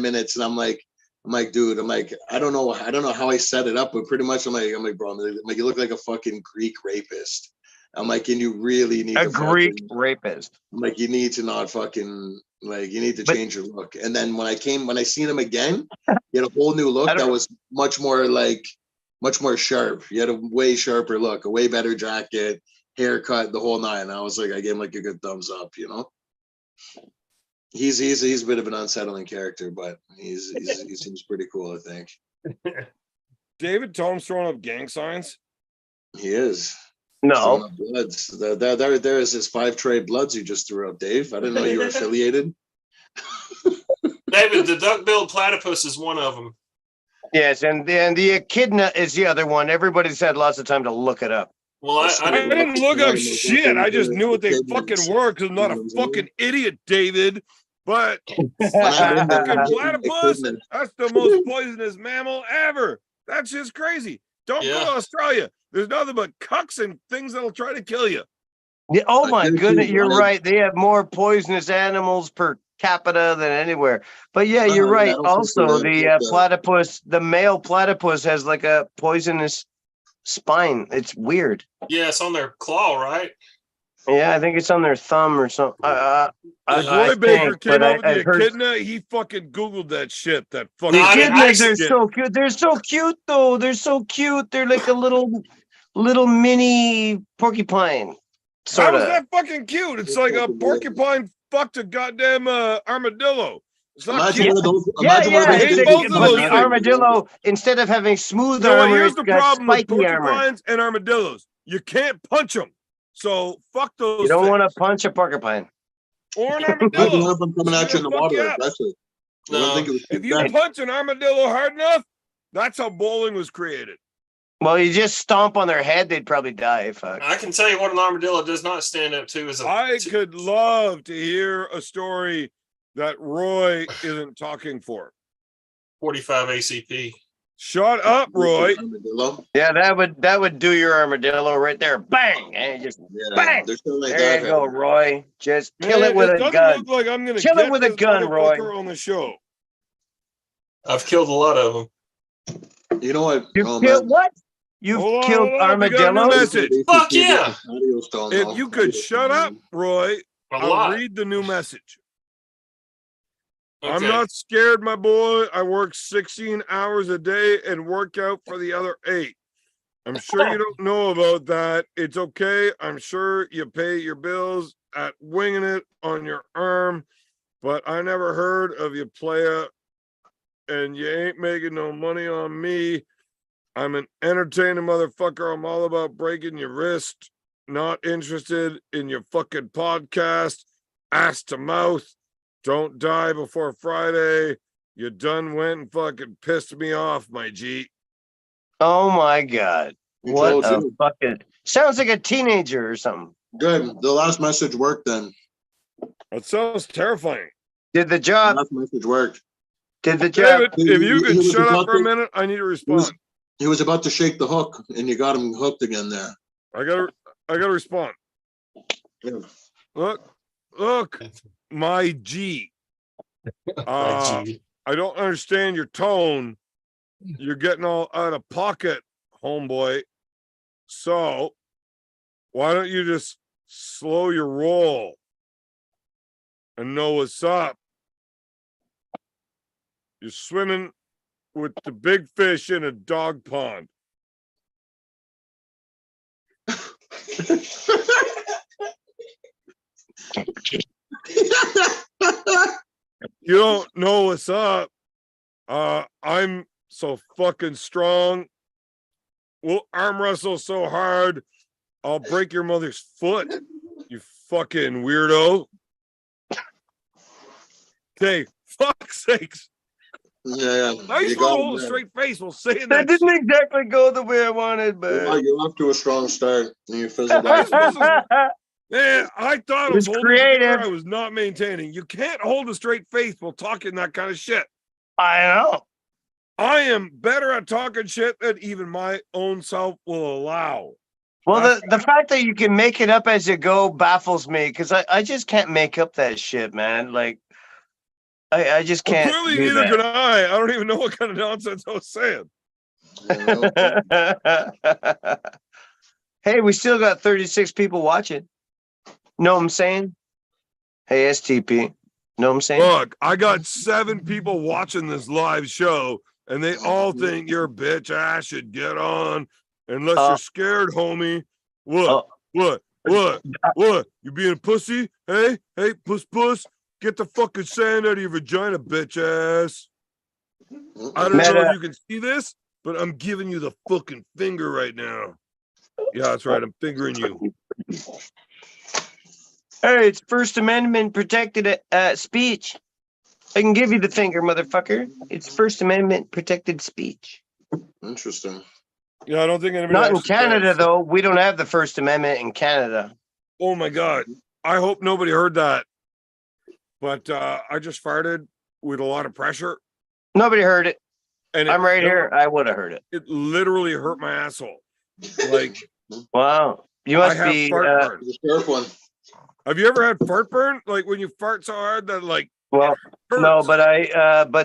minutes, and I'm like, dude, I don't know how I set it up, but pretty much I'm like, bro, you look like a fucking Greek rapist. I'm like, and you really need A to Greek fucking, rapist. I'm like, you need to not fucking like, you need to But- change your look. And then when I seen him again, he had a whole new look I don't that know. was much more sharp. He had a way sharper look, a way better jacket, haircut, the whole nine. I was like, I gave him like a good thumbs up, you know. He's a bit of an unsettling character, but he seems pretty cool, I think. David Tom's throwing up gang signs. He is. Throwing No, up Bloods. There is his 5 trade Bloods you just threw up, Dave. I didn't know you were affiliated. David, the duck-billed platypus is one of them. yes, and then the echidna is the other one. Everybody's had lots of time to look it up. Well, I I didn't look up Yeah, shit. I just knew what they the fucking pigments. were because I'm not a You know what I'm fucking idiot, David. But When I've been there, fucking I've been platypus, echidna. that's the most poisonous mammal ever. That's just crazy. Don't go Yeah. to Australia. There's nothing but cucks and things that'll try to kill you. Yeah, oh I my do goodness, too, you're but I- right. They have more poisonous animals per capita than anywhere. But yeah, you're I right. don't think Also, so. the platypus, the male platypus has like a poisonous spine. It's weird. yeah, it's on their claw, right? Yeah, I think it's on their thumb or something. If Roy Baker came but up with the I've heard echidna, he fucking Googled that shit. That fucking No, I mean, echidnas, they're shit. so cute. They're so cute though. They're so cute. They're like a little mini porcupine. How Sort is of. that fucking cute? It's like a porcupine fucked a goddamn armadillo. It's not Imagine cute. one of those. Yeah, Imagine one yeah. of those hate big both of But those the things. armadillo, instead of having smooth You know what? armor, Here's it's the got problem with spiky armor. porcupines and armadillos. You can't punch them. So fuck those. You don't things. want to punch a porcupine. Or an Imagine one armadillo. of them coming It's at you in the gonna fuck you water, up. especially. You No. wouldn't think it was If too you bad. punch an armadillo hard enough, that's how bowling was created. Well, you just stomp on their head, they'd probably die. Fuck. I can tell you what an armadillo does not stand up to is a. I could love to hear a story that Roy isn't talking for. 45 ACP. Shut up, Roy. Armadillo. Yeah, that would do your armadillo right there. Bang! And just Yeah, Bang! they're still like there that. you go, Roy. Just kill Man, it with a doesn't gun. look like I'm gonna Kill it get with a this gun, Roy. motherfucker on the show. I've killed a lot of them. You know what? You Oh, killed man. what? You've Hold on, killed hold on, we got a new armadillos? message. Fuck yeah. Patio stone, If though. you could shut up, Roy, A I'll lot. read the new message. I'm Okay. not scared, my boy. I work 16 hours a day and work out for the other 8. I'm sure you don't know about that. It's okay. I'm sure you pay your bills at winging it on your arm, but I never heard of you playa, and you ain't making no money on me. I'm an entertaining motherfucker. I'm all about breaking your wrist. Not interested in your fucking podcast. Ass to mouth. Don't die before Friday. You done went and fucking pissed me off, my G. Oh my god. You What told a you. fucking sounds like a teenager or something. Good. The last message worked then. That sounds terrifying. Did the The job. last message worked. Did the job. David, if you He could was shut up about for a to- minute, I need to He was, respond. he was about to shake the hook, and you got him hooked again there. I gotta respond. Yeah. Look, my G. Gee. I don't understand your tone. You're getting all out of pocket, homeboy. So why don't you just slow your roll and know what's up? You're swimming with the big fish in a dog pond. You don't know what's up. I'm so fucking strong. We'll arm wrestle so hard, I'll break your mother's foot, you fucking weirdo. Okay, fuck's sakes. Yeah, How you supposed you to got hold a it, straight face while saying That that didn't shit? exactly go the way I wanted, man. but You're off to a strong start. And you fizzled How you out. supposed to? Man, I thought I was It was holding it together. creative. I was not maintaining. You can't hold a straight face while talking that kind of shit. I know. I am better at talking shit than even my own self will allow. Well, That's- the fact that you can make it up as you go baffles me because I just can't make up that shit, man. Like, I just Well, can't clearly, do neither can I. I don't even know what kind of nonsense I was saying. that. Hey, we still got 36 people watching. Know what I'm saying? Hey, STP. Know what I'm saying? Look, I got 7 people watching this live show, and they all think your bitch ass should get on. Unless you're scared, homie. What? What? You being a pussy? Hey, puss. Get the fucking sand out of your vagina, bitch ass. I don't know if you can see this, but I'm giving you the fucking finger right now. Yeah, that's right. I'm fingering you. Hey, it's First Amendment protected speech. I can give you the finger, motherfucker. It's First Amendment protected speech. Interesting. Yeah, I don't think anybody. Not in actually Canada, cares. though. We don't have the First Amendment in Canada. Oh my god! I hope nobody heard that. But I just farted with a lot of pressure, Nobody heard it. and I'm right here. I would have heard it. It literally hurt my asshole. Like, Wow. You I must have be. fart burn. The sharp one. Have you ever had fart burn? Like when you fart so hard that like Well, hurts? no, but I am a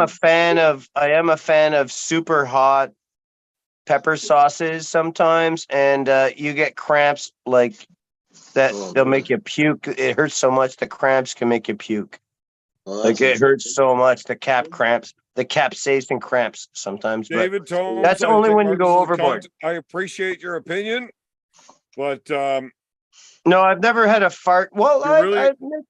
vibration. fan of super hot pepper sauces sometimes, and you get cramps like that. Oh, They'll man. make you puke. It hurts so much. The cramps can make you puke. Oh, Like that's it hurts so much. The capsaicin cramps sometimes. But David Tomes, that's I only think when you Marcus go is a overboard. cunt. I appreciate your opinion, but No, I've never had a fart. Well, You really- I admit,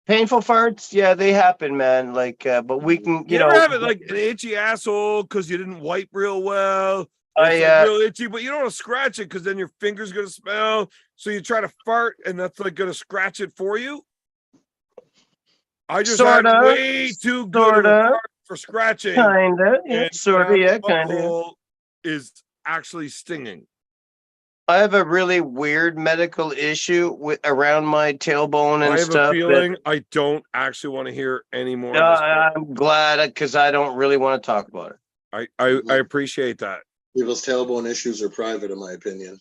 painful farts. Yeah, they happen, man. Like, but we can, you ever have it like an itchy asshole because you didn't wipe real well? It's like real itchy, but you don't want to scratch it because then your finger's gonna smell. So you try to fart, and that's like gonna scratch it for you. I just had Sorta, way too good of a sorta, fart for scratching. kinda, yeah, and sorta, now yeah, the kinda. butthole is actually stinging. I have a really weird medical issue with around my tailbone and I have stuff. a feeling I don't actually want to hear any more. That, of this story. I'm glad because I don't really want to talk about it. I appreciate that. People's tailbone issues are private, in my opinion.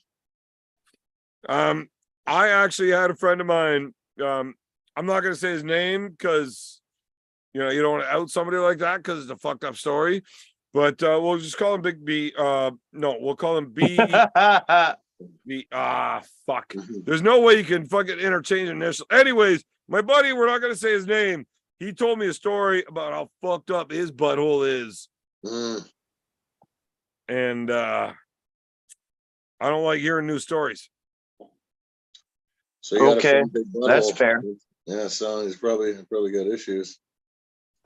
I actually had a friend of mine. I'm not gonna say his name because you know you don't want to out somebody like that because it's a fucked up story. But we'll just call him Big B. No, we'll call him B. B. Fuck. There's no way you can fucking interchange initials. Anyways, my buddy, we're not gonna say his name. He told me a story about how fucked up his butthole is. And I don't like hearing new stories. So you got Okay, a big butthole. that's fair. Yeah, so he's probably got issues.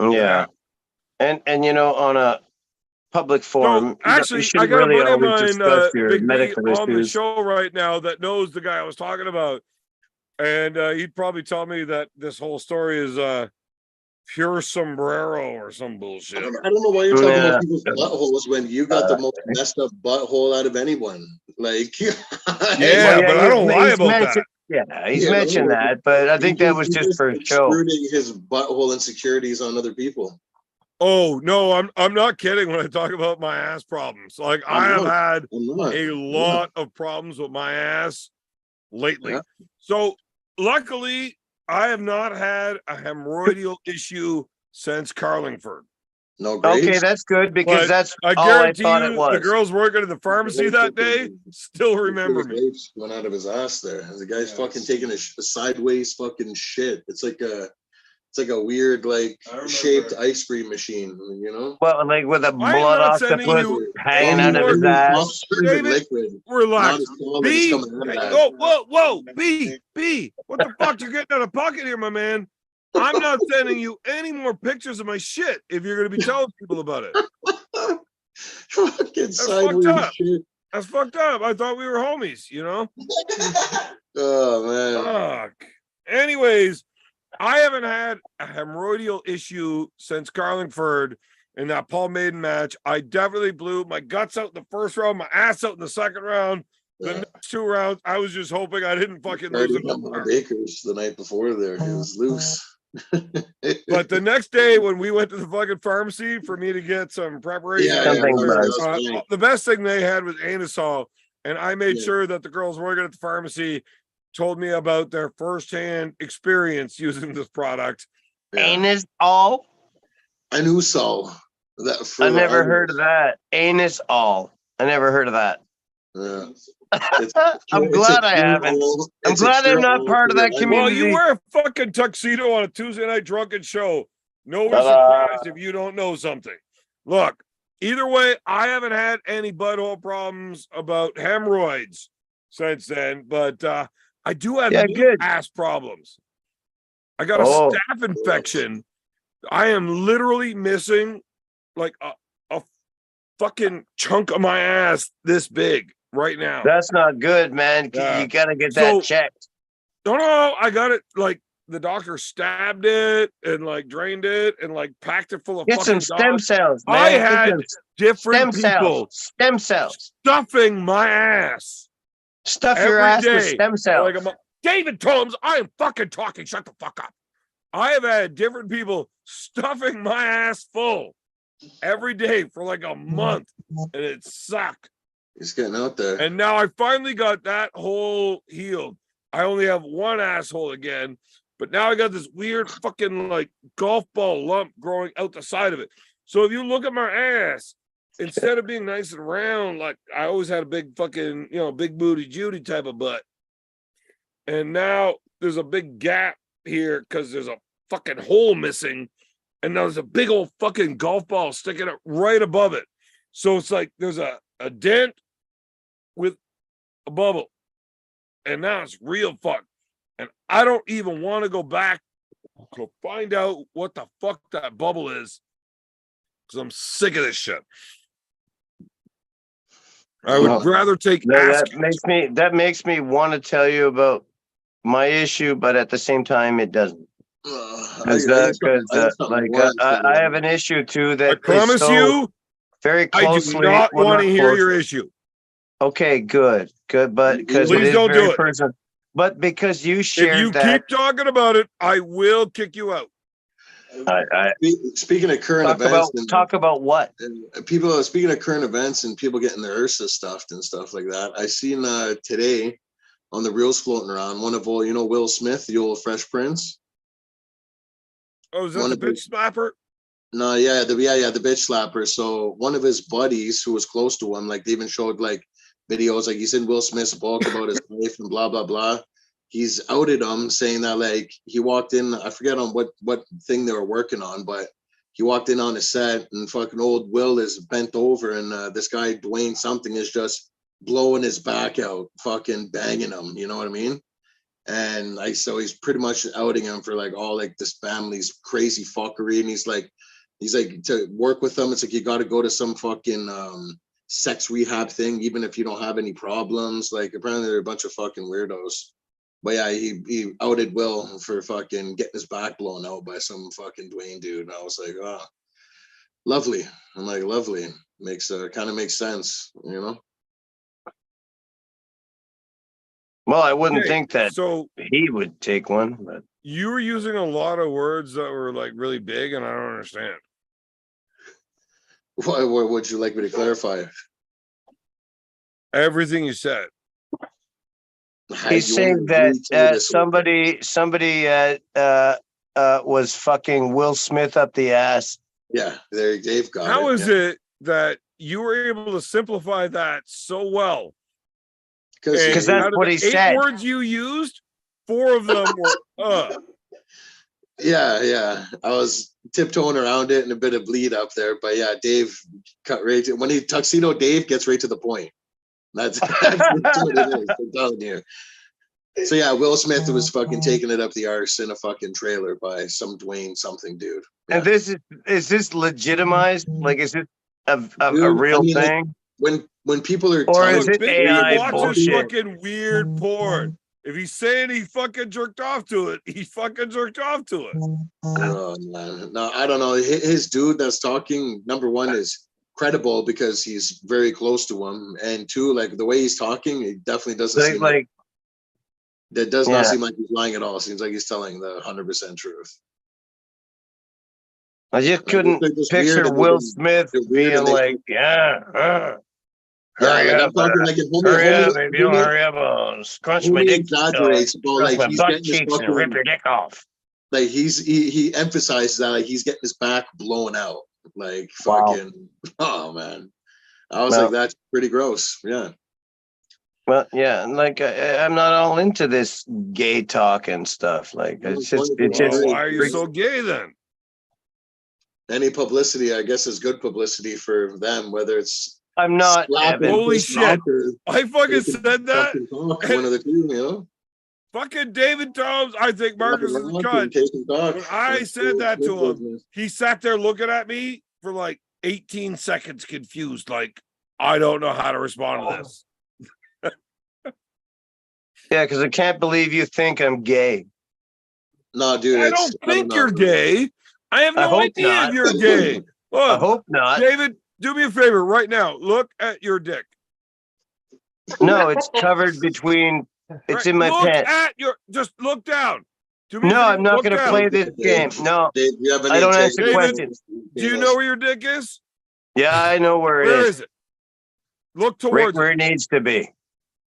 Yeah, and you know, on a public forum, So actually, you should I got really a buddy of always mine, discuss your Big B, medical on the issues. show right now that knows the guy I was talking about, and he'd probably tell me that this whole story is pure sombrero or some bullshit. I don't know why you're talking Yeah. about people's buttholes when you got the most messed up butthole out of anyone. Like, Yeah, Well, but I don't lie he's about mentioned- that. Yeah, he's Yeah, mentioned no, that, but I think that was just for show. extruding his butthole insecurities on other people. Oh no, I'm not kidding when I talk about my ass problems. Like I have had I'm not. a lot of problems with my ass lately. Yeah. So luckily, I have not had a hemorrhoidal issue since Carlingford. No grades. Okay, that's good because But that's I all I guarantee thought you, it was. the girls working at the pharmacy that day still remember His me. grapes went out of his ass there. And the guy's fucking taking a sideways fucking shit. It's like a weird like shaped ice cream machine, you know? Well, like with a I'm blood not sending octopus you hanging any out of his more- ass. David, liquid. Relax. Not as solid as B, coming out of that. whoa, B, what the fuck you getting out of pocket here, my man? I'm not sending you any more pictures of my shit if you're gonna be telling people about it. Fucking fucked sideways up. shit. That's fucked up. I thought we were homies, you know? Oh man. Fuck. Anyways, I haven't had a hemorrhoidal issue since Carlingford in that Paul Maiden match. I definitely blew my guts out in the first round, my ass out in the second round. The Yeah. next 2 rounds, I was just hoping I didn't fucking lose Already it. got my Bakers the night before there. It was loose. But the next day when we went to the fucking pharmacy for me to get some preparation, yeah, Something yeah, about- that's fine. the best thing they had was Anusol, and I made Yeah. sure that the girls working at the pharmacy told me about their firsthand experience using this product. Yeah. Anus all? I knew so. That for I never heard of that. Anus all. I never heard of that. Yeah. I'm It's glad a I haven't. cure-all- I'm it's a glad I'm not cure-all part of for that your Well, community. you wear a fucking tuxedo on a Tuesday night drunken show. No one's Ta-da. surprised if you don't know something. Look, either way, I haven't had any butthole problems about hemorrhoids since then, but I do have Yeah, new good. ass problems. I got a Oh. staph infection. I am literally missing like a fucking chunk of my ass this big right now. That's not good, man. Yeah. You gotta get So- that checked. No, I got it. Like the doctor stabbed it and like drained it and like packed it full of Get some fucking stem dots. cells, man. I Get had some different stem people cells. Stem cells. stuffing my ass. Stuff your every ass with day. stem cells. Like David Tomes, I am fucking talking. Shut the fuck up. I have had different people stuffing my ass full every day for like a month, and it sucked. It's getting out there. And now I finally got that hole healed. I only have one asshole again, but now I got this weird fucking like golf ball lump growing out the side of it. So if you look at my ass, instead of being nice and round, like I always had a big fucking, big booty Judy type of butt. And now there's a big gap here because there's a fucking hole missing. And now there's a big old fucking golf ball sticking up right above it. So it's like there's a dent with a bubble. And now it's real fucked. And I don't even want to go back to find out what the fuck that bubble is. Because I'm sick of this shit. I would Well, rather take No, ass that makes me want to tell you about my issue, but at the same time, it doesn't. Because I have an issue too I that promise is so you, very I do closely. not well, want to hear close- your issue. Okay, good, but because Please it is don't very do it. personal. But because you If shared you that, keep talking about it, I will kick you out. I Speaking of current events, talk about what? and people speaking of current events and people getting their Ursa stuffed and stuff like that. I seen today on the reels floating around one of Will Smith, the old Fresh Prince. Oh, is that One the of the- bitch slapper? No, yeah, the bitch slapper. So one of his buddies who was close to him, like they even showed like videos, like he's in Will Smith's book about his life and blah blah blah. He's outed him, saying that like he walked in, I forget on what thing they were working on, but he walked in on a set and fucking old Will is bent over and this guy Dwayne something is just blowing his back out, fucking banging him. You know what I mean? And so he's pretty much outing him for like all like this family's crazy fuckery, and he's like to work with them. It's like you got to go to some fucking sex rehab thing, even if you don't have any problems. Like apparently they're a bunch of fucking weirdos. But yeah, he outed Will for fucking getting his back blown out by some fucking Dwayne dude. And I was like, oh, lovely. I'm like, lovely. Makes kind of makes sense, you know? Well, I wouldn't Okay, think that So he would take one, but you were using a lot of words that were like really big, and I don't understand. What would you like me to clarify? Everything you said. he's You want saying me to read through that this? somebody was fucking Will Smith up the ass. Yeah, they've got How it. is it that you were able to simplify that so well? Because And 'Cause that's out of what the he 8 said. words you used, 4 of them were yeah. I was tiptoeing around it and a bit of bleed up there, but yeah, Dave cut right to when Tuxedo Dave gets right to the point. That's what it is. I'm telling you. So yeah, Will Smith was fucking taking it up the arse in a fucking trailer by some Dwayne something dude. And this is this legitimized? Like, is it a Dude, real I mean, like, thing? when people are Or is telling it Big AI Man watches bullshit? fucking weird porn. If he's saying he fucking jerked off to it, he fucking jerked off to it. Oh, no, I don't know. His dude that's talking, number one, is credible because he's very close to him, and two, like the way he's talking, it definitely doesn't seem like that. Does not Yeah. seem like he's lying at all. Seems like he's telling the 100% truth. I just Like, couldn't it's just picture weird and Will they- Smith they're weird being and they- like, yeah, Yeah, hurry like up, I'm talking like if hurry up, homie, baby, hurry up, scrunch my homie dick, exaggerates, but scrunch like my he's butt getting his cheeks and rip your fucking, dick off. like he emphasizes that like he's getting his back blown out, like Wow. fucking. Oh man, I was No. like, that's pretty gross. Yeah. Well, yeah, and like I'm not all into this gay talk and stuff. Like it's just, it's Well, just. why are you so gay then? Any publicity, I guess, is good publicity for them, whether it's I'm not. slapping, Evan. Holy fist shit. bump, or I fucking they can said that. fucking talk, one of the two, you know. Fucking David Toms, I think Marcus is a Walk cunt. and take and talk. When I That's said that to him, business. he sat there looking at me for like 18 seconds confused, like, I don't know how to respond to this. Yeah, because I can't believe you think I'm gay. No, dude, I it's- don't think know. you're gay. I have I no hope idea not. if you're gay. I Look, hope not. David, do me a favor right now. Look at your dick. No, it's covered between. It's Right? in my Look pants. at your, just look down. Do me a No, favor, I'm not look going to down. play this game. No, Dave, you have any I don't answer integrity? questions. Do you know where your dick is? Yeah, I know where it Where is. is it? Look Right towards where it. it needs to be.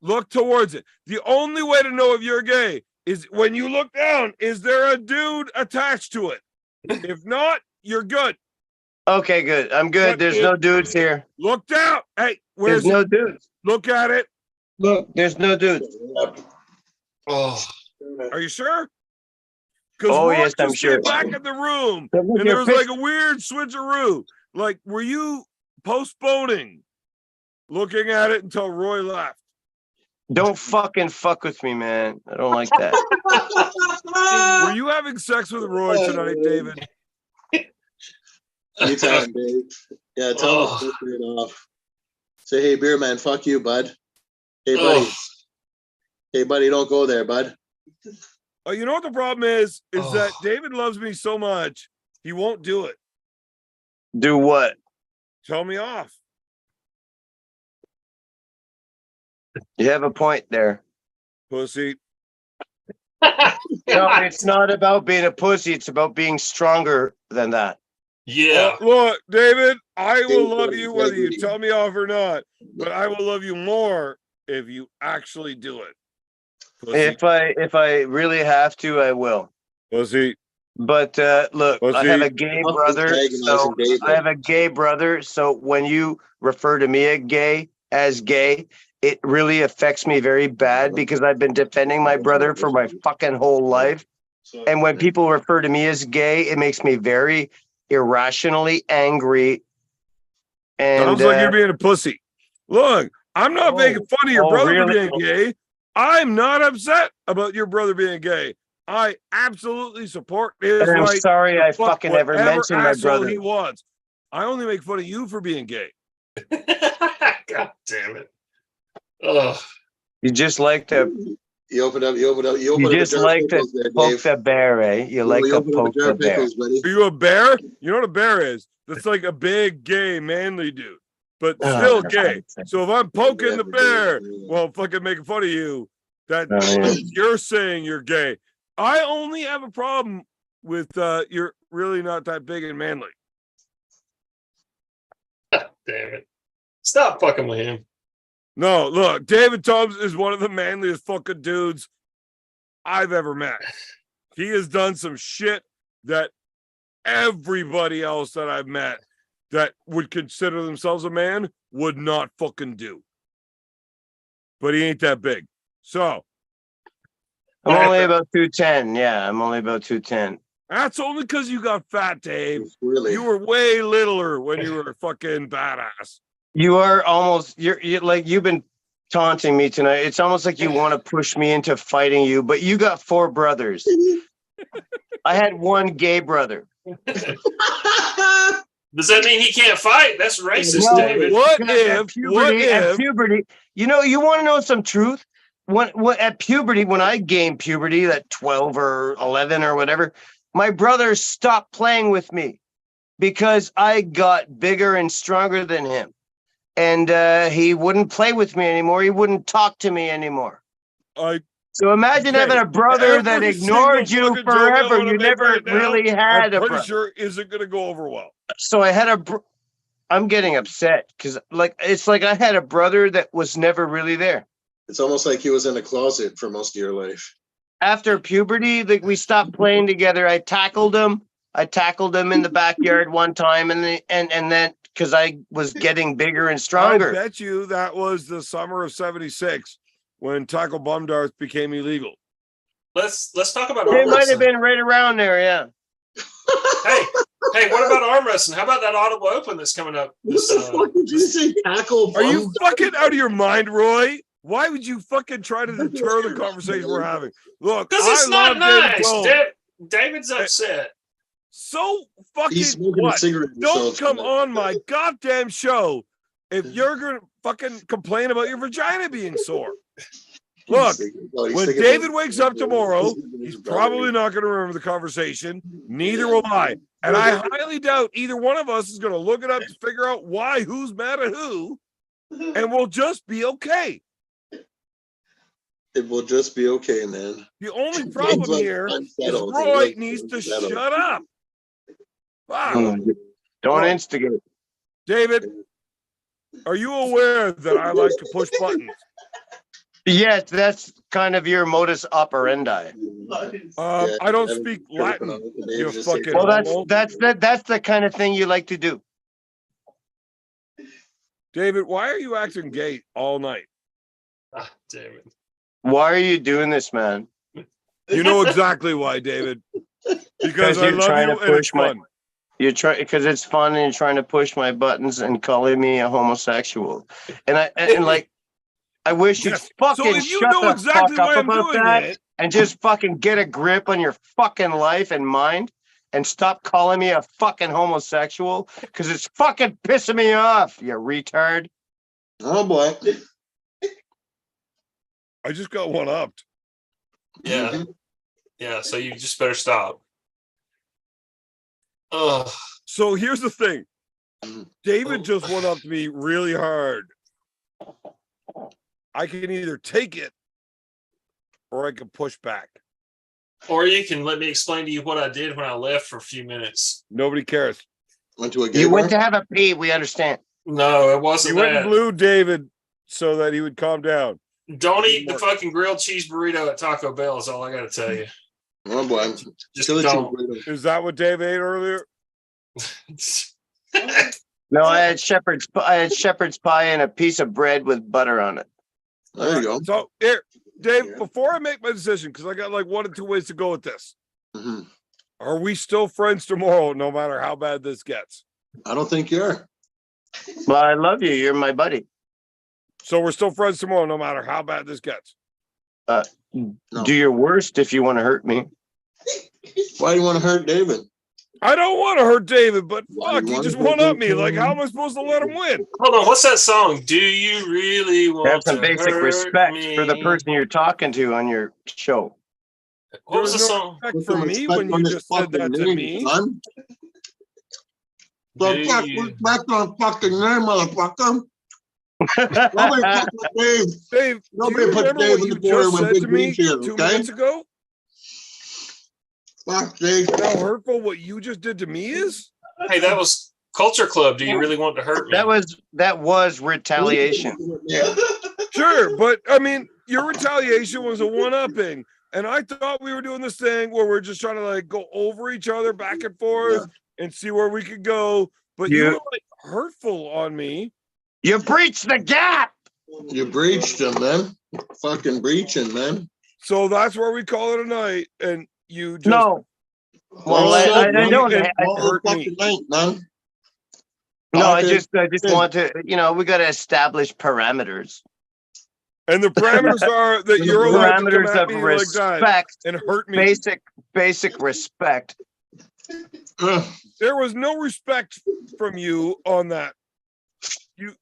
Look towards it. The only way to know if you're gay is when you look down, is there a dude attached to it? If not, you're good. Okay, good. I'm good. But There's it- no dudes here. Look down. Hey, where's There's no it? dudes. Look at it. Look, there's no dudes. Oh, Are you sure? Because Oh, Roy yes, I'm just sure. came back in the room Look and at there your was pic- like a weird switcheroo. Like, were you postponing looking at it until Roy left? Don't fucking fuck with me, man. I don't like that. Were you having sex with Roy tonight, David? Anytime, Dave. Yeah, tell him to flip it off. Say, hey, beer man, fuck you, bud. Hey, buddy. oh, Hey, buddy, don't go there, bud. Oh, you know what the problem is that Oh. David loves me so much, he won't do it. Do what? Tell me off. You have a point there. Pussy. No, it's not about being a pussy. It's about being stronger than that. yeah. Look, David, I will David, love you whether you David. tell me off or not, but I will love you more if you actually do it. Pussy. If I really have to, I will. Pussy. But look, Well, I see- have a gay Fuck brother. this So antagonizing David. I have a gay brother. So when you refer to me as gay, it really affects me very bad because I've been defending my brother for my fucking whole life. And when people refer to me as gay, it makes me very irrationally angry. And Sounds like you're being a pussy. Look, I'm not Oh. making fun of your Oh, brother really? being gay. I'm not upset about your brother being gay. I absolutely support his and I'm right. sorry to I fuck fucking ever whatever mentioned my asshole brother. he wants. I only make fun of you for being gay. God damn it. Oh, You just like to You opened up a just jar of like to pickles there, poke Dave. the bear, eh? You like You to opened up a poke jar the of bear. pickles, buddy. Are you a bear? You know what a bear is? That's like a big, gay, manly dude, but Oh, still for gay. fuck's sake. So if I'm poking the bear, well, fucking making fun of you, that Oh, yeah. you're saying you're gay. I only have a problem with you're really not that big and manly. damn it. Stop fucking with him. No, look, David Tubbs is one of the manliest fucking dudes I've ever met. He has done some shit that everybody else that I've met that would consider themselves a man would not fucking do. But he ain't that big. So I'm only about 210. Yeah, I'm only about 210. that's only because you got fat, Dave. Really? You were way littler when you were fucking badass. You are almost you're like you've been taunting me tonight. It's almost like you want to push me into fighting you, but you got 4 brothers. I had one gay brother. Does that mean he can't fight? That's racist, No, David. What because at if? What at if? puberty, you want to know some truth? When at puberty, when I gained puberty, at 12 or 11 or whatever, my brother stopped playing with me because I got bigger and stronger than him, and he wouldn't play with me anymore. He wouldn't talk to me anymore. So imagine Okay, having a brother that every ignored single you fucking joke I forever. wanna You make never right now, really had I'm a pretty brother. sure isn't going to go over well. So I had I'm getting upset because it's like I had a brother that was never really there. It's almost like he was in a closet for most of your life. After puberty, like we stopped playing together. I tackled him in the backyard one time, and then because I was getting bigger and I stronger. bet you that was the summer of '76 when tackle bum darts became illegal. Let's talk about It arm might have wrestling. been right around there, yeah. Hey, what about arm wrestling? How about that Ottawa Open that's coming up? What the fuck did you say? Tackle? Are you bum? fucking out of your mind, Roy? Why would you fucking try to deter the conversation we're having? Look, Because I it's love not David nice. Cole. David's upset. So fucking He's smoking a what? cigarette. Don't himself come tonight. on my goddamn show if you're gonna fucking complain about your vagina being sore. Look, when David wakes up tomorrow, he's probably not going to remember the conversation. Neither will I. And I highly doubt either one of us is going to look it up to figure out why, who's mad at who, and we'll just be okay. It will just be okay, man. The only problem here is Roy needs to shut up. Wow. Don't No. instigate. David, are you aware that I like to push buttons? Yes, that's kind of your modus operandi. I don't speak Latin. You fucking Well, homo. that's the kind of thing you like to do. David, why are you acting gay all night? Ah, damn it. Why are you doing this, man? You know exactly why, David. Because I you're love trying you to and it's push my- fun. You're trying because it's fun and you're trying to push my buttons and calling me a homosexual. And like, I wish you'd Yes. fucking So if you shut know the exactly fuck why up I'm about doing that it, and just fucking get a grip on your fucking life and mind and stop calling me a fucking homosexual because it's fucking pissing me off, you retard. Oh boy. I just got one upped. Yeah. Yeah, so you just better stop. Ugh. So here's the thing. Mhm. David just went up to me really hard. I can either take it or I can push back. Or you can let me explain to you what I did when I left for a few minutes. Nobody cares. Went to a gay You bar? went to have a pee, we understand. No, it He wasn't went and that. blew David so that he would calm down. Don't eat the fucking grilled cheese burrito at Taco Bell is all I gotta tell you. Oh boy. Just Chili don't. cheese burrito. Is that what Dave ate earlier? No, I had shepherd's pie and a piece of bread with butter on it. There you go. So here, Dave, Yeah. before I make my decision, because I got like 1 or 2 ways to go with this. Mhm. Are we still friends tomorrow, no matter how bad this gets? I don't think you are. Well, I love you. You're my buddy. So we're still friends tomorrow, no matter how bad this gets. No. Do your worst if you want to hurt me. Why do you want to hurt David? I don't want to hurt David, but Why fuck, you he wanna just hurt won up David? me. Like, how am I supposed to let him win? Hold on, what's that song? Do you really want Have some to basic hurt respect me? for the person you're talking to on your show. What was the There's no song? respect Put for some me respect when on you his just said that fucking to name, me. son. Do So fuck you- respect on fucking name, motherfucker. Nobody fuck with Dave. Dave, do Nobody you put remember Dave what in you the corner just when said Big to me B's here, 2 okay? minutes ago? Fuck Dave. How hurtful what you just did to me is? Hey, that was Culture Club. Do you really want to hurt me? That was retaliation. Sure, but I mean, your retaliation was a one-upping. And I thought we were doing this thing where we're just trying to like go over each other back and forth and see where we could go. But you You- were like hurtful on me. You breached the gap. You breached him, man. Fucking breaching, man. So that's where we call it a night. And you just No. Well, Well, I me don't. and All hurt the me. fucking night, man. No, I Okay. just want to. We got to establish parameters. And the parameters are that you're allowed to come Parameters at of me like that respect. and hurt me. Basic respect. There was no respect from you on that.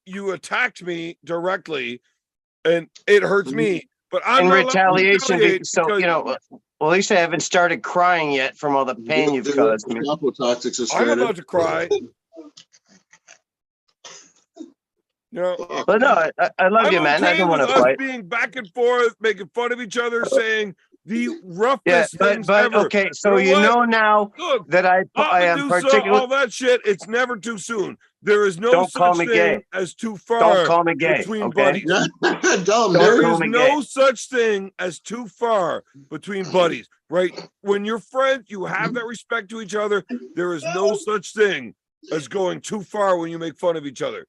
You attacked me directly, and it hurts me. But I'm In not allowed to retaliation, retaliate so because you know, well, at least I haven't started crying yet from all the pain you've caused me. Toxics have I'm started. about to cry. You know, But no, I love I'm you, man. I okay don't with want to us fight. being back and forth, making fun of each other, saying the Yeah, roughest things but ever. okay. So know you what? know now Look, that I am Medusa, particular. all that shit, it's never too soon. There is no Don't call such me thing gay. as too Don't far call me gay. between Okay. buddies. Dumb, Don't There nerd. call is me no gay. such thing as too far between buddies, right? When you're friends, you have that respect to each other. There is no such thing as going too far when you make fun of each other,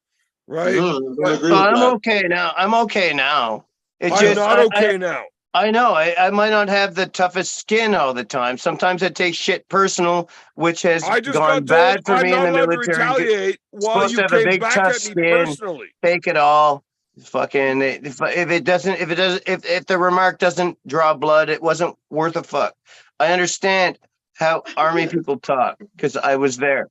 right? No, I don't agree Well, with I'm that. okay now. I'm okay now. It I'm just not okay now. I know I might not have the toughest skin all the time. Sometimes I take shit personal, which has I just gone got told bad for I'm me in not the allowed to military. retaliate while Supposed you to have a came big back tough at me skin. personally. Take it all. Fucking if the remark doesn't draw blood, it wasn't worth a fuck. I understand how army people talk because I was there,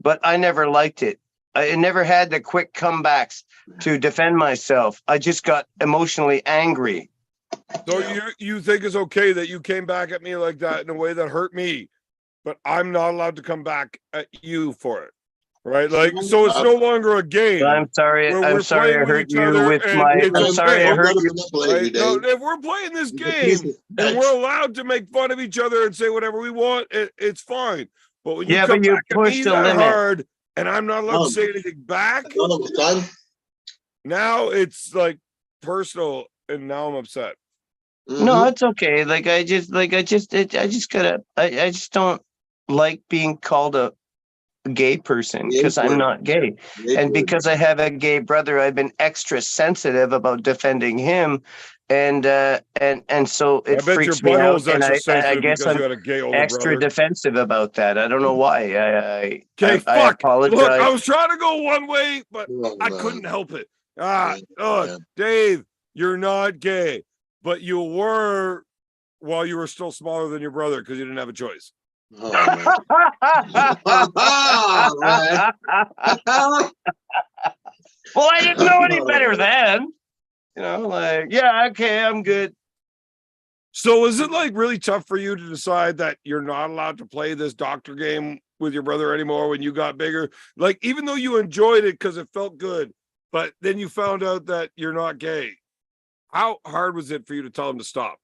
but I never liked it. I never had the quick comebacks to defend myself. I just got emotionally angry. So you think it's okay that you came back at me like that in a way that hurt me, but I'm not allowed to come back at you for it, right? Like, so it's no longer a game. I'm sorry. where I'm we're sorry I playing with hurt each you other with and my. it's I'm sorry I okay, hurt you. right? No, if we're playing this game and we're allowed to make fun of each other and say whatever we want, it's fine. But when you Yeah, come but you back at me pushed the that limit. hard and I'm not allowed to say anything back, Son, now it's like personal, and now I'm upset. No, it's okay. I just don't like being called a gay person because I'm not gay. And because I have a gay brother, I've been extra sensitive about defending him. And so I it bet your freaks me out. butthole's And extra I sensitive guess because you I'm had a gay older extra brother. defensive about that. I don't know why. Okay, I fuck. apologize. Look, I was trying to go one way, but Oh, I man. couldn't help it. Yeah, Look, Dave, you're not gay, but you were while you were still smaller than your brother because you didn't have a choice. Oh, man. Well, I didn't know any better then. You know, yeah, okay, I'm good. So is it like really tough for you to decide that you're not allowed to play this doctor game with your brother anymore when you got bigger? Like, even though you enjoyed it because it felt good, but then you found out that you're not gay. How hard was it for you to tell him to stop?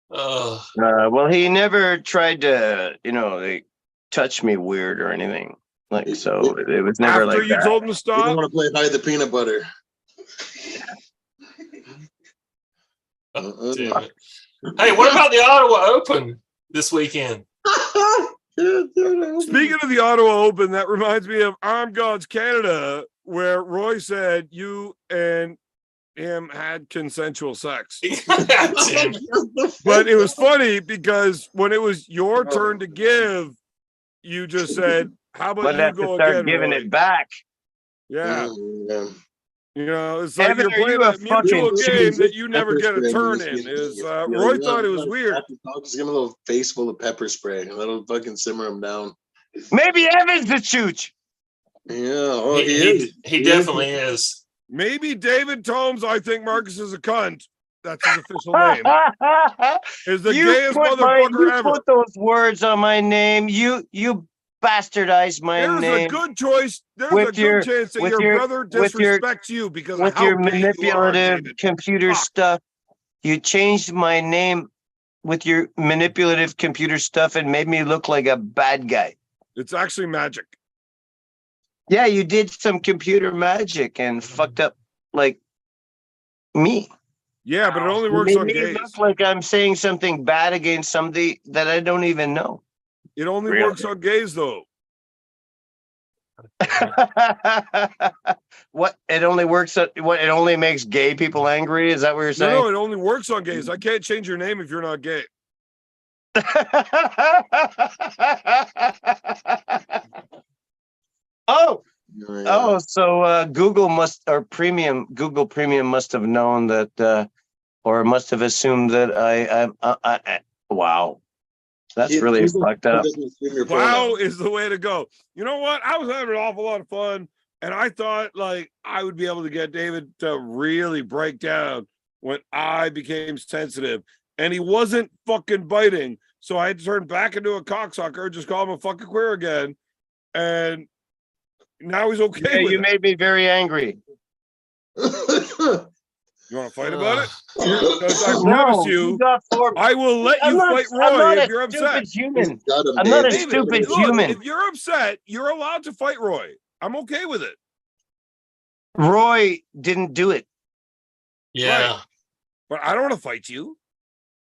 Well, he never tried to, touch me weird or anything. So it was never After like you that. told him to You stop? don't want to play hide the peanut butter. Damn it. Hey, what about the Ottawa Open this weekend? Speaking of the Ottawa Open, that reminds me of Armed Gods Canada, where Roy said you and him had consensual sex. Damn. But it was funny because when it was your turn to give, you just said, "How about But you have to go start again, giving Roy?" it back. Yeah, Yeah. you know, it's like Evan, you're are playing you a a mutual fucking game that you never Pepper get a spray turn this in. week. Is Yeah, Roy yeah, thought it was weird. Just give him a little face full of pepper spray and that'll fucking simmer him down. Maybe Evan's the chooch. Yeah, oh, he is. He definitely is. Maybe David Tomes, I think Marcus is a cunt. That's his official name. Is the gayest motherfucker ever. Put those words on my name. You bastardized my There's name. a good choice. There's With a good your- chance that with your your- brother with your- disrespects you because of with how your gay you are, manipulative David. computer Fuck. stuff. You changed my name with your manipulative computer stuff and made me look like a bad guy. It's actually magic. Yeah, you did some computer magic and fucked up like me. Yeah, but it only You works made on me gays. look like I'm saying something bad against somebody that I don't even know. It only Really? works on gays, though. What? It only works. What? It only makes gay people angry. Is that what you're No, saying? it only works on gays. I can't change your name if you're not gay. Oh, Yeah. oh, so Google Premium must have known that, or must have assumed that wow. That's really fucked up. Wow is the way to go. You know what? I was having an awful lot of fun, and I thought like I would be able to get David to really break down when I became sensitive, and he wasn't fucking biting. So I had to turn back into a cocksucker, just call him a fucking queer again, and now he's okay. Yeah, with you it. made me very angry. You want to fight about it? Because I No, promise you, got four. I will let I'm you not- fight I'm Roy not if a you're upset. stupid human. Got him, I'm not a David. stupid look, human. if you're upset, you're allowed to fight Roy. I'm okay with it. Roy didn't do it. Yeah. But I don't want to fight you.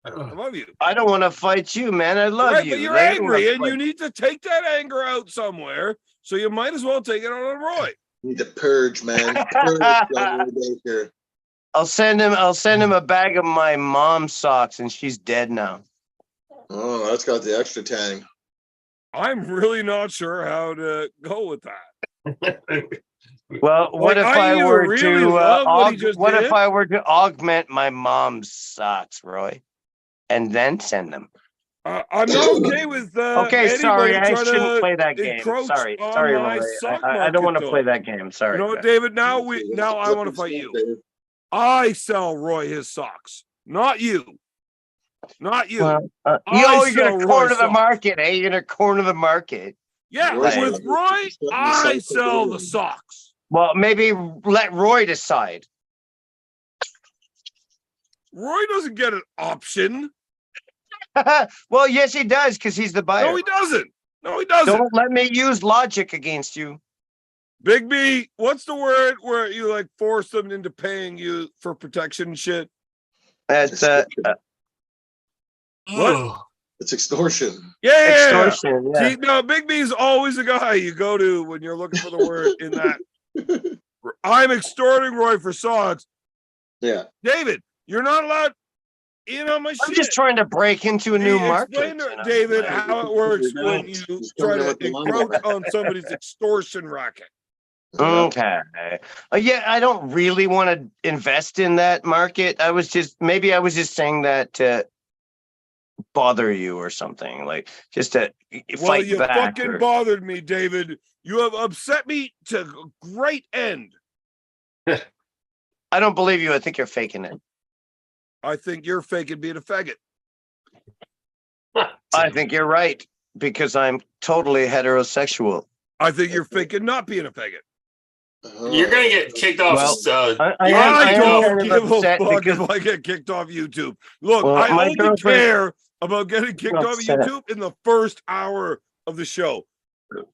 I love you. I don't want to fight you, man. I love Right, you. but you're I don't wanna angry and fight- you need to take that anger out somewhere. So you might as well take it out on Roy. Need to purge, man. Purge, Roy Baker. I'll send him a bag of my mom's socks, and she's dead now. Oh, that's got the extra tang. I'm really not sure how to go with that. Well, what Like, if I I either were really to love what he just what did- if I were to augment my mom's socks, Roy, and then send them? I'm not okay with Okay, sorry, anybody I trying shouldn't to play that game. encroach Sorry, on sorry, my Roy. sock I don't want to market, play though. that game. Sorry. You know what, David? Now I want to fight you. I sell Roy his socks, not you. Not you. Well, I you're gonna sell corner Roy the socks. market, eh? You're gonna corner the market. Yeah, Roy's with got- Roy, he's got the I socks sell for the him. socks. Well, maybe let Roy decide. Roy doesn't get an option. Well, yes, he does, because he's the buyer. No, he doesn't. No, he doesn't. Don't let me use logic against you. Big B, what's the word where you like force them into paying you for protection and shit? That's Ugh. It's extortion. Yeah. extortion. Yeah. See, no, Big B is always a guy you go to when you're looking for the word in that. I'm extorting Roy for socks. Yeah. David, you're not allowed in on my I'm shit. just trying to break into a new market. Explain to you know? David Like, how it works when you He's try coming to with the encroach lawnmower. on somebody's extortion racket. Okay. Yeah, I don't really want to invest in that market. I was just saying that to bother you or something, like just to Well, fight you back. fucking or- bothered me, David. You have upset me to a great end. I don't believe you. I think you're faking it. I think you're faking being a faggot. I think you're right because I'm totally heterosexual. I think you're faking not being a faggot. You're gonna get kicked off. Well, I I am don't kind of give a upset fuck because- if I get kicked off YouTube. Look, Well, I my only girlfriend- care about getting kicked off upset. YouTube in the first hour of the show.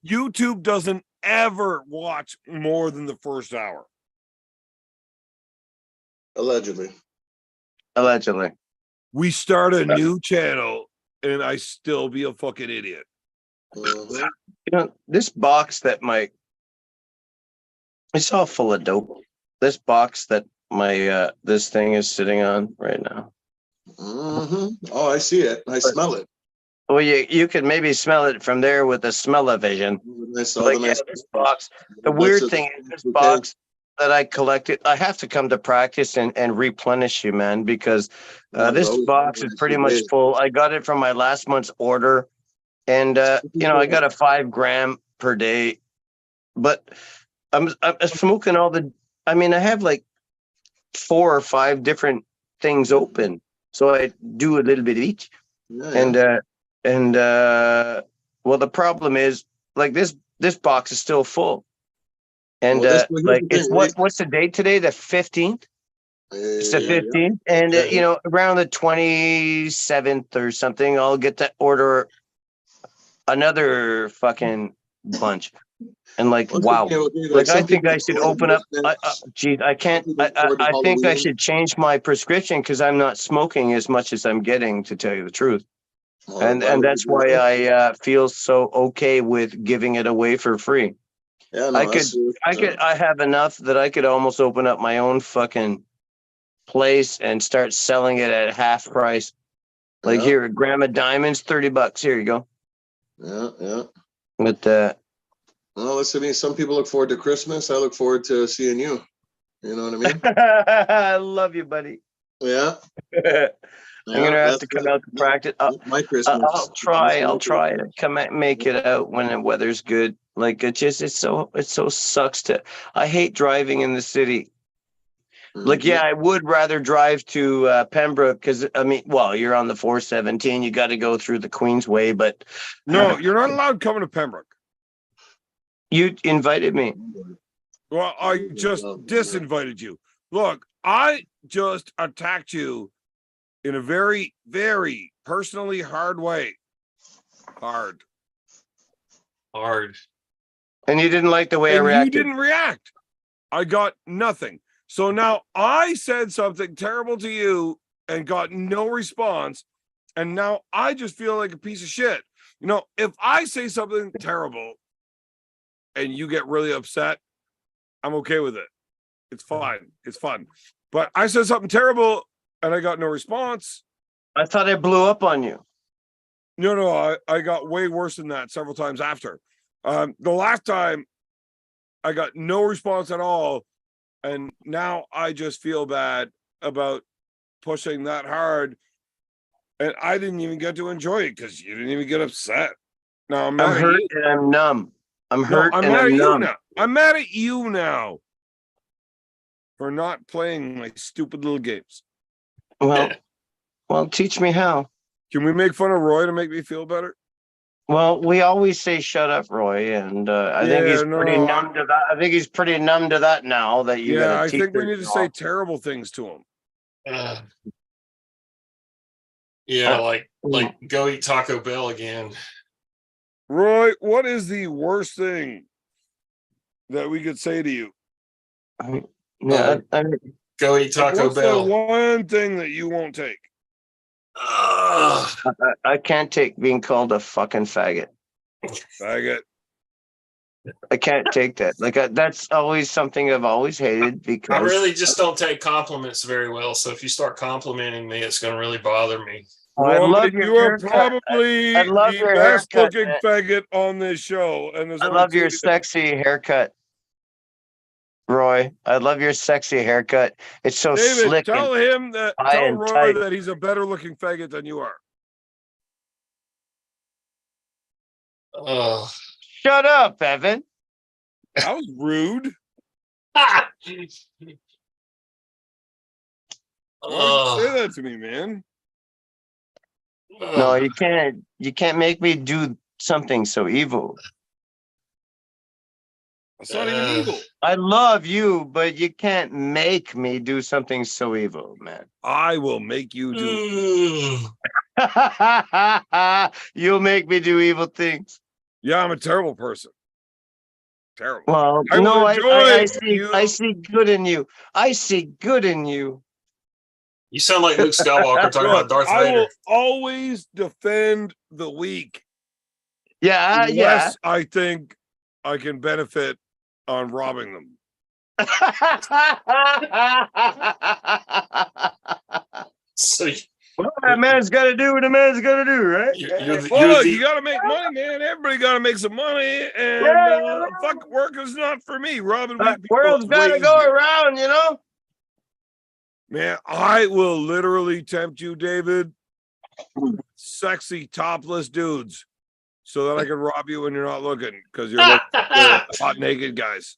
YouTube doesn't ever watch more than the first hour. Allegedly. Allegedly. We start a new channel and I still be a fucking idiot. Mhm. You know, this box that it's all full of dope. This box that my this thing is sitting on right now. Mhm. Oh, I see it. I smell it. Well, you could maybe smell it from there with the smell-o-vision. I saw Like, the yeah, nice this box. The box weird of- thing is this okay. box that I collected, I have to come to practice and replenish you, man, because Oh, this bro, box is it's pretty much great. full. I got it from my last month's order. And I got a 5 gram per day. But I'm smoking all the I have like 4 or 5 different things open. So I do a little bit of each. Yeah, Well, the problem is like this box is still full. And Well, here's like the thing, it's right? what's the date today? The 15th? It's the yeah. 15th. And Okay. around the 27th or something, I'll get to order another fucking bunch. And like, Well, wow. okay, Like, some I think people I should afford open up. Christmas. Geez, I can't. People afford I think I Halloween. should change my prescription because I'm not smoking as much as I'm getting, to tell you the truth. Oh, And would that's you why do that? I feel so okay with giving it away for free. Yeah, no, I I have enough that I could almost open up my own fucking place and start selling it at half price. Like, Yeah. here, a gram of diamonds, $30. Here you go. Yeah. But Well, listen, some people look forward to Christmas. I look forward to seeing you. You know what I mean? I love you, buddy. Yeah. I'm gonna have to come out to practice. My Christmas. I'll try to make it out when the weather's good. Like it so sucks to. I hate driving in the city. Like, yeah, I would rather drive to Pembroke because I mean, well, you're on the 417. You got to go through the Queensway, but No, you're not allowed coming to Pembroke. you invited me. Well, I just disinvited you. Look, I just attacked you in a very, very personally hard way. Hard. And you didn't like the way I And you reacted. didn't react. I got nothing. So now I said something terrible to you and got no response. And now I just feel like a piece of shit. You know, if I say something terrible and you get really upset, I'm okay with it. It's fine. It's fun. But I said something terrible and I got no response. I thought I blew up on you. No, I got way worse than that several times after. The last time I got no response at all. And now I just feel bad about pushing that hard. And I didn't even get to enjoy it because you didn't even get upset. Now I'm I'm hurt and I'm numb. I'm hurt I'm and mad at I'm you numb. now. I'm mad at you now for not playing my stupid little games. Well, teach me how. Can we make fun of Roy to make me feel better? Well, we always say "shut up, Roy," and I think he's pretty numb to that. I think he's pretty numb to that now that you. Yeah, I think we need to say terrible things to him. Yeah, like go eat Taco Bell again. Roy, what is the worst thing that we could say to you? Yeah, Go eat Taco What's Bell. the one thing that you won't take? I can't take being called a fucking faggot. Faggot. I can't take that. Like that's always something I've always hated because I really just don't take compliments very well. So if you start complimenting me, it's going to really bother me. I Roy, love your you are haircut. probably I love the your best haircut, looking man. faggot on this show. And I love your sexy haircut, Roy. I love your sexy haircut. It's so David, slick. tell and Roy tight. that he's a better looking faggot than you are. Shut up, Evan. That was rude. Why did you say that to me, man? No, you can't. You can't make me do something so evil. That's not even evil. I love you, but you can't make me do something so evil, man. I will make you do. You'll make me do evil things. Yeah, I'm a terrible person. Terrible. Well, I will no, enjoy I see good in you. I see good in you. You sound like Luke Skywalker talking about Darth I Vader. will always defend the weak. Yeah, Unless I think I can benefit on robbing them. So well, that man's got to do what a man's got to do, right? You got to make money, man. Everybody got to make some money, and fuck, work is not for me. Robbing weak people World's is got to way go easier. around, you know. Man, I will literally tempt you, David, with sexy topless dudes, so that I can rob you when you're not looking, because you're looking for hot naked guys.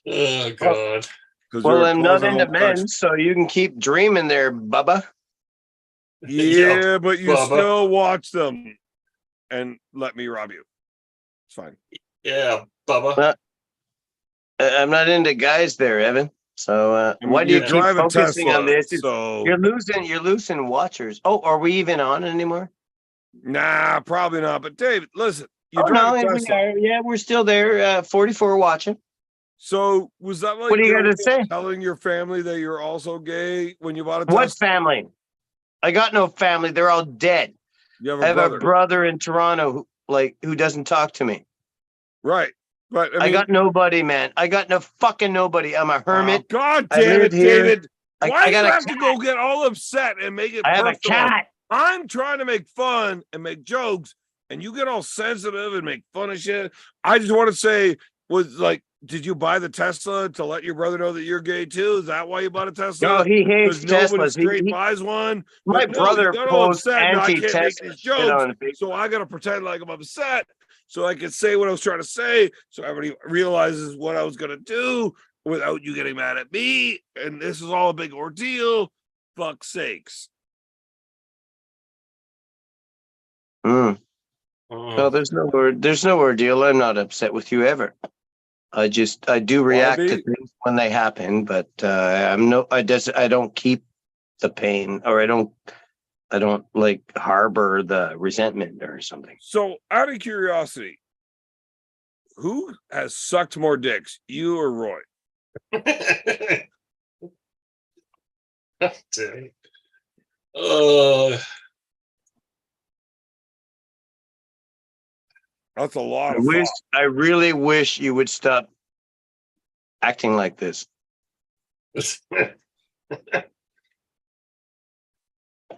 Oh God. Well, I'm not into men, so you can keep dreaming there, Bubba. Yeah, but you Bubba. still watch them and let me rob you. It's fine. Yeah, Bubba. I'm not into guys there, Evan. So why do you keep drive a focusing Tesla, on this? so You're losing watchers. Oh, are we even on anymore? nah, probably not. But David, listen, you Oh drive no, a we Tesla. are. Yeah, we're still there. 44 watching. So was that like What do you your got to way of say? telling your family that you're also gay when you bought a What Tesla? family? I got no family. They're all dead. You have I have brother. a brother in Toronto who doesn't talk to me. Right. But I got nobody, man. I got no fucking nobody. I'm a hermit. Oh, God I damn live it, here. David. I Why do got you a have to go get all upset and make it I have a personal? cat. I'm trying to make fun and make jokes, and you get all sensitive and make fun of shit. I just want to say, was like, did you buy the Tesla to let your brother know that you're gay too? Is that why you bought a Tesla? No, he hates Because nobody Teslas. straight buys one. My But no, brother you got all posts upset. And I can't make anti-Tesla these shit jokes, on Facebook. so I gotta pretend like I'm upset so I can say what I was trying to say, so everybody realizes what I was gonna do without you getting mad at me. And this is all a big ordeal. Fuck sakes. Mm. Mm. No, there's no ordeal. I'm not upset with you ever. I do react to be? things when they happen, but I don't keep the pain, or I don't like harbor the resentment or something. So, out of curiosity, who has sucked more dicks, you or Roy? Damn. Uh, That's a lot of fun. I really wish you would stop acting like this.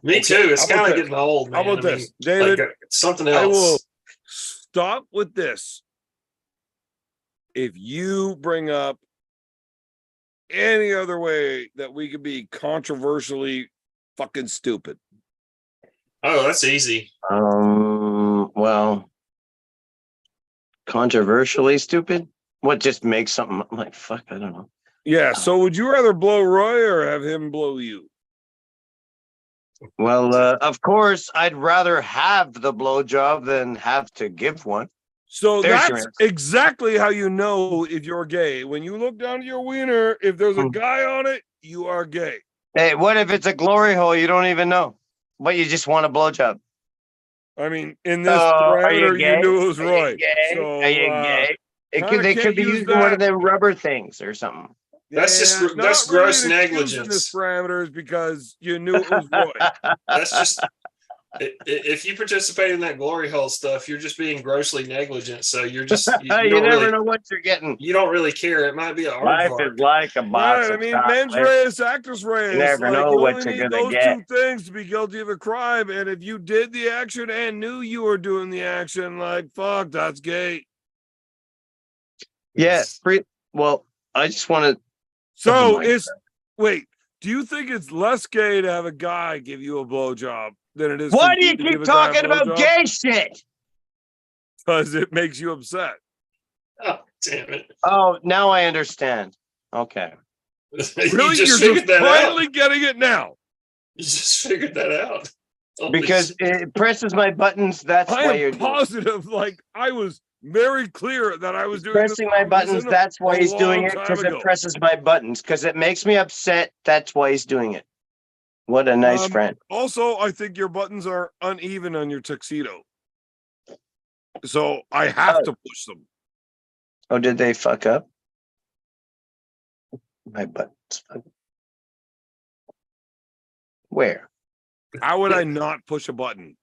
Me too. It's How about kind of this? getting old, man. How about I mean, this, David? like, something I will else. stop with this if you bring up any other way that we could be controversially fucking stupid. Oh, that's easy. Well, controversially stupid. What just makes something I'm like fuck? I don't know. Yeah. So, would you rather blow Roy or have him blow you? Well, of course, I'd rather have the blowjob than have to give one. So There's your that's answer. exactly how you know if you're gay. When you look down at your wiener, if there's a guy on it, you are gay. Hey, what if it's a glory hole you don't even know, but you just want a blowjob? I mean, in this Are you parameter, gay? you knew it was Are you Roy. gay? So, Are you gay? kinda They can't could be use using one of that. them rubber things or something. That's just not that's really gross an excuse in negligence. this parameters because you knew it was Roy. That's just if you participate in that glory hole stuff, you're just being grossly negligent. So you're just you You don't never really know what you're getting. you don't really care. It might be an Life aardvark. is like a box Right, I of mean, mens chocolate. res, actus reus. You never Like, know you what only you're need gonna those get. two things to be guilty of a crime. And if you did the action and knew you were doing the action, like, fuck, that's gay. Yeah, well, I just want to. So my wait, do you think it's less gay to have a guy give you a blowjob than it is Why for do you to give keep a guy a talking about blowjob? gay shit? Because it makes you upset. Oh, damn it! Oh, now I understand. Okay. Really, you just you're figured just that finally out. getting it now. You just figured that out. Holy Because shit. it presses my buttons. That's I why you're am positive, like I was very clear that I was doing this pressing my buttons. reason That's why a he's doing long it, time because it ago. presses my buttons, because it makes me upset. That's why he's doing it. What a nice friend. Also, I think your buttons are uneven on your tuxedo. So I have to push them. Oh, did they fuck up? My buttons. Where? How would I not push a button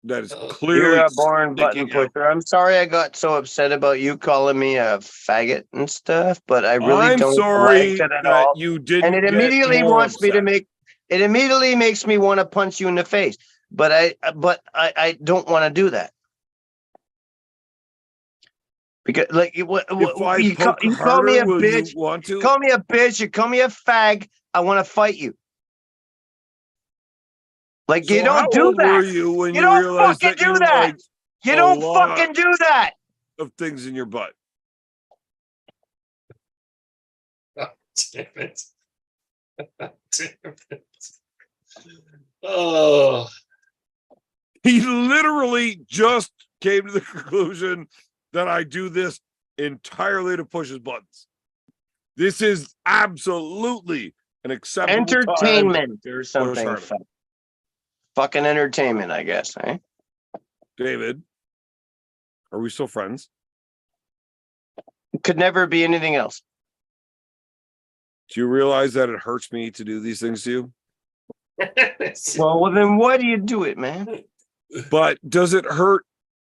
that is You're clearly You're a born button sticking out? pusher. I'm sorry I got so upset about you calling me a faggot and stuff, but I really I'm don't sorry like it at that all. you didn't. And it get immediately more wants me to upset. make. It immediately makes me want to punch you in the face, but I don't want to do that. Because like If I you poke call harder, me a will bitch, you want to? call me a bitch, you call me a fag, I want to fight you. Like So you how don't do old were that. you when You you don't realized fucking that you do that. liked You a don't lot fucking do that. of things in your butt? Damn it. Damn it. Oh, He literally just came to the conclusion that I do this entirely to push his buttons. This is absolutely an acceptable time. Entertainment or Push something. harder. Fucking entertainment, I guess. Eh? David, are we still friends? Could never be anything else. Do you realize that it hurts me to do these things to you? Well, then why do you do it, man? But does it hurt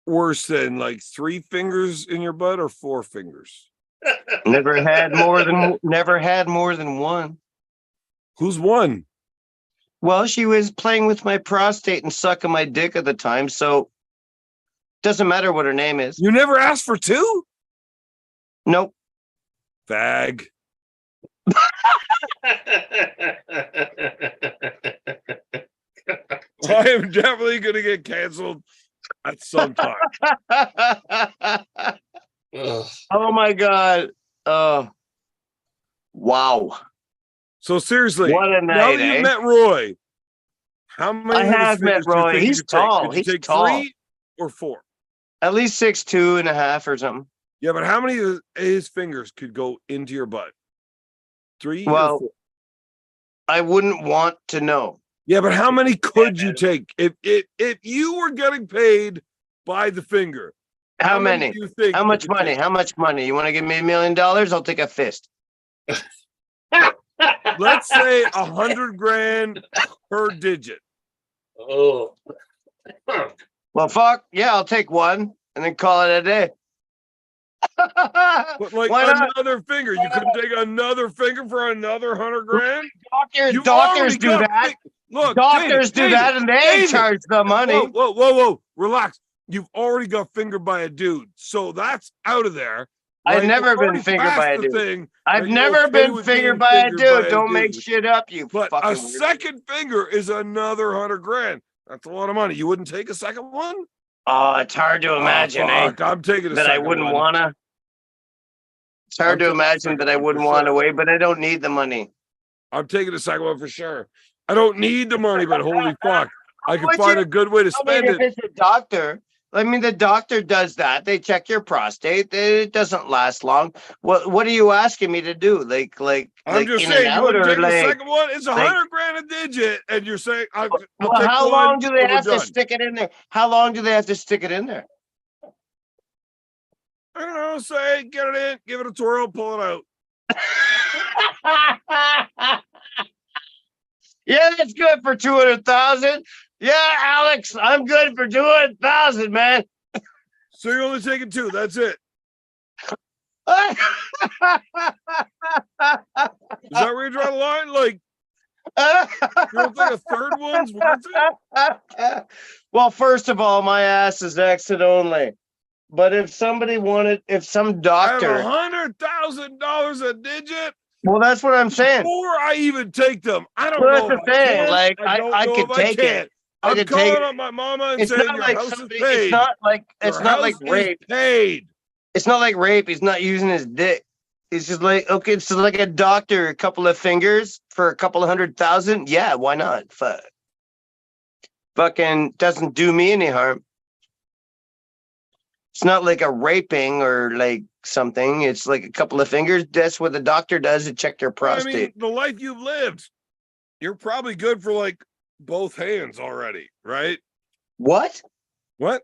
worse than like 3 fingers in your butt or 4 fingers? Never had more than one. Who's won? Well, she was playing with my prostate and sucking my dick at the time, so doesn't matter what her name is. You never asked for 2? Nope. Fag. I am definitely gonna get canceled at some time. Ugh. Oh my God. Wow. So seriously, What a now night, that you've eh? met Roy, how many I of his have met fingers do you Roy. think you He's could take? tall. Could you He's take tall. 3 or 4? At least 6'2.5" or something. Yeah, but how many of his fingers could go into your butt? 3 or Well, 4? I wouldn't want to know. Yeah, but how many could you take if you were getting paid by the finger? How many? Do you think? How you much could money? take? How much money? You want to give me $1 million? I'll take a fist. Let's say 100 grand per digit. Oh. Well, fuck. Yeah, I'll take one and then call it a day. But like Why not? another finger, you couldn't take another finger for another 100 grand. You've Doctors already do got that. Look, Doctors do David, that and they David. charge the money. Whoa, relax. You've already got fingered by a dude, so that's out of there. I've right? never We're been already fingered past by a the dude. thing I've that you're never okay been with fingered being by a fingered dude. Don't make dude. shit up, you But fucking a weirdo. second finger is another 100 grand. That's a lot of money. You wouldn't take a second one? Oh, it's hard to imagine, eh? Fuck, I'm taking a That I second wouldn't one. wanna. It's hard I'm to taking a imagine second that I one for wouldn't want to sure. wait, but I don't need the money. I'm taking a second one for sure. I don't need the money, but holy fuck, I can would find you? a good way to I mean, spend if it. it's a doctor, I mean, the doctor does that. They check your prostate. It doesn't last long. What are you asking me to do? Like I'm just in saying, and you out, wouldn't or take the like? second one. It's like- 100 grand a digit, and you're saying I'll Well, take how one, long do they and we're have to done. stick it in there? How long do they have to stick it in there? I don't know. Say, get it in, give it a twirl, pull it out. Yeah, that's good for 200,000. Yeah, Alex, I'm good for 200,000, man. So you're only taking 2. That's it. Is that where you draw the line? Like, you don't think a third one's worth it? Well, first of all, my ass is exit only. But if somebody wanted, if some I have doctor, $100,000 a digit. well, that's what I'm saying. Before I even take them, I don't Well, know that's if the I thing, can. like, I don't I know could if take I it. can. I I'm could take calling it. up my mama and It's saying not your like house somebody. is paid. It's not like Your house is rape. paid. It's not like rape. He's not using his dick. It's just like, okay, it's just like a doctor, a couple of fingers for a couple of 100,000. Yeah, why not? Fucking doesn't do me any harm. It's not like a raping or like something. It's like a couple of fingers. That's what the doctor does to check your I prostate. mean, the life you've lived, you're probably good for like both hands already, right? What? What?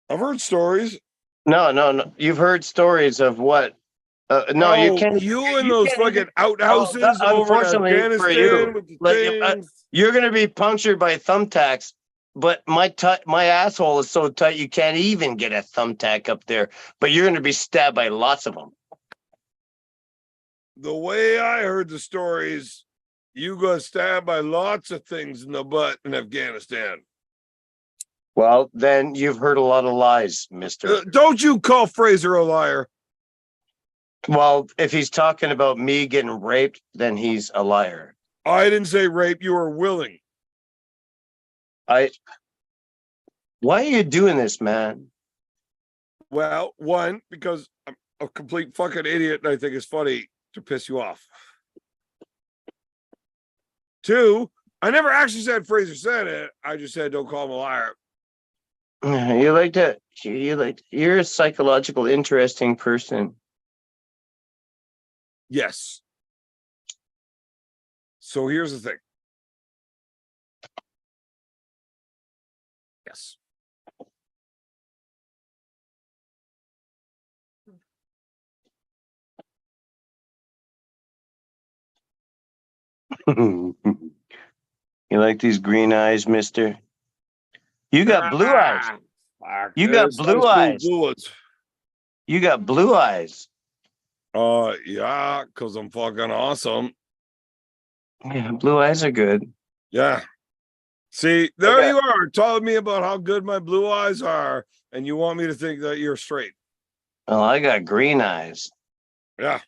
I've heard stories. No. You've heard stories of what? No, you can't. You and you those can't fucking even- outhouses that- over in unfortunately for Afghanistan you, with the like, things. You're gonna be punctured by thumbtacks, but my asshole is so tight you can't even get a thumbtack up there. But you're gonna be stabbed by lots of them. The way I heard the stories, you got stabbed by lots of things in the butt in Afghanistan. Well, then you've heard a lot of lies, mister. Don't you call Fraser a liar? Well, if he's talking about me getting raped, then he's a liar. I didn't say rape. You were willing. Why are you doing this, man? Well, one, because I'm a complete fucking idiot and I think it's funny to piss you off. 2, I never actually said Fraser said it. I just said don't call him a liar. You're a psychological interesting person. Yes. So here's the thing. Yes. You like these green eyes, mister? You got blue eyes. Fuck, You got there's blue those eyes. blue ones. You got blue eyes. Yeah, because I'm fucking awesome. Yeah, blue eyes are good. Yeah. See, there Okay. you are telling me about how good my blue eyes are, and you want me to think that you're straight. Well, I got green eyes. Yeah.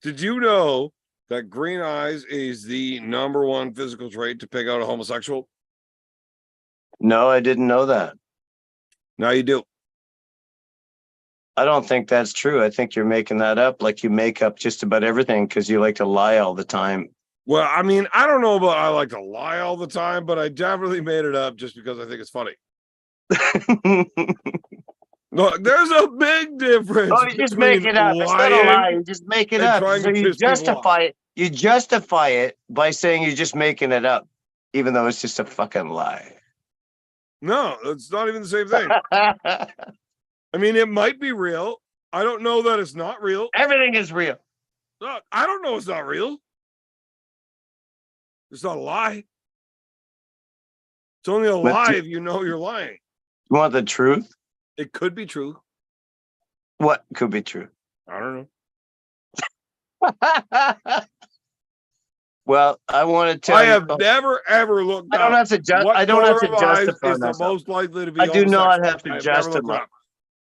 Did you know that green eyes is the number one physical trait to pick out a homosexual? No, I didn't know that. Now you do. I don't think that's true. I think you're making that up, like you make up just about everything because you like to lie all the time. Well, I mean, I don't know about I like to lie all the time, but I definitely made it up just because I think it's funny. Look, there's a big difference. Oh, you just make it up. It's not a lie. You just make it and up. trying So to you piss people justify it. You justify it by saying you're just making it up, even though it's just a fucking lie. No, it's not even the same thing. I mean, it might be real. I don't know that it's not real. Everything is real. Look, I don't know it's not real. It's not a lie. It's only a But lie do- if you know you're lying. You want the truth? It could be true. What could be true? I don't know. Well, I want to tell I you. have never ever looked I don't up have to just. what I don't have color to of eyes justify is the myself. most likely to be I do not homosexual. have to I never looked it justify. up.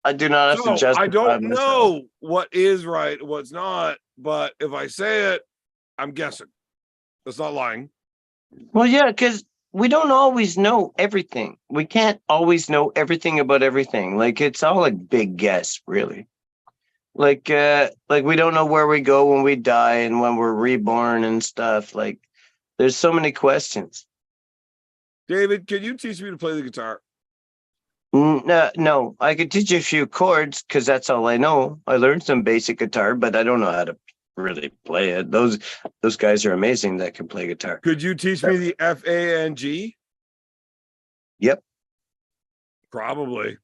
I do not have to So justify I don't myself. know what is right, what's not, but if I say it, I'm guessing. That's not lying. Well, yeah, because we don't always know everything. We can't always know everything about everything. Like it's all a big guess, really. Like we don't know where we go when we die and when we're reborn and stuff. Like there's so many questions. David, can you teach me to play the guitar? No, I could teach you a few chords because that's all I know. I learned some basic guitar, but I don't know how to really play it. Those guys are amazing that can play guitar. Could you teach me the F, A, and G? Yep. Probably.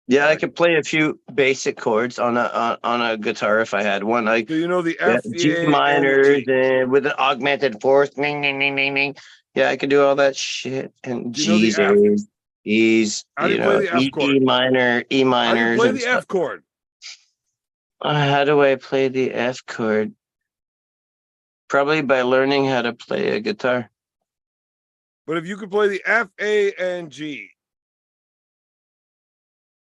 Yeah, I could play a few basic chords on a guitar if I had one. Do you know the Yeah, F, the G A, and minors the G? with an augmented fourth. Ding, ding, ding, ding, ding. Yeah, I can do all that shit. And Do you know the G's, F? A's, E's, How do you play the F chord? E minor, E How do you minors. play and the stuff. F chord? How do I play the F chord? Probably by learning how to play a guitar. But if you could play the F, A, and G,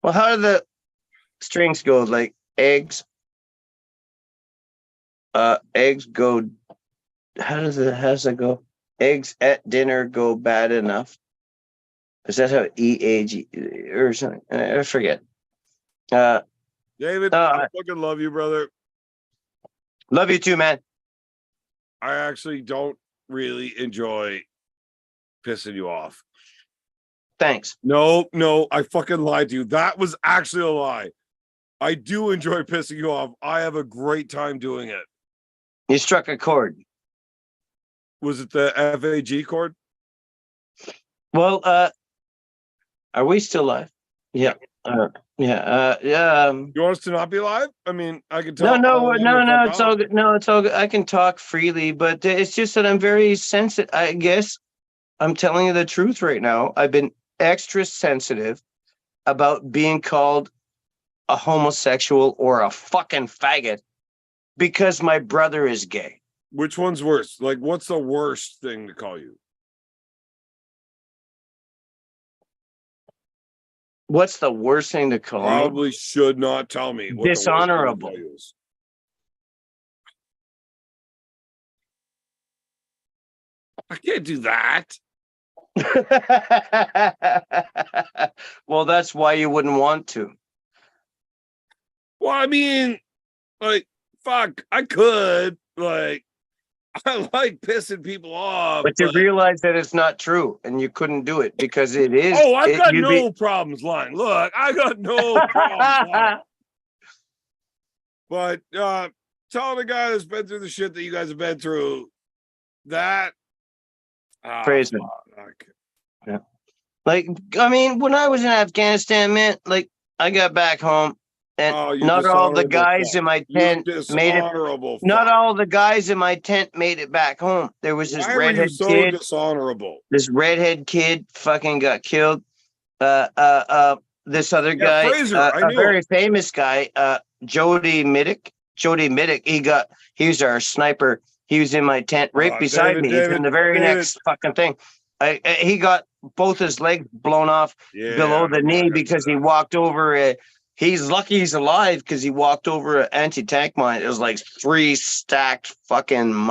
Well, how do the strings go? Like eggs? Eggs go. How does it go? Eggs at dinner go bad enough. Is that how EAG or something? I forget. David, I fucking love you, brother. Love you too, man. I actually don't really enjoy pissing you off. Thanks. No, I fucking lied to you. That was actually a lie. I do enjoy pissing you off. I have a great time doing it. You struck a chord. Was it the FAG chord? Well, are we still live? Yeah. Yeah. You want us to not be live? I mean, I can tell. No. It's all good. No, it's all good. I can talk freely, but it's just that I'm very sensitive. I guess I'm telling you the truth right now. I've been extra sensitive about being called a homosexual or a fucking faggot because my brother is gay. Which one's worse? Like, what's the worst thing to call you? What's the worst thing to call me? Probably should not tell me. What Dishonorable. The worst thing to call you is. I can't do that. Well, that's why you wouldn't want to. Well, I mean, like, fuck, I could. Like, I like pissing people off. But you realize that it's not true and you couldn't do it because it is. Oh, I've got no problems lying. Look, I got no problems lying. But telling a guy that's been through the shit that you guys have been through, that praise him. Yeah. Like, I mean, when I was in Afghanistan, man, like I got back home and not all the guys in my tent made it. Not all the guys in my tent made it back home. There was this redhead kid. Dishonorable. This redhead kid fucking got killed. This other guy, Fraser, a very famous guy, Jody Middick. He was our sniper. He was in my tent right beside me. He's in the very next fucking thing. He got both his legs blown off below the knee because he walked over He's lucky he's alive because he walked over an anti-tank mine. It was like 3 stacked fucking